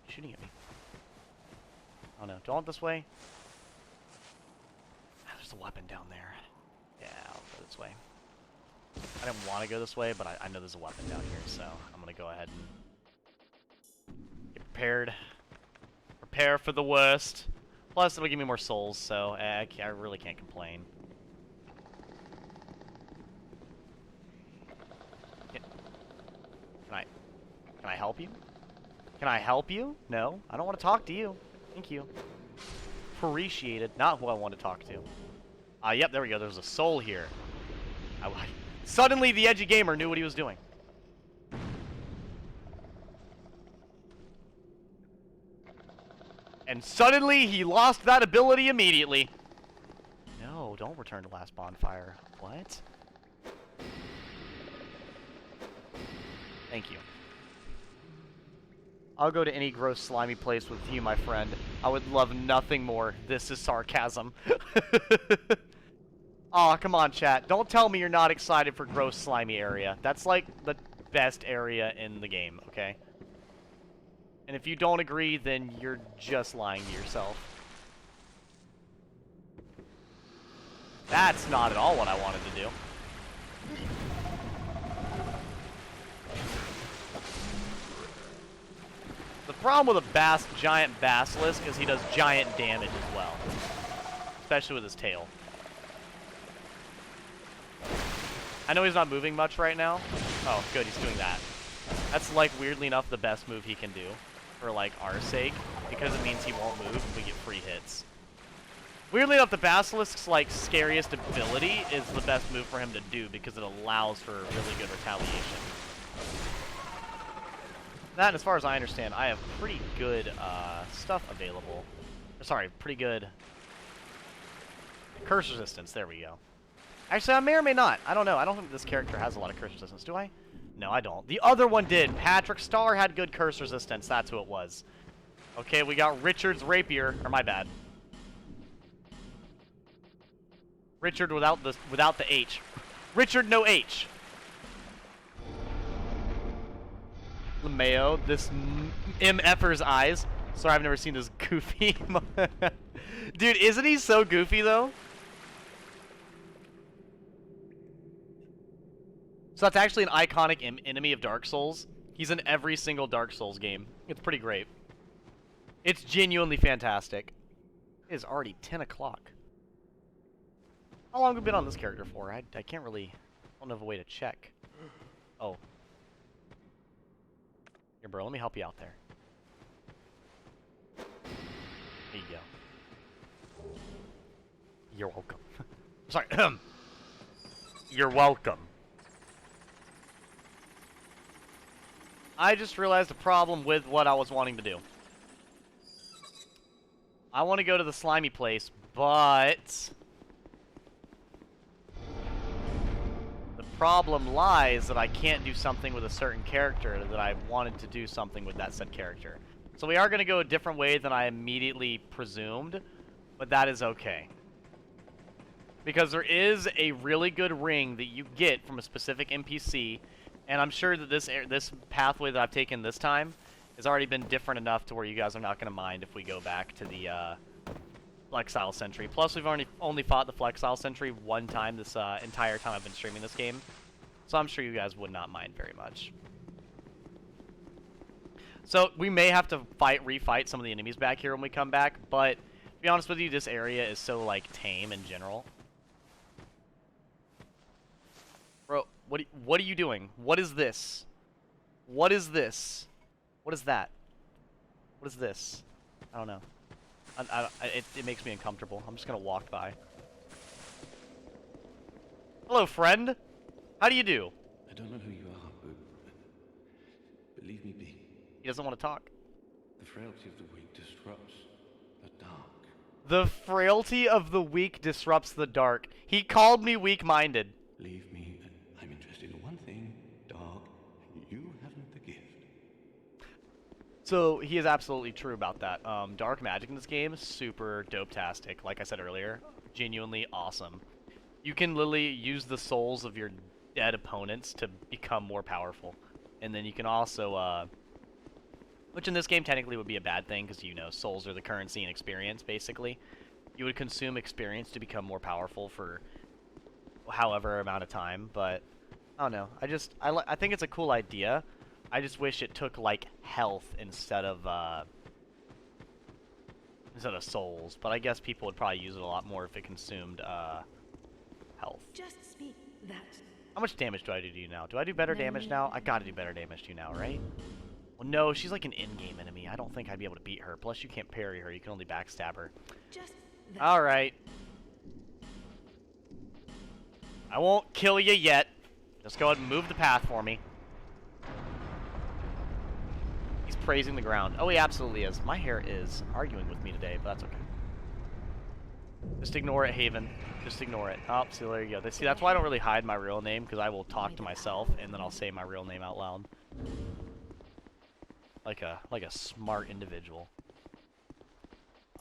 [SPEAKER 1] Shooting at me. Oh no, do I want this way? Ah, there's a weapon down there. Yeah, I'll go this way. I didn't want to go this way, but I know there's a weapon down here, so I'm gonna go ahead and get prepared. Prepare for the worst. Plus, it'll give me more souls, so I really can't complain. Can I help you? Can I help you? No, I don't want to talk to you. Thank you. Appreciated. Not who I want to talk to. Yep, there we go. There's a soul here. Suddenly, the edgy gamer knew what he was doing. And suddenly, he lost that ability immediately. No, don't return to last bonfire. What? Thank you. I'll go to any gross, slimy place with you, my friend. I would love nothing more. This is sarcasm. Aw, come on, chat. Don't tell me you're not excited for gross, slimy area. That's like the best area in the game, okay? And if you don't agree, then you're just lying to yourself. That's not at all what I wanted to do. The problem with a giant basilisk is he does giant damage as well. Especially with his tail. I know he's not moving much right now. Oh, good, he's doing that. That's, like, weirdly enough, the best move he can do. For, like, our sake. Because it means he won't move and we get free hits. Weirdly enough, the basilisk's, like, scariest ability is the best move for him to do because it allows for really good retaliation. That, as far as I understand, I have pretty good stuff available. Sorry, pretty good curse resistance. There we go. Actually, I may or may not. I don't know. I don't think this character has a lot of curse resistance, do I? No, I don't. The other one did. Patrick Starr had good curse resistance. That's who it was. Okay, we got Richard's rapier. Or my bad. Richard without the H. Richard, no H. lmao, this MFer's eyes. Sorry, I've never seen this goofy. Dude, isn't he so goofy, though? So that's actually an iconic enemy of Dark Souls. He's in every single Dark Souls game. It's pretty great. It's genuinely fantastic. It is already 10 o'clock. How long have we been on this character for? I can't really... I don't have a way to check. Oh. Here, bro, let me help you out there. There you go. You're welcome. Sorry. You're welcome. I just realized a problem with what I was wanting to do. I want to go to the slimy place, but... the problem lies that I can't do something with a certain character that I wanted to do something with that said character. So we are going to go a different way than I immediately presumed, but that is okay. Because there is a really good ring that you get from a specific NPC, and I'm sure that this pathway that I've taken this time has already been different enough to where you guys are not going to mind if we go back to the Flexile Sentry. Plus, we've only fought the Flexile Sentry one time this entire time I've been streaming this game. So I'm sure you guys would not mind very much. So we may have to refight some of the enemies back here when we come back, but to be honest with you, this area is so, like, tame in general. Bro, what are you doing? What is this? What is this? What is that? What is this? I don't know. It makes me uncomfortable. I'm just gonna walk by. Hello, friend. How do you do?
[SPEAKER 7] I don't know who you are, but leave me be.
[SPEAKER 1] He doesn't want to talk.
[SPEAKER 7] The frailty of the weak disrupts the dark.
[SPEAKER 1] The frailty of the weak disrupts the dark. He called me weak-minded.
[SPEAKER 7] Leave me, and I'm interested in one thing, dark. You haven't the gift.
[SPEAKER 1] So he is absolutely true about that. Dark magic in this game, super dope-tastic. Like I said earlier, genuinely awesome. You can literally use the souls of your dead opponents to become more powerful. And then you can also, which in this game technically would be a bad thing, because, you know, souls are the currency and experience, basically. You would consume experience to become more powerful for however amount of time, but I don't know. I think it's a cool idea. I just wish it took, like, health instead of souls. But I guess people would probably use it a lot more if it consumed, health.
[SPEAKER 8] Just speak that.
[SPEAKER 1] How much damage do I do to you now? Do I do better damage now? I gotta do better damage to you now, right? Well, no, she's like an in-game enemy. I don't think I'd be able to beat her. Plus, you can't parry her. You can only backstab her.
[SPEAKER 8] Just that.
[SPEAKER 1] Alright. I won't kill you yet. Just go ahead and move the path for me. He's praising the ground. Oh, he absolutely is. My hair is arguing with me today, but that's okay. Just ignore it, Haven. Just ignore it. Oh, see, there you go. See, that's why I don't really hide my real name, because I will talk to myself, and then I'll say my real name out loud. Like a smart individual.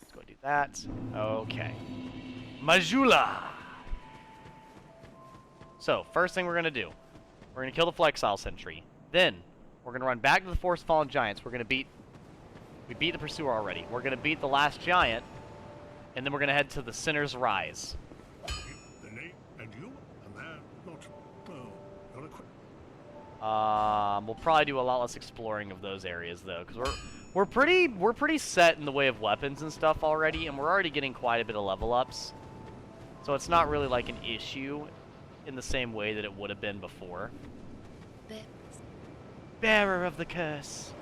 [SPEAKER 1] Let's go do that. Okay. Majula! So, first thing we're going to do. We're going to kill the Flexile Sentry. Then, we're going to run back to the Forest Fallen Giants. We're going to beat... We beat the Pursuer already. We're going to beat the last Giant. And then we're going to head to the Sinner's Rise.
[SPEAKER 2] The name and you, and they're not, not equipped.
[SPEAKER 1] We'll probably do a lot less exploring of those areas, though, because we're pretty set in the way of weapons and stuff already, and we're already getting quite a bit of level ups. So it's not really like an issue in the same way that it would have been before. Bearer of the curse.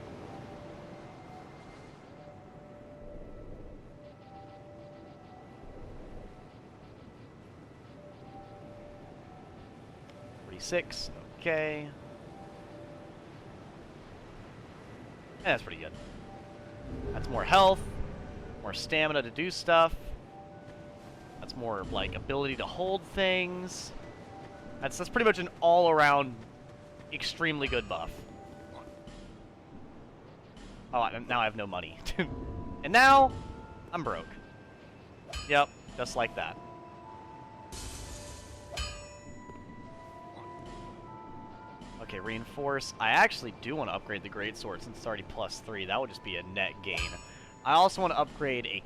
[SPEAKER 1] Six. Okay. Yeah, that's pretty good. That's more health, more stamina to do stuff. That's more like ability to hold things. That's pretty much an all-around extremely good buff. Oh, now I have no money. And now I'm broke. Yep, just like that. Okay, reinforce. I actually do want to upgrade the greatsword since it's already +3. That would just be a net gain. I also want to upgrade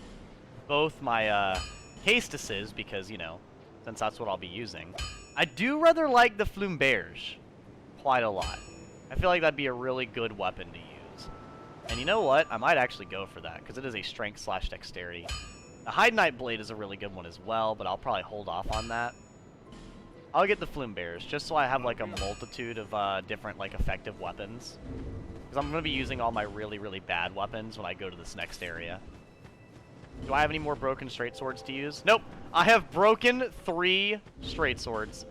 [SPEAKER 1] both my castices because, you know, since that's what I'll be using. I do rather like the Flumeberge quite a lot. I feel like that'd be a really good weapon to use. And you know what? I might actually go for that because it is a strength/dexterity. The Hide Knight Blade is a really good one as well, but I'll probably hold off on that. I'll get the Flumeberge, just so I have, like, a multitude of, different, like, effective weapons. Because I'm going to be using all my really, really bad weapons when I go to this next area. Do I have any more broken straight swords to use? Nope! I have broken 3 straight swords.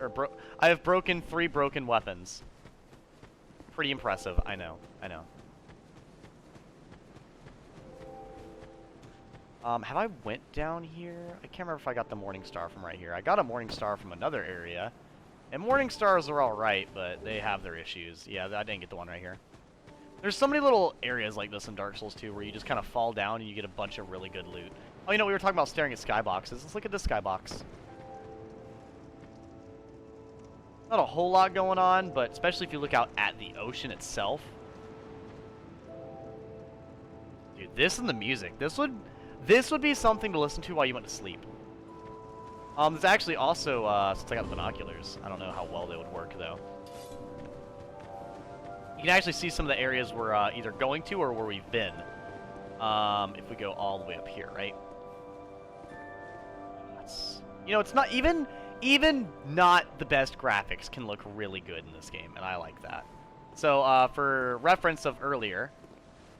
[SPEAKER 1] I have broken 3 broken weapons. Pretty impressive, I know, I know. Have I went down here? I can't remember if I got the Morning Star from right here. I got a Morning Star from another area. And Morning Stars are alright, but they have their issues. Yeah, I didn't get the one right here. There's so many little areas like this in Dark Souls 2 where you just kind of fall down and you get a bunch of really good loot. Oh, you know, we were talking about staring at skyboxes. Let's look at this skybox. Not a whole lot going on, but especially if you look out at the ocean itself. Dude, this and the music. This would be something to listen to while you went to sleep. There's actually also, since I got the binoculars, I don't know how well they would work, though. You can actually see some of the areas we're either going to or where we've been. If we go all the way up here, right? You know, it's not even not the best graphics can look really good in this game, and I like that. So, for reference of earlier,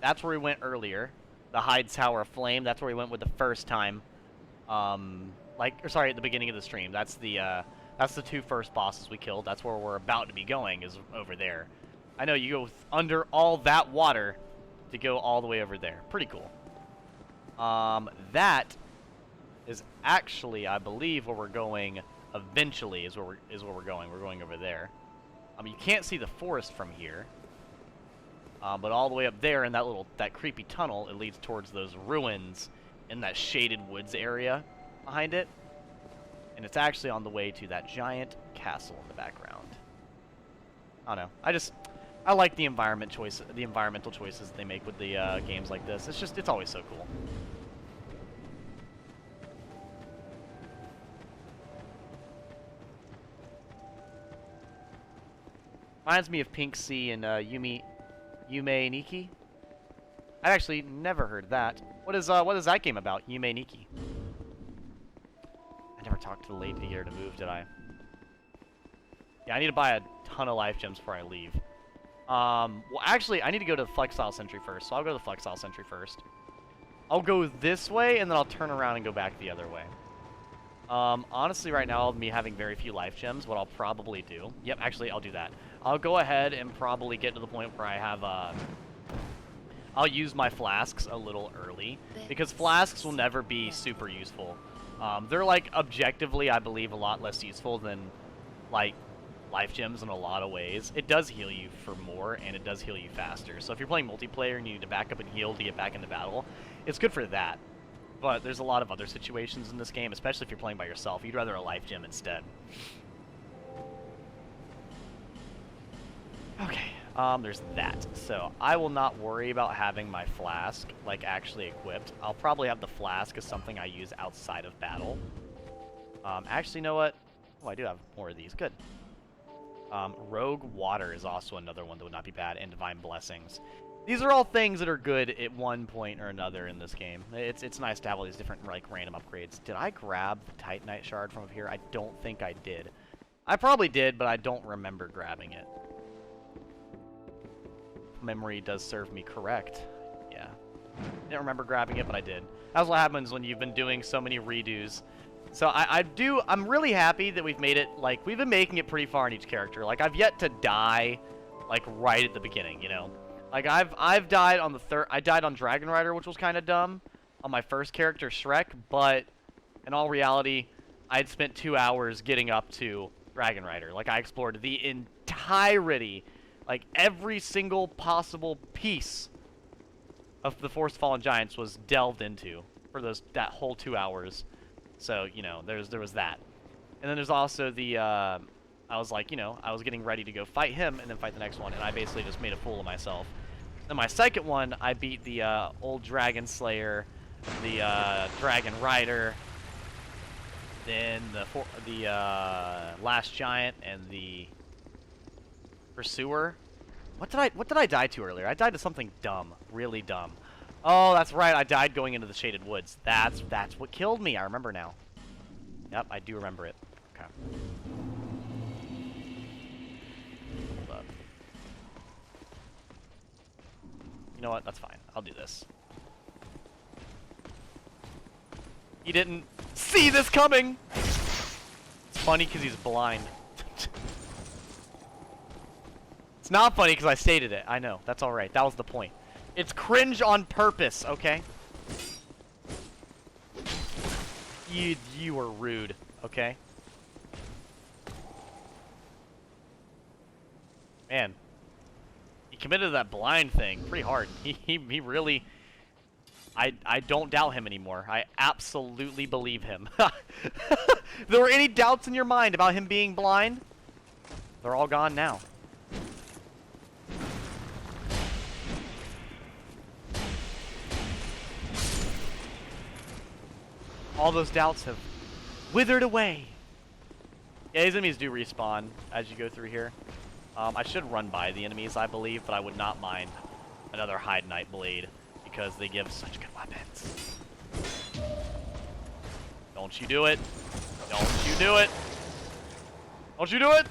[SPEAKER 1] that's where we went earlier. The Hyde Tower of Flame, that's where we went with the first time. Sorry, at the beginning of the stream. That's the 2 first bosses we killed. That's where we're about to be going, is over there. I know, you go under all that water to go all the way over there. Pretty cool. That is actually, I believe, where we're going eventually, is where we're going. We're going over there. You can't see the forest from here. But all the way up there in that creepy tunnel, it leads towards those ruins in that shaded woods area behind it. And it's actually on the way to that giant castle in the background. I don't know. I like the environmental choices that they make with the games like this. It's always so cool. Reminds me of Pink Sea and Yume Nikki. I actually never heard that. What is that game about? Yume Nikki. I never talked to the lady to get her to move, did I? Yeah, I need to buy a ton of life gems before I leave. Well, actually, I need to go to the Flexile Sentry first, so I'll go to the Flexile Sentry first. I'll go this way, and then I'll turn around and go back the other way. Honestly, right now, me having very few life gems, what I'll probably do... Yep, actually, I'll do that. I'll go ahead and probably get to the point where I have, I'll use my flasks a little early, because flasks will never be super useful. They're, like, objectively, I believe, a lot less useful than, like, life gems in a lot of ways. It does heal you for more, and it does heal you faster. So if you're playing multiplayer and you need to back up and heal to get back into battle, it's good for that. But there's a lot of other situations in this game, especially if you're playing by yourself. You'd rather a life gem instead. Okay, there's that. So I will not worry about having my flask, like, actually equipped. I'll probably have the flask as something I use outside of battle. Actually, you know what? Oh, I do have more of these. Good. Rogue Water is also another one that would not be bad, and Divine Blessings. These are all things that are good at one point or another in this game. It's nice to have all these different, like, random upgrades. Did I grab the Titanite Shard from up here? I don't think I did. I probably did, but I don't remember grabbing it. Memory does serve me correct. Yeah. Didn't remember grabbing it, but I did. That's what happens when you've been doing so many redos. So I'm really happy that we've made it, like, we've been making it pretty far in each character. Like, I've yet to die, like, right at the beginning, you know? Like, I've died on I died on Dragon Rider, which was kind of dumb, on my first character, Shrek, but in all reality, I'd spent 2 hours getting up to Dragon Rider. Like, I explored the entirety, like, every single possible piece of the Forest Fallen Giants was delved into for that whole 2 hours. So, you know, there was that. And then there's also the, I was like, you know, I was getting ready to go fight him and then fight the next one, and I basically just made a fool of myself. Then my second one, I beat the old Dragon Slayer, the Dragon Rider, then the Last Giant, and the Pursuer. What did I die to earlier? I died to something dumb, really dumb. Oh, that's right. I died going into the Shaded Woods. That's what killed me. I remember now. Yep, I do remember it. Okay. Hold up. You know what? That's fine. I'll do this. He didn't see this coming! It's funny because he's blind. It's not funny because I stated it. I know. That's alright. That was the point. It's cringe on purpose, okay? You were rude, okay? Man. He committed to that blind thing pretty hard. He really... I don't doubt him anymore. I absolutely believe him. If there were any doubts in your mind about him being blind, they're all gone now. All those doubts have withered away. Yeah, these enemies do respawn as you go through here. I should run by the enemies, I believe, but I would not mind another Hide Knight Blade because they give such good weapons. Don't you do it. Don't you do it. Don't you do it.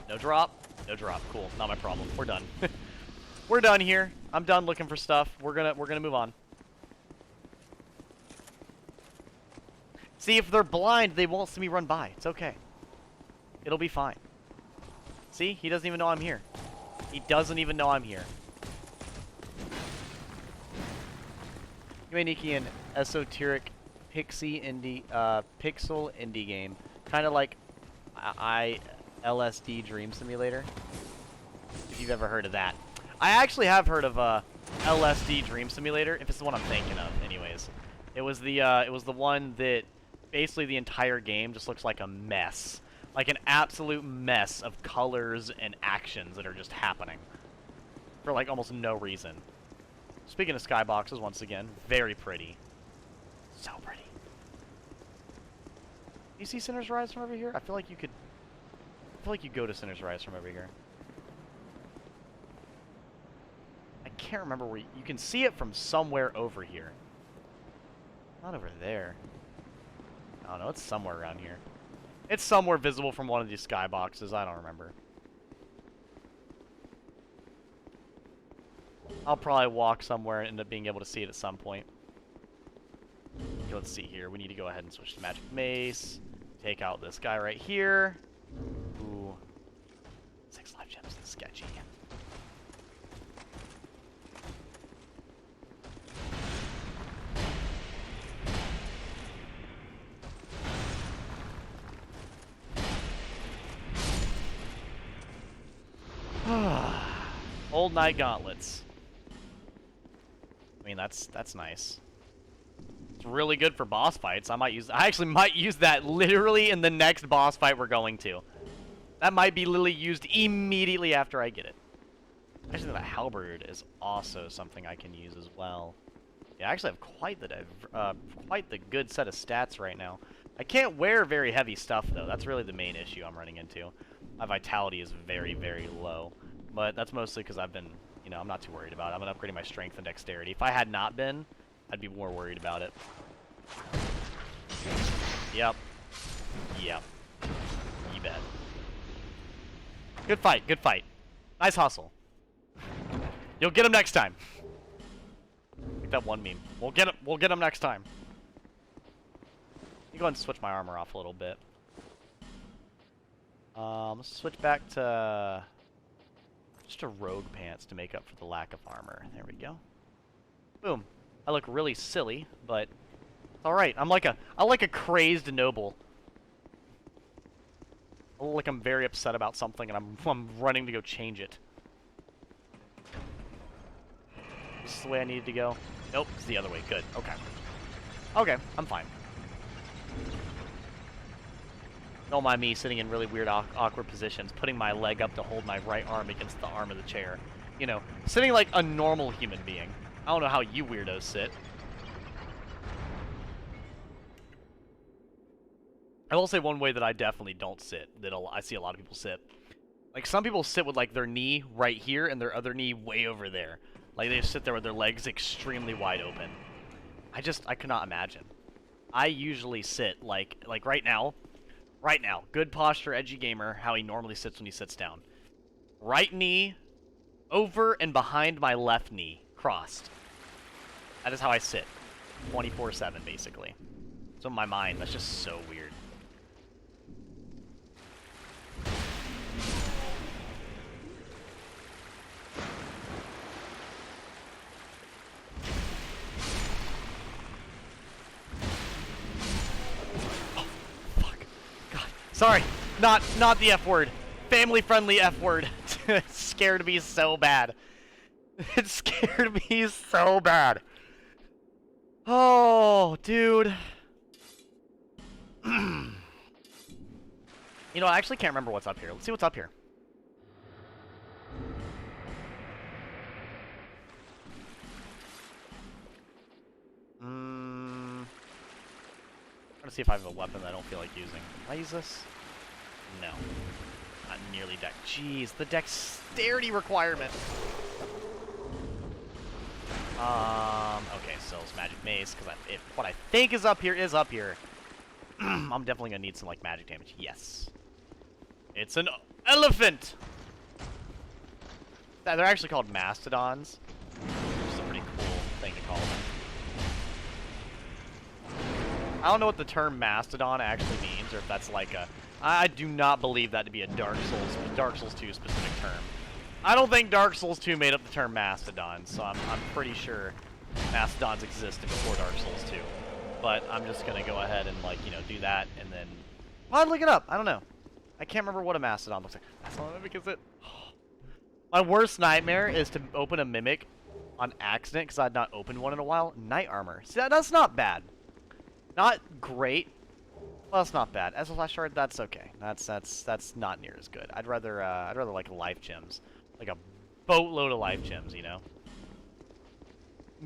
[SPEAKER 1] No drop. No drop. Cool. Not my problem. We're done. We're done here. I'm done looking for stuff. We're gonna move on. See, if they're blind, they won't see me run by. It's okay. It'll be fine. See? He doesn't even know I'm here. He doesn't even know I'm here. Humaniki an esoteric pixie indie, pixel indie game. Kind of like LSD Dream Simulator. If you've ever heard of that. I actually have heard of LSD Dream Simulator, if it's the one I'm thinking of, anyways. It was the one that basically the entire game just looks like a mess. Like an absolute mess of colors and actions that are just happening. For like almost no reason. Speaking of skyboxes, once again, very pretty. So pretty. You see Sinner's Rise from over here? I feel like you could... I feel like you go to Sinner's Rise from over here. I can't remember where... You can see it from somewhere over here. Not over there. I don't know, it's somewhere around here. It's somewhere visible from one of these skyboxes, I don't remember. I'll probably walk somewhere and end up being able to see it at some point. Okay, let's see here. We need to go ahead and switch to Magic Mace. Take out this guy right here. Ooh. 6 life gems. That's sketchy. Old Knight Gauntlets. I mean, that's nice. It's really good for boss fights. I actually might use that literally in the next boss fight we're going to. That might be literally used immediately after I get it. Actually, that halberd is also something I can use as well. Yeah, I actually have quite the good set of stats right now. I can't wear very heavy stuff though. That's really the main issue I'm running into. My vitality is very, very low, but that's mostly because I've been, you know, I'm not too worried about it. I've been upgrading my strength and dexterity. If I had not been, I'd be more worried about it. Yep. Yep. You bet. Good fight. Good fight. Nice hustle. You'll get him next time. Like that one meme. We'll get him. We'll get him next time. Let me go ahead and switch my armor off a little bit. Let's switch back to just a rogue pants to make up for the lack of armor. There we go. Boom. I look really silly, but it's all right. I like a crazed noble. I look like I'm very upset about something, and I'm running to go change it. This is the way I needed to go. Nope, it's the other way. Good. Okay. Okay, I'm fine. Don't mind me sitting in really weird, awkward positions, putting my leg up to hold my right arm against the arm of the chair. You know, sitting like a normal human being. I don't know how you weirdos sit. I will say one way that I definitely don't sit, that I see a lot of people sit. Like, some people sit with, like, their knee right here and their other knee way over there. Like, they just sit there with their legs extremely wide open. I cannot imagine. I usually sit, like right now, good posture, edgy gamer, how he normally sits when he sits down. Right knee over and behind my left knee, crossed. That is how I sit, 24/7, basically. So in my mind, that's just so weird. Sorry, not the F word. Family-friendly F word. It scared me so bad. It scared me so bad. Oh, dude. You know, I actually can't remember what's up here. Let's see what's up here. I'm gonna see if I have a weapon that I don't feel like using. Can I use this? No. Not nearly dex. Jeez, the dexterity requirement. Okay, so it's magic mace, because what I think is up here is up here. I'm definitely gonna need some, like, magic damage. Yes. It's an elephant! They're actually called mastodons, which is a pretty cool thing to call them. I don't know what the term mastodon actually means, or if that's like a... I do not believe that to be a Dark Souls 2 specific term. I don't think Dark Souls 2 made up the term mastodon, so I'm pretty sure Mastodons existed before Dark Souls 2. But I'm just gonna go ahead and, like, you know, do that, and then... Well, I'd look it up. I don't know. I can't remember what a Mastodon looks like. That's not a Mimic, is it? My worst nightmare is to open a Mimic on accident, because I'd not opened one in a while. Knight armor. See, that's not bad. Not great. Well, that's not bad. As a flash shard, that's okay. That's not near as good. I'd rather like life gems, like a boatload of life gems, you know.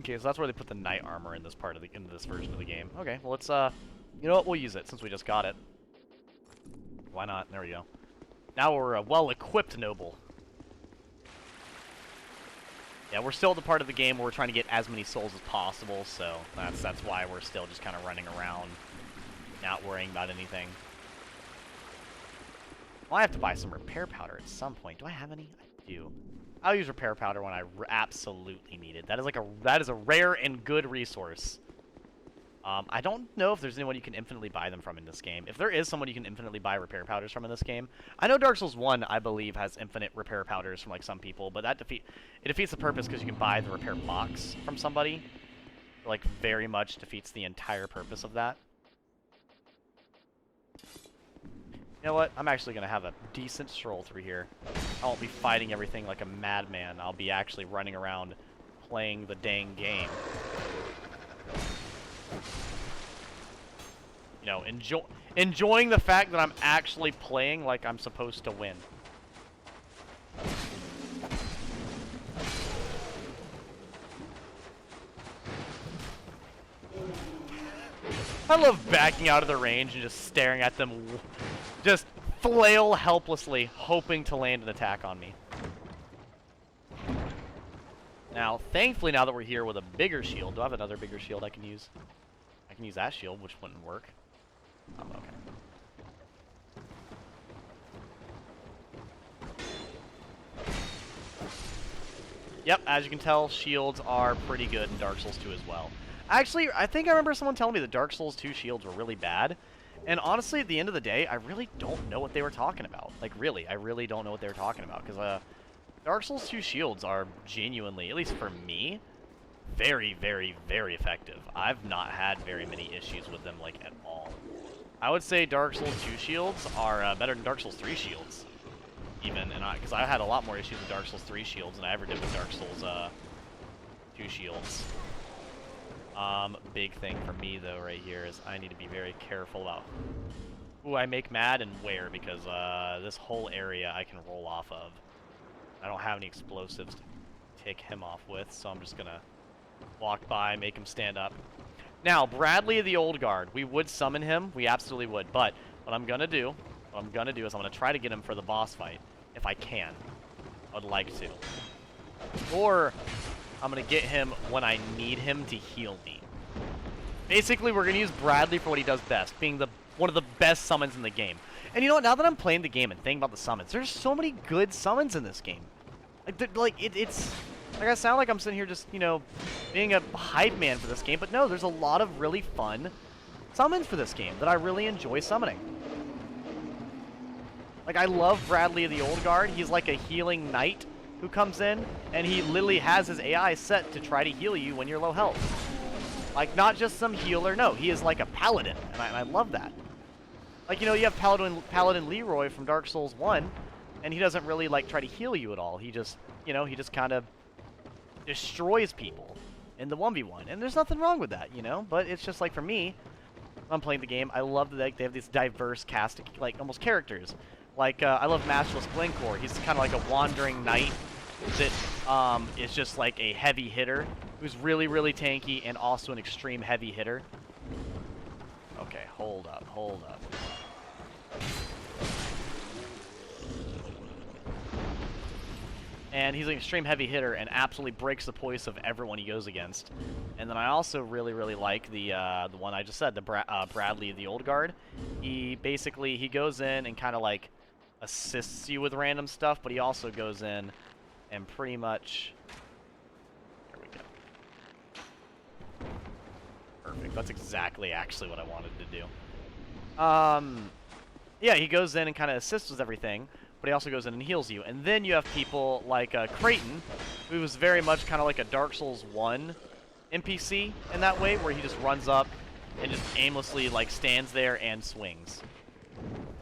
[SPEAKER 1] Okay, so that's where they put the knight armor in this part of the this version of the game. Okay, well let's you know what, we'll use it since we just got it. Why not? There we go. Now we're a well-equipped noble. Yeah, we're still at the part of the game where we're trying to get as many souls as possible, so that's why we're still just kind of running around, not worrying about anything. Well, I have to buy some repair powder at some point. Do I have any? I do. I'll use repair powder when I absolutely need it. That is a rare and good resource. I don't know if there's anyone you can infinitely buy them from in this game. If there is someone you can infinitely buy repair powders from in this game, I know Dark Souls 1, I believe, has infinite repair powders from like some people, but that defeats the purpose because you can buy the repair box from somebody. Like, very much defeats the entire purpose of that. You know what? I'm actually going to have a decent stroll through here. I won't be fighting everything like a madman. I'll be actually running around playing the dang game. You know, enjoying the fact that I'm actually playing like I'm supposed to win. I love backing out of the range and just staring at them, just flail helplessly, hoping to land an attack on me. Now, thankfully, now that we're here with a bigger shield, do I have another bigger shield I can use? I can use that shield, which wouldn't work. Oh, okay. Yep, as you can tell, shields are pretty good in Dark Souls 2 as well. Actually, I think I remember someone telling me that Dark Souls 2 shields were really bad. And honestly, at the end of the day, I really don't know what they were talking about. Like, really, I really don't know what they were talking about. Because Dark Souls 2 shields are genuinely, at least for me, very, very, very effective. I've not had very many issues with them, like, at all. I would say Dark Souls 2 shields are better than Dark Souls 3 shields. Even, and because I had a lot more issues with Dark Souls 3 shields than I ever did with Dark Souls 2 shields. Big thing for me, though, right here is I need to be very careful about who I make mad and where, because this whole area I can roll off of. I don't have any explosives to tick him off with, so I'm just gonna walk by, make him stand up. Now, Bradley the Old Guard, we would summon him, we absolutely would, but what I'm gonna do is I'm gonna try to get him for the boss fight, if I can. I would like to. Or I'm gonna get him when I need him to heal me. Basically, we're gonna use Bradley for what he does best, being one of the best summons in the game. And you know what? Now that I'm playing the game and thinking about the summons, there's so many good summons in this game. It's like I sound like I'm sitting here just, you know, being a hype man for this game, but no, there's a lot of really fun summons for this game that I really enjoy summoning. Like, I love Bradley the Old Guard. He's like a healing knight who comes in, and he literally has his AI set to try to heal you when you're low health. Like, not just some healer, no, he is like a paladin, and I love that. Like, you know, you have Paladin Leroy from Dark Souls 1, and he doesn't really, like, try to heal you at all. He just, you know, he just kind of destroys people in the 1v1, and there's nothing wrong with that, you know? But it's just, like, for me, when I'm playing the game, I love that they have these diverse cast, like, almost characters. Like, I love Masterless Glencore. He's kind of like a wandering knight that is just like a heavy hitter who's really, really tanky and also an extreme heavy hitter. Okay, hold up, hold up. And he's an extreme heavy hitter and absolutely breaks the poise of everyone he goes against. And then I also really, really like the one I just said, the Bradley the Old Guard. He goes in and kind of like assists you with random stuff, but he also goes in and pretty much... There we go. Perfect. That's exactly actually what I wanted to do. Yeah, he goes in and kind of assists with everything, but he also goes in and heals you. And then you have people like Creighton, who was very much kind of like a Dark Souls 1 NPC in that way, where he just runs up and just aimlessly like stands there and swings.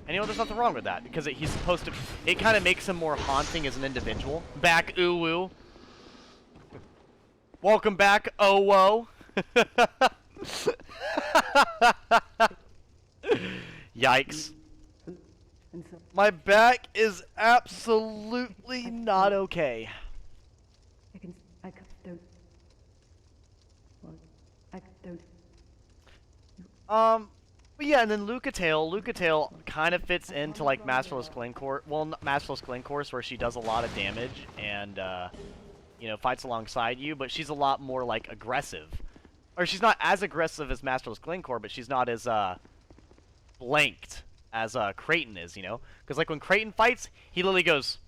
[SPEAKER 1] And you know, there's nothing wrong with that because he's supposed to. It kind of makes him more haunting as an individual. Back, Uwu. Welcome back, Owo. Yikes. My back is absolutely not okay.
[SPEAKER 8] I don't. What? I don't.
[SPEAKER 1] But yeah, and then Lucatail kind of fits into like Masterless Glencore. Well, Masterless Glencore's where she does a lot of damage and you know, fights alongside you, but she's a lot more like aggressive. Or she's not as aggressive as Masterless Glencore, but she's not as blanked as Creighton is, you know? Because like when Creighton fights, he literally goes,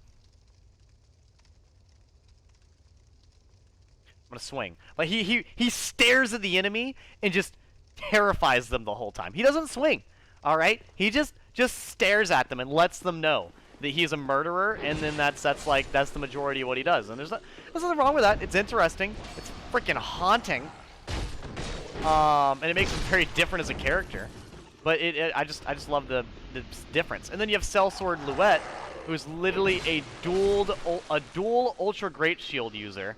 [SPEAKER 1] I'm gonna swing. Like he stares at the enemy and just terrifies them the whole time. He doesn't swing, all right? He just stares at them and lets them know that he's a murderer, and then that's the majority of what he does. And there's nothing wrong with that. It's interesting. It's freaking haunting. And it makes him very different as a character. But I just love the difference. And then you have Sellsword Luette, who's literally a dual ultra great shield user,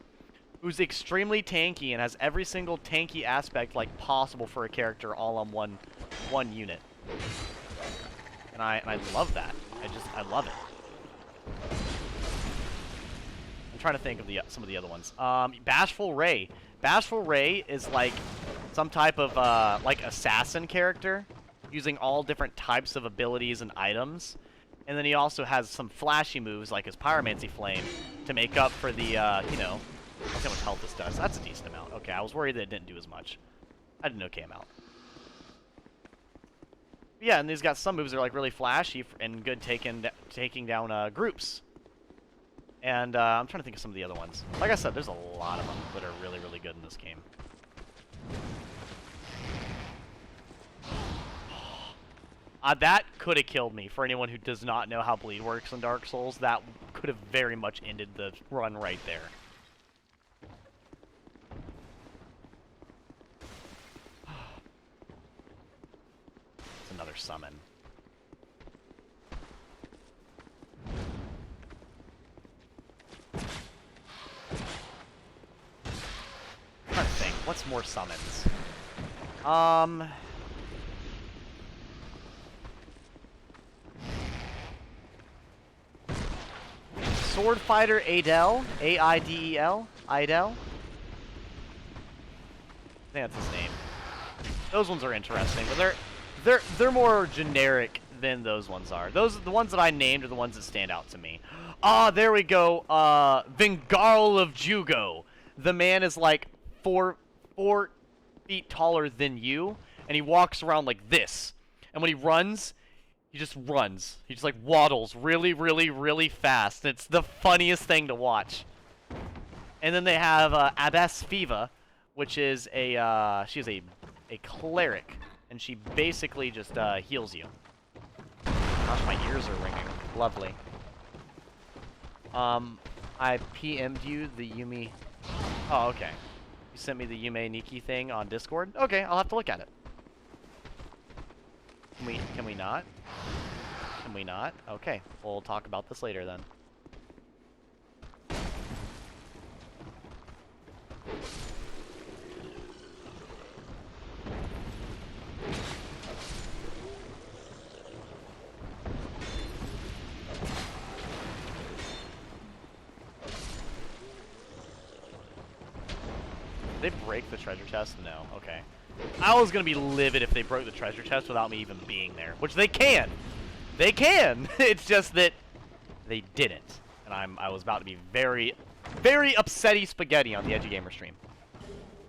[SPEAKER 1] who's extremely tanky and has every single tanky aspect like possible for a character all on one unit. And I love that. I love it. I'm trying to think of some of the other ones. Bashful Ray. Bashful Ray is like some type of like assassin character, using all different types of abilities and items. And then he also has some flashy moves like his Pyromancy Flame to make up for the you know, let's see how much health this does. That's a decent amount. Okay, I was worried that it didn't do as much. I did an okay amount. Yeah, and he's got some moves that are like really flashy and good taking down groups. And I'm trying to think of some of the other ones. Like I said, there's a lot of them that are really, really good in this game. That could have killed me. For anyone who does not know how bleed works in Dark Souls, that could have very much ended the run right there. It's another summon. I'm trying to think. What's more summons? Sword Fighter Adel, A-I-D-E-L, Idel. I think that's his name. Those ones are interesting, but they're more generic than those ones are. The ones that I named are the ones that stand out to me. Ah, there we go. Vingarl of Jugo. The man is like four feet taller than you, and he walks around like this. And when he runs, he just runs. He just like waddles really, really, really fast. It's the funniest thing to watch. And then they have Abbess Fiva, which is she's a cleric, and she basically just heals you. Gosh, my ears are ringing. Lovely. I PM'd you the Yumi. Oh, okay. You sent me the Yume Nikki thing on Discord. Okay, I'll have to look at it. Can we not? Can we not? Okay, we'll talk about this later then. Did they break the treasure chest? No. Okay. I was gonna be livid if they broke the treasure chest without me even being there, which they can. They can. It's just that they didn't, and I was about to be very, very upsetty spaghetti on the Edgy Gamer stream.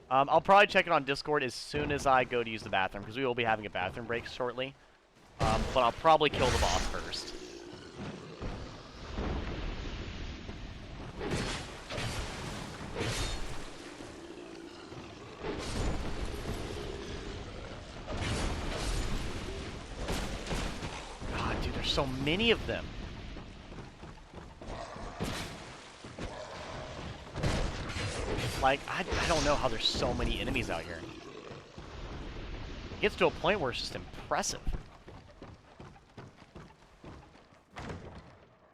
[SPEAKER 1] I'll probably check it on Discord as soon as I go to use the bathroom, because we will be having a bathroom break shortly. But I'll probably kill the boss first. God, dude, there's so many of them. Like, I don't know how there's so many enemies out here. It gets to a point where it's just impressive.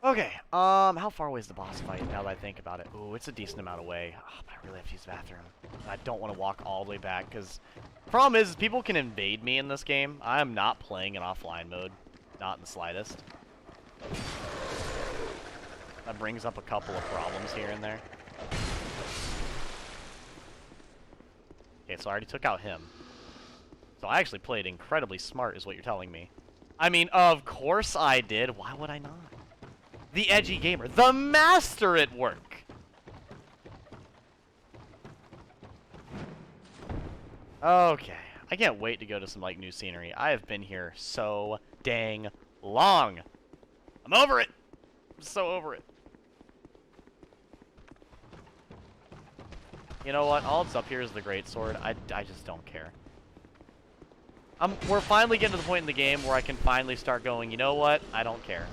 [SPEAKER 1] Okay, how far away is the boss fight now that I think about it? Ooh, it's a decent amount away. Oh, but I really have to use the bathroom. I don't want to walk all the way back, because problem is, people can invade me in this game. I am not playing in offline mode. Not in the slightest. That brings up a couple of problems here and there. Okay, so I already took out him. So I actually played incredibly smart, is what you're telling me. I mean, of course I did. Why would I not? The Edgy Gamer. The master at work! Okay. I can't wait to go to some, like, new scenery. I have been here so dang long. I'm over it! I'm so over it. You know what? All that's up here is the greatsword. I just don't care. We're finally getting to the point in the game where I can finally start going, you know what? I don't care.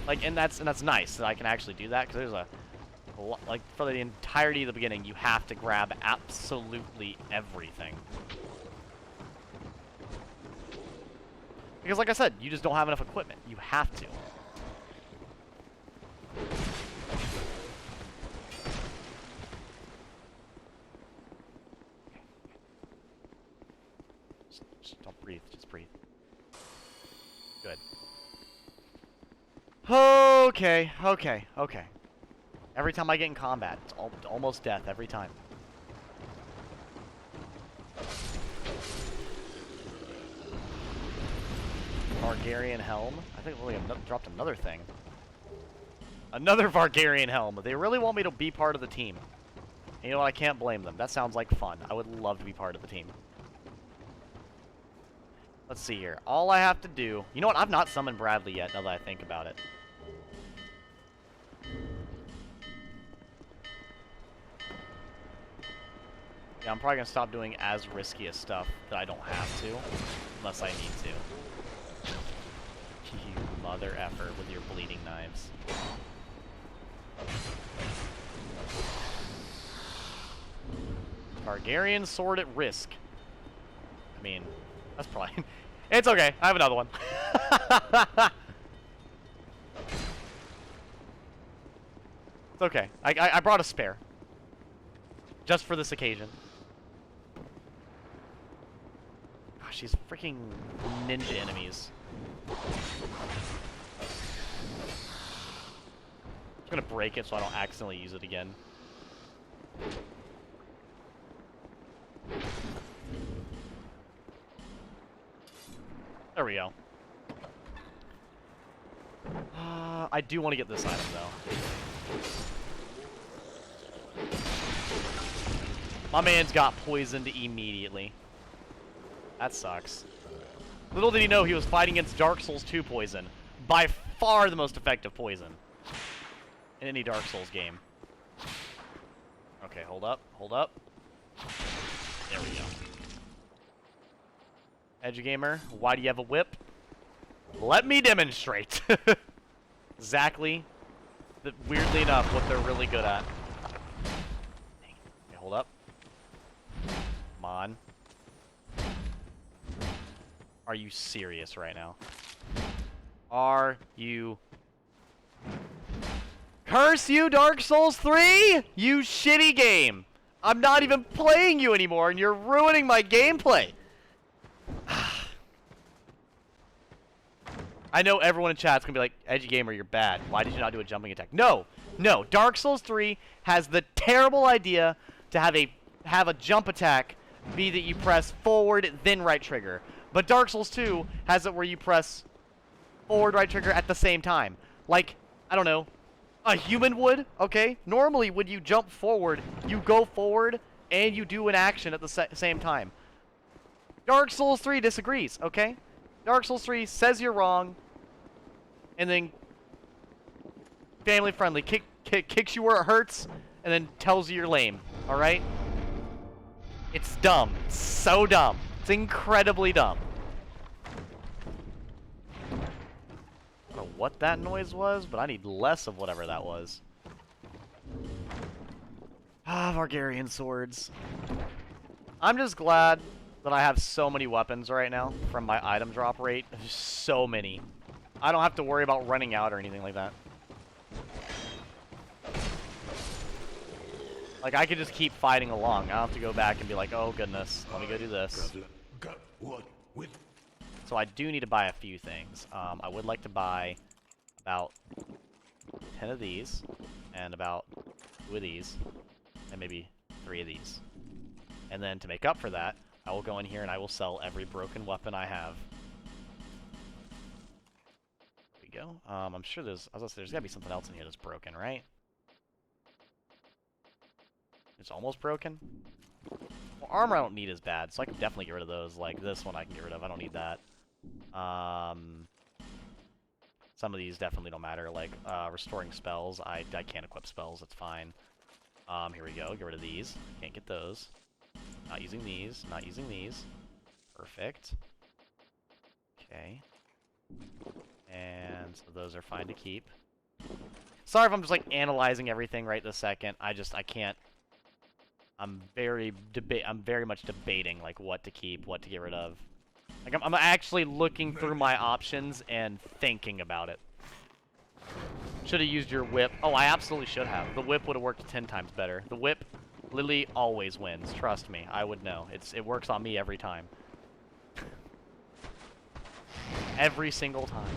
[SPEAKER 1] Like, and that's nice that I can actually do that, because there's like, for the entirety of the beginning, you have to grab absolutely everything. Because, like I said, you just don't have enough equipment. You have to. Just don't breathe. Just breathe. Good. Okay. Every time I get in combat, it's almost death every time. Vargarian helm. I think we dropped another thing. Another Vargarian helm. They really want me to be part of the team. And you know what? I can't blame them. That sounds like fun. I would love to be part of the team. Let's see here. All I have to do... You know what? I've not summoned Bradley yet, now that I think about it. Yeah, I'm probably going to stop doing as risky a stuff that I don't have to. Unless I need to. You mother effer with your bleeding knives. Targaryen sword at risk. I mean, that's probably... It's okay. I have another one. It's okay. I brought a spare. Just for this occasion. Gosh, these freaking ninja enemies. I'm gonna break it so I don't accidentally use it again. There we go. I do want to get this item, though. My man's got poisoned immediately. That sucks. Little did he know he was fighting against Dark Souls 2 poison. By far the most effective poison in any Dark Souls game. Okay, hold up, hold up. There we go. Edgy Gamer, why do you have a whip? Let me demonstrate. Exactly, weirdly enough, what they're really good at. Okay, hold up. Come on. Are you serious right now? Are you... Curse you, Dark Souls 3! You shitty game! I'm not even playing you anymore, and you're ruining my gameplay! I know everyone in chat's gonna be like, Edgy Gamer, you're bad. Why did you not do a jumping attack? No! No! Dark Souls 3 has the terrible idea to have a jump attack be that you press forward, then right trigger. But Dark Souls 2 has it where you press forward, right trigger at the same time. Like, I don't know, a human would, okay? Normally, when you jump forward, you go forward and you do an action at the same time. Dark Souls 3 disagrees, okay? Dark Souls 3 says you're wrong, and then family friendly, kicks you where it hurts, and then tells you you're lame, alright? It's dumb. It's so dumb. It's incredibly dumb. I don't know what that noise was, but I need less of whatever that was. Ah, Vargarian swords. I'm just glad that I have so many weapons right now from my item drop rate. There's so many. I don't have to worry about running out or anything like that. Like, I could just keep fighting along. I don't have to go back and be like, oh goodness, let me go do this.
[SPEAKER 2] Got what with
[SPEAKER 1] So I do need to buy a few things. I would like to buy about 10 of these, and about 2 of these, and maybe 3 of these. And then to make up for that, I will go in here and I will sell every broken weapon I have. There we go. I'm sure there's gotta be something else in here that's broken, right? It's almost broken. Well, armor I don't need as bad, so I can definitely get rid of those. Like this one I can get rid of. I don't need that. Some of these definitely don't matter. Like restoring spells, I can't equip spells. That's fine. Here we go. Get rid of these. Can't get those. Not using these. Not using these. Perfect. Okay. And so those are fine to keep. Sorry if I'm just like analyzing everything right this second. I can't. I'm very much debating like what to keep, what to get rid of. Like I'm actually looking through my options and thinking about it. Should have used your whip. Oh, I absolutely should have. The whip would have worked 10 times better. The whip literally always wins. Trust me, I would know. It works on me every time. Every single time.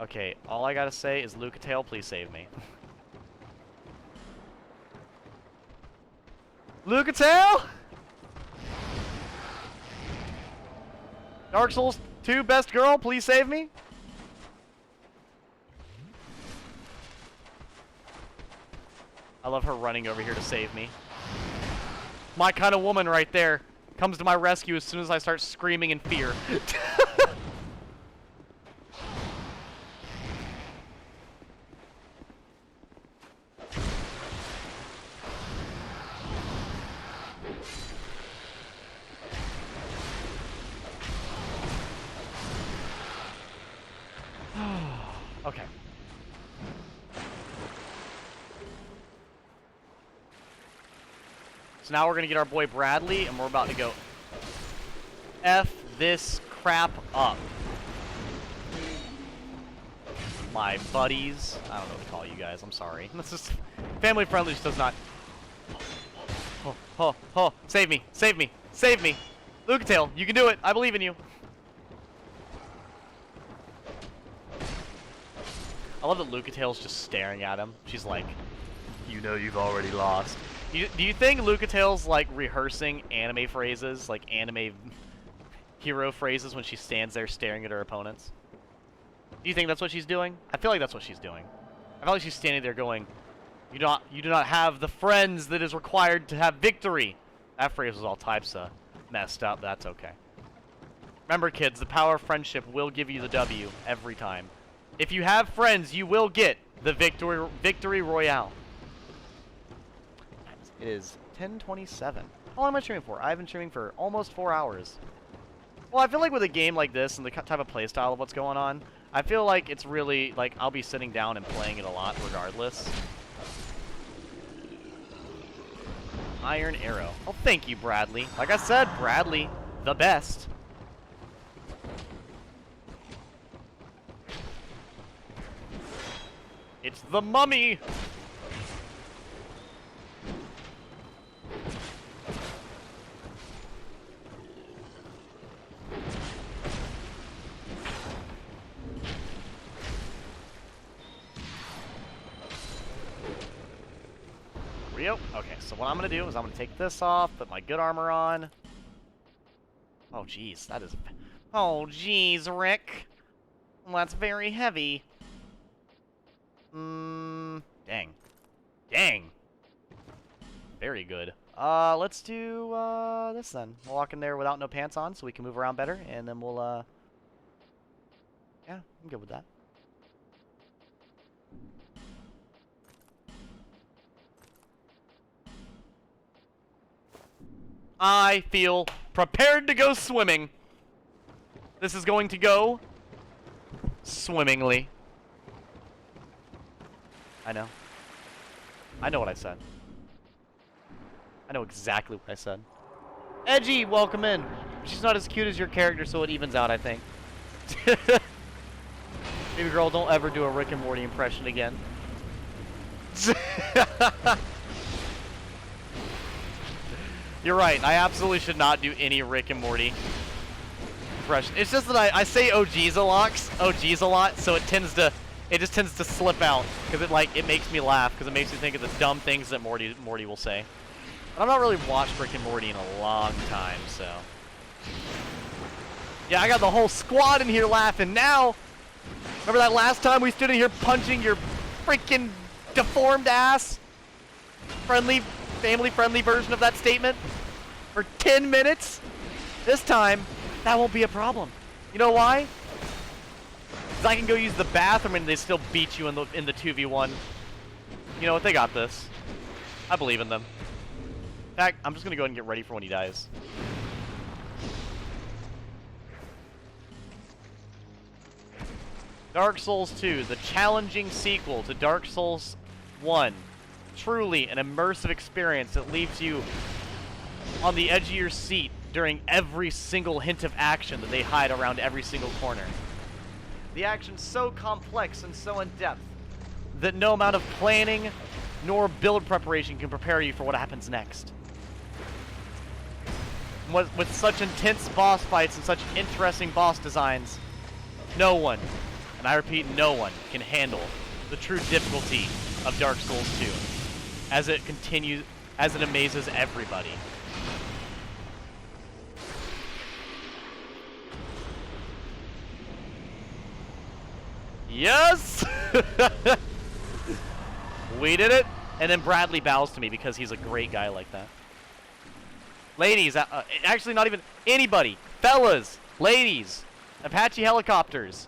[SPEAKER 1] Okay, all I gotta say is Lucatail, please save me. Lucatail! Dark Souls 2 best girl, please save me. I love her running over here to save me. My kind of woman right there comes to my rescue as soon as I start screaming in fear. Okay. So now we're gonna get our boy Bradley, and we're about to go F this crap up. My buddies. I don't know what to call you guys. I'm sorry. This is family friendly. Just does not. Oh, oh, oh! Save me! Save me! Save me! Lucatail, you can do it. I believe in you. I love that Lucatail's just staring at him. She's like, you know you've already lost. Do you think Lucatail's like rehearsing anime phrases, like anime hero phrases when she stands there staring at her opponents? Do you think that's what she's doing? I feel like that's what she's doing. I feel like she's standing there going, you do not have the friends that is required to have victory. That phrase was all types of messed up. That's okay. Remember, kids, the power of friendship will give you the W every time. If you have friends, you will get the victory royale. It is 10:27. How long am I streaming for? I've been streaming for almost 4 hours. Well, I feel like with a game like this and the type of playstyle of what's going on, I feel like it's really, like, I'll be sitting down and playing it a lot regardless. Iron Arrow. Oh, thank you, Bradley. Like I said, Bradley, the best. It's the mummy! Rio? Okay, so what I'm gonna do is I'm gonna take this off, put my good armor on. Oh, jeez, that is... Oh, jeez, Rick. That's very heavy. Dang. Dang. Very good. Let's do, this then. We'll walk in there without no pants on so we can move around better, and then we'll, yeah, I'm good with that. I feel prepared to go swimming. This is going to go swimmingly. I know. I know what I said. I know exactly what I said. Edgy, welcome in. She's not as cute as your character, so it evens out, I think. Baby girl, don't ever do a Rick and Morty impression again. You're right. I absolutely should not do any Rick and Morty impression. It's just that I say OGs a lot, so it just tends to slip out because it makes me laugh because it makes me think of the dumb things that Morty will say. But I've not really watched Rick and Morty in a long time, so yeah, I got the whole squad in here laughing now. Remember that last time we stood in here punching your freaking deformed ass? Family-friendly version of that statement for 10 minutes? This time, that won't be a problem. You know why? Because I can go use the bathroom and they still beat you in the 2v1. You know what? They got this. I believe in them. In fact, I'm just going to go ahead and get ready for when he dies. Dark Souls 2, the challenging sequel to Dark Souls 1. Truly an immersive experience that leaves you on the edge of your seat during every single hint of action that they hide around every single corner. The action's so complex and so in-depth that no amount of planning nor build preparation can prepare you for what happens next. With such intense boss fights and such interesting boss designs, no one, and I repeat, no one, can handle the true difficulty of Dark Souls 2 as it amazes everybody. Yes! We did it! And then Bradley bows to me because he's a great guy like that. Ladies, actually not even anybody. Fellas, ladies, Apache helicopters.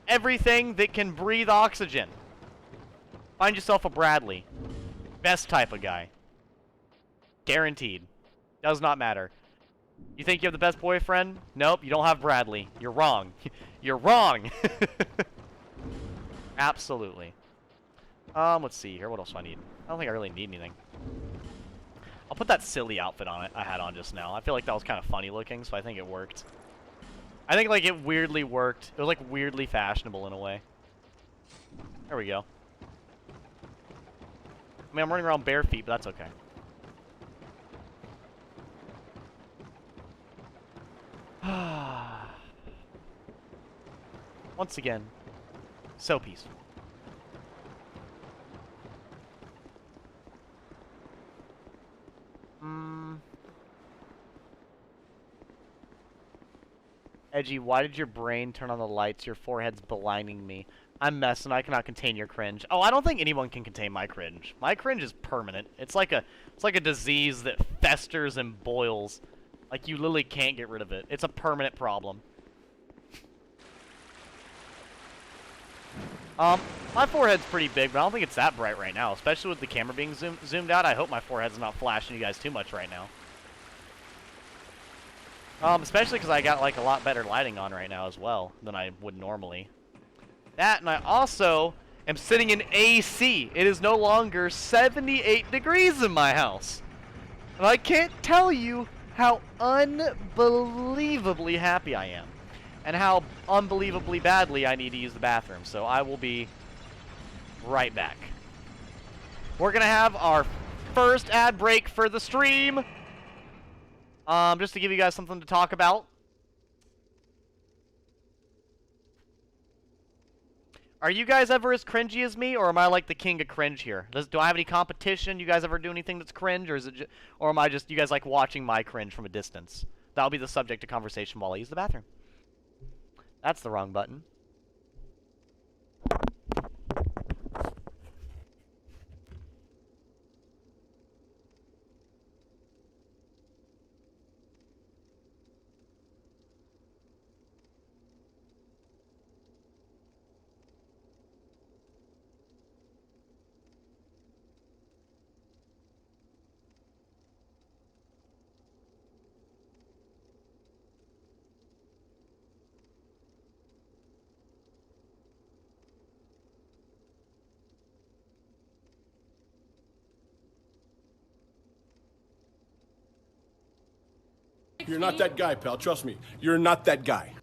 [SPEAKER 1] Everything that can breathe oxygen. Find yourself a Bradley. Best type of guy. Guaranteed. Does not matter. You think you have the best boyfriend? Nope, you don't have Bradley. You're wrong. You're wrong! Absolutely. Let's see here. What else do I need? I don't think I really need anything. I'll put that silly outfit on it I had on just now. I feel like that was kind of funny looking, so I think it worked. I think, like, it weirdly worked. It was, like, weirdly fashionable in a way. There we go. I mean, I'm running around bare feet, but that's okay. Once again, so peaceful. Edgy, why did your brain turn on the lights? Your forehead's blinding me. I'm messing. I cannot contain your cringe. Oh, I don't think anyone can contain my cringe. My cringe is permanent. It's like a disease that festers and boils. Like, you literally can't get rid of it. It's a permanent problem. My forehead's pretty big, but I don't think it's that bright right now, especially with the camera being zoomed out. I hope my forehead's not flashing you guys too much right now. Especially because I got, like, a lot better lighting on right now as well than I would normally. That, and I also am sitting in AC. It is no longer 78 degrees in my house. And I can't tell you how unbelievably happy I am. And how unbelievably badly I need to use the bathroom. So I will be right back. We're going to have our first ad break for the stream. Just to give you guys something to talk about. Are you guys ever as cringy as me, or am I like the king of cringe here? Do I have any competition? You guys ever do anything that's cringe, or is it or am I just you guys like watching my cringe from a distance? That'll be the subject of conversation while I use the bathroom. That's the wrong button.
[SPEAKER 2] You're not that guy, pal. Trust me. You're not that guy.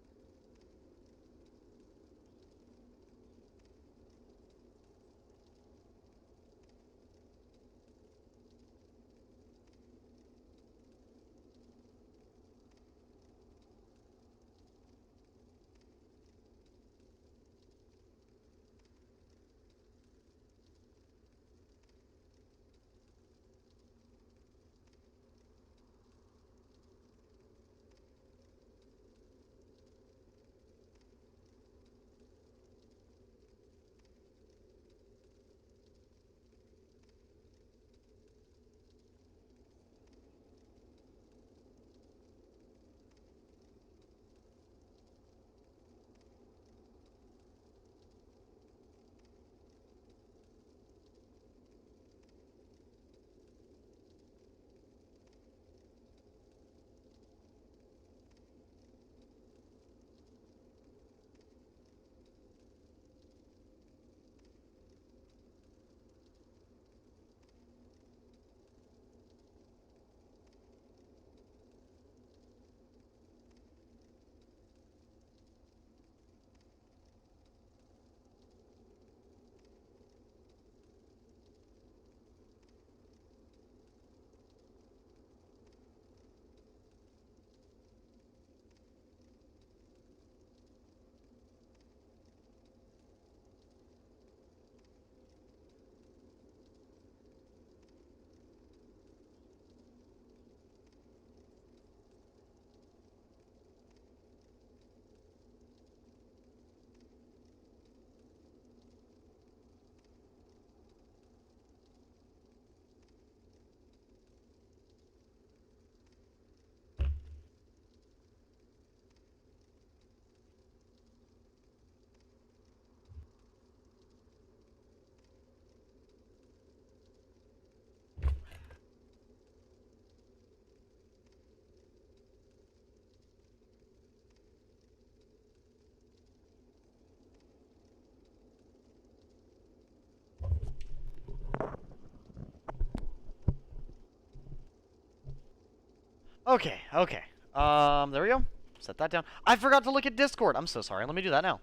[SPEAKER 1] Okay, okay. There we go. Set that down. I forgot to look at Discord. I'm so sorry. Let me do that now.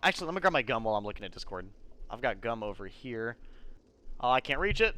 [SPEAKER 1] Actually, let me grab my gum while I'm looking at Discord. I've got gum over here. Oh, I can't reach it.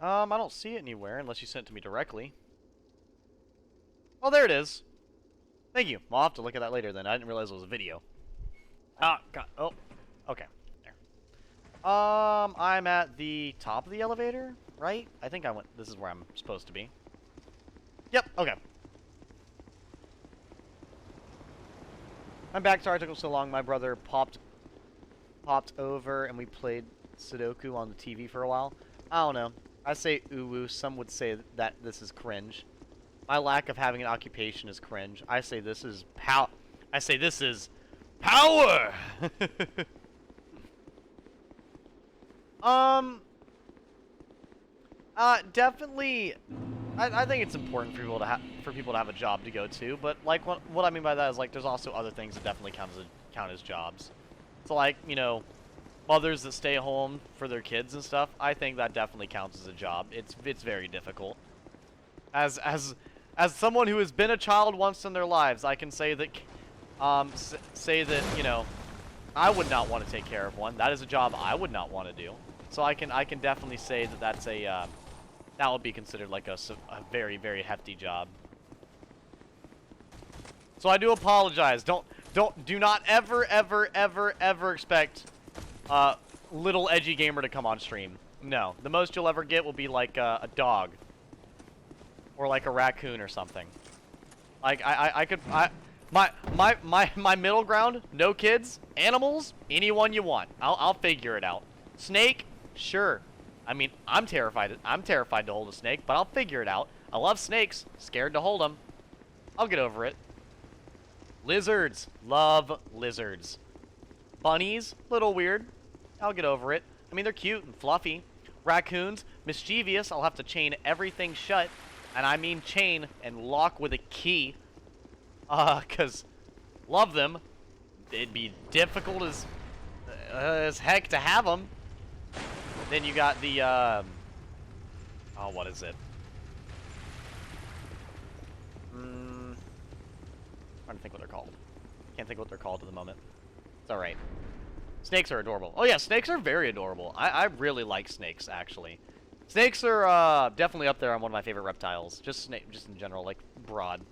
[SPEAKER 1] I don't see it anywhere unless you sent it to me directly. Oh, there it is. Thank you. I'll have to look at that later then. I didn't realize it was a video. Ah, God. Oh, okay. There. I'm at the top of the elevator, right? I think I went. This is where I'm supposed to be. Yep. Okay. I'm back. Sorry it took so long. My brother popped over and we played Sudoku on the TV for a while. I don't know. I say uwu. Some would say that this is cringe. My lack of having an occupation is cringe. I say this is I say this is power. Definitely. I think it's important for people to have a job to go to, but like what I mean by that is like there's also other things that definitely count as jobs. So like, you know, mothers that stay home for their kids and stuff, I think that definitely counts as a job. It's very difficult. As someone who has been a child once in their lives, I can say that say that, you know, I would not want to take care of one. That is a job I would not want to do. So I can definitely say that that's a that would be considered like a very, very hefty job. So I do apologize. Do not ever expect little Edgy Gamer to come on stream. No, the most you'll ever get will be like a dog or like a raccoon or something. Like my middle ground, no kids, animals, anyone you want. I'll figure it out. Snake, sure. I mean, I'm terrified. I'm terrified to hold a snake, but I'll figure it out. I love snakes. Scared to hold them. I'll get over it. Lizards. Love lizards. Bunnies. Little weird. I'll get over it. I mean, they're cute and fluffy. Raccoons. Mischievous. I'll have to chain everything shut. And I mean chain and lock with a key. 'Cause love them. It'd be difficult as heck to have them. Then you got the, oh, what is it? Trying to think what they're called. Can't think what they're called at the moment. It's alright. Snakes are adorable. Oh yeah, snakes are very adorable. I really like snakes, actually. Snakes are, definitely up there on one of my favorite reptiles. Just in general, like, broad.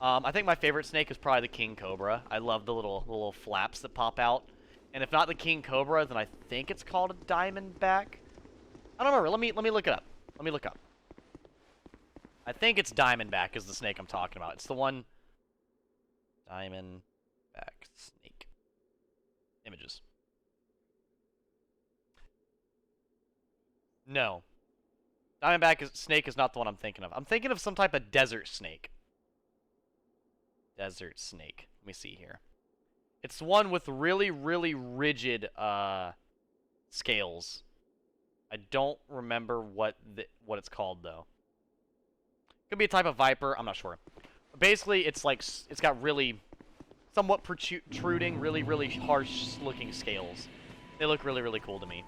[SPEAKER 1] I think my favorite snake is probably the king cobra. I love the little flaps that pop out. And if not the king cobra, then I think it's called a diamondback. I don't remember. Let me look it up. Let me look up. I think it's diamondback is the snake I'm talking about. It's the one. Diamondback snake. Images. No. Diamondback snake is not the one I'm thinking of. I'm thinking of some type of desert snake. Desert snake. Let me see here. It's the one with really, really rigid scales. I don't remember what it's called though. Could be a type of viper. I'm not sure. Basically, it's like it's got really, somewhat protruding, really, really harsh-looking scales. They look really, really cool to me.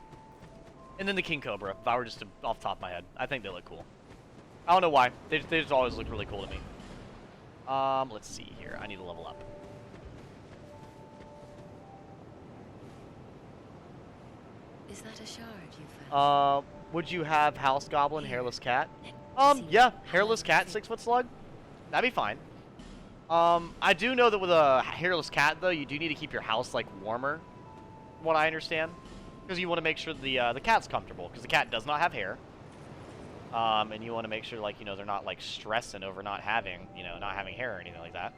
[SPEAKER 1] And then the king cobra. If I were just off the top of my head, I think they look cool. I don't know why. They just always look really cool to me. Let's see here. I need to level up.
[SPEAKER 9] Is that a shard you found?
[SPEAKER 1] Would you have house goblin, hairless cat? Yeah, hairless cat, 6-foot slug. That'd be fine. I do know that with a hairless cat though, you do need to keep your house like warmer. From what I understand, because you want to make sure the cat's comfortable, because the cat does not have hair. And you want to make sure, like, you know, they're not like stressing over not having hair or anything like that.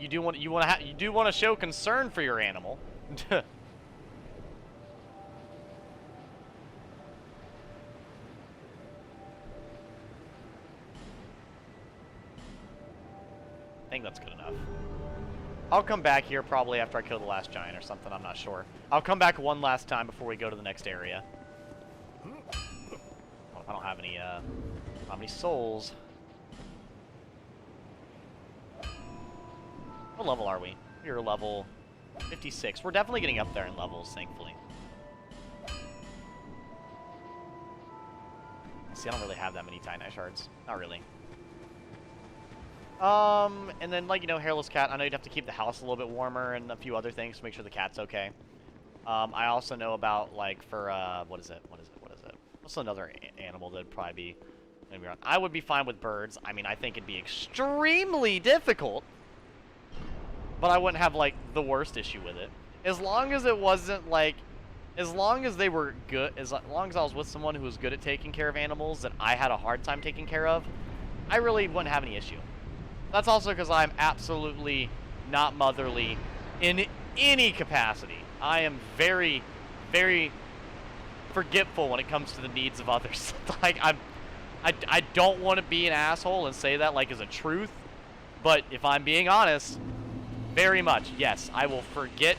[SPEAKER 1] You do want to show concern for your animal. I think that's good enough. I'll come back here probably after I kill the last giant or something. I'm not sure. I'll come back one last time before we go to the next area. I don't have any, how many souls? What level are we? We're level 56. We're definitely getting up there in levels, thankfully. See, I don't really have that many Titanite shards. Not really. And then, like, you know, hairless cat. I know you'd have to keep the house a little bit warmer and a few other things to make sure the cat's okay. I also know about, like, for, what is it? What's another animal that'd probably be maybe around? I would be fine with birds. I mean, I think it'd be extremely difficult, but I wouldn't have, like, the worst issue with it. As long as it wasn't, like, as long as they were good, as long as I was with someone who was good at taking care of animals that I had a hard time taking care of, I really wouldn't have any issue. That's also because I'm absolutely not motherly in any capacity. I am very, very forgetful when it comes to the needs of others. Like, I don't want to be an asshole and say that like as a truth, but if I'm being honest, very much, yes, I will forget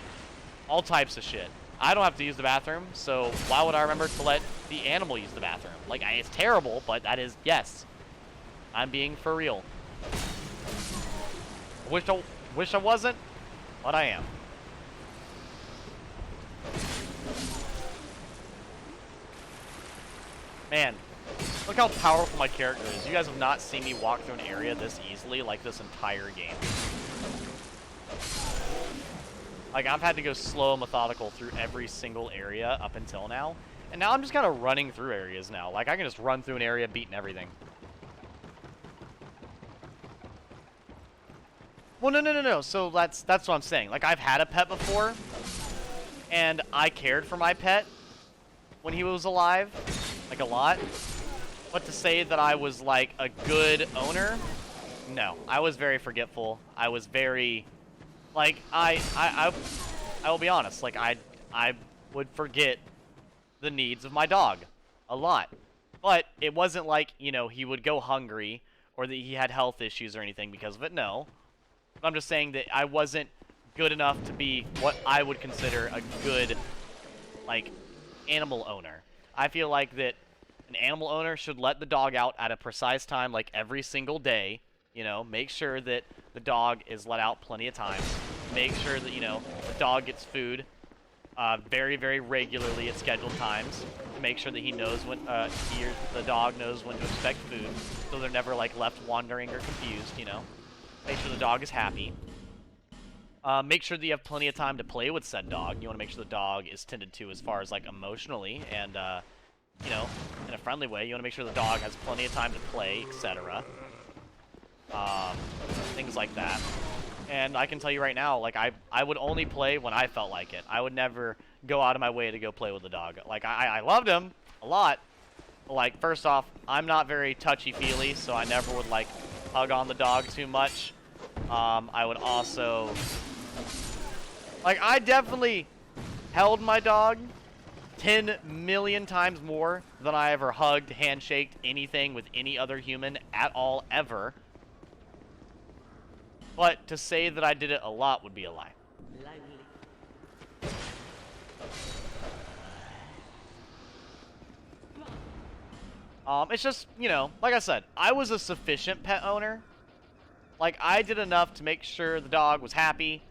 [SPEAKER 1] all types of shit. I don't have to use the bathroom, so why would I remember to let the animal use the bathroom? Like, it's terrible, but that is, yes, I'm being for real. Wish I wasn't, but I am. Man, look how powerful my character is. You guys have not seen me walk through an area this easily, like, this entire game. Like, I've had to go slow and methodical through every single area up until now. And now I'm just kind of running through areas now. Like, I can just run through an area beating everything. Well, no. So that's what I'm saying. Like, I've had a pet before, and I cared for my pet when he was alive. Like, a lot. But to say that I was, like, a good owner, no. I was very forgetful. I was very, like, I will be honest. Like, I would forget the needs of my dog. A lot. But it wasn't like, you know, he would go hungry or that he had health issues or anything because of it. No. But I'm just saying that I wasn't good enough to be what I would consider a good, like, animal owner. I feel like that an animal owner should let the dog out at a precise time, like every single day. You know, make sure that the dog is let out plenty of times. Make sure that, you know, the dog gets food very, very regularly at scheduled times to make sure that he knows when the dog knows when to expect food, so they're never like left wandering or confused. You know, make sure the dog is happy. Make sure that you have plenty of time to play with said dog. You want to make sure the dog is tended to as far as like emotionally and you know, in a friendly way. You want to make sure the dog has plenty of time to play, etc. Things like that. And I can tell you right now, like, I would only play when I felt like it. I would never go out of my way to go play with the dog. Like, I loved him a lot. But, like, first off, I'm not very touchy-feely, so I never would, like, hug on the dog too much. I would also... Like, I definitely held my dog 10 million times more than I ever hugged, handshaked, anything with any other human at all, ever. But to say that I did it a lot would be a lie. It's just, you know, like I said, I was a sufficient pet owner. Like, I did enough to make sure the dog was happy.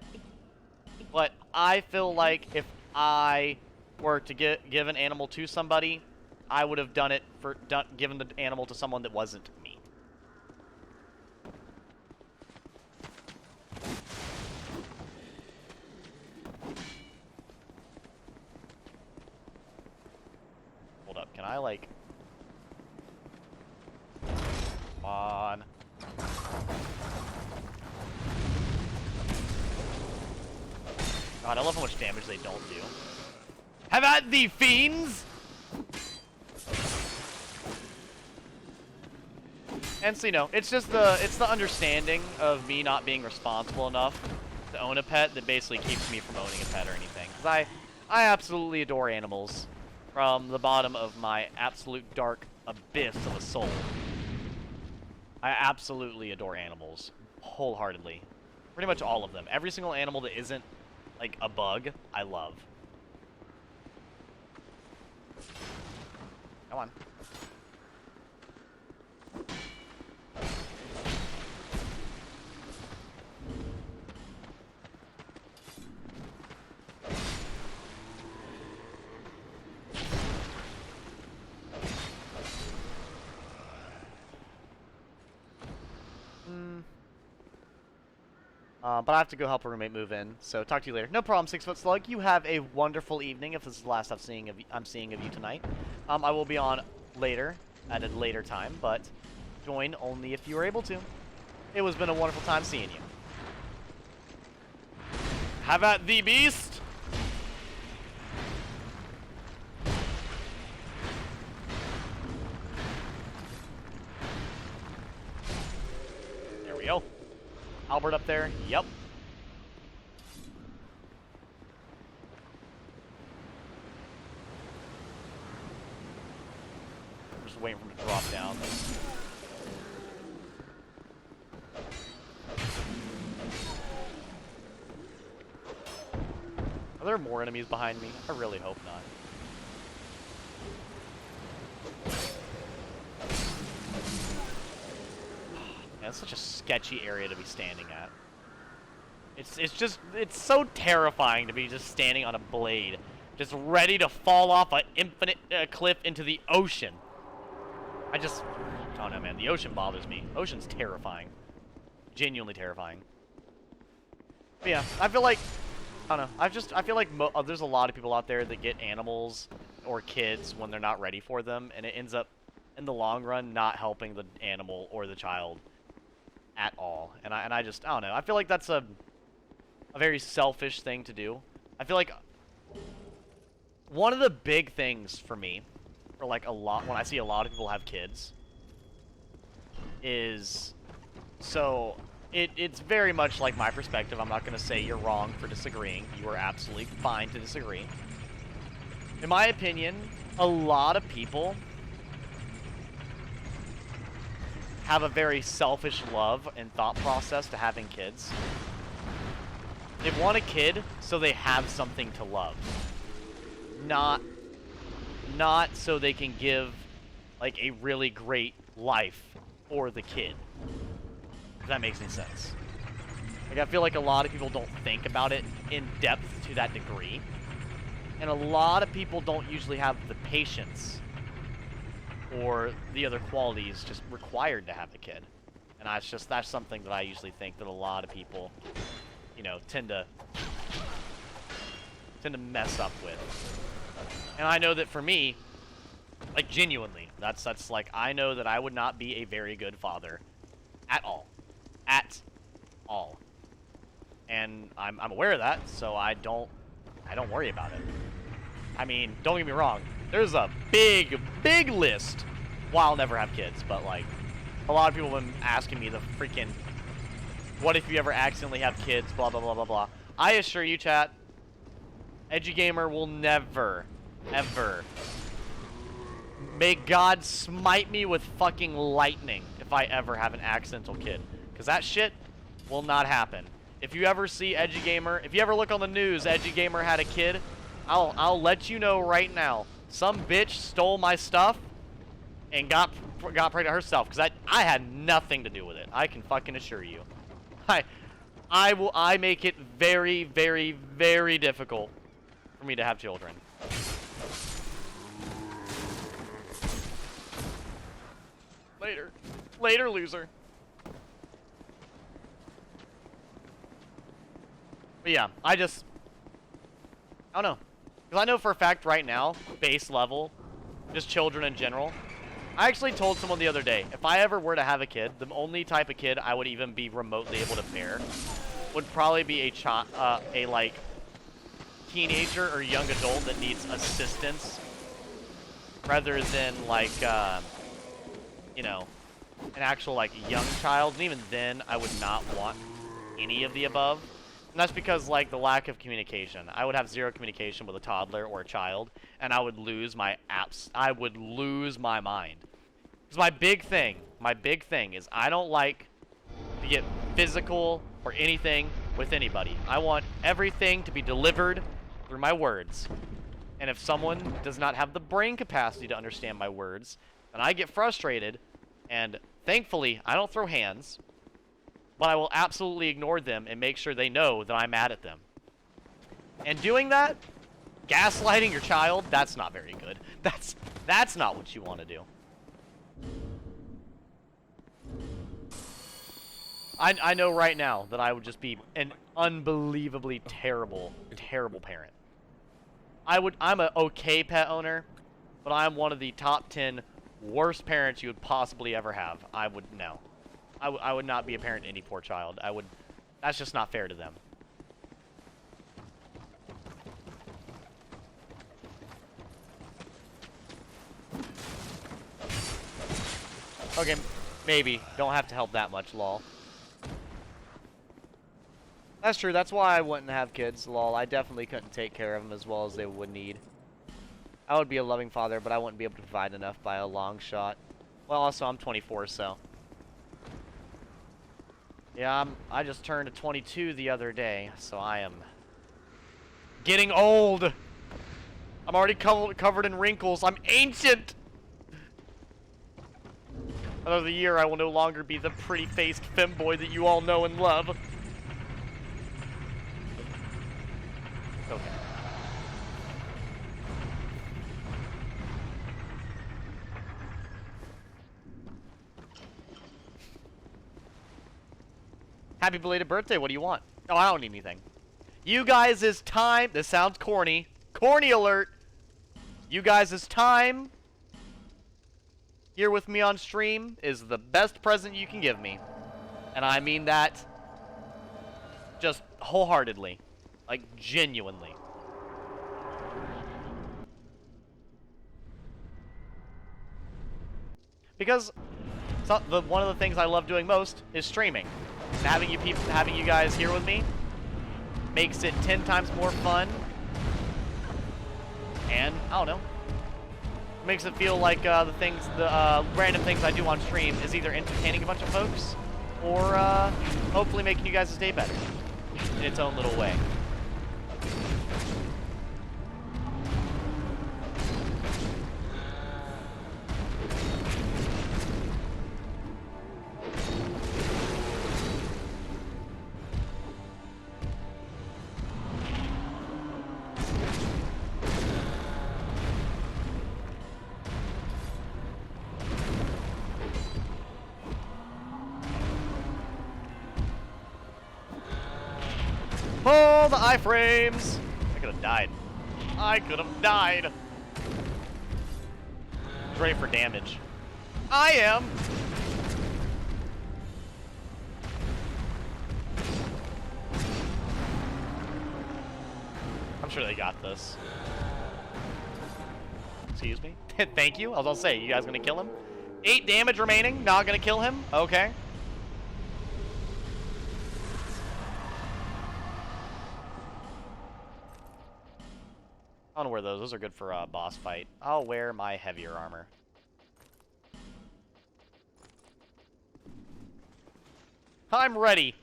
[SPEAKER 1] But I feel like if I were to give an animal to somebody, I would have done it for given the animal to someone that wasn't me. Hold up, can I like... Come on. God, I love how much damage they don't do. Have at thee, fiends! And so, you know, it's just the understanding of me not being responsible enough to own a pet that basically keeps me from owning a pet or anything. Because I absolutely adore animals from the bottom of my absolute dark abyss of a soul. I absolutely adore animals wholeheartedly. Pretty much all of them. Every single animal that isn't like a bug, I love. Come on. But I have to go help a roommate move in, so talk to you later. No problem, 6-foot slug. You have a wonderful evening if this is the last I'm seeing of you tonight. I will be on later, at a later time, but join only if you are able to. It has been a wonderful time seeing you. Have at thee, beast! There we go. Albert up there. Yep. I'm just waiting for him to drop down. Are there more enemies behind me? I really hope not. Man, it's such a sketchy area to be standing at. It's so terrifying to be just standing on a blade, just ready to fall off an infinite cliff into the ocean. I don't know, man. The ocean bothers me. Ocean's terrifying. Genuinely terrifying. But yeah, I feel like, I don't know. I feel like there's a lot of people out there that get animals or kids when they're not ready for them, and it ends up, in the long run, not helping the animal or the child at all. And I don't know. I feel like that's a very selfish thing to do. I feel like one of the big things for me, for like when I see a lot of people have kids, is, so it's very much like my perspective. I'm not going to say you're wrong for disagreeing. You are absolutely fine to disagree. In my opinion, a lot of people have a very selfish love and thought process to having kids. They want a kid so they have something to love. Not so they can give, like, a really great life for the kid. If that makes any sense. Like, I feel like a lot of people don't think about it in depth to that degree. And a lot of people don't usually have the patience or the other qualities just required to have a kid. And that's something that I usually think that a lot of people, you know, tend to mess up with. And I know that for me, like, genuinely, that's like, I know that I would not be a very good father at all. At all. And I'm aware of that, so I don't worry about it. I mean, don't get me wrong, there's a big list. Well, I'll never have kids, but, like, a lot of people have been asking me the freaking, what if you ever accidentally have kids, blah, blah, blah, blah, blah. I assure you, chat, Edgy Gamer will never, ever, may God smite me with fucking lightning if I ever have an accidental kid. Because that shit will not happen. If you ever see Edgy Gamer, if you ever look on the news, Edgy Gamer had a kid, I'll let you know right now. Some bitch stole my stuff and got pregnant herself, because I had nothing to do with it. I can fucking assure you. I make it very, very, very difficult for me to have children. Later, loser. But yeah, I don't know. Because I know for a fact right now, base level, just children in general. I actually told someone the other day, if I ever were to have a kid, the only type of kid I would even be remotely able to bear would probably be a like, teenager or young adult that needs assistance, rather than, like, you know, an actual, like, young child. And even then, I would not want any of the above. And that's because, like, the lack of communication. I would have zero communication with a toddler or a child, and I would lose my I would lose my mind. Because my big thing is I don't like to get physical or anything with anybody. I want everything to be delivered through my words. And if someone does not have the brain capacity to understand my words, then I get frustrated, and thankfully, I don't throw hands. But I will absolutely ignore them and make sure they know that I'm mad at them. And doing that, gaslighting your child, that's not very good. That's not what you want to do. I know right now that I would just be an unbelievably terrible parent. I'm an okay pet owner, but I'm one of the top 10 worst parents you would possibly ever have. I would not be a parent to any poor child. That's just not fair to them. Okay, maybe. Don't have to help that much, lol. That's true, that's why I wouldn't have kids, lol. I definitely couldn't take care of them as well as they would need. I would be a loving father, but I wouldn't be able to provide enough by a long shot. Well, also, I'm 24, so... Yeah, I just turned 22 the other day, so I am getting old. I'm already covered in wrinkles. I'm ancient. Another year, I will no longer be the pretty-faced femboy that you all know and love. Okay. Happy belated birthday, what do you want? Oh, I don't need anything. You guys' time, this sounds corny. Corny alert! You guys' time here with me on stream is the best present you can give me. And I mean that just wholeheartedly. Like, genuinely. Because one of the things I love doing most is streaming. And having you guys here with me makes it 10 times more fun. And and I don't know. Makes it feel like the random things I do on stream is either entertaining a bunch of folks or hopefully making you guys' day better in its own little way. Oh, the iframes! I could have died. I could have died. He's ready for damage. I am! I'm sure they got this. Excuse me? Thank you. I was gonna say, you guys gonna kill him? 8 damage remaining, not gonna kill him? Okay. I don't wear those. Those are good for a boss fight. I'll wear my heavier armor. I'm ready.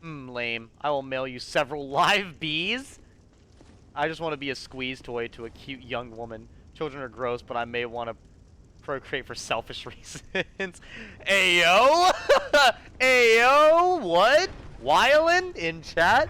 [SPEAKER 1] Lame. I will mail you several live bees. I just want to be a squeeze toy to a cute young woman. Children are gross, but I may want to procreate for selfish reasons. Ayo! Ayo! What? Wildin' in chat?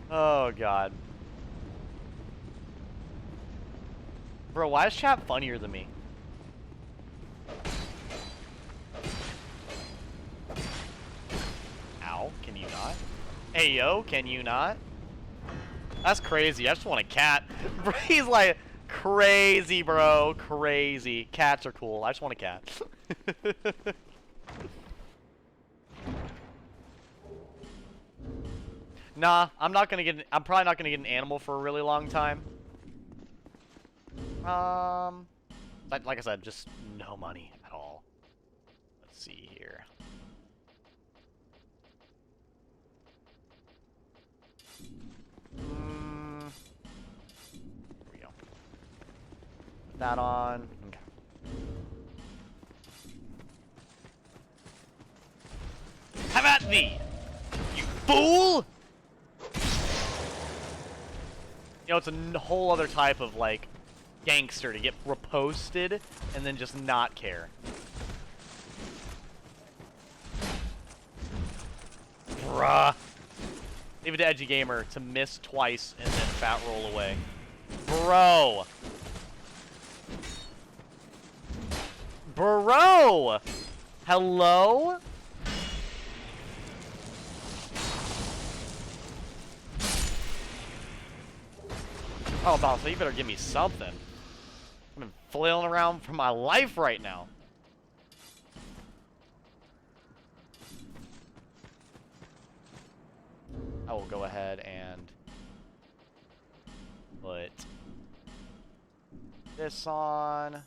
[SPEAKER 1] Oh, God. Bro, why is chat funnier than me? Ow, can you not? Hey, yo, can you not? That's crazy. I just want a cat. He's like, crazy, bro. Crazy. Cats are cool. I just want a cat. Nah, I'm probably not gonna get an animal for a really long time. Like I said, just no money at all. Let's see here. Here we go. Put that on. Okay. Have at thee, you fool! You know, it's a whole other type of, like, gangster to get riposted and then just not care. Bruh. Leave it to Edgy Gamer to miss twice and then fat roll away. Bro. Bro! Hello? Oh, boss, you better give me something. I've been flailing around for my life right now. I will go ahead and put this on.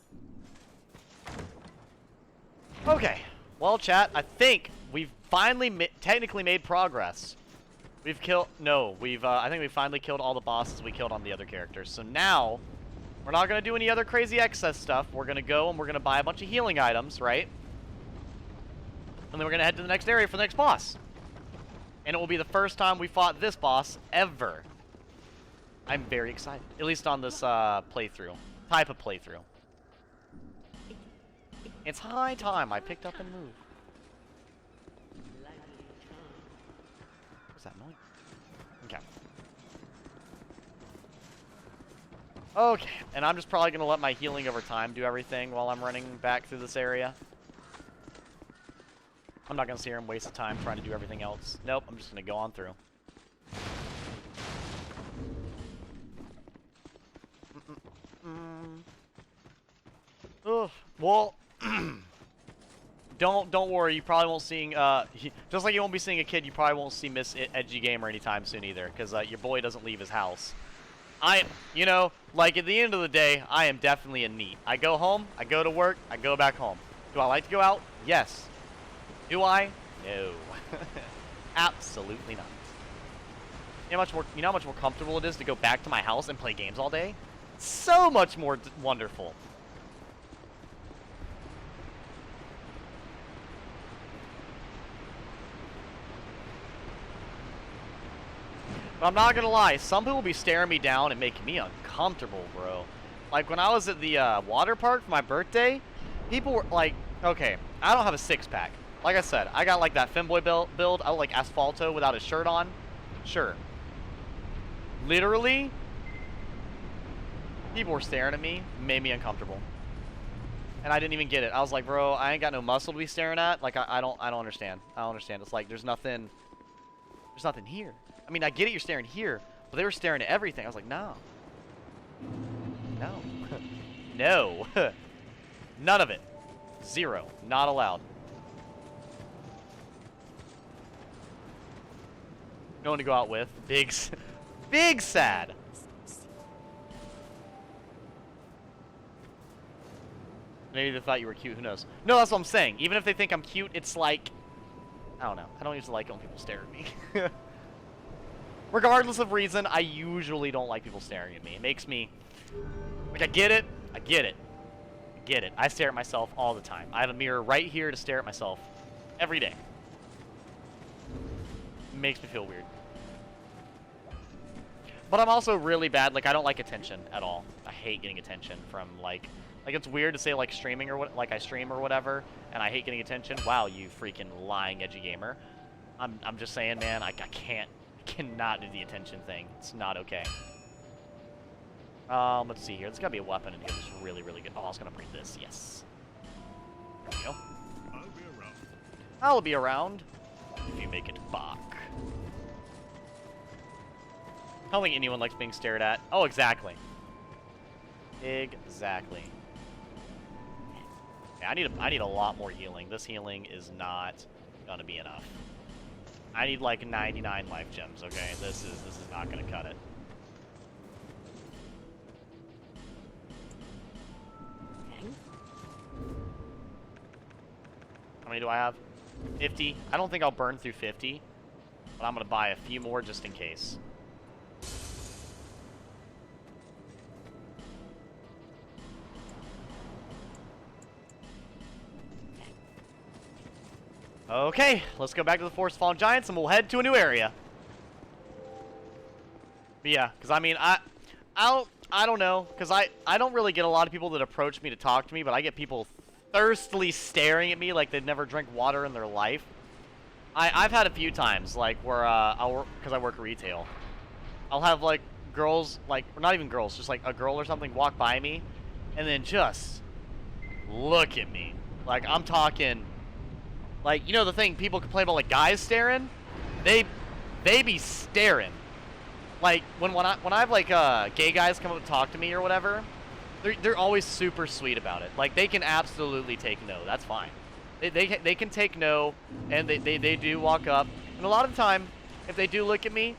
[SPEAKER 1] Okay. Well, chat, I think we've finally technically made progress. We've killed... No, I think we finally killed all the bosses we killed on the other characters. So now, we're not going to do any other crazy excess stuff. We're going to go and we're going to buy a bunch of healing items, right? And then we're going to head to the next area for the next boss. And it will be the first time we fought this boss ever. I'm very excited. At least on this playthrough. Type of playthrough. It's high time I picked up and moved. What's that noise? Okay. Okay, and I'm just probably going to let my healing over time do everything while I'm running back through this area. I'm not going to sit here and waste the time trying to do everything else. Nope, I'm just going to go on through. Ugh, well, Don't worry. You probably won't seeing just like you won't be seeing a kid. You probably won't see Miss Edgy Gamer anytime soon either, because your boy doesn't leave his house. You know, like at the end of the day, I am definitely a neat. I go home, I go to work, I go back home. Do I like to go out? Yes. Do I? No. Absolutely not. You know how much more comfortable it is to go back to my house and play games all day? So much more wonderful. But I'm not gonna lie, some people will be staring me down and making me uncomfortable, bro. Like, when I was at the water park for my birthday, people were like, okay, I don't have a six-pack. Like I said, I got like that femboy build. I look like Asphalto without his shirt on. Sure. Literally, people were staring at me, made me uncomfortable. And I didn't even get it. I was like, bro, I ain't got no muscle to be staring at. Like, I don't understand. I don't understand. It's like, there's nothing here. I mean, I get it, you're staring here, but they were staring at everything. I was like, no. No. No. None of it. Zero. Not allowed. No one to go out with. Big sad. Maybe they thought you were cute. Who knows? No, that's what I'm saying. Even if they think I'm cute, it's like, I don't know. I don't usually like it when people stare at me. Regardless of reason, I usually don't like people staring at me. It makes me, like, I get it. I get it. I get it. I stare at myself all the time. I have a mirror right here to stare at myself every day. It makes me feel weird. But I'm also really bad. Like, I don't like attention at all. I hate getting attention from, like it's weird to say, like, streaming or what, like I stream or whatever, and I hate getting attention. Wow, you freaking lying edgy gamer. I'm just saying, man, I cannot do the attention thing. It's not okay. Let's see here. There's gotta be a weapon in here that's really, really good. Oh, I was gonna breed this. Yes. There we go.
[SPEAKER 2] I'll be around.
[SPEAKER 1] I'll be around if you make it back. I don't think anyone likes being stared at. Oh, exactly. Exactly. Yeah, I need a lot more healing. This healing is not gonna be enough. I need like 99 life gems. Okay, this is not gonna cut it. How many do I have? 50. I don't think I'll burn through 50, but I'm gonna buy a few more just in case. Okay, let's go back to the Forest Fallen Giants and we'll head to a new area. But yeah, because I mean, I don't know, because I don't really get a lot of people that approach me to talk to me, but I get people thirstily staring at me like they've never drank water in their life. I've had a few times, like, where because I work retail. I'll have, like, girls, like, or not even girls, just, like, a girl or something walk by me, and then just look at me. Like, I'm talking, like, you know the thing people complain about, like, guys staring? They be staring. Like, when I have, like, gay guys come up and talk to me or whatever, they're always super sweet about it. Like, they can absolutely take no. That's fine. They can take no, and they do walk up. And a lot of the time, if they do look at me,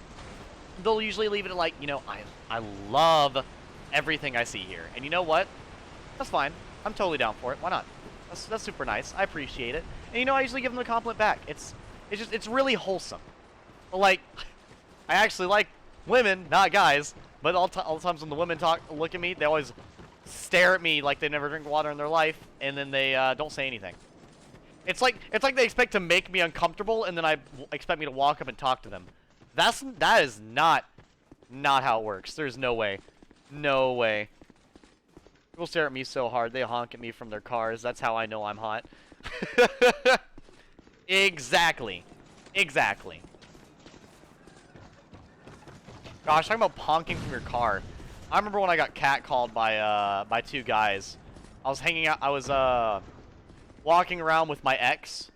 [SPEAKER 1] they'll usually leave it at, like, you know, I love everything I see here. And you know what? That's fine. I'm totally down for it. Why not? That's super nice. I appreciate it. And you know, I usually give them a compliment back. It's really wholesome. But, like, I actually like women, not guys. But all the times when the women look at me, they always stare at me like they never drink water in their life, and then they don't say anything. It's like they expect to make me uncomfortable, and then expect me to walk up and talk to them. That is not how it works. There's no way. No way. People stare at me so hard, they honk at me from their cars. That's how I know I'm hot. Exactly. Exactly. Gosh, talking about honking from your car. I remember when I got catcalled by two guys. I was hanging out. I was walking around with my ex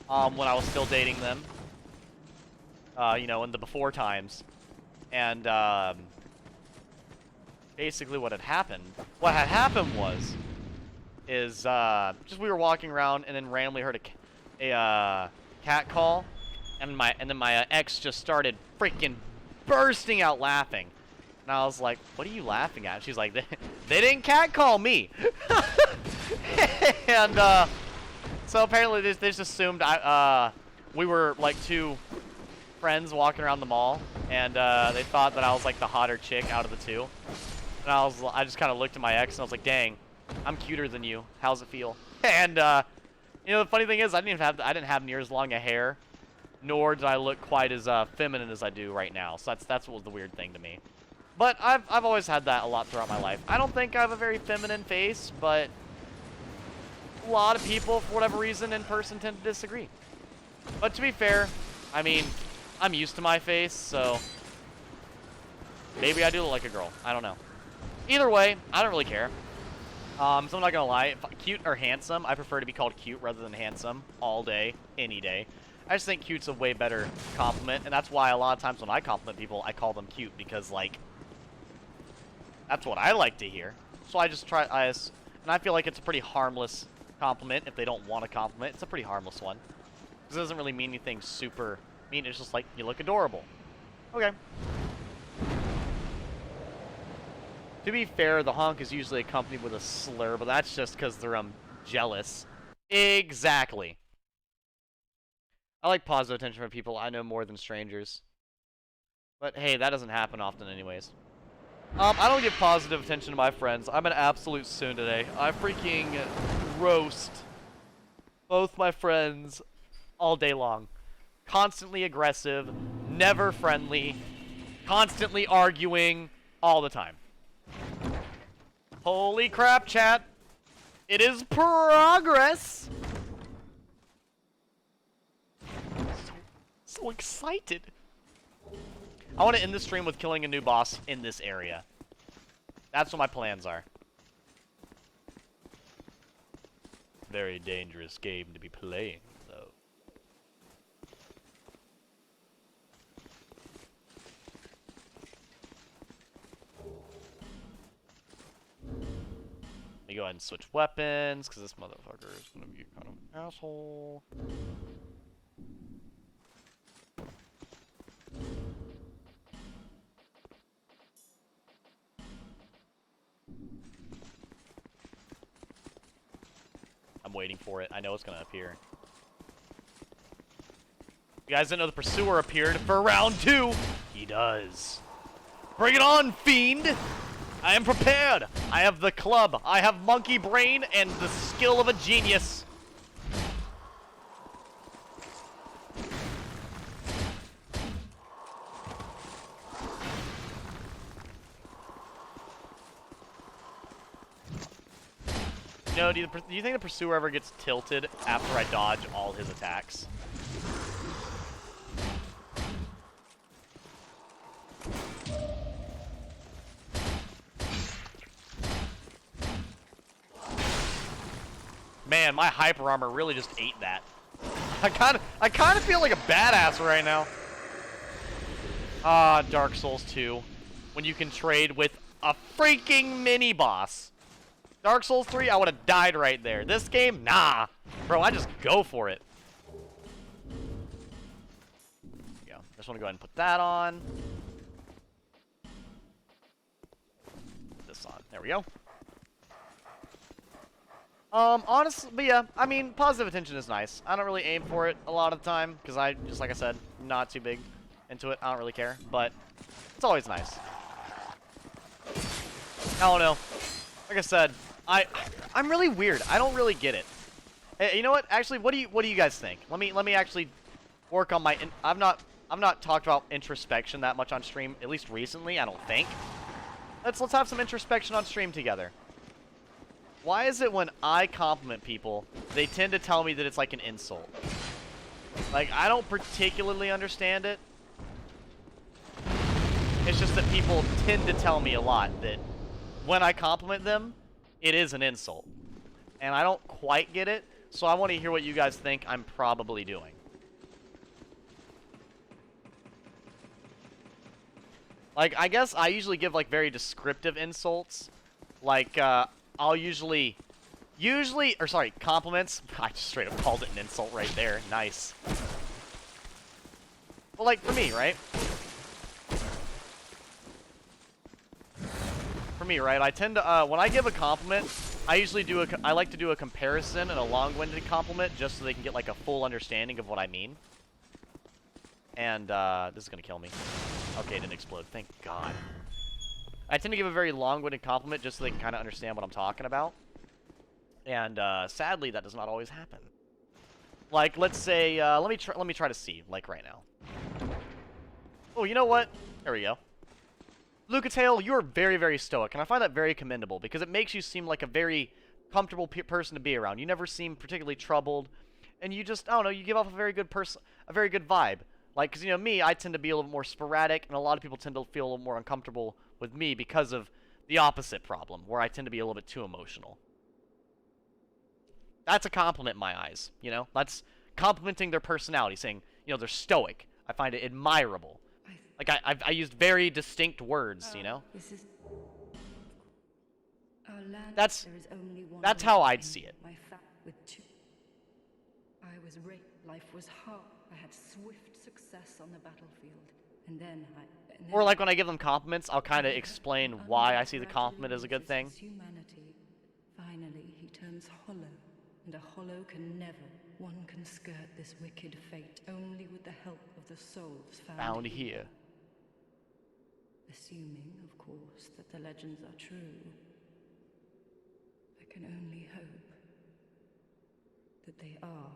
[SPEAKER 1] when I was still dating them. You know, in the before times, and basically what had happened was is just we were walking around and then randomly heard a cat call, and then my ex just started freaking bursting out laughing, and I was like, "What are you laughing at?" She's like, "They didn't cat call me," and so apparently they just assumed we were like two friends walking around the mall, and they thought that I was like the hotter chick out of the two, and I just kind of looked at my ex and I was like, "Dang, I'm cuter than you. How's it feel?" And you know, the funny thing is, I didn't have near as long a hair, nor did I look quite as feminine as I do right now. So that's what was the weird thing to me. But I've always had that a lot throughout my life. I don't think I have a very feminine face, but a lot of people, for whatever reason, in person tend to disagree. But to be fair, I mean, I'm used to my face, so maybe I do look like a girl. I don't know. Either way, I don't really care. So I'm not gonna lie, if cute or handsome, I prefer to be called cute rather than handsome all day, any day. I just think cute's a way better compliment, and that's why a lot of times when I compliment people, I call them cute, because, like, that's what I like to hear. So I just and I feel like it's a pretty harmless compliment. If they don't want a compliment, it's a pretty harmless one. Because it doesn't really mean anything super mean, it's just like, you look adorable. Okay. To be fair, the honk is usually accompanied with a slur, but that's just because they're jealous. Exactly. I like positive attention from people I know more than strangers. But hey, that doesn't happen often anyways. I don't give positive attention to my friends. I'm an absolute soon today. I freaking roast both my friends all day long. Constantly aggressive, never friendly, constantly arguing, all the time. Holy crap, chat. It is progress. So excited. I want to end the stream with killing a new boss in this area. That's what my plans are. Very dangerous game to be playing, though. Let me go ahead and switch weapons, because this motherfucker is going to be kind of an asshole. I'm waiting for it. I know it's going to appear. You guys didn't know the Pursuer appeared for round 2. He does. Bring it on, fiend! I am prepared. I have the club. I have monkey brain and the skill of a genius. No, do you think the Pursuer ever gets tilted after I dodge all his attacks? Man, my hyper armor really just ate that. I kind of feel like a badass right now. Ah, Dark Souls 2, when you can trade with a freaking mini boss. Dark Souls 3, I would have died right there. This game, nah. Bro, I just go for it. There we go. Just want to go ahead and put that on. Put this on. There we go. Honestly, but yeah, I mean, positive attention is nice. I don't really aim for it a lot of the time, because just like I said, not too big into it. I don't really care, but it's always nice. I don't know. Like I said, I'm really weird. I don't really get it. Hey, you know what? Actually, what do you guys think? Let me actually work on my. I've not talked about introspection that much on stream, at least recently. I don't think. Let's have some introspection on stream together. Why is it when I compliment people, they tend to tell me that it's like an insult? Like, I don't particularly understand it. It's just that people tend to tell me a lot that when I compliment them, it is an insult. And I don't quite get it, so I want to hear what you guys think I'm probably doing. Like, I guess I usually give, like, very descriptive insults. Like, I'll usually Usually, or sorry, compliments. I just straight up called it an insult right there. Nice. Well, like, for me, right? For me, right? I tend to, when I give a compliment, I usually I like to do a comparison and a long-winded compliment just so they can get, like, a full understanding of what I mean. And, this is gonna kill me. Okay, it didn't explode. Thank God. I tend to give a very long-winded compliment just so they can kind of understand what I'm talking about. And, sadly, that does not always happen. Like, let's say, let me try to see, like, right now. Oh, you know what? There we go. Lucatale, you're very, very stoic, and I find that very commendable, because it makes you seem like a very comfortable person to be around. You never seem particularly troubled, and you just, I don't know, you give off a very good vibe. Like, because, you know, me, I tend to be a little more sporadic, and a lot of people tend to feel a little more uncomfortable with me because of the opposite problem, where I tend to be a little bit too emotional. That's a compliment in my eyes, you know? That's complimenting their personality, saying, you know, they're stoic. I find it admirable. Like, I used very distinct words, you know?
[SPEAKER 8] This is our land.
[SPEAKER 1] That's
[SPEAKER 8] There is only one
[SPEAKER 1] how
[SPEAKER 8] way.
[SPEAKER 1] I'd see it.
[SPEAKER 8] My with two. I was raped. Life was hard. I had swift success on the battlefield, and then
[SPEAKER 1] Or like when I give them compliments, I'll kind of explain why I see the compliment as a good thing.
[SPEAKER 8] Humanity. Finally, he turns hollow, and a hollow can never. One can skirt this wicked fate only with the help of the souls found
[SPEAKER 1] here.
[SPEAKER 8] Assuming, of course, that the legends are true. I can only hope that they are.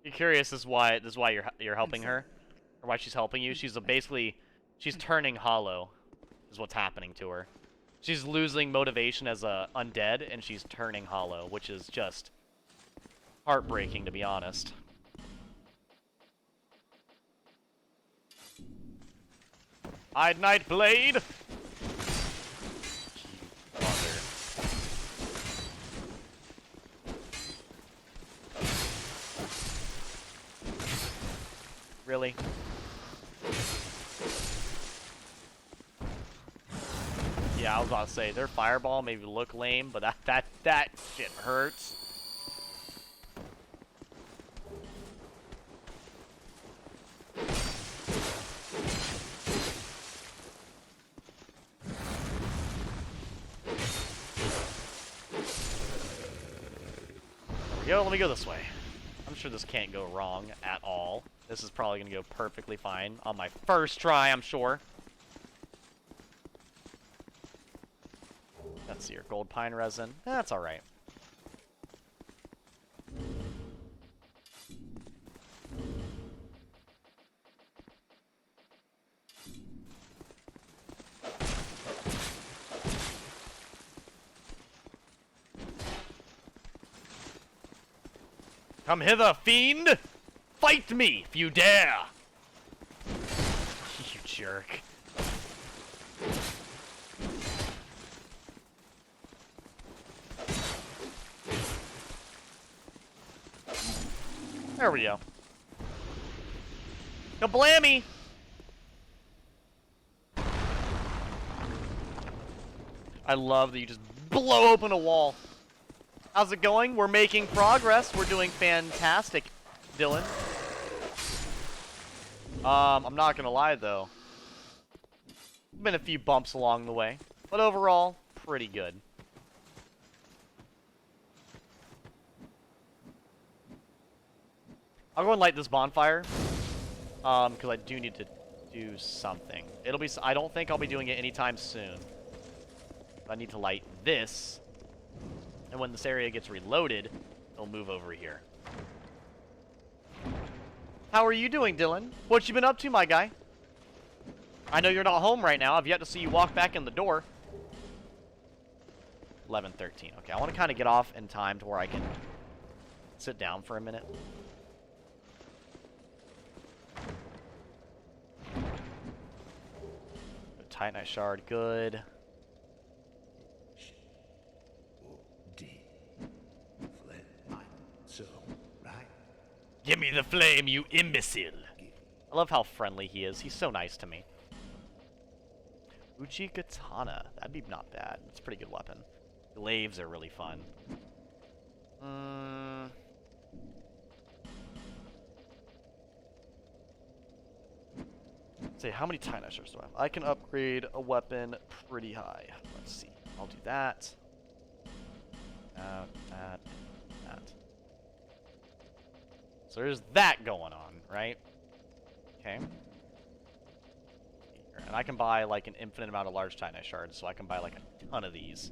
[SPEAKER 1] You're curious as why you're helping her, or why she's helping you. She's basically turning hollow, is what's happening to her. She's losing motivation as a undead, and she's turning hollow, which is just heartbreaking, to be honest. Hide Night Blade! Really? Yeah, I was about to say, their fireball maybe look lame, but that shit hurts. Let me go this way. I'm sure this can't go wrong at all. This is probably going to go perfectly fine on my first try, I'm sure. Let's see here. Gold pine resin. That's alright. Come hither, fiend! Fight me, if you dare! You jerk. There we go. Kablammy! I love that you just blow open a wall. How's it going? We're making progress. We're doing fantastic, Dylan. I'm not gonna lie though. Been a few bumps along the way, but overall, pretty good. I'll go and light this bonfire, because I do need to do something. I don't think I'll be doing it anytime soon. I need to light this. And when this area gets reloaded, it'll move over here. How are you doing, Dylan? What you been up to, my guy? I know you're not home right now. I've yet to see you walk back in the door. 11:13. Okay, I want to kind of get off in time to where I can sit down for a minute. Titanite shard, good. Give me the flame, you imbecile! I love how friendly he is. He's so nice to me. Uchi Katana. That'd be not bad. It's a pretty good weapon. Glaives are really fun. Say, how many tie-knife shards do I have? I can upgrade a weapon pretty high. Let's see. I'll do that. That. So there's that going on, right? Okay. And I can buy like an infinite amount of large tie-knife shards, so I can buy like a ton of these.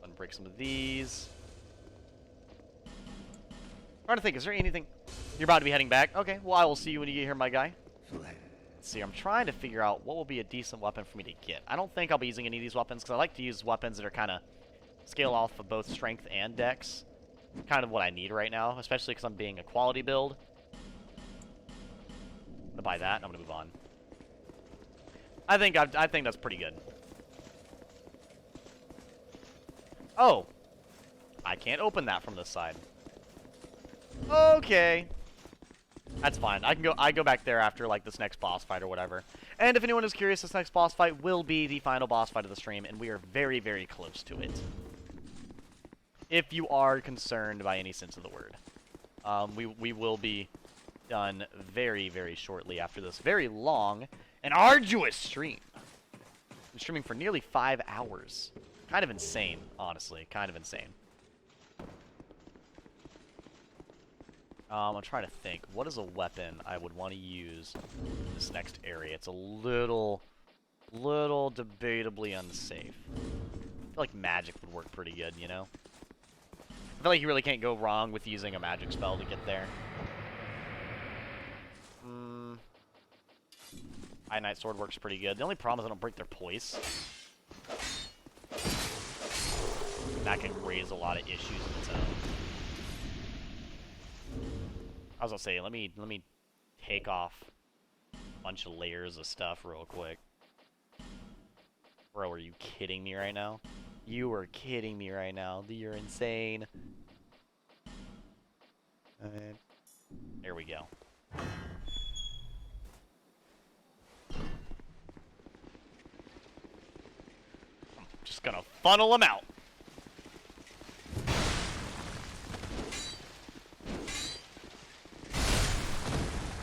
[SPEAKER 1] Unbreak some of these. Trying to think, is there anything? You're about to be heading back? Okay, well, I will see you when you get here, my guy. Let's see, I'm trying to figure out what will be a decent weapon for me to get. I don't think I'll be using any of these weapons, because I like to use weapons that are kind of scale off of both strength and dex. Kind of what I need right now, especially because I'm being a quality build. I'm going to buy that, and I'm going to move on. I think that's pretty good. Oh! I can't open that from this side. Okay. That's fine. I go back there after like this next boss fight or whatever. And if anyone is curious, this next boss fight will be the final boss fight of the stream, and we are very, very close to it. If you are concerned by any sense of the word. We will be done very, very shortly after this very long and arduous stream. Been streaming for nearly 5 hours. Kind of insane, honestly. Kind of insane. I'm trying to think. What is a weapon I would want to use in this next area? It's a little debatably unsafe. I feel like magic would work pretty good, you know? I feel like you really can't go wrong with using a magic spell to get there. High Knight Sword works pretty good. The only problem is I don't break their poise. That can raise a lot of issues of its own. I was gonna say, let me take off a bunch of layers of stuff real quick. Bro, are you kidding me right now? You are kidding me right now. You're insane. There we go. I'm just gonna funnel them out.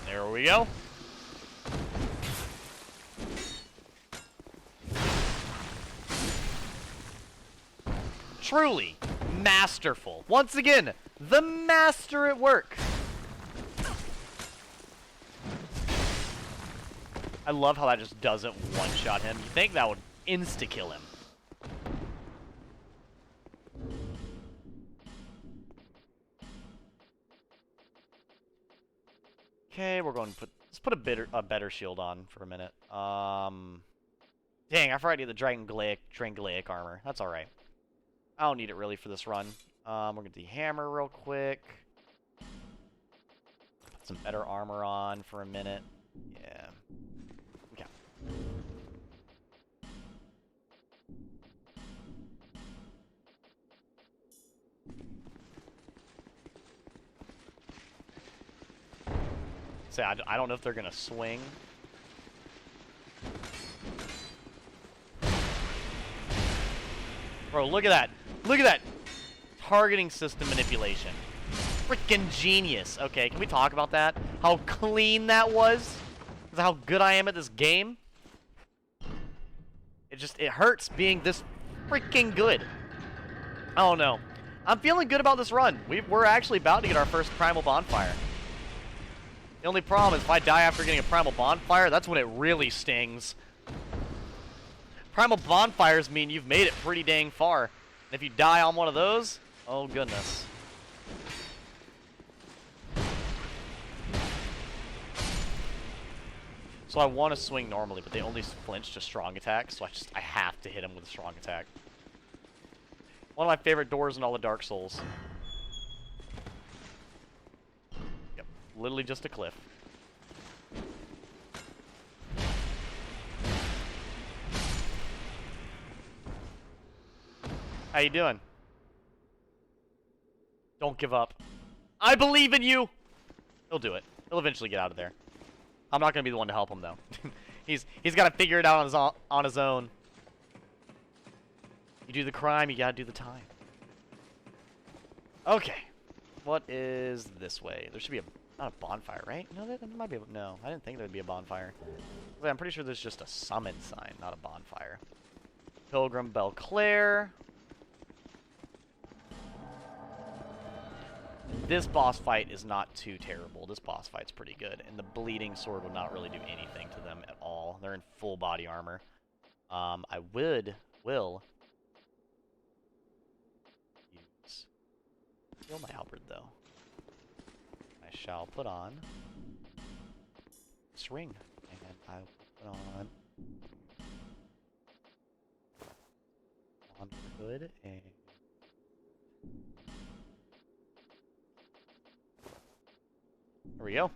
[SPEAKER 1] There we go. Truly masterful. Once again, the master at work. I love how that just doesn't one-shot him. You think that would insta-kill him. Okay, we're going to let's put a better shield on for a minute. Dang, I forgot to get the Drangleic armor. That's alright. I don't need it really for this run. We're going to dehammer real quick. Put some better armor on for a minute. Yeah. Okay. Say, I don't know if they're going to swing. Bro, look at that. Look at that. Targeting system manipulation. Freaking genius. Okay, can we talk about that? How clean that was? How good I am at this game? It hurts being this freaking good. I don't know. I'm feeling good about this run. We're actually about to get our first Primal Bonfire. The only problem is if I die after getting a Primal Bonfire, that's when it really stings. Primal Bonfires mean you've made it pretty dang far. And if you die on one of those, oh goodness. So I want to swing normally, but they only flinch to strong attacks, so I have to hit him with a strong attack. One of my favorite doors in all the Dark Souls. Yep, literally just a cliff. How you doing? Don't give up. I believe in you! He'll do it. He'll eventually get out of there. I'm not gonna be the one to help him though. he's got to figure it out on his own. You do the crime, you gotta do the time. Okay, what is this way? There should be not a bonfire, right? No, there might be. No, I didn't think there'd be a bonfire. I'm pretty sure there's just a summon sign, not a bonfire. Pilgrim Belclair. This boss fight is not too terrible. This boss fight's pretty good, and the bleeding sword will not really do anything to them at all. They're in full body armor. I will use heal my halberd though. I shall put on this ring, and I will put on the hood and. There we go.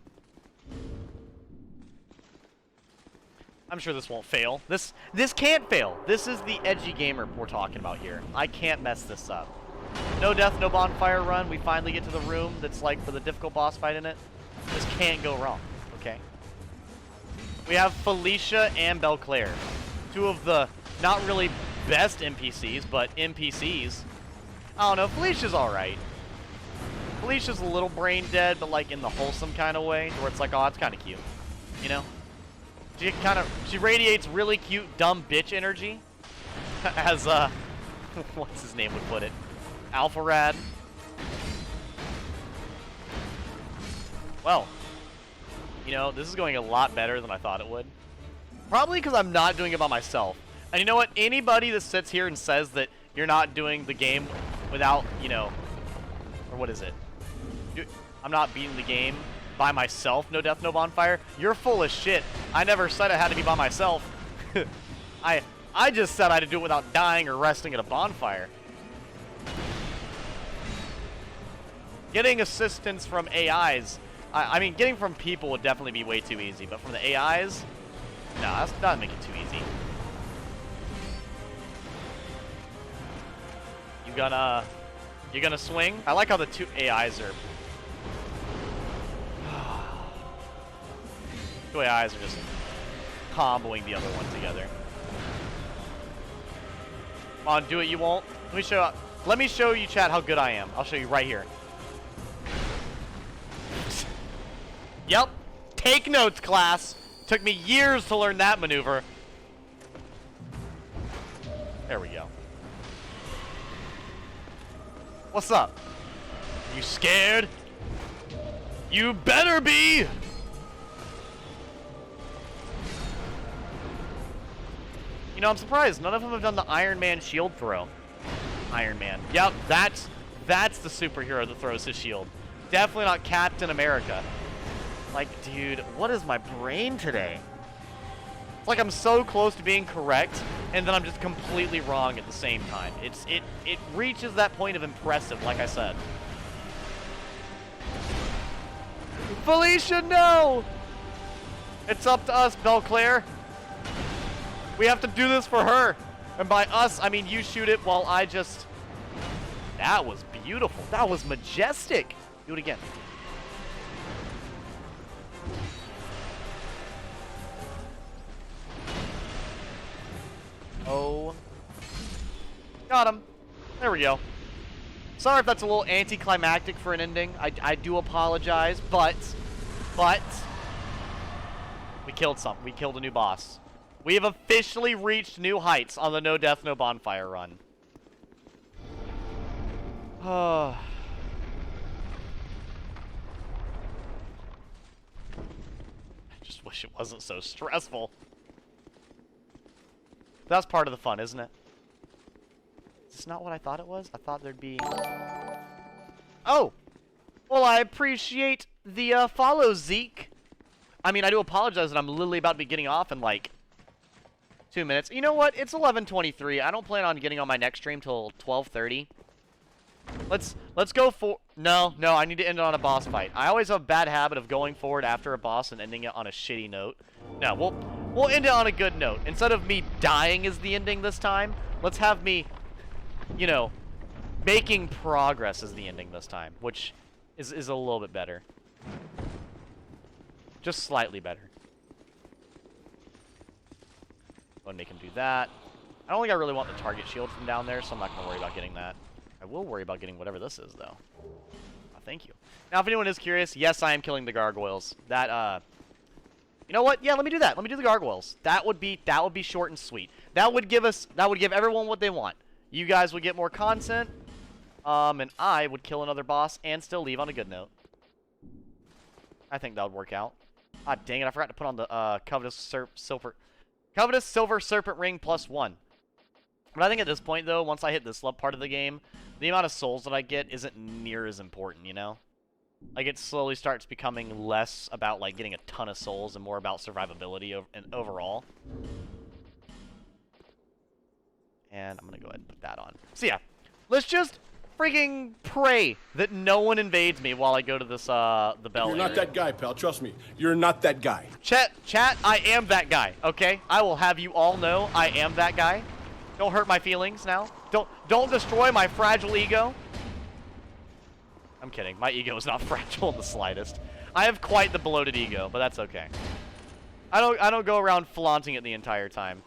[SPEAKER 1] I'm sure this won't fail. This can't fail. This is the edgy gamer we're talking about here. I can't mess this up. No death, no bonfire run. We finally get to the room that's like for the difficult boss fight in it. This can't go wrong. Okay. We have Felicia and Belclair. Two of the not really best NPCs, but NPCs. I don't know. Felicia's alright. Felicia's a little brain dead, but like in the wholesome kind of way, where it's like, oh, that's kind of cute, you know? She radiates really cute, dumb bitch energy, as what's his name would put it, Alpharad. Well, you know, this is going a lot better than I thought it would. Probably because I'm not doing it by myself. And you know what? Anybody that sits here and says that you're not doing the game without, you know, or what is it? I'm not beating the game by myself, no death, no bonfire. You're full of shit. I never said it had to be by myself. I just said I had to do it without dying or resting at a bonfire. Getting assistance from AIs, I mean, getting from people would definitely be way too easy, but from the AIs, no, that doesn't make it too easy. You gonna swing? I like how the two AIs are. Two AIs are just comboing the other one together. Come on, do it. You won't. Let me show you, chat, how good I am. I'll show you right here. Yep. Take notes, class. Took me years to learn that maneuver. There we go. What's up? You scared? You better be! You know, I'm surprised. None of them have done the Iron Man shield throw. Iron Man. Yep, that's the superhero that throws his shield. Definitely not Captain America. Like, dude, what is my brain today? It's like I'm so close to being correct, and then I'm just completely wrong at the same time. It reaches that point of impressive, like I said. Felicia, no! It's up to us, Belclair. We have to do this for her. And by us, I mean you shoot it while I just... That was beautiful. That was majestic. Do it again. Oh. Got him. There we go. Sorry if that's a little anticlimactic for an ending. I do apologize, but we killed something. We killed a new boss. We have officially reached new heights on the No Death, No Bonfire run. I just wish it wasn't so stressful. That's part of the fun, isn't it? Is this not what I thought it was? I thought there'd be... Oh! Well, I appreciate the follow, Zeke. I mean, I do apologize that I'm literally about to be getting off in, like, 2 minutes. You know what? It's 11:23. I don't plan on getting on my next stream till 12:30. Let's go for... No, I need to end it on a boss fight. I always have a bad habit of going forward after a boss and ending it on a shitty note. No, we'll end it on a good note. Instead of me dying as the ending this time, let's have me, you know, making progress as the ending this time, which is a little bit better. Just slightly better. Go and make him do that. I don't think I really want the target shield from down there, so I'm not going to worry about getting that. I will worry about getting whatever this is, though. Oh, thank you. Now, if anyone is curious, yes, I am killing the gargoyles. That, you know what? Yeah, let me do that. Let me do the gargoyles. That would be short and sweet. That would give everyone what they want. You guys would get more content, and I would kill another boss and still leave on a good note. I think that would work out. Ah, dang it! I forgot to put on the Covetous Silver Serpent Ring +1. But I think at this point, though, once I hit this part of the game, the amount of souls that I get isn't near as important, you know? Like, it slowly starts becoming less about, like, getting a ton of souls and more about survivability overall. And I'm gonna go ahead and put that on. So, yeah. Let's just freaking pray that no one invades me while I go to this, the bell
[SPEAKER 10] You're not that guy, pal. Trust me. You're not that guy.
[SPEAKER 1] Chat, I am that guy, okay? I will have you all know I am that guy. Don't hurt my feelings now. Don't destroy my fragile ego. I'm kidding. My ego is not fragile in the slightest. I have quite the bloated ego, but that's okay. I don't go around flaunting it the entire time.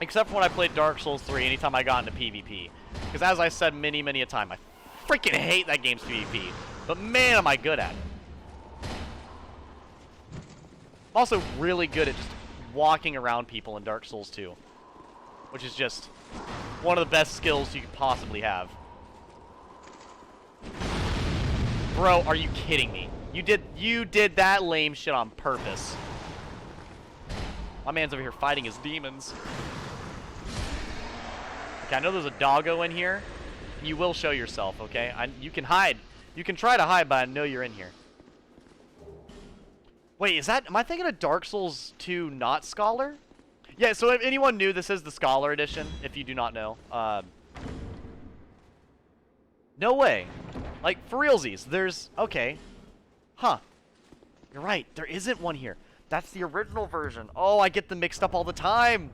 [SPEAKER 1] Except for when I played Dark Souls 3 anytime I got into PvP. Because as I said many a time, I freaking hate that game's PvP. But man, am I good at it. I'm also really good at just walking around people in Dark Souls 2. Which is just one of the best skills you could possibly have. Bro, are you kidding me? You did that lame shit on purpose. My man's over here fighting his demons. Okay, I know there's a doggo in here. You will show yourself, okay? You can hide. You can try to hide, but I know you're in here. Wait, am I thinking of Dark Souls 2 not Scholar? Yeah, so if anyone new, this is the Scholar Edition, if you do not know. No way. Like, for realsies, okay. Huh. You're right, there isn't one here. That's the original version. Oh, I get them mixed up all the time.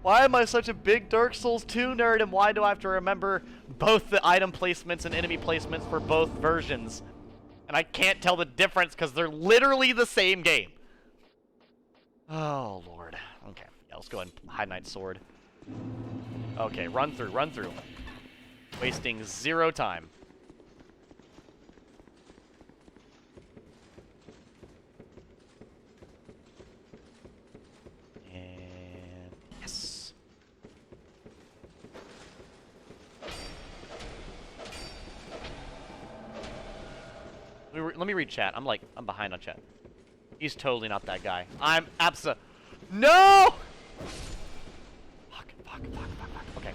[SPEAKER 1] Why am I such a big Dark Souls 2 nerd, and why do I have to remember both the item placements and enemy placements for both versions? And I can't tell the difference because they're literally the same game. Oh, Lord. Okay. Yeah, let's go ahead and hide Knight's Sword. Okay, run through. Wasting 0 time. And yes. Let me read chat. I'm behind on chat. He's totally not that guy. I'm No! Fuck. Okay.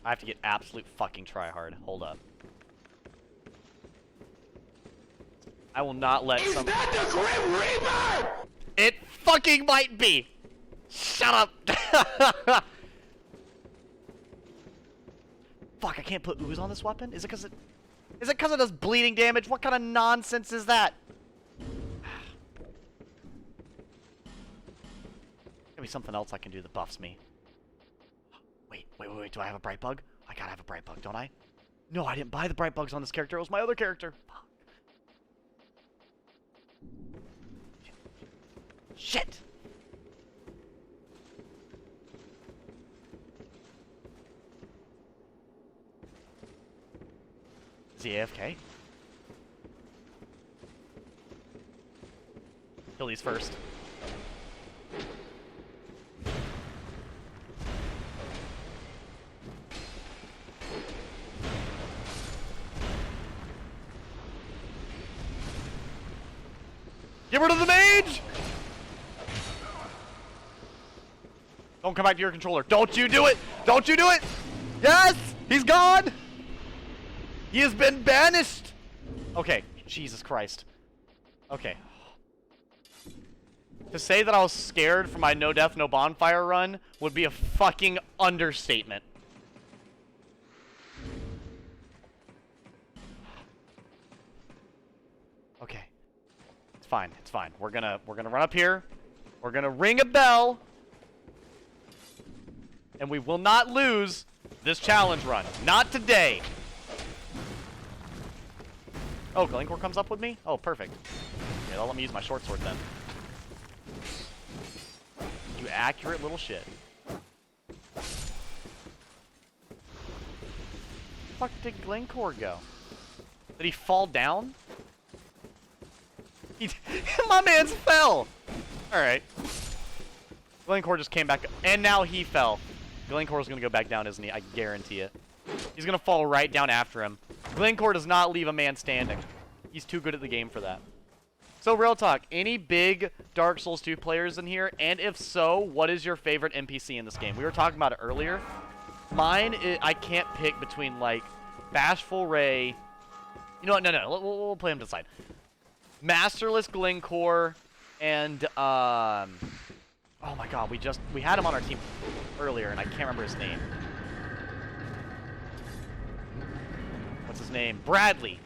[SPEAKER 1] I have to get absolute fucking tryhard. Hold up. I will not let some. Is that the Grim Reaper? It fucking might be. Shut up. Fuck, I can't put ooze on this weapon? Is it because it does bleeding damage? What kind of nonsense is that? Maybe something else I can do that buffs me. Wait. Do I have a bright bug? I gotta have a bright bug, don't I? No, I didn't buy the bright bugs on this character. It was my other character. Fuck. Shit! Is he AFK? Kill these first. Get rid of the mage! Don't come back to your controller. Don't you do it! Don't you do it! Yes! He's gone! He has been banished! Okay. Jesus Christ. Okay. To say that I was scared for my no death, no bonfire run would be a fucking understatement. Okay. It's fine. It's fine. We're gonna run up here. We're gonna ring a bell. And we will not lose this challenge run. Not today. Oh, Glencore comes up with me? Oh, perfect. Yeah, they'll let me use my short sword then. You accurate little shit. Where the fuck did Glencore go? Did he fall down? My man's fell! Alright. Glencore just came back, and now he fell. Glencore's gonna go back down, isn't he? I guarantee it. He's gonna fall right down after him. Glencore does not leave a man standing. He's too good at the game for that. So, real talk, any big Dark Souls 2 players in here? And if so, what is your favorite NPC in this game? We were talking about it earlier. Mine, I can't pick between, like, Bashful Ray. You know what? No. We'll play him to the side. Masterless Glencore and, oh my god, we had him on our team earlier, and I can't remember his name. What's his name? Bradley.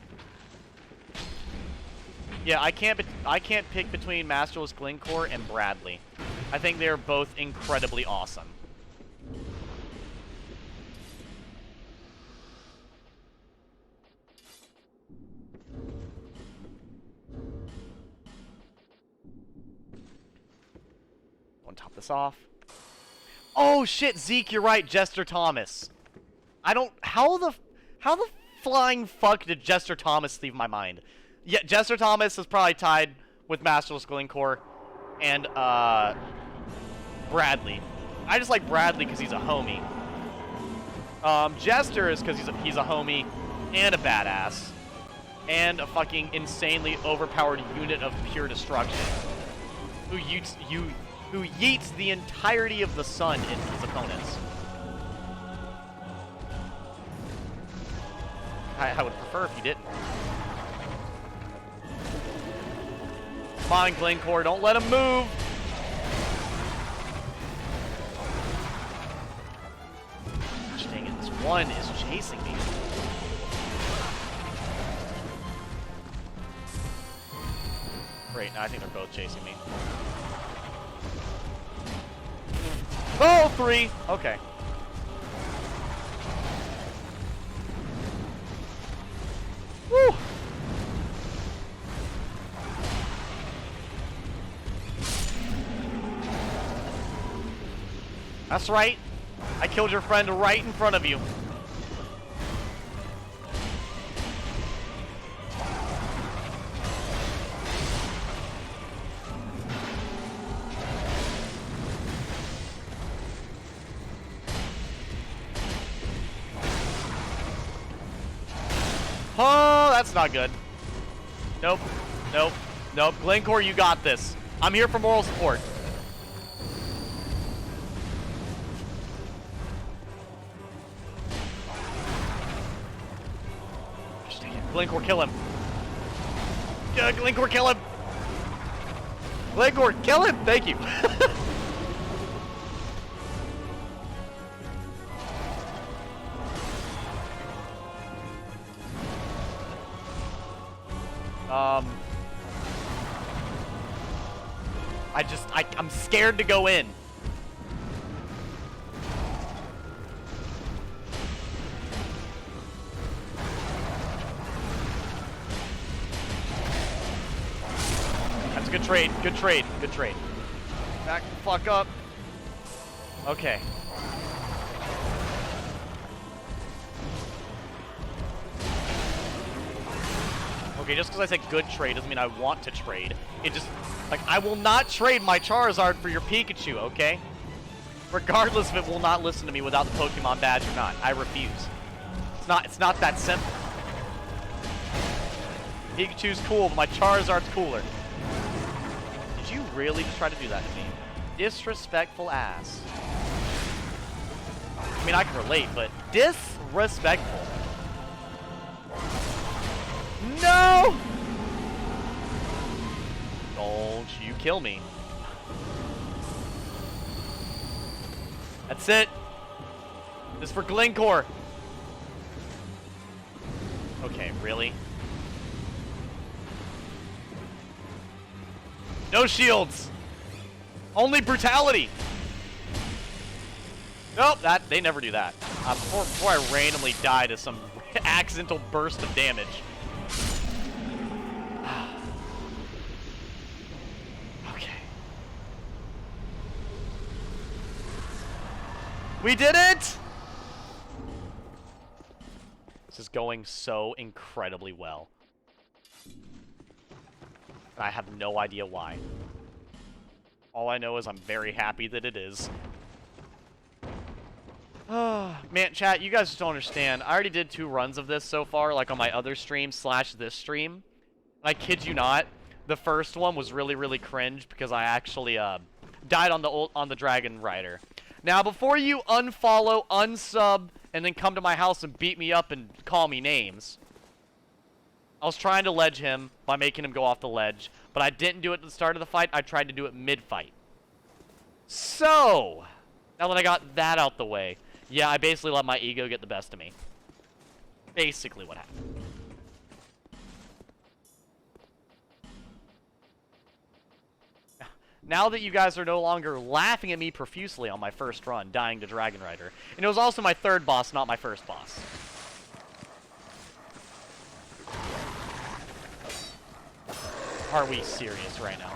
[SPEAKER 1] Yeah, I can't pick between Masterless Glencore and Bradley. I think they're both incredibly awesome. Want to top this off? Oh shit, Zeke, you're right, Jester Thomas. I don't. How the flying fuck did Jester Thomas leave my mind? Yeah, Jester Thomas is probably tied with Masterless Glencore and Bradley. I just like Bradley because he's a homie. Jester is because he's a homie and a badass and a fucking insanely overpowered unit of pure destruction who yeets the entirety of the sun into his opponents. I would prefer if you didn't. Come on, Glencore, don't let him move! Gosh dang it, this one is chasing me. Great, now I think they're both chasing me. Oh, 3! Okay. Woo! That's right. I killed your friend right in front of you. Oh, that's not good. Nope. Nope. Nope. Glencore, you got this. I'm here for moral support. Glencore, kill him. Glencore, kill him. Glencore, kill him. Thank you. I'm scared to go in. That's a good trade. Good trade. Good trade. Back the fuck up. Okay. Okay, just because I said good trade doesn't mean I want to trade. It just, like, I will not trade my Charizard for your Pikachu, okay? Regardless if it will not listen to me without the Pokemon badge or not. I refuse. It's not that simple. Pikachu's cool, but my Charizard's cooler. Did you really just try to do that to me? Disrespectful ass. I mean, I can relate, but disrespectful. No! Don't you kill me. That's it. This is for Glencore. Okay, really? No shields. Only brutality. Nope, they never do that. Before I randomly die to some accidental burst of damage. Okay. We did it! This is going so incredibly well. And I have no idea why. All I know is I'm very happy that it is. Man, chat, you guys just don't understand. I already did 2 runs of this so far, like on my other stream / this stream. And I kid you not, the first one was really, really cringe because I actually died on the Dragon Rider. Now, before you unfollow, unsub, and then come to my house and beat me up and call me names, I was trying to ledge him by making him go off the ledge, but I didn't do it at the start of the fight. I tried to do it mid-fight. So, now that I got that out the way, yeah, I basically let my ego get the best of me. Basically what happened. Now that you guys are no longer laughing at me profusely on my first run, dying to Dragon Rider. And it was also my 3rd boss, not my 1st boss. Are we serious right now?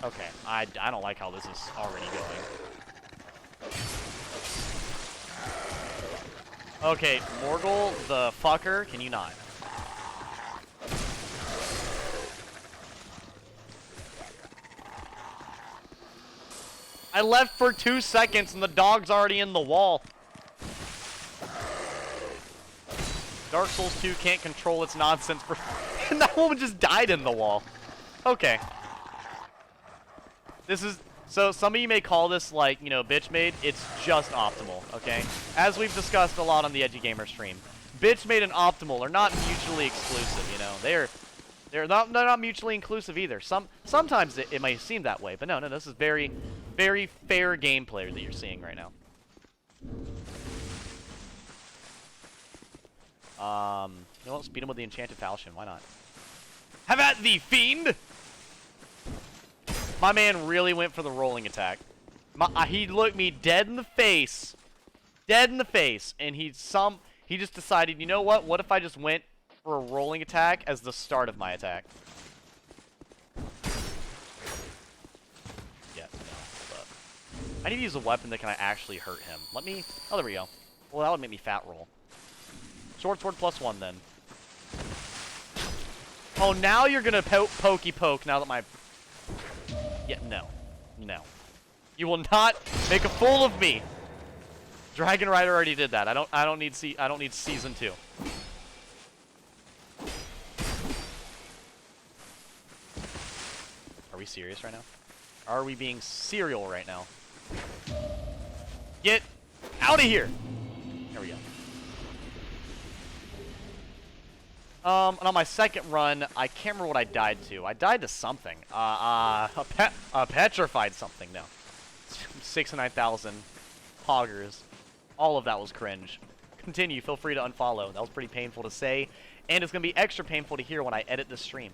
[SPEAKER 1] Okay, I don't like how this is already going. Okay, Morgul, the fucker, can you not? I left for 2 seconds and the dog's already in the wall. Dark Souls 2 can't control its nonsense for... And that woman just died in the wall. Okay. This is... So, some of you may call this, like, you know, bitch made. It's just optimal, okay? As we've discussed a lot on the Edgy Gamer stream, bitch made and optimal are not mutually exclusive, you know? They're not mutually inclusive either. Sometimes it may seem that way, but no, this is very, very fair gameplay that you're seeing right now. You know what? Speed him with the Enchanted Falchion. Why not? Have at thee, fiend! My man really went for the rolling attack. He looked me dead in the face. Dead in the face. And he just decided, you know what? What if I just went for a rolling attack as the start of my attack? Yeah, no. But I need to use a weapon that can actually hurt him. Let me... Oh, there we go. Well, that would make me fat roll. Sword +1 then. Oh, now you're gonna pokey poke now that my... Yeah, no. No. You will not make a fool of me. Dragon Rider already did that. I don't need season 2. Are we serious right now? Are we being serial right now? Get out of here. There we go. And on my 2nd run, I can't remember what I died to. I died to something. A petrified something. No. 69,000 hoggers. All of that was cringe. Continue. Feel free to unfollow. That was pretty painful to say. And it's going to be extra painful to hear when I edit this stream.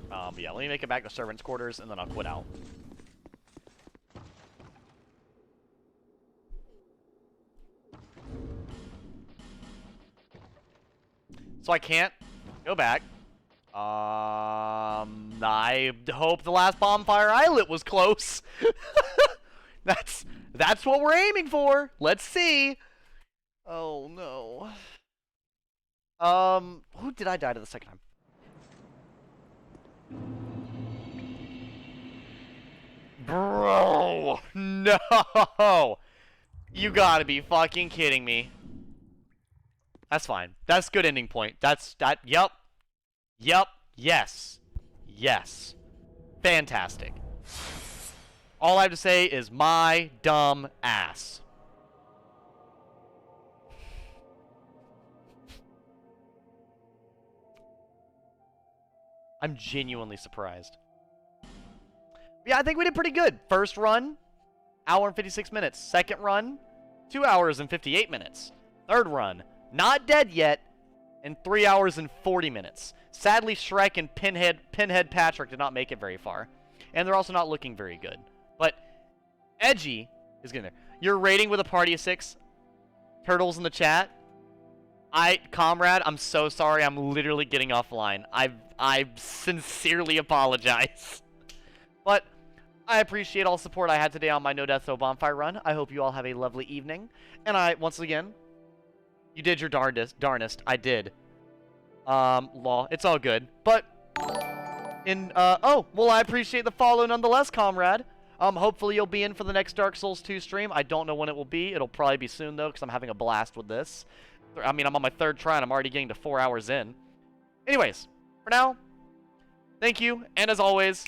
[SPEAKER 1] But yeah, let me make it back to servants' quarters, and then I'll quit out. So I can't go back. I hope the last Bonfire I lit was close. That's what we're aiming for. Let's see. Oh no. Who did I die to the 2nd time? Bro, no. You gotta be fucking kidding me. That's fine. That's a good ending point. Yep. Yep. Yes. Yes. Fantastic. All I have to say is my dumb ass. I'm genuinely surprised. Yeah, I think we did pretty good. First run, hour and 56 minutes. Second run, 2 hours and 58 minutes. Third run, not dead yet, in 3 hours and 40 minutes. Sadly, Shrek and Pinhead Patrick did not make it very far. And they're also not looking very good. But Edgy is getting there. Your rating with a party of 6. Turtles in the chat. Comrade, I'm so sorry. I'm literally getting offline. I sincerely apologize. But I appreciate all the support I had today on my No Death No Bonfire run. I hope you all have a lovely evening. And once again, you did your darnest. I did. Law. It's all good. But, oh, well, I appreciate the follow nonetheless, comrade. Hopefully you'll be in for the next Dark Souls 2 stream. I don't know when it will be. It'll probably be soon, though, because I'm having a blast with this. I mean, I'm on my 3rd try, and I'm already getting to 4 hours in. Anyways, for now, thank you, and as always,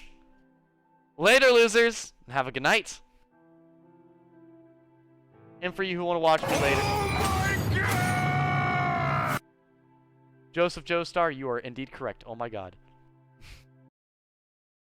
[SPEAKER 1] later, losers, and have a good night. And for you who want to watch me later... Joseph Joestar, you are indeed correct. Oh my god.